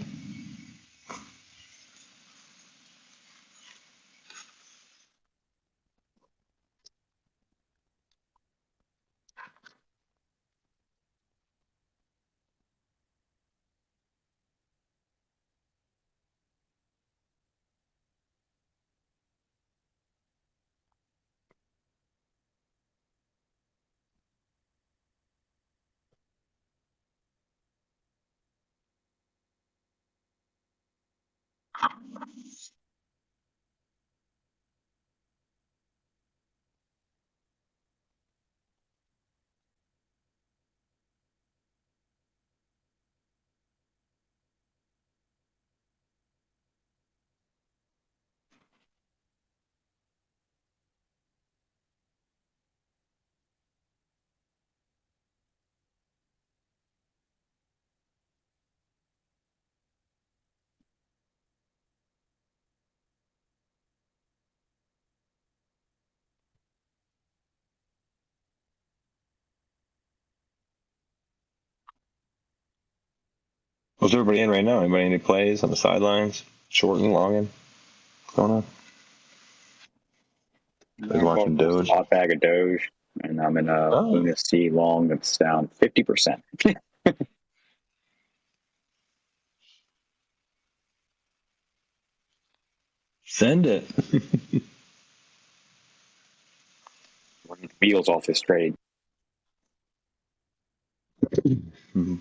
What's everybody in right now? Anybody any plays on the sidelines? Short and long in? What's going on? Everybody's watching Doge. Hot bag of Doge, and I'm in a Luna C long that's down 50%. Send it. Wheels off this trade. Mm-hmm.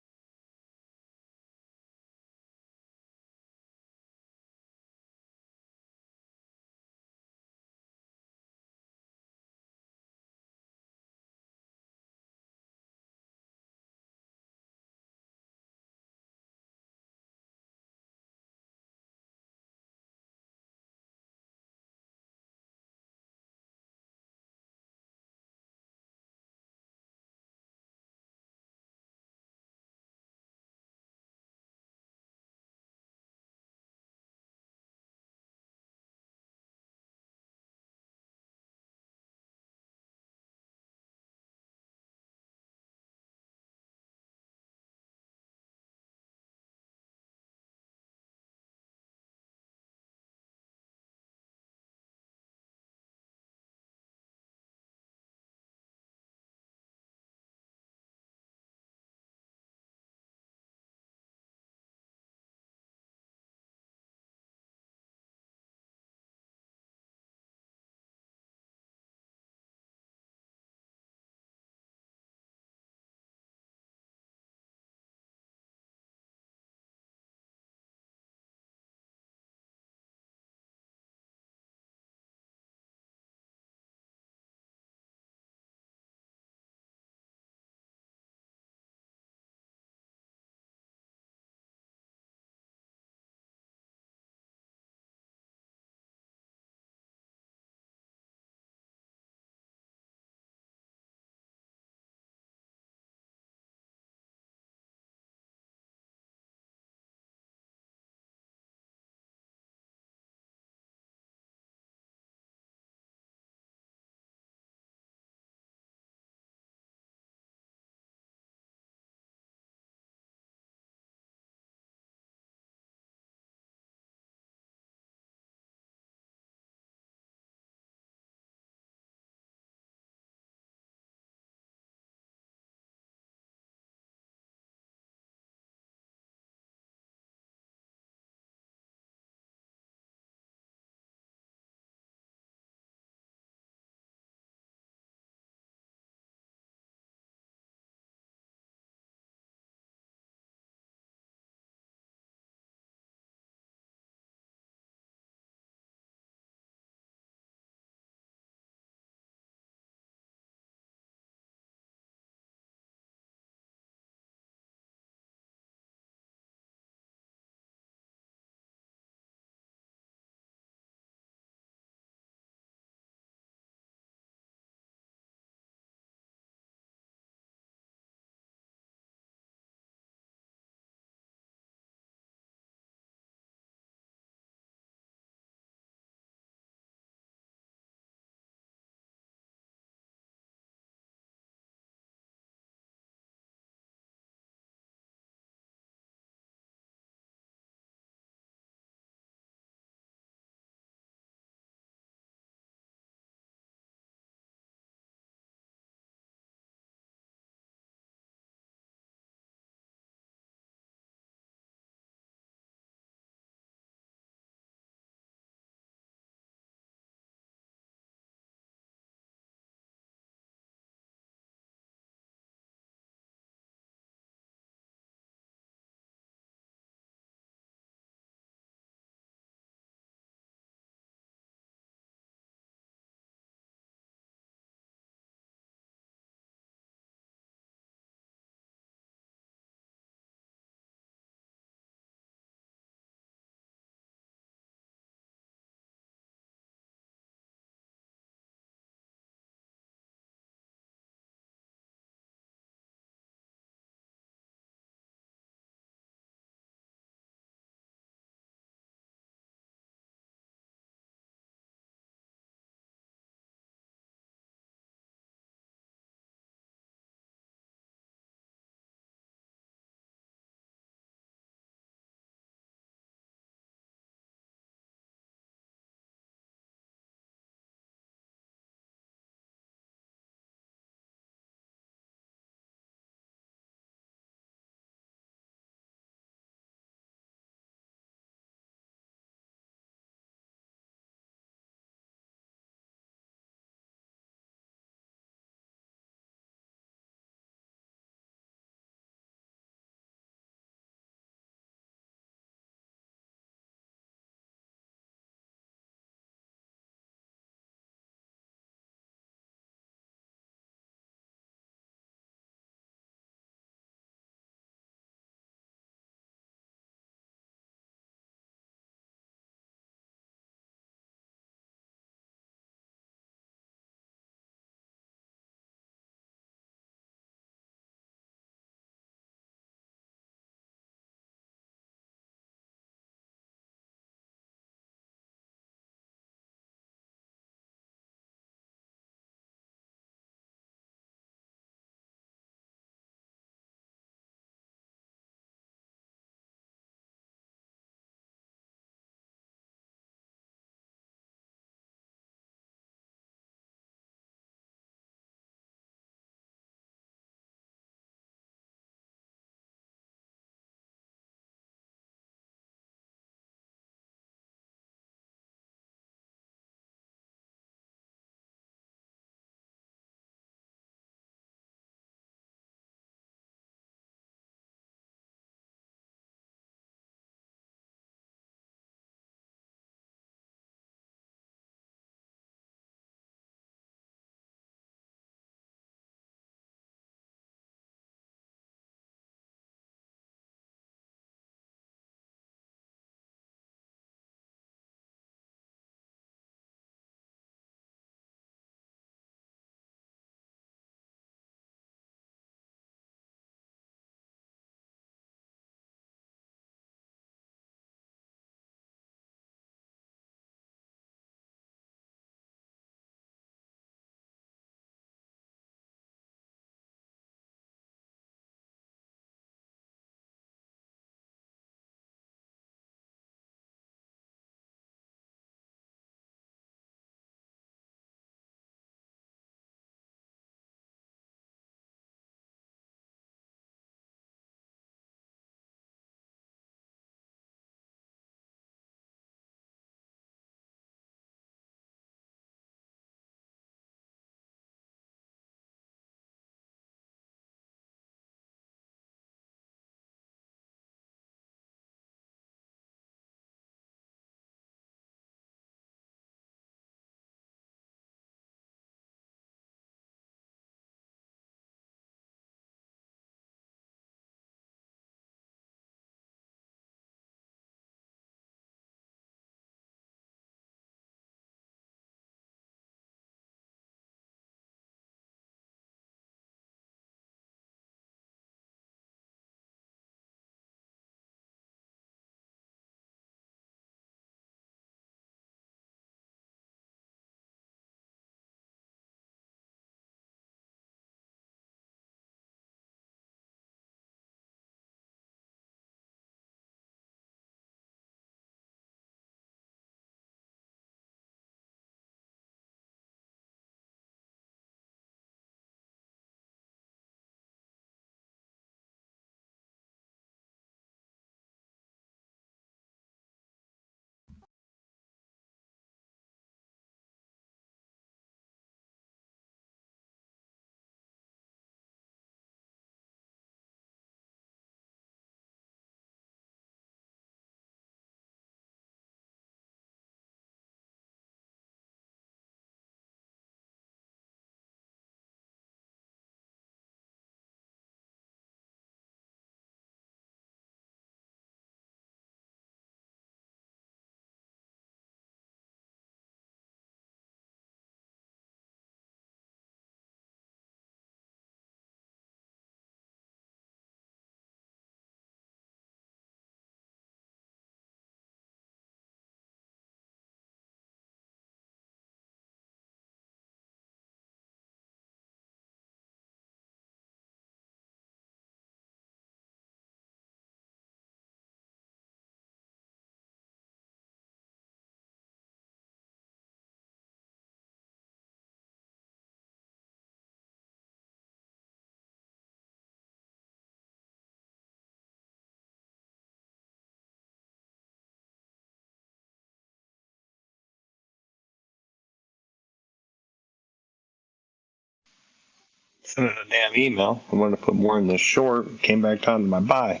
Sent it a damn email. I wanted to put more in the short. Came back down to my buy.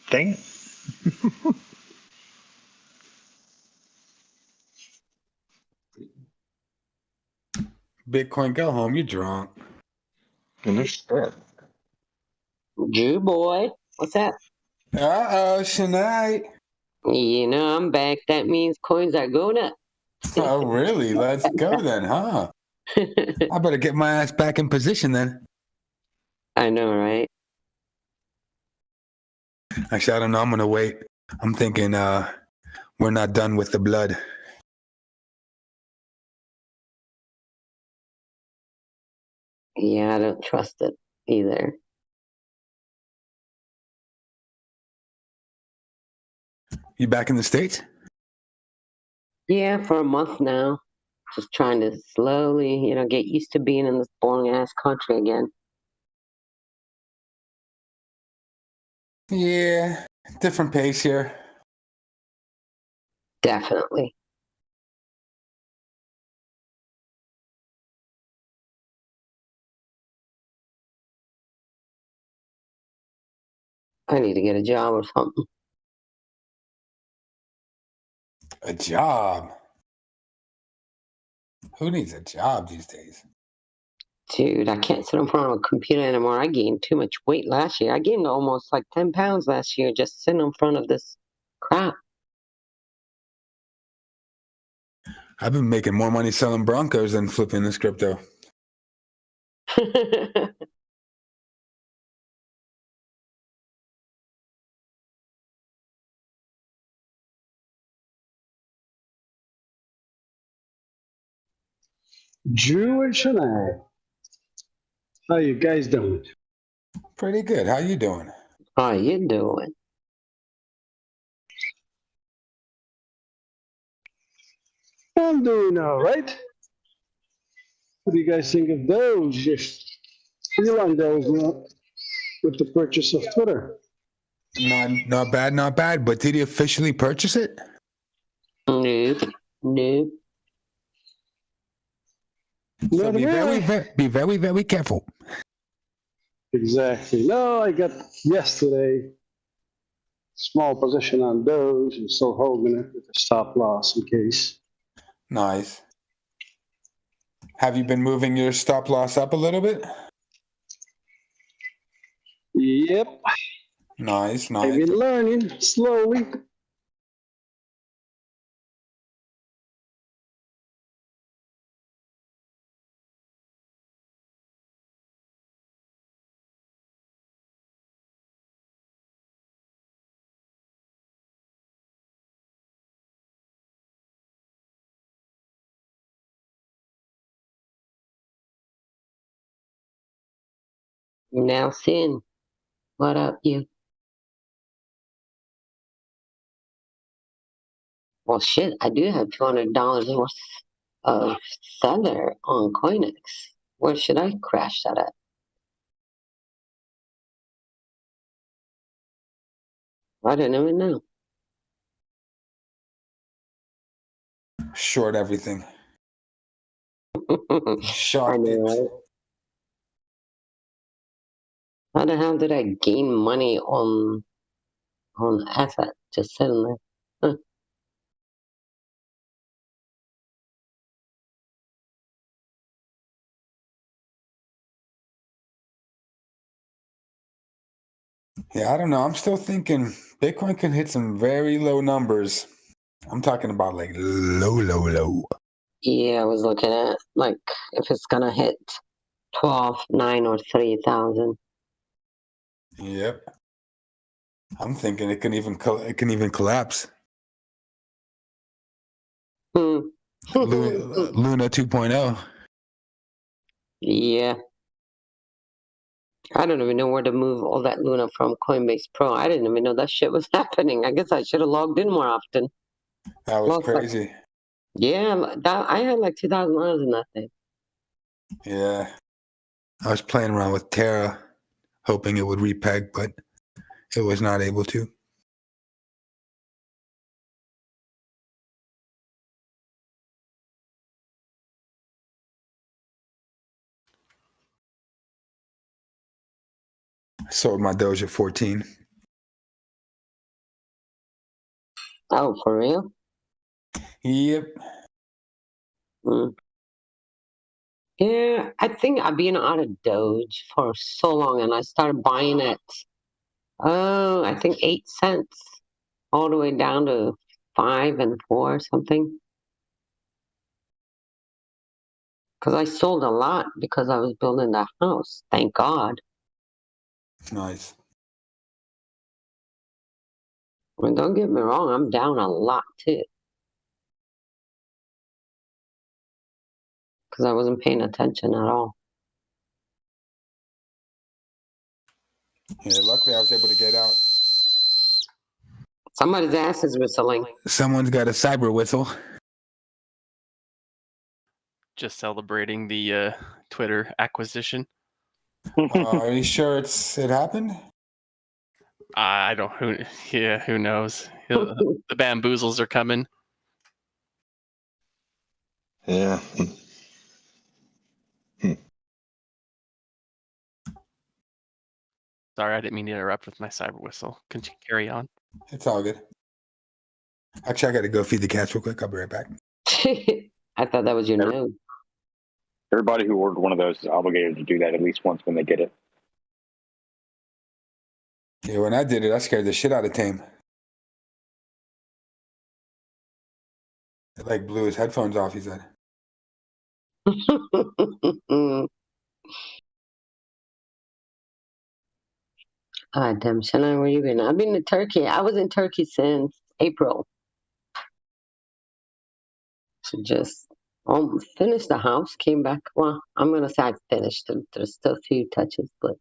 Dang it. Bitcoin, go home. You're drunk. And there's shit. Jew boy, what's that? Uh-oh, Shania. You know, I'm back. That means coins are going up. Oh, really? Let's go then, huh? I better get my ass back in position then. I know, right? Actually, I don't know. I'm going to wait. I'm thinking we're not done with the blood. Yeah, I don't trust it either. You back in the States? Yeah, for a month now. Just trying to slowly, get used to being in this boring ass country again. Yeah, different pace here. Definitely. I need to get a job or something. A job? Who needs a job these days? Dude, I can't sit in front of a computer anymore. I gained too much weight last year. I gained almost like 10 pounds last year just sitting in front of this crap. I've been making more money selling Broncos than flipping this crypto. Jewish and I. How you guys doing? Pretty good. How you doing? How you doing? I'm doing all right. What do you guys think of those? If Elon goes with the purchase of Twitter. Not bad, not bad. But did he officially purchase it? Nope. Nope. So be very, very careful. Exactly. No, I got yesterday small position on Doge and still holding it with a stop loss in case. Nice. Have you been moving your stop loss up a little bit? Yep. Nice, I've nice. been learning slowly. Now, Sin, what up, you? Well, shit, I do have $200 worth of Seller on Coinex. Where should I crash that at? I don't even know. Short everything. I Short know, it. right? How the hell did I gain money on asset just sitting there? Huh. Yeah, I don't know. I'm still thinking Bitcoin can hit some very low numbers. I'm talking about like low. Yeah, I was looking at like if it's gonna hit 12, 9, or 3,000. Yep. I'm thinking it can even collapse. Hmm. Luna 2.0. Yeah. I don't even know where to move all that Luna from Coinbase Pro. I didn't even know that shit was happening. I guess I should have logged in more often. That was Lost, like, crazy. yeah, I had like $2,000 in that thing. Yeah. I was playing around with Terra, hoping it would repeg, but it was not able to. I sold my Doge at 14. Oh, for real? Yep. Mm. Yeah, I think I've been out of Doge for so long, and I started buying at, I think 8 cents, all the way down to 5 and 4 or something. Because I sold a lot because I was building that house. Thank God. Nice. I mean, don't get me wrong, I'm down a lot too. Because I wasn't paying attention at all. Yeah, luckily I was able to get out. Somebody's ass is whistling. Someone's got a cyber whistle. Just celebrating the Twitter acquisition. Are you sure it happened? I don't. Who knows? The bamboozles are coming. Yeah. Sorry, I didn't mean to interrupt with my cyber whistle. Can you carry on? It's all good. Actually, I got to go feed the cats real quick. I'll be right back. I thought that was your nose. Everybody who ordered one of those is obligated to do that at least once when they get it. Yeah, when I did it, I scared the shit out of Tame. It like blew his headphones off, he said. Ah, damn, Shannon, where you been? I've been to Turkey. I was in Turkey since April. So just finished the house, came back. Well, I'm going to say I finished. There's still a few touches, but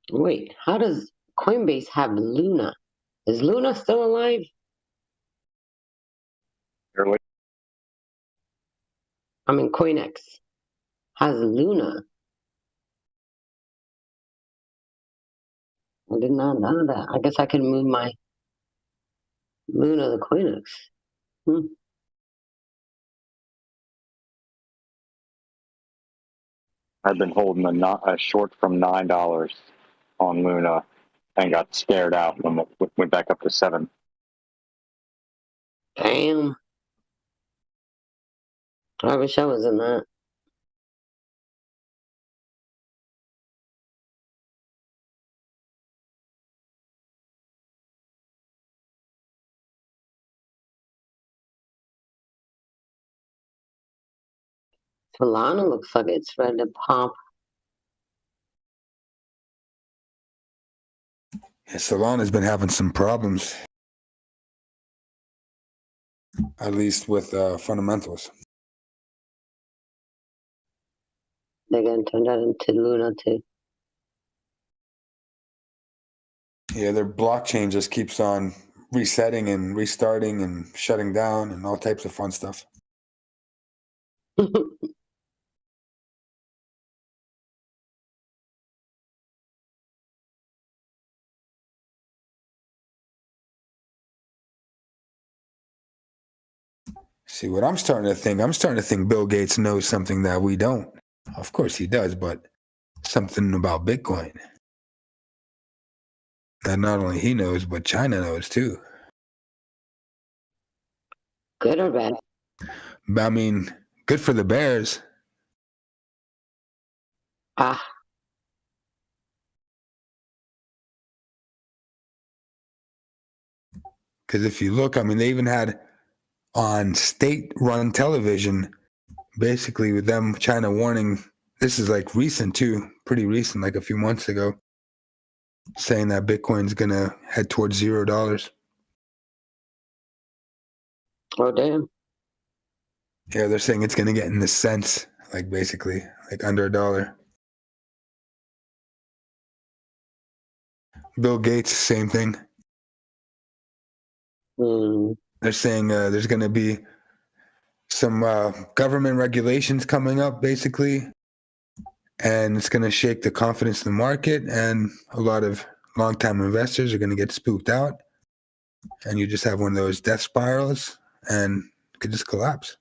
wait, how does Coinbase have Luna? Is Luna still alive? I mean, CoinX has Luna. I did not know that. I guess I can move my Luna to CoinX. I've been holding a short from $9 on Luna and got scared out when it went back up to 7. Damn. I wish I was in that. Solana looks like it's ready to pop. Yeah, Solana's been having some problems. At least with fundamentals. They're going to turn that into Luna too. Yeah, their blockchain just keeps on resetting and restarting and shutting down and all types of fun stuff. See, what I'm starting to think Bill Gates knows something that we don't. Of course he does, but something about Bitcoin that not only he knows, but China knows too. Good or bad? I mean, good for the bears. Ah. Because if you look, I mean, they even had on state-run television, basically with them, China warning, this is like recent too, pretty recent, like a few months ago, saying that Bitcoin's going to head towards $0. Oh, damn. Yeah, they're saying it's going to get in the cents, like basically, like under $1. Bill Gates, same thing. They're saying there's going to be some government regulations coming up, basically, and it's going to shake the confidence in the market, and a lot of long-time investors are going to get spooked out, and you just have one of those death spirals, and it could just collapse.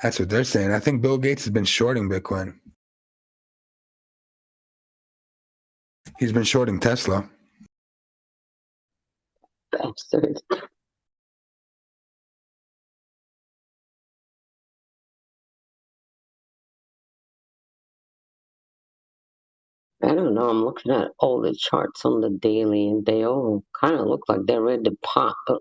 That's what they're saying. I think Bill Gates has been shorting Bitcoin. He's been shorting Tesla. Bastard. I don't know. I'm looking at all the charts on the daily, and they all kind of look like they're ready to pop. But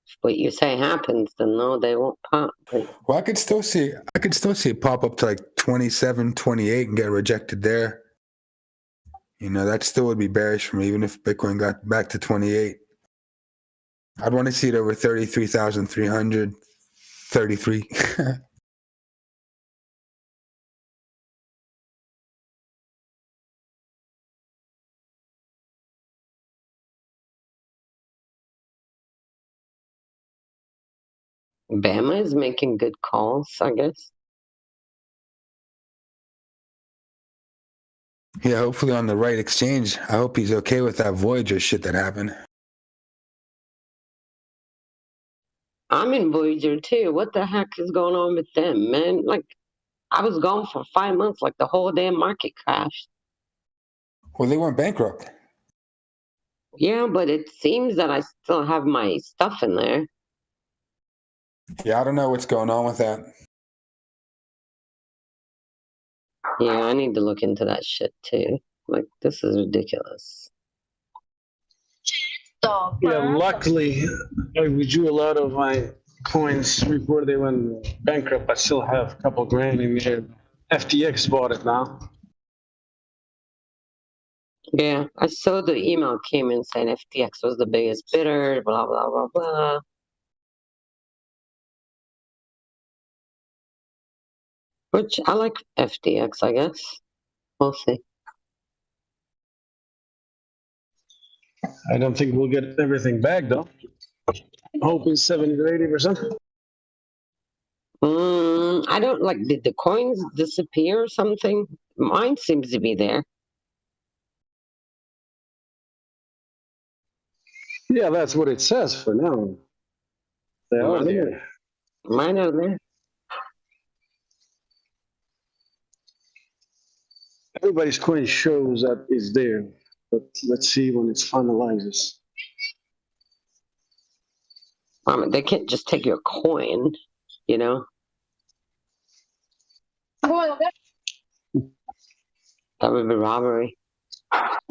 if what you say happens, then no, they won't pop. But Well, I could still see it pop up to like 27, 28 and get rejected there. You know, that still would be bearish for me, even if Bitcoin got back to 28. I'd want to see it over 33,300, 33. Bama is making good calls, I guess. Yeah, hopefully on the right exchange. I hope he's okay with that Voyager shit that happened. I'm in Voyager too. What the heck is going on with them, man? Like, I was gone for 5 months, like the whole damn market crashed. Well, they weren't bankrupt. Yeah, but it seems that I still have my stuff in there. Yeah, I don't know what's going on with that. Yeah, I need to look into that shit too. Like, this is ridiculous. Yeah, luckily, I withdrew a lot of my coins before they went bankrupt. I still have a couple grand in there. FTX bought it now. Yeah, I saw the email came in saying FTX was the biggest bidder, blah, blah, blah, blah. Which I like FTX, I guess. We'll see. I don't think we'll get everything back though. Hoping 70 to 80%. I don't like, did the coins disappear or something? Mine seems to be there. Yeah, that's what it says for now. They are there. Mine are there. Everybody's coin shows that it's there, but let's see when it finalizes. They can't just take your coin, you know? That would be robbery.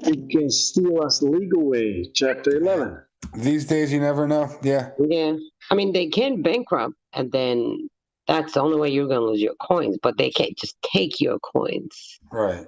You can steal us legal way, Chapter 11. These days, you never know. Yeah. Yeah. I mean, they can bankrupt, and then that's the only way you're going to lose your coins, but they can't just take your coins. Right.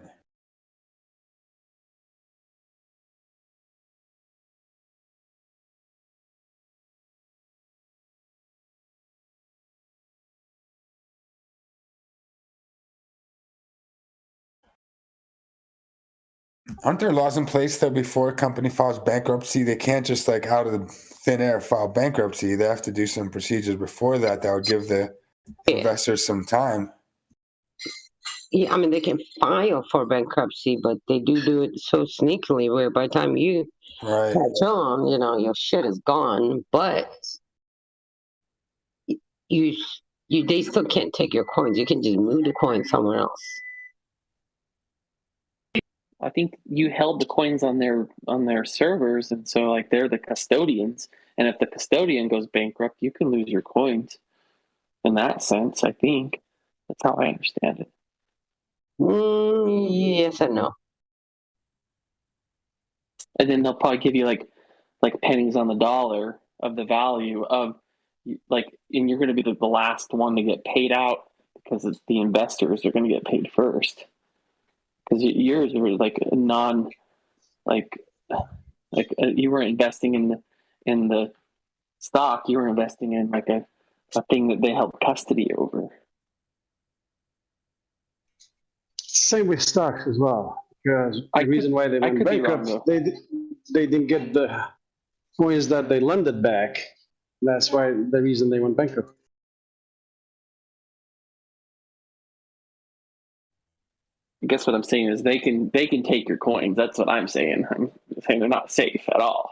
Aren't there laws in place that before a company files bankruptcy, they can't just like out of the thin air file bankruptcy? They have to do some procedures before that would give the investors some time. Yeah, I mean, they can file for bankruptcy, but they do it so sneakily where by the time you catch on, you know, your shit is gone. But they still can't take your coins. You can just move the coin somewhere else. I think you held the coins on their servers, and so like they're the custodians. And if the custodian goes bankrupt, you can lose your coins. In that sense, I think that's how I understand it. Yes and no. And then they'll probably give you like pennies on the dollar of the value of like, and you're going to be the last one to get paid out because it's the investors are going to get paid first. Because yours were like a non, you weren't investing in the stock. You were investing in like a thing that they held custody over. Same with stocks as well. Because the reason why they went bankrupt, they didn't get the coins that they lended back. That's why the reason they went bankrupt. I guess what I'm saying is they can take your coins. That's what I'm saying. I'm saying they're not safe at all.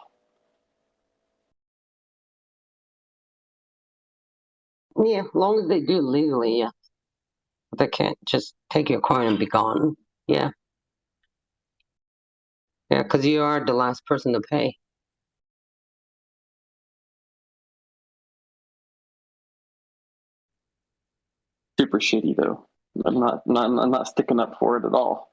Yeah, as long as they do legally, yeah. They can't just take your coin and be gone. Yeah. Yeah, because you are the last person to pay. Super shitty though. I'm not sticking up for it at all.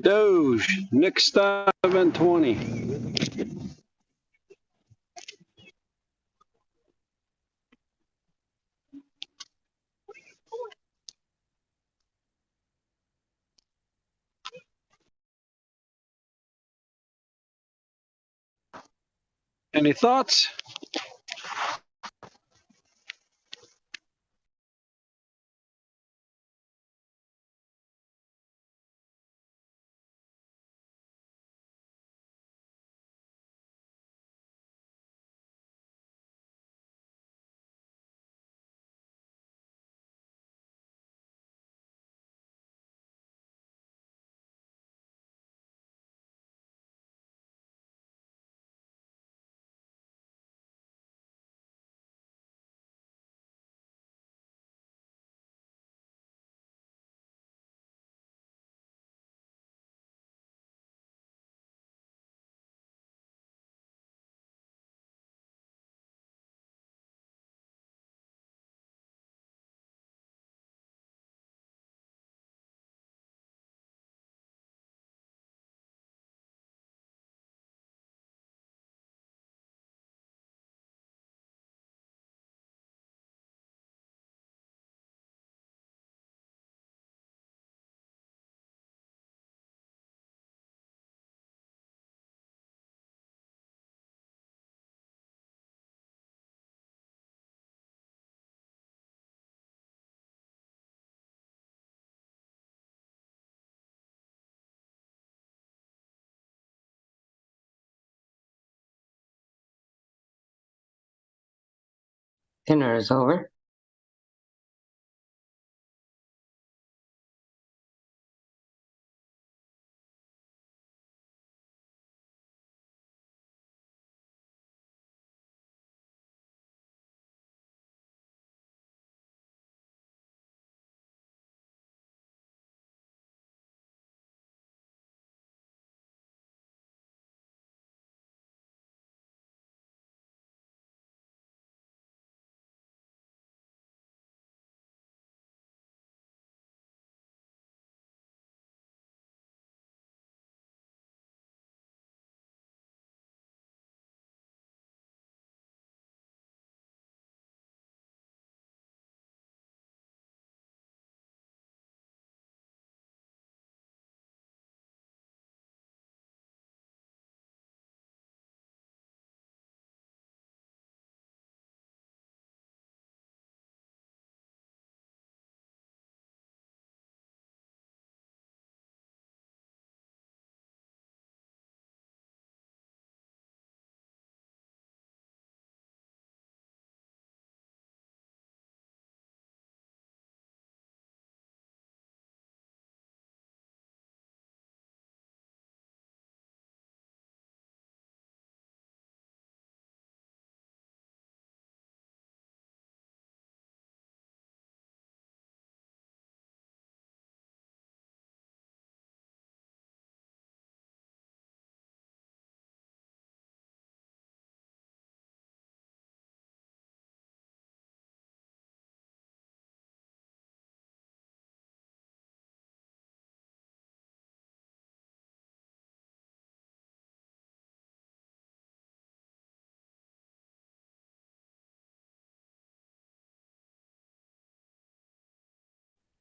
Doge, next stop 720. Any thoughts? Dinner is over.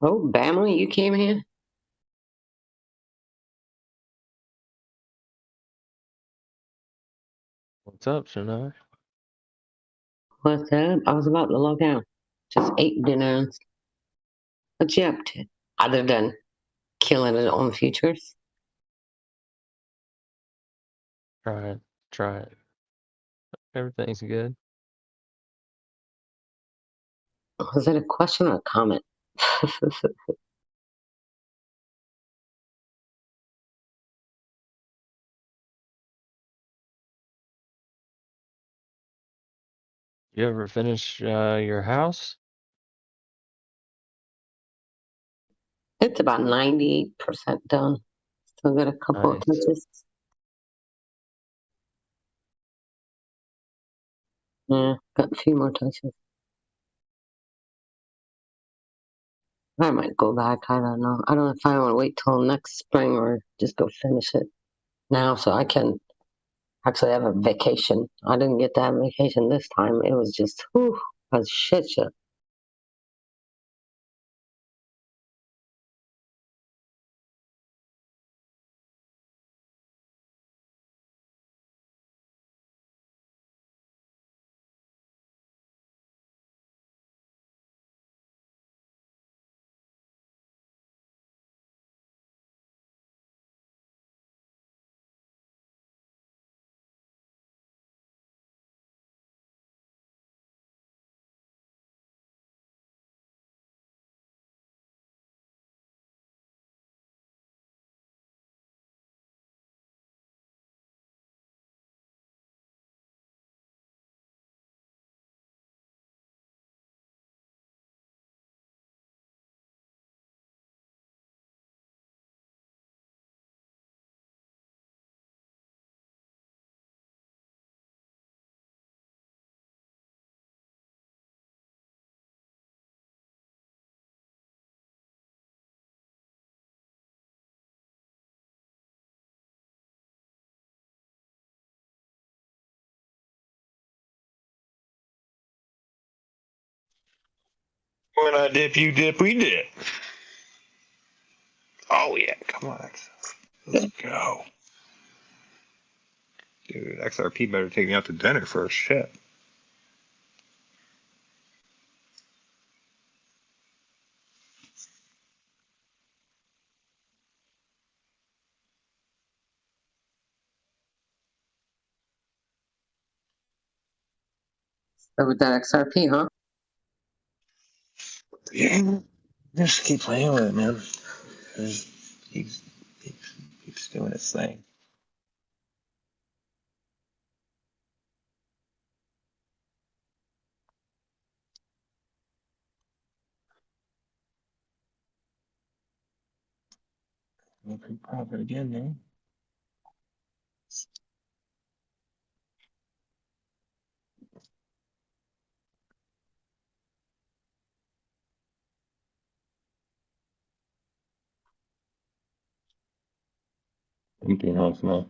Oh, Bama, you came here? What's up, Shania? What's up? I was about to log out. Just ate dinner. What you up to? Other than killing it on futures? Try it. Try it. Everything's good. Was that a question or a comment? You ever finish your house? It's about 98% done. Still got a couple of Nice. touches. Yeah, got a few more touches. I might go back. I don't know. I don't know if I want to wait till next spring or just go finish it now so I can actually have a vacation. I didn't get to have a vacation this time. It was just, whew, a shit show. When I dip, you dip, we dip. Oh yeah, come on, let's go. Dude, XRP better take me out to dinner first. Shit. So with that XRP, huh? Yeah, just keep playing with it, man. Just keeps doing its thing. Big profit again, man. Empty house now.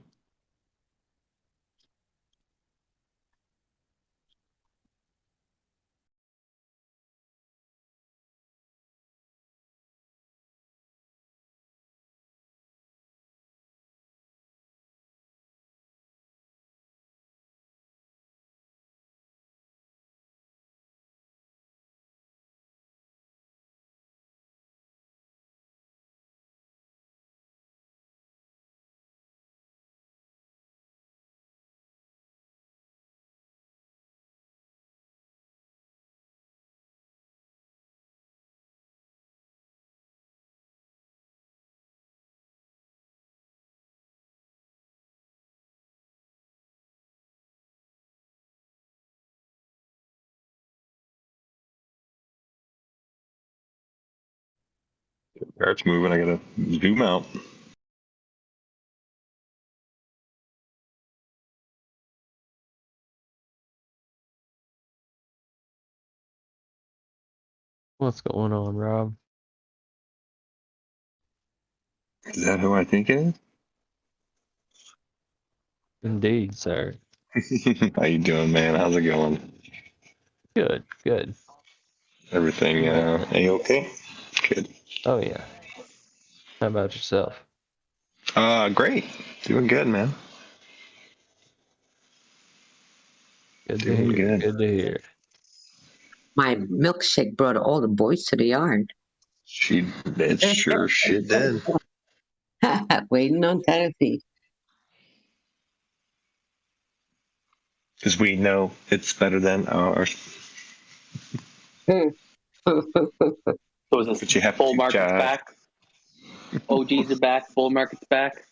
Barrett's moving. I gotta zoom out. What's going on, Rob? Is that who I think it is? Indeed, sir. How you doing, man? How's it going? Good, good. Everything a-okay? Good. Oh yeah. How about yourself? Great. Doing good, man. Good to Doing hear. good. Good to hear. My milkshake brought all the boys to the yard. It sure shit did. Waiting on Tennessee. Because we know it's better than ours. So is this But you have bull to market's back? OGs are back. Bull market's back.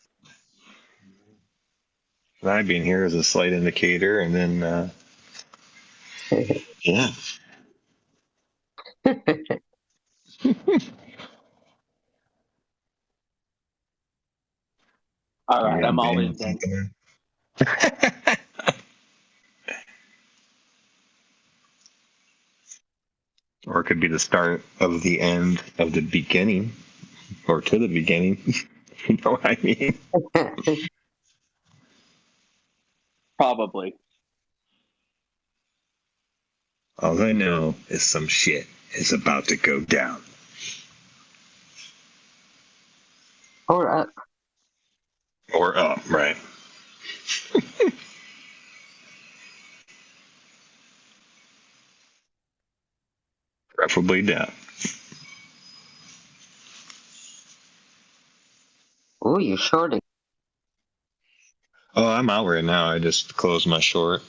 I being here is a slight indicator, and then yeah. All right, I'm all in then. Or it could be the start of the end of the beginning, or to the beginning. You know what I mean? Probably. All I know is some shit is about to go down. Or up. Or up, right. Preferably down. Oh, you're shorting. Oh, I'm out right now. I just closed my short.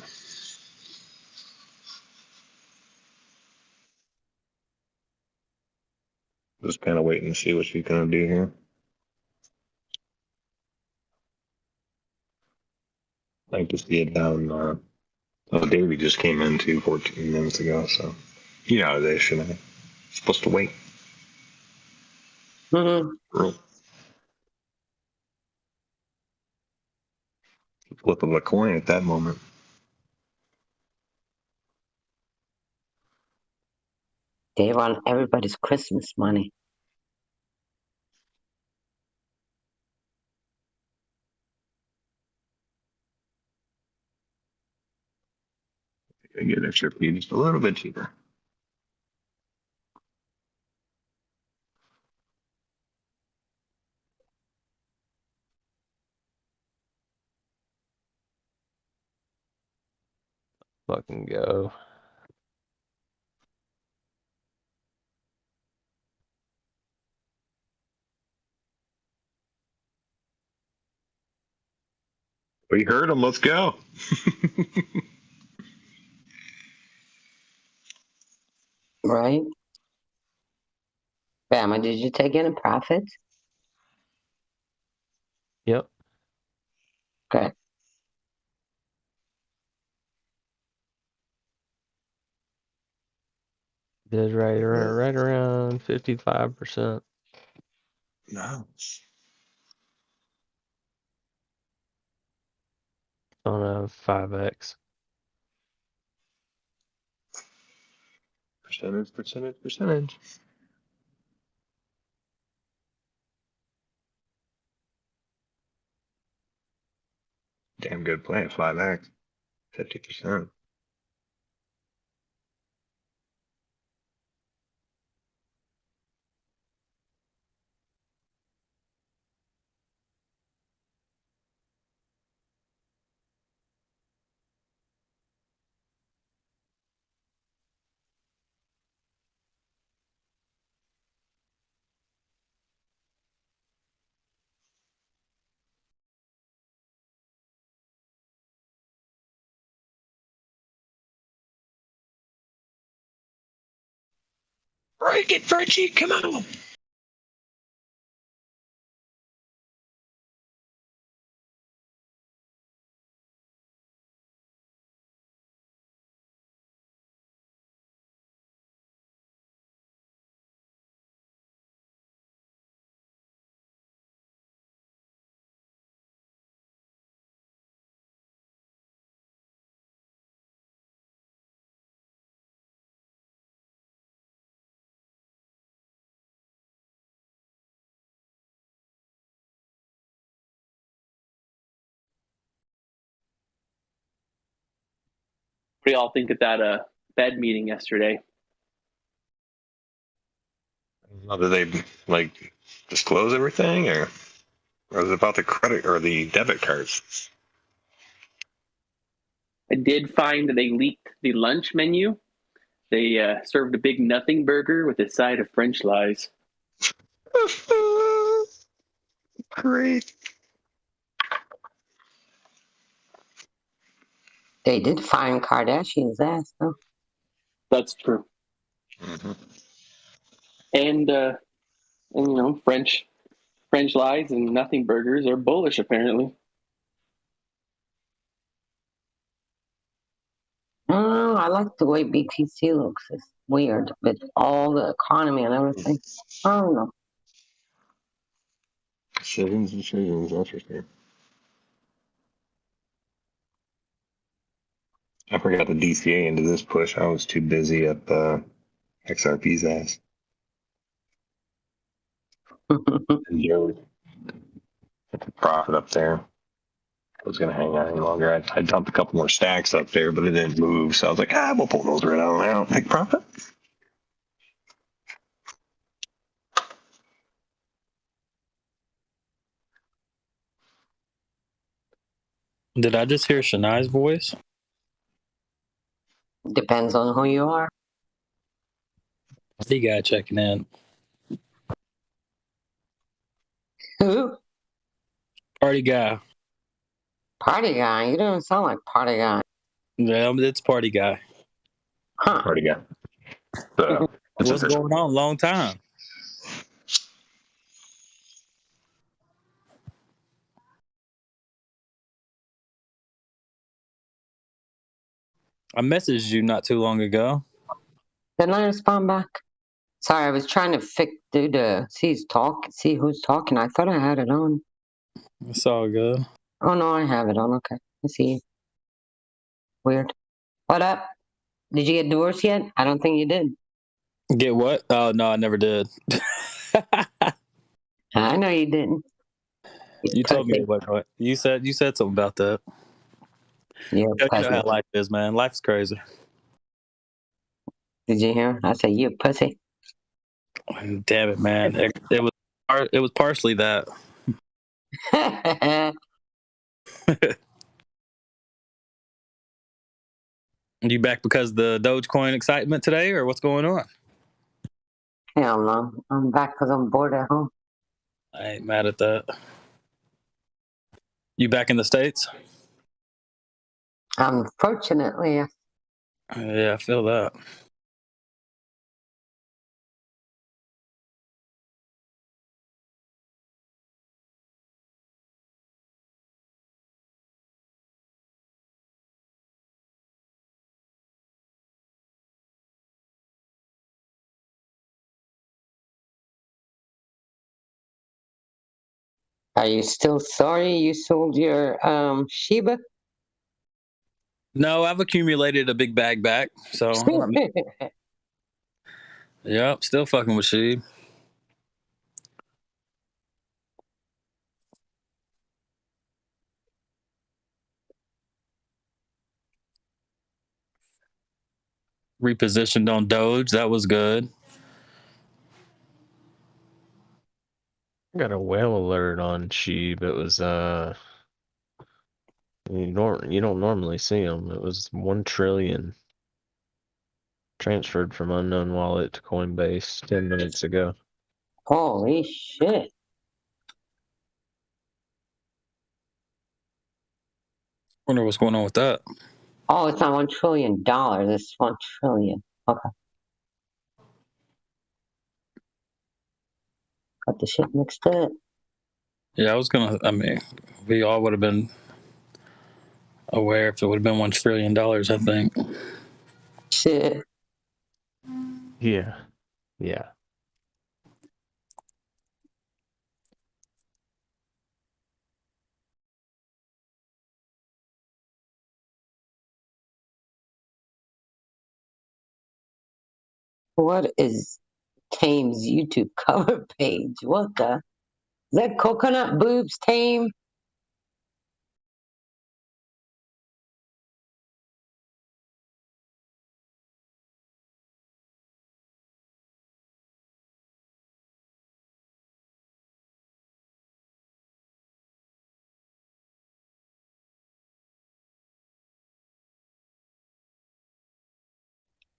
Just kind of waiting to see what she's going to do here. I like to see it down. Oh, Davey just came in 14 minutes ago, so you know how they should have. Supposed to wait. Mm-hmm. Flip of a coin at that moment. They want everybody's Christmas money. I get extra fee just a little bit cheaper. Fucking go. We heard him. Let's go. Right? Bama, did you take any profits? Yep. Okay. Did right around 55%. No. On a 5x. Percentage. Damn good play at 5x. 50%. Break it, Frenchie. Come on. What do y'all think of that Fed meeting yesterday? Did they like disclose everything, or was it about the credit or the debit cards? I did find that they leaked the lunch menu. They served a big nothing burger with a side of French fries. Great. They did find Kardashian's ass, though. That's true. Mm-hmm. And you know, French fries and nothing burgers are bullish apparently. Oh, I like the way BTC looks. It's weird, with all the economy and everything. I don't know. Decisions. Interesting. I forgot the DCA into this push. I was too busy at XRP's ass. And Joe profit up there. I was gonna hang out any longer. I dumped a couple more stacks up there, but it didn't move. So I was like, we'll pull those right out now. Make profit. Did I just hear Shania's voice? Depends on who you are. The guy checking in. Who? Party guy. Party guy? You don't sound like party guy. Yeah, it's party guy. Huh. Party guy. What's going on? Long time. I messaged you not too long ago. Didn't I respond back? Sorry, I was trying to see who's talking. I thought I had it on. It's all good. Oh no, I have it on. Okay, I see. Weird. What up? Did you get divorced yet? I don't think you did. Get what? Oh no, I never did. I know you didn't. You told me what? You said something about that. Yeah, you know how life is, man. Life's crazy. Did you hear? I said you a pussy. Damn it, man! It was partially that. You back because of the Dogecoin excitement today, or what's going on? Hell no, I'm back because I'm bored at home. I ain't mad at that. You back in the States? Unfortunately, Yeah, I feel that. Are you still sorry you sold your Shiba? No, I've accumulated a big bag back, so yep, still fucking with Sheeb. Repositioned on Doge, that was good. I got a whale alert on Sheeb. It was you don't normally see them. It was 1 trillion transferred from unknown wallet to Coinbase 10 minutes ago. Holy shit. Wonder what's going on with that. Oh, it's not $1 trillion. It's 1 trillion. Okay. Got the shit mixed up. Yeah, we all would have been aware if it would have been $1 trillion, I think. Shit. Yeah. Yeah. What is Tame's YouTube cover page? What the? Is that coconut boobs, Tame?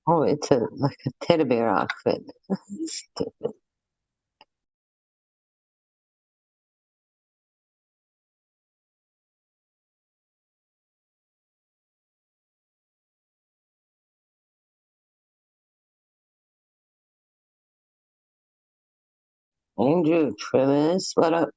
Oh, it's like a teddy bear outfit. Stupid. Andrew Travis, what up?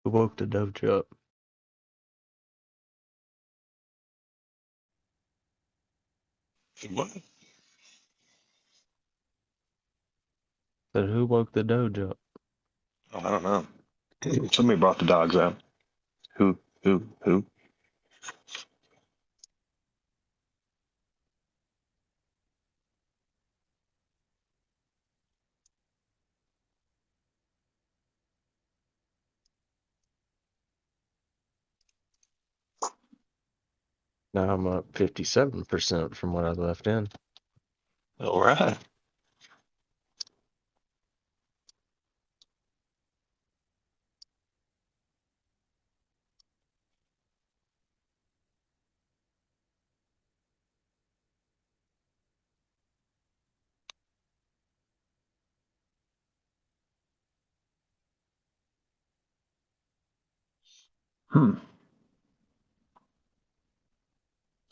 Who woke the Doge up? What? Said who woke the Doge up? Oh, I don't know. Somebody brought the dogs out. Who? Now I'm up 57% from what I left in. All right.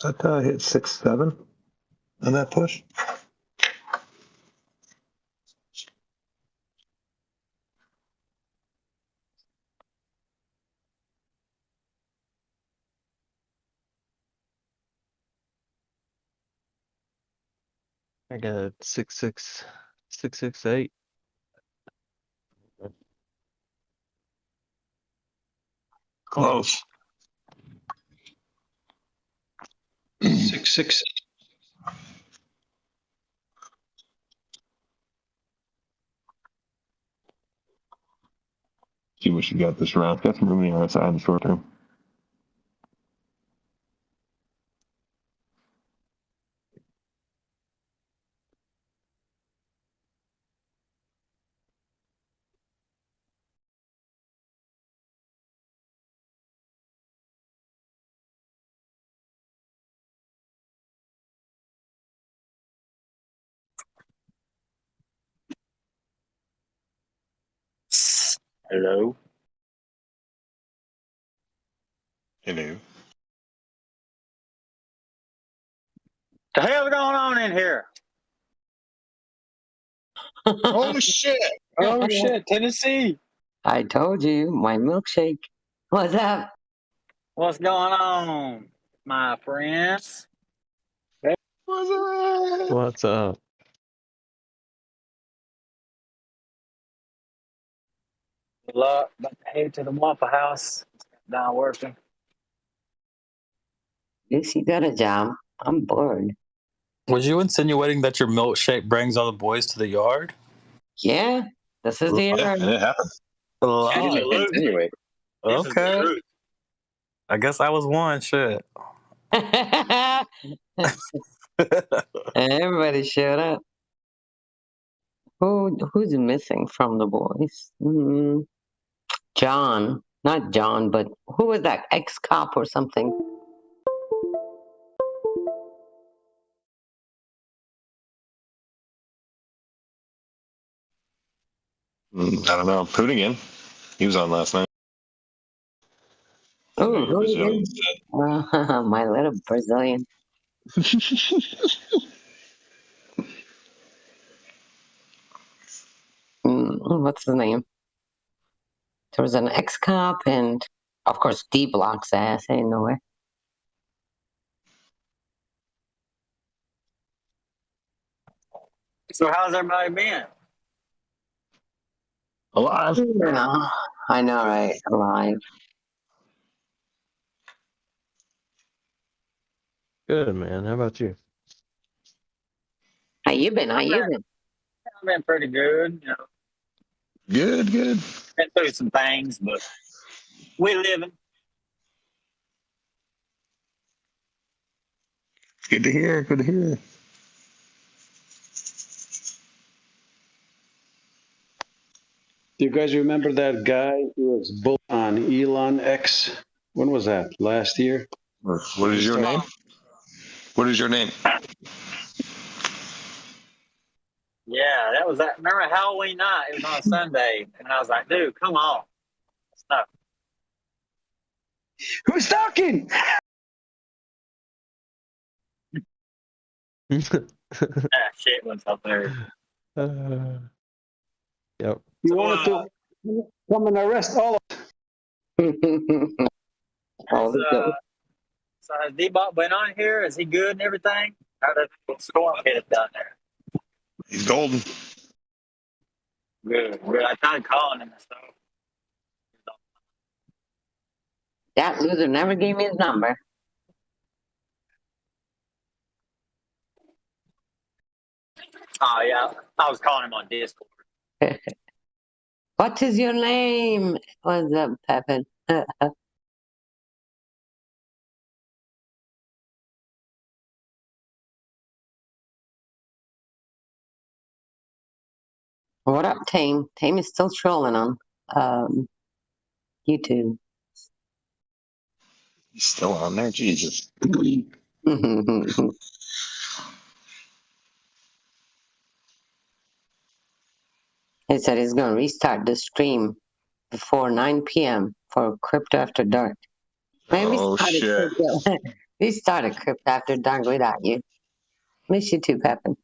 That hit 6-7 on that push. I got 668. Close. 6-6. See what you got this round. Got some room on the side in the short term. Hello. Hello. The hell's going on in here? Oh shit! Oh shit, Tennessee. I told you, my milkshake. What's up? What's going on, my friends? What's up? Good luck. About to head to the Waffle House. Not working. Yes, you got a job. I'm bored. Was you insinuating that your milkshake brings all the boys to the yard? Yeah, this is the Yeah, yard. it happened. She didn't insinuate. Okay. I guess I was one. Shit. Everybody showed up. Who's missing from the boys? John, not John, but who was that? Ex-cop or something? I don't know. Hoonigan. He was on last night. Oh, Brazilian. my little Brazilian. What's his name? There was an ex-cop and, of course, D-Block's ass ain't nowhere. So how's everybody been? Alive. Yeah, I know, right? Alive. Good, man. How about you? How you been? How you been? I've been pretty good. You know, Good. been through some things, but we're living. Good to hear. Good to hear. Do you guys remember that guy who was bull on Elon X? When was that? Last year? What is your name? What is your name? Yeah, that was that. Remember Halloween night? It was on a Sunday, and I was like, "Dude, come on, stop." Who's talking? Shit was up there. Yep. You wanted to come and arrest all of us. All is good. So has D-Bot been on here? Is he good and everything? How does the storm hit it down there? He's golden. Good. Good. I tried calling him and stuff. That loser never gave me his number. Oh, yeah. I was calling him on Discord. What is your name? What's up, Pepin? What up, Tame? Tame is still trolling on YouTube. He's still on there. Jesus. He said he's going to restart the stream before 9 p.m. for Crypto After Dark. Maybe Oh, shit. We started Crypto After Dark without you. Miss you too, Pepin.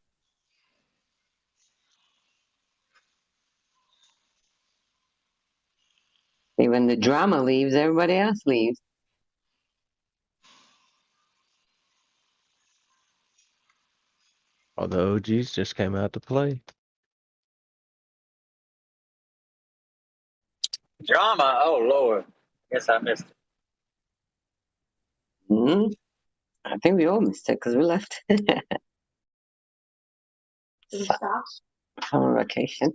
See, when the drama leaves, everybody else leaves. All the OGs just came out to play. Drama? Oh, Lord. Guess I missed it. I think we all missed it because we left. Summer vacation.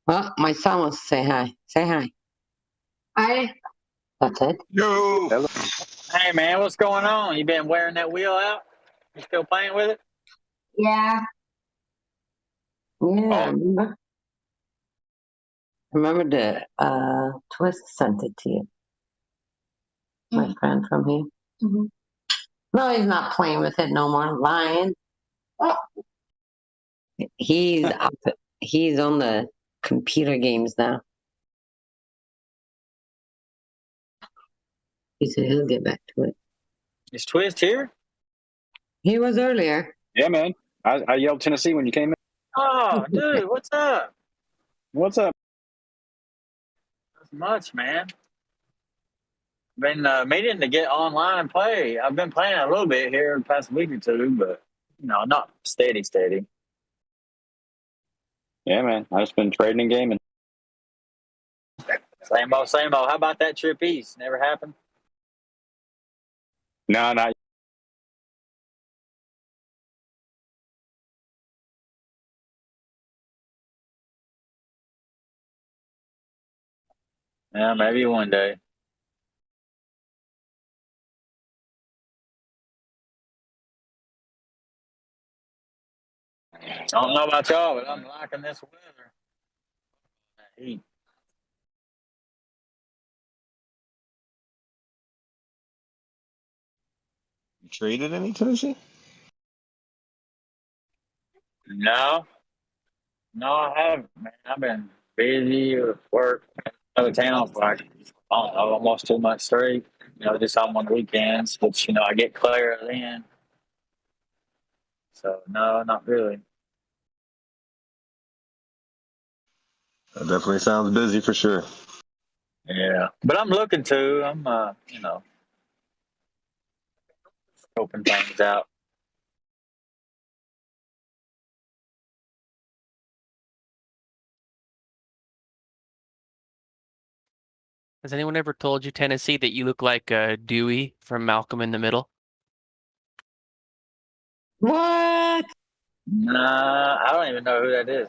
Well, my son wants to say hi. Say hi. Hi. That's it. Yo. Hello. Hey, man, what's going on? You been wearing that wheel out? You still playing with it? Yeah. Yeah, remember the Twist sent it to you. My friend from here. No, he's not playing with it no more. Lying. He's he's on the computer games now. He said he'll get back to it. Is Twist here? He was earlier. Yeah, man. I yelled Tennessee when you came in. Oh, dude, what's up? What's up? Not much, man. Been meaning to get online and play. I've been playing a little bit here the past week or two, but not steady. Yeah, man. I just been trading and gaming. Same old, same old. How about that trip east? Never happened? No, not. Yeah, maybe one day. I don't know about y'all, but I'm liking this weather. Heat. You traded any Tennessee? No, I haven't, man. I've been busy with work, out of town for like, I don't know, almost 2 months straight. Just on one weekends, which, I get clear then. So, no, not really. That definitely sounds busy for sure. Yeah. But I'm looking to. I'm, scoping things out. Has anyone ever told you, Tennessee, that you look like Dewey from Malcolm in the Middle? What? Nah, I don't even know who that is.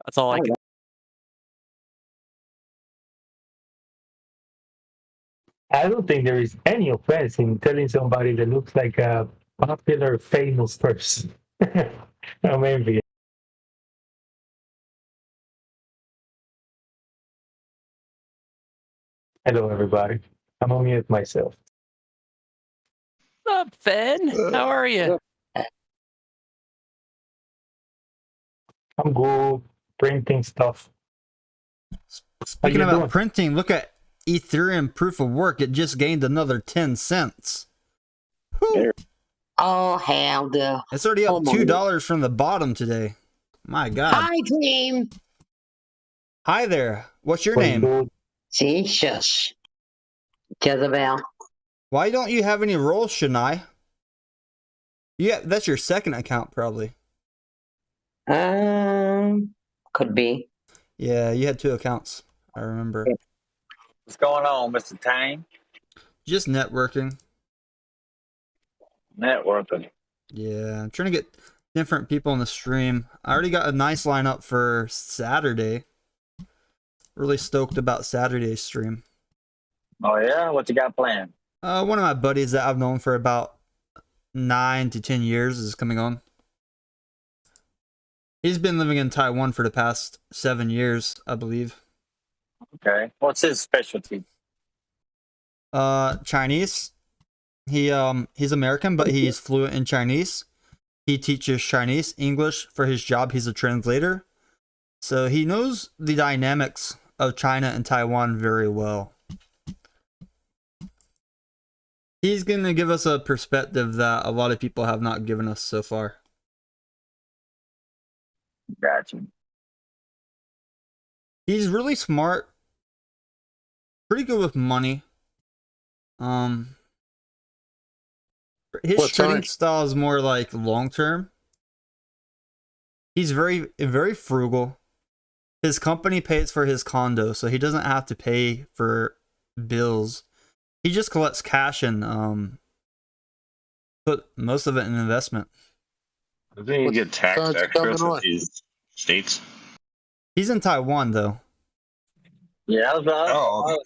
That's all I can. I don't think there is any offense in telling somebody that looks like a popular, famous person. I'm envious. Hello, everybody. I'm on mute myself. up, Fen? How are you? I'm good. Printing stuff. Speaking you about doing? printing, look at Ethereum proof of work. It just gained another 10 cents. Oh, hell no. It's already up Oh, my $2 from the bottom today. My God. Hi, team. Hi there. What's your What's name? good? Jesus. Jezebel. Why don't you have any roles, Shania? Yeah, that's your second account, probably. Could be. Yeah, you had 2 accounts. I remember. What's going on, Mr. Tang? Just networking. Networking. Yeah, I'm trying to get different people in the stream. I already got a nice lineup for Saturday. Really stoked about Saturday's stream. Oh yeah, what you got planned? One of my buddies that I've known for about 9 to 10 years is coming on. He's been living in Taiwan for the past 7 years, I believe. Okay, what's his specialty? Chinese. He's American, but he's fluent in Chinese. He teaches Chinese, English. For his job, he's a translator. So he knows the dynamics of China and Taiwan very well. He's going to give us a perspective that a lot of people have not given us so far. Gotcha. He's really smart. Pretty good with money. His What trading time? style is more like long term. He's very, very frugal. His company pays for his condo, so he doesn't have to pay for bills. He just collects cash and put most of it in investment. Doesn't he get taxed time's extra coming since on? he's states? He's in Taiwan though. Yeah, I was,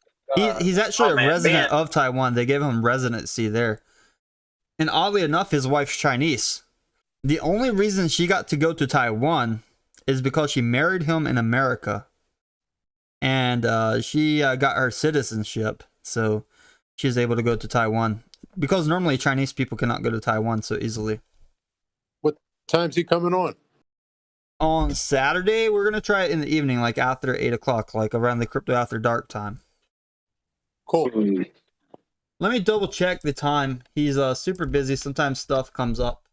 He's actually oh, a man, resident man. of Taiwan. They gave him residency there. And oddly enough, his wife's Chinese. The only reason she got to go to Taiwan is because she married him in America. And she got her citizenship. So she's able to go to Taiwan. Because normally Chinese people cannot go to Taiwan so easily. What time's he coming on? On Saturday, we're going to try it in the evening, like after 8 o'clock, like around the Crypto After Dark time. Cool. Let me double check the time. He's super busy. Sometimes stuff comes up.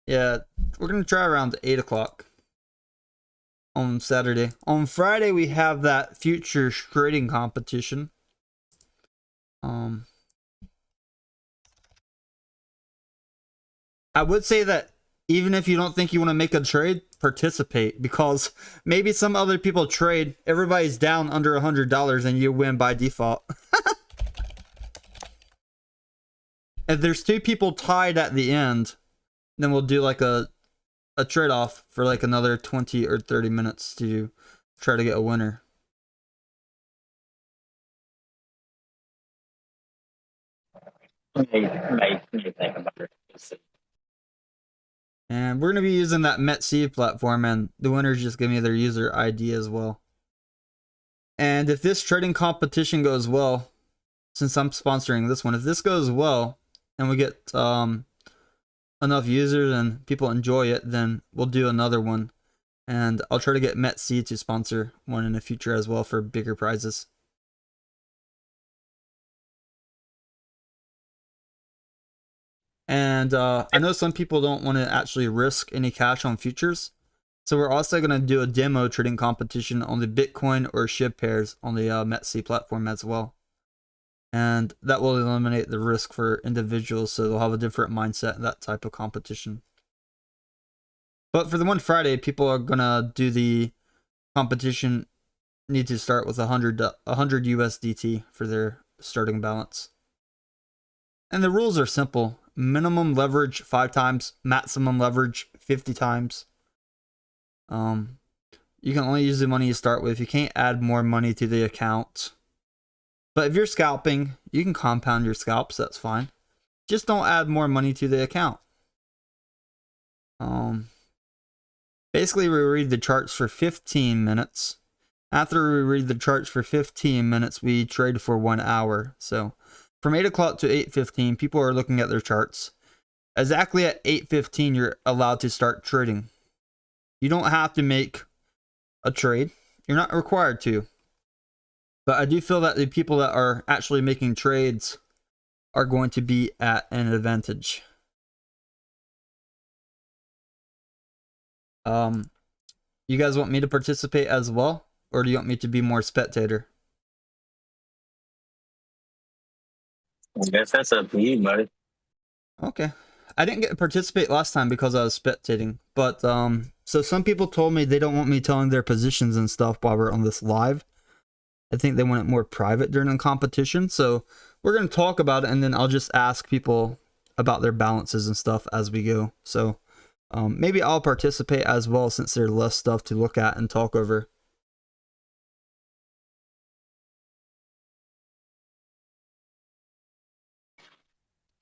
Yeah, we're going to try around 8 o'clock on Saturday. On Friday, we have that futures trading competition. I would say that even if you don't think you want to make a trade, participate, because maybe some other people trade, everybody's down under $100 and you win by default. If there's 2 people tied at the end, then we'll do like a trade-off for like another 20 or 30 minutes to try to get a winner. Let me think about it. And we're going to be using that METC platform, and the winners just give me their user ID as well. And if this trading competition goes well, since I'm sponsoring this one, if this goes well and we get enough users and people enjoy it, then we'll do another one. And I'll try to get METC to sponsor one in the future as well for bigger prizes. And I know some people don't want to actually risk any cash on futures. So we're also going to do a demo trading competition on the Bitcoin or SHIB pairs on the METC platform as well. And that will eliminate the risk for individuals, so they'll have a different mindset in that type of competition. But for the one Friday, people are going to do the competition, need to start with 100 USDT for their starting balance. And the rules are simple. Minimum leverage 5 times, maximum leverage 50 times. You can only use the money you start with. You can't add more money to the account. But if you're scalping, you can compound your scalps, that's fine. Just don't add more money to the account. Basically, we read the charts for 15 minutes. After we read the charts for 15 minutes, we trade for 1 hour. So from 8 o'clock to 8:15, people are looking at their charts. Exactly at 8:15, you're allowed to start trading. You don't have to make a trade. You're not required to. But I do feel that the people that are actually making trades are going to be at an advantage. You guys want me to participate as well? Or do you want me to be more spectator? I guess that's up to you, buddy. Okay. I didn't get to participate last time because I was spectating. But, so some people told me they don't want me telling their positions and stuff while we're on this live. I think they want it more private during the competition. So we're going to talk about it, and then I'll just ask people about their balances and stuff as we go. So maybe I'll participate as well, since there's less stuff to look at and talk over.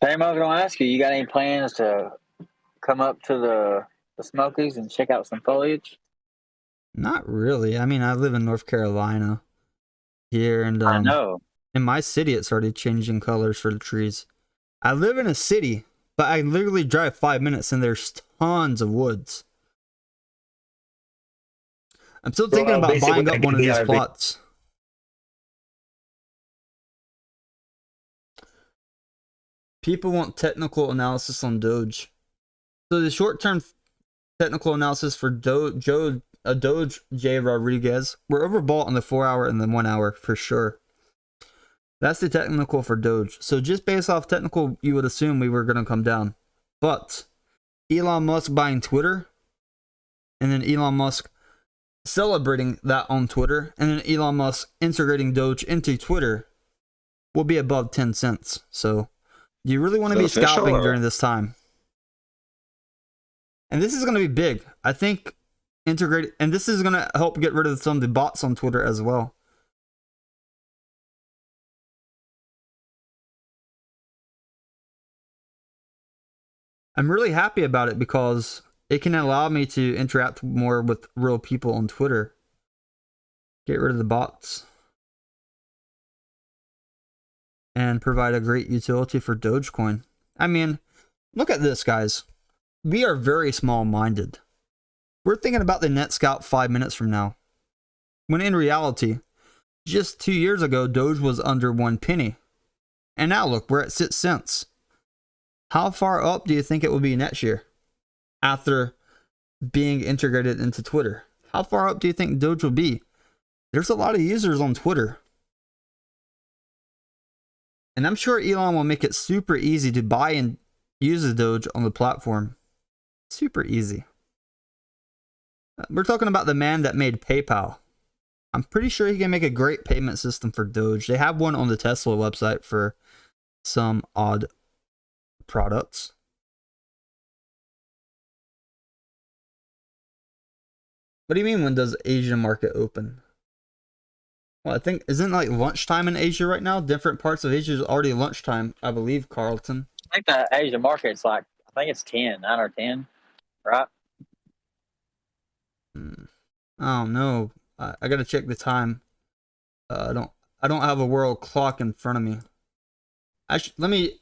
Hey, I was going to ask you, you got any plans to come up to the Smokies and check out some foliage? Not really. I mean, I live in North Carolina here, and I know. in my city it started changing colors for the trees. I live in a city, but I literally drive 5 minutes and there's tons of woods. I'm still thinking about buying up one of these plots. People want technical analysis on Doge. So the short-term technical analysis for Doge J. Rodriguez, we're overbought on the 4 hour and the 1 hour for sure. That's the technical for Doge. So just based off technical, you would assume we were going to come down. But Elon Musk buying Twitter, and then Elon Musk celebrating that on Twitter, and then Elon Musk integrating Doge into Twitter will be above 10 cents. So do you really want to be scalping during this time? And this is going to be big. I think integrate, and this is going to help get rid of some of the bots on Twitter as well. I'm really happy about it because it can allow me to interact more with real people on Twitter. Get rid of the bots. And provide a great utility for Dogecoin. I mean, look at this, guys. We are very small-minded. We're thinking about the net scalp 5 minutes from now. When in reality, just 2 years ago, Doge was under 1 penny. And now look, we're at 6 cents. How far up do you think it will be next year? After being integrated into Twitter. How far up do you think Doge will be? There's a lot of users on Twitter. And I'm sure Elon will make it super easy to buy and use the Doge on the platform. Super easy. We're talking about the man that made PayPal. I'm pretty sure he can make a great payment system for Doge. They have one on the Tesla website for some odd products. What do you mean, when does Asian market open? Well, I think, isn't like lunchtime in Asia right now? Different parts of Asia is already lunchtime, I believe, Carlton. I think the Asia market's like, I think it's 10, 9 or 10, right? Oh no, I gotta check the time. I don't have a world clock in front of me. Let me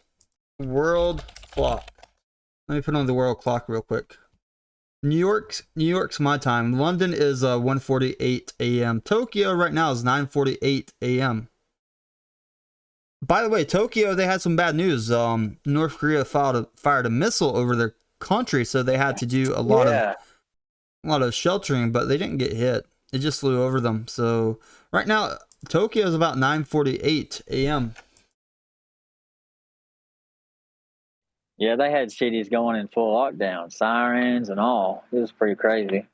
world clock. Let me put on the world clock real quick. New York's my time. London is 1:48 a.m. Tokyo right now is 9:48 a.m. By the way, Tokyo, they had some bad news. North Korea fired a missile over their country, so they had to do a lot of sheltering, but they didn't get hit. It just flew over them. So right now, Tokyo is about 9:48 a.m. Yeah, they had cities going in full lockdown, sirens and all. It was pretty crazy.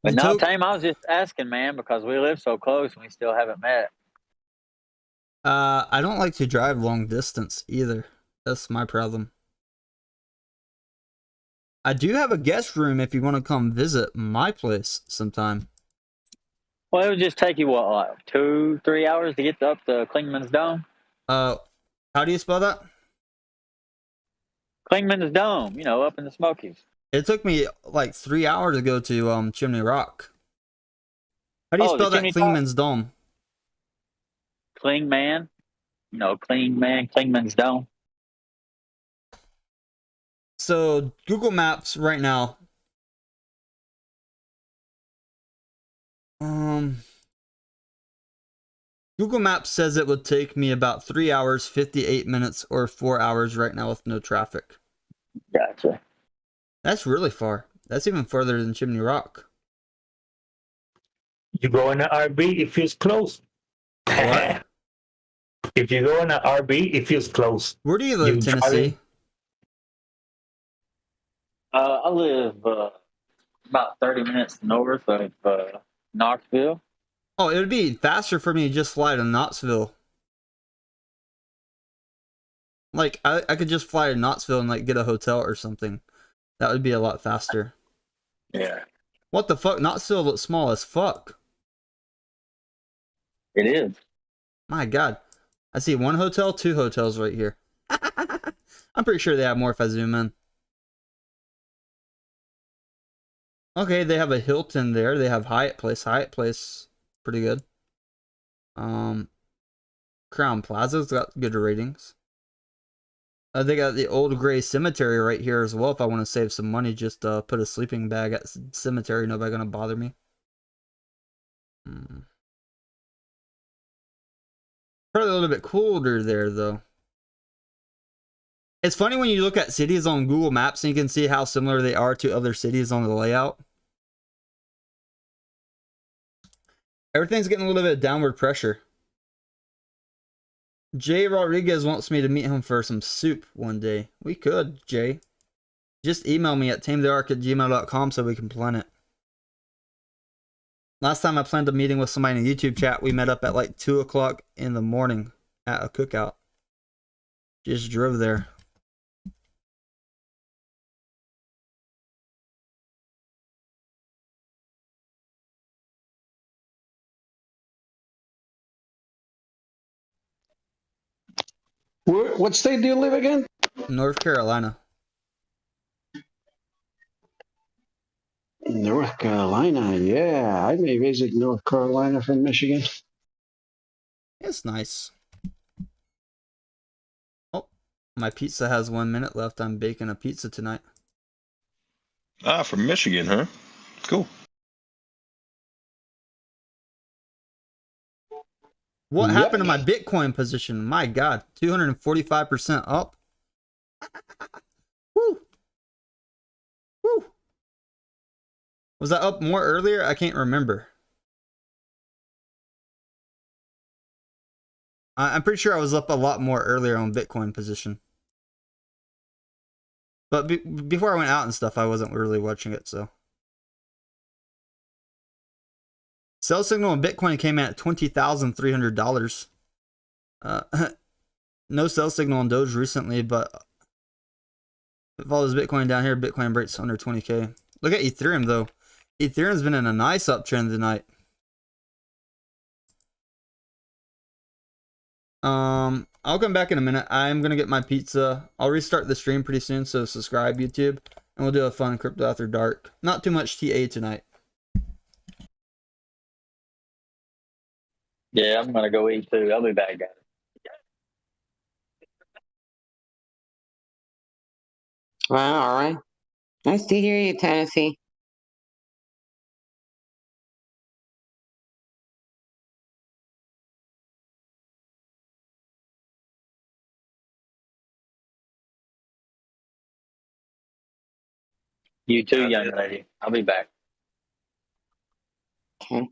But no, Tame, I was just asking, man, because we live so close and we still haven't met. I don't like to drive long distance either. That's my problem. I do have a guest room if you want to come visit my place sometime. Well, it would just take you, what, like 2-3 hours to get up to Klingman's Dome? How do you spell that? Klingman's Dome, you know, up in the Smokies. It took me like 3 hours to go to Chimney Rock. How do you Oh, the spell that chimney top? Klingman's Dome? Klingman. Klingman's Dome. So Google Maps right now. Google Maps says it would take me about 3 hours, 58 minutes, or 4 hours right now with no traffic. Gotcha. That's really far. That's even further than Chimney Rock. You go in an RV, it feels close. What? If you go in an RV, it feels close. Where do you live, Tennessee? I live about 30 minutes north of Knoxville. Oh, it would be faster for me to just fly to Knoxville. Like, I could just fly to Knoxville and, like, get a hotel or something. That would be a lot faster. Yeah. What the fuck? Knoxville looks small as fuck. It is. My God. I see 1 hotel, 2 hotels right here. I'm pretty sure they have more if I zoom in. Okay, they have a Hilton there. They have Hyatt Place. Hyatt Place, pretty good. Crown Plaza's got good ratings. They got the Old Gray Cemetery right here as well. If I want to save some money, just put a sleeping bag at cemetery. Nobody gonna bother me. Probably a little bit colder there, though. It's funny when you look at cities on Google Maps and you can see how similar they are to other cities on the layout. Everything's getting a little bit of downward pressure. Jay Rodriguez wants me to meet him for some soup one day. We could, Jay. Just email me at tametheark@gmail.com so we can plan it. Last time I planned a meeting with somebody in a YouTube chat, we met up at like 2 o'clock in the morning at a cookout. Just drove there. What state do you live again? North Carolina. North Carolina, yeah. I may visit North Carolina from Michigan. It's nice. Oh, my pizza has 1 minute left. I'm baking a pizza tonight. Ah, from Michigan, huh? Cool. What happened to my Bitcoin position? My God, 245% up. Woo. Woo. Was I up more earlier? I can't remember. I'm pretty sure I was up a lot more earlier on Bitcoin position. But before I went out and stuff, I wasn't really watching it, so. Sell signal on Bitcoin came in at $20,300. No sell signal on Doge recently, but if all this Bitcoin down here, Bitcoin breaks under 20K. Look at Ethereum though. Ethereum's been in a nice uptrend tonight. I'll come back in a minute. I'm gonna get my pizza. I'll restart the stream pretty soon, so subscribe YouTube, and we'll do a fun crypto after dark. Not too much TA tonight. Yeah, I'm gonna go eat too. I'll be back, guys. Well, all right. Nice to hear you, Tennessee. You too, young lady. I'll be back. Okay.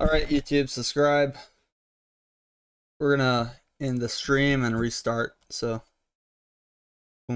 All right, YouTube, subscribe. We're gonna end the stream and restart. So.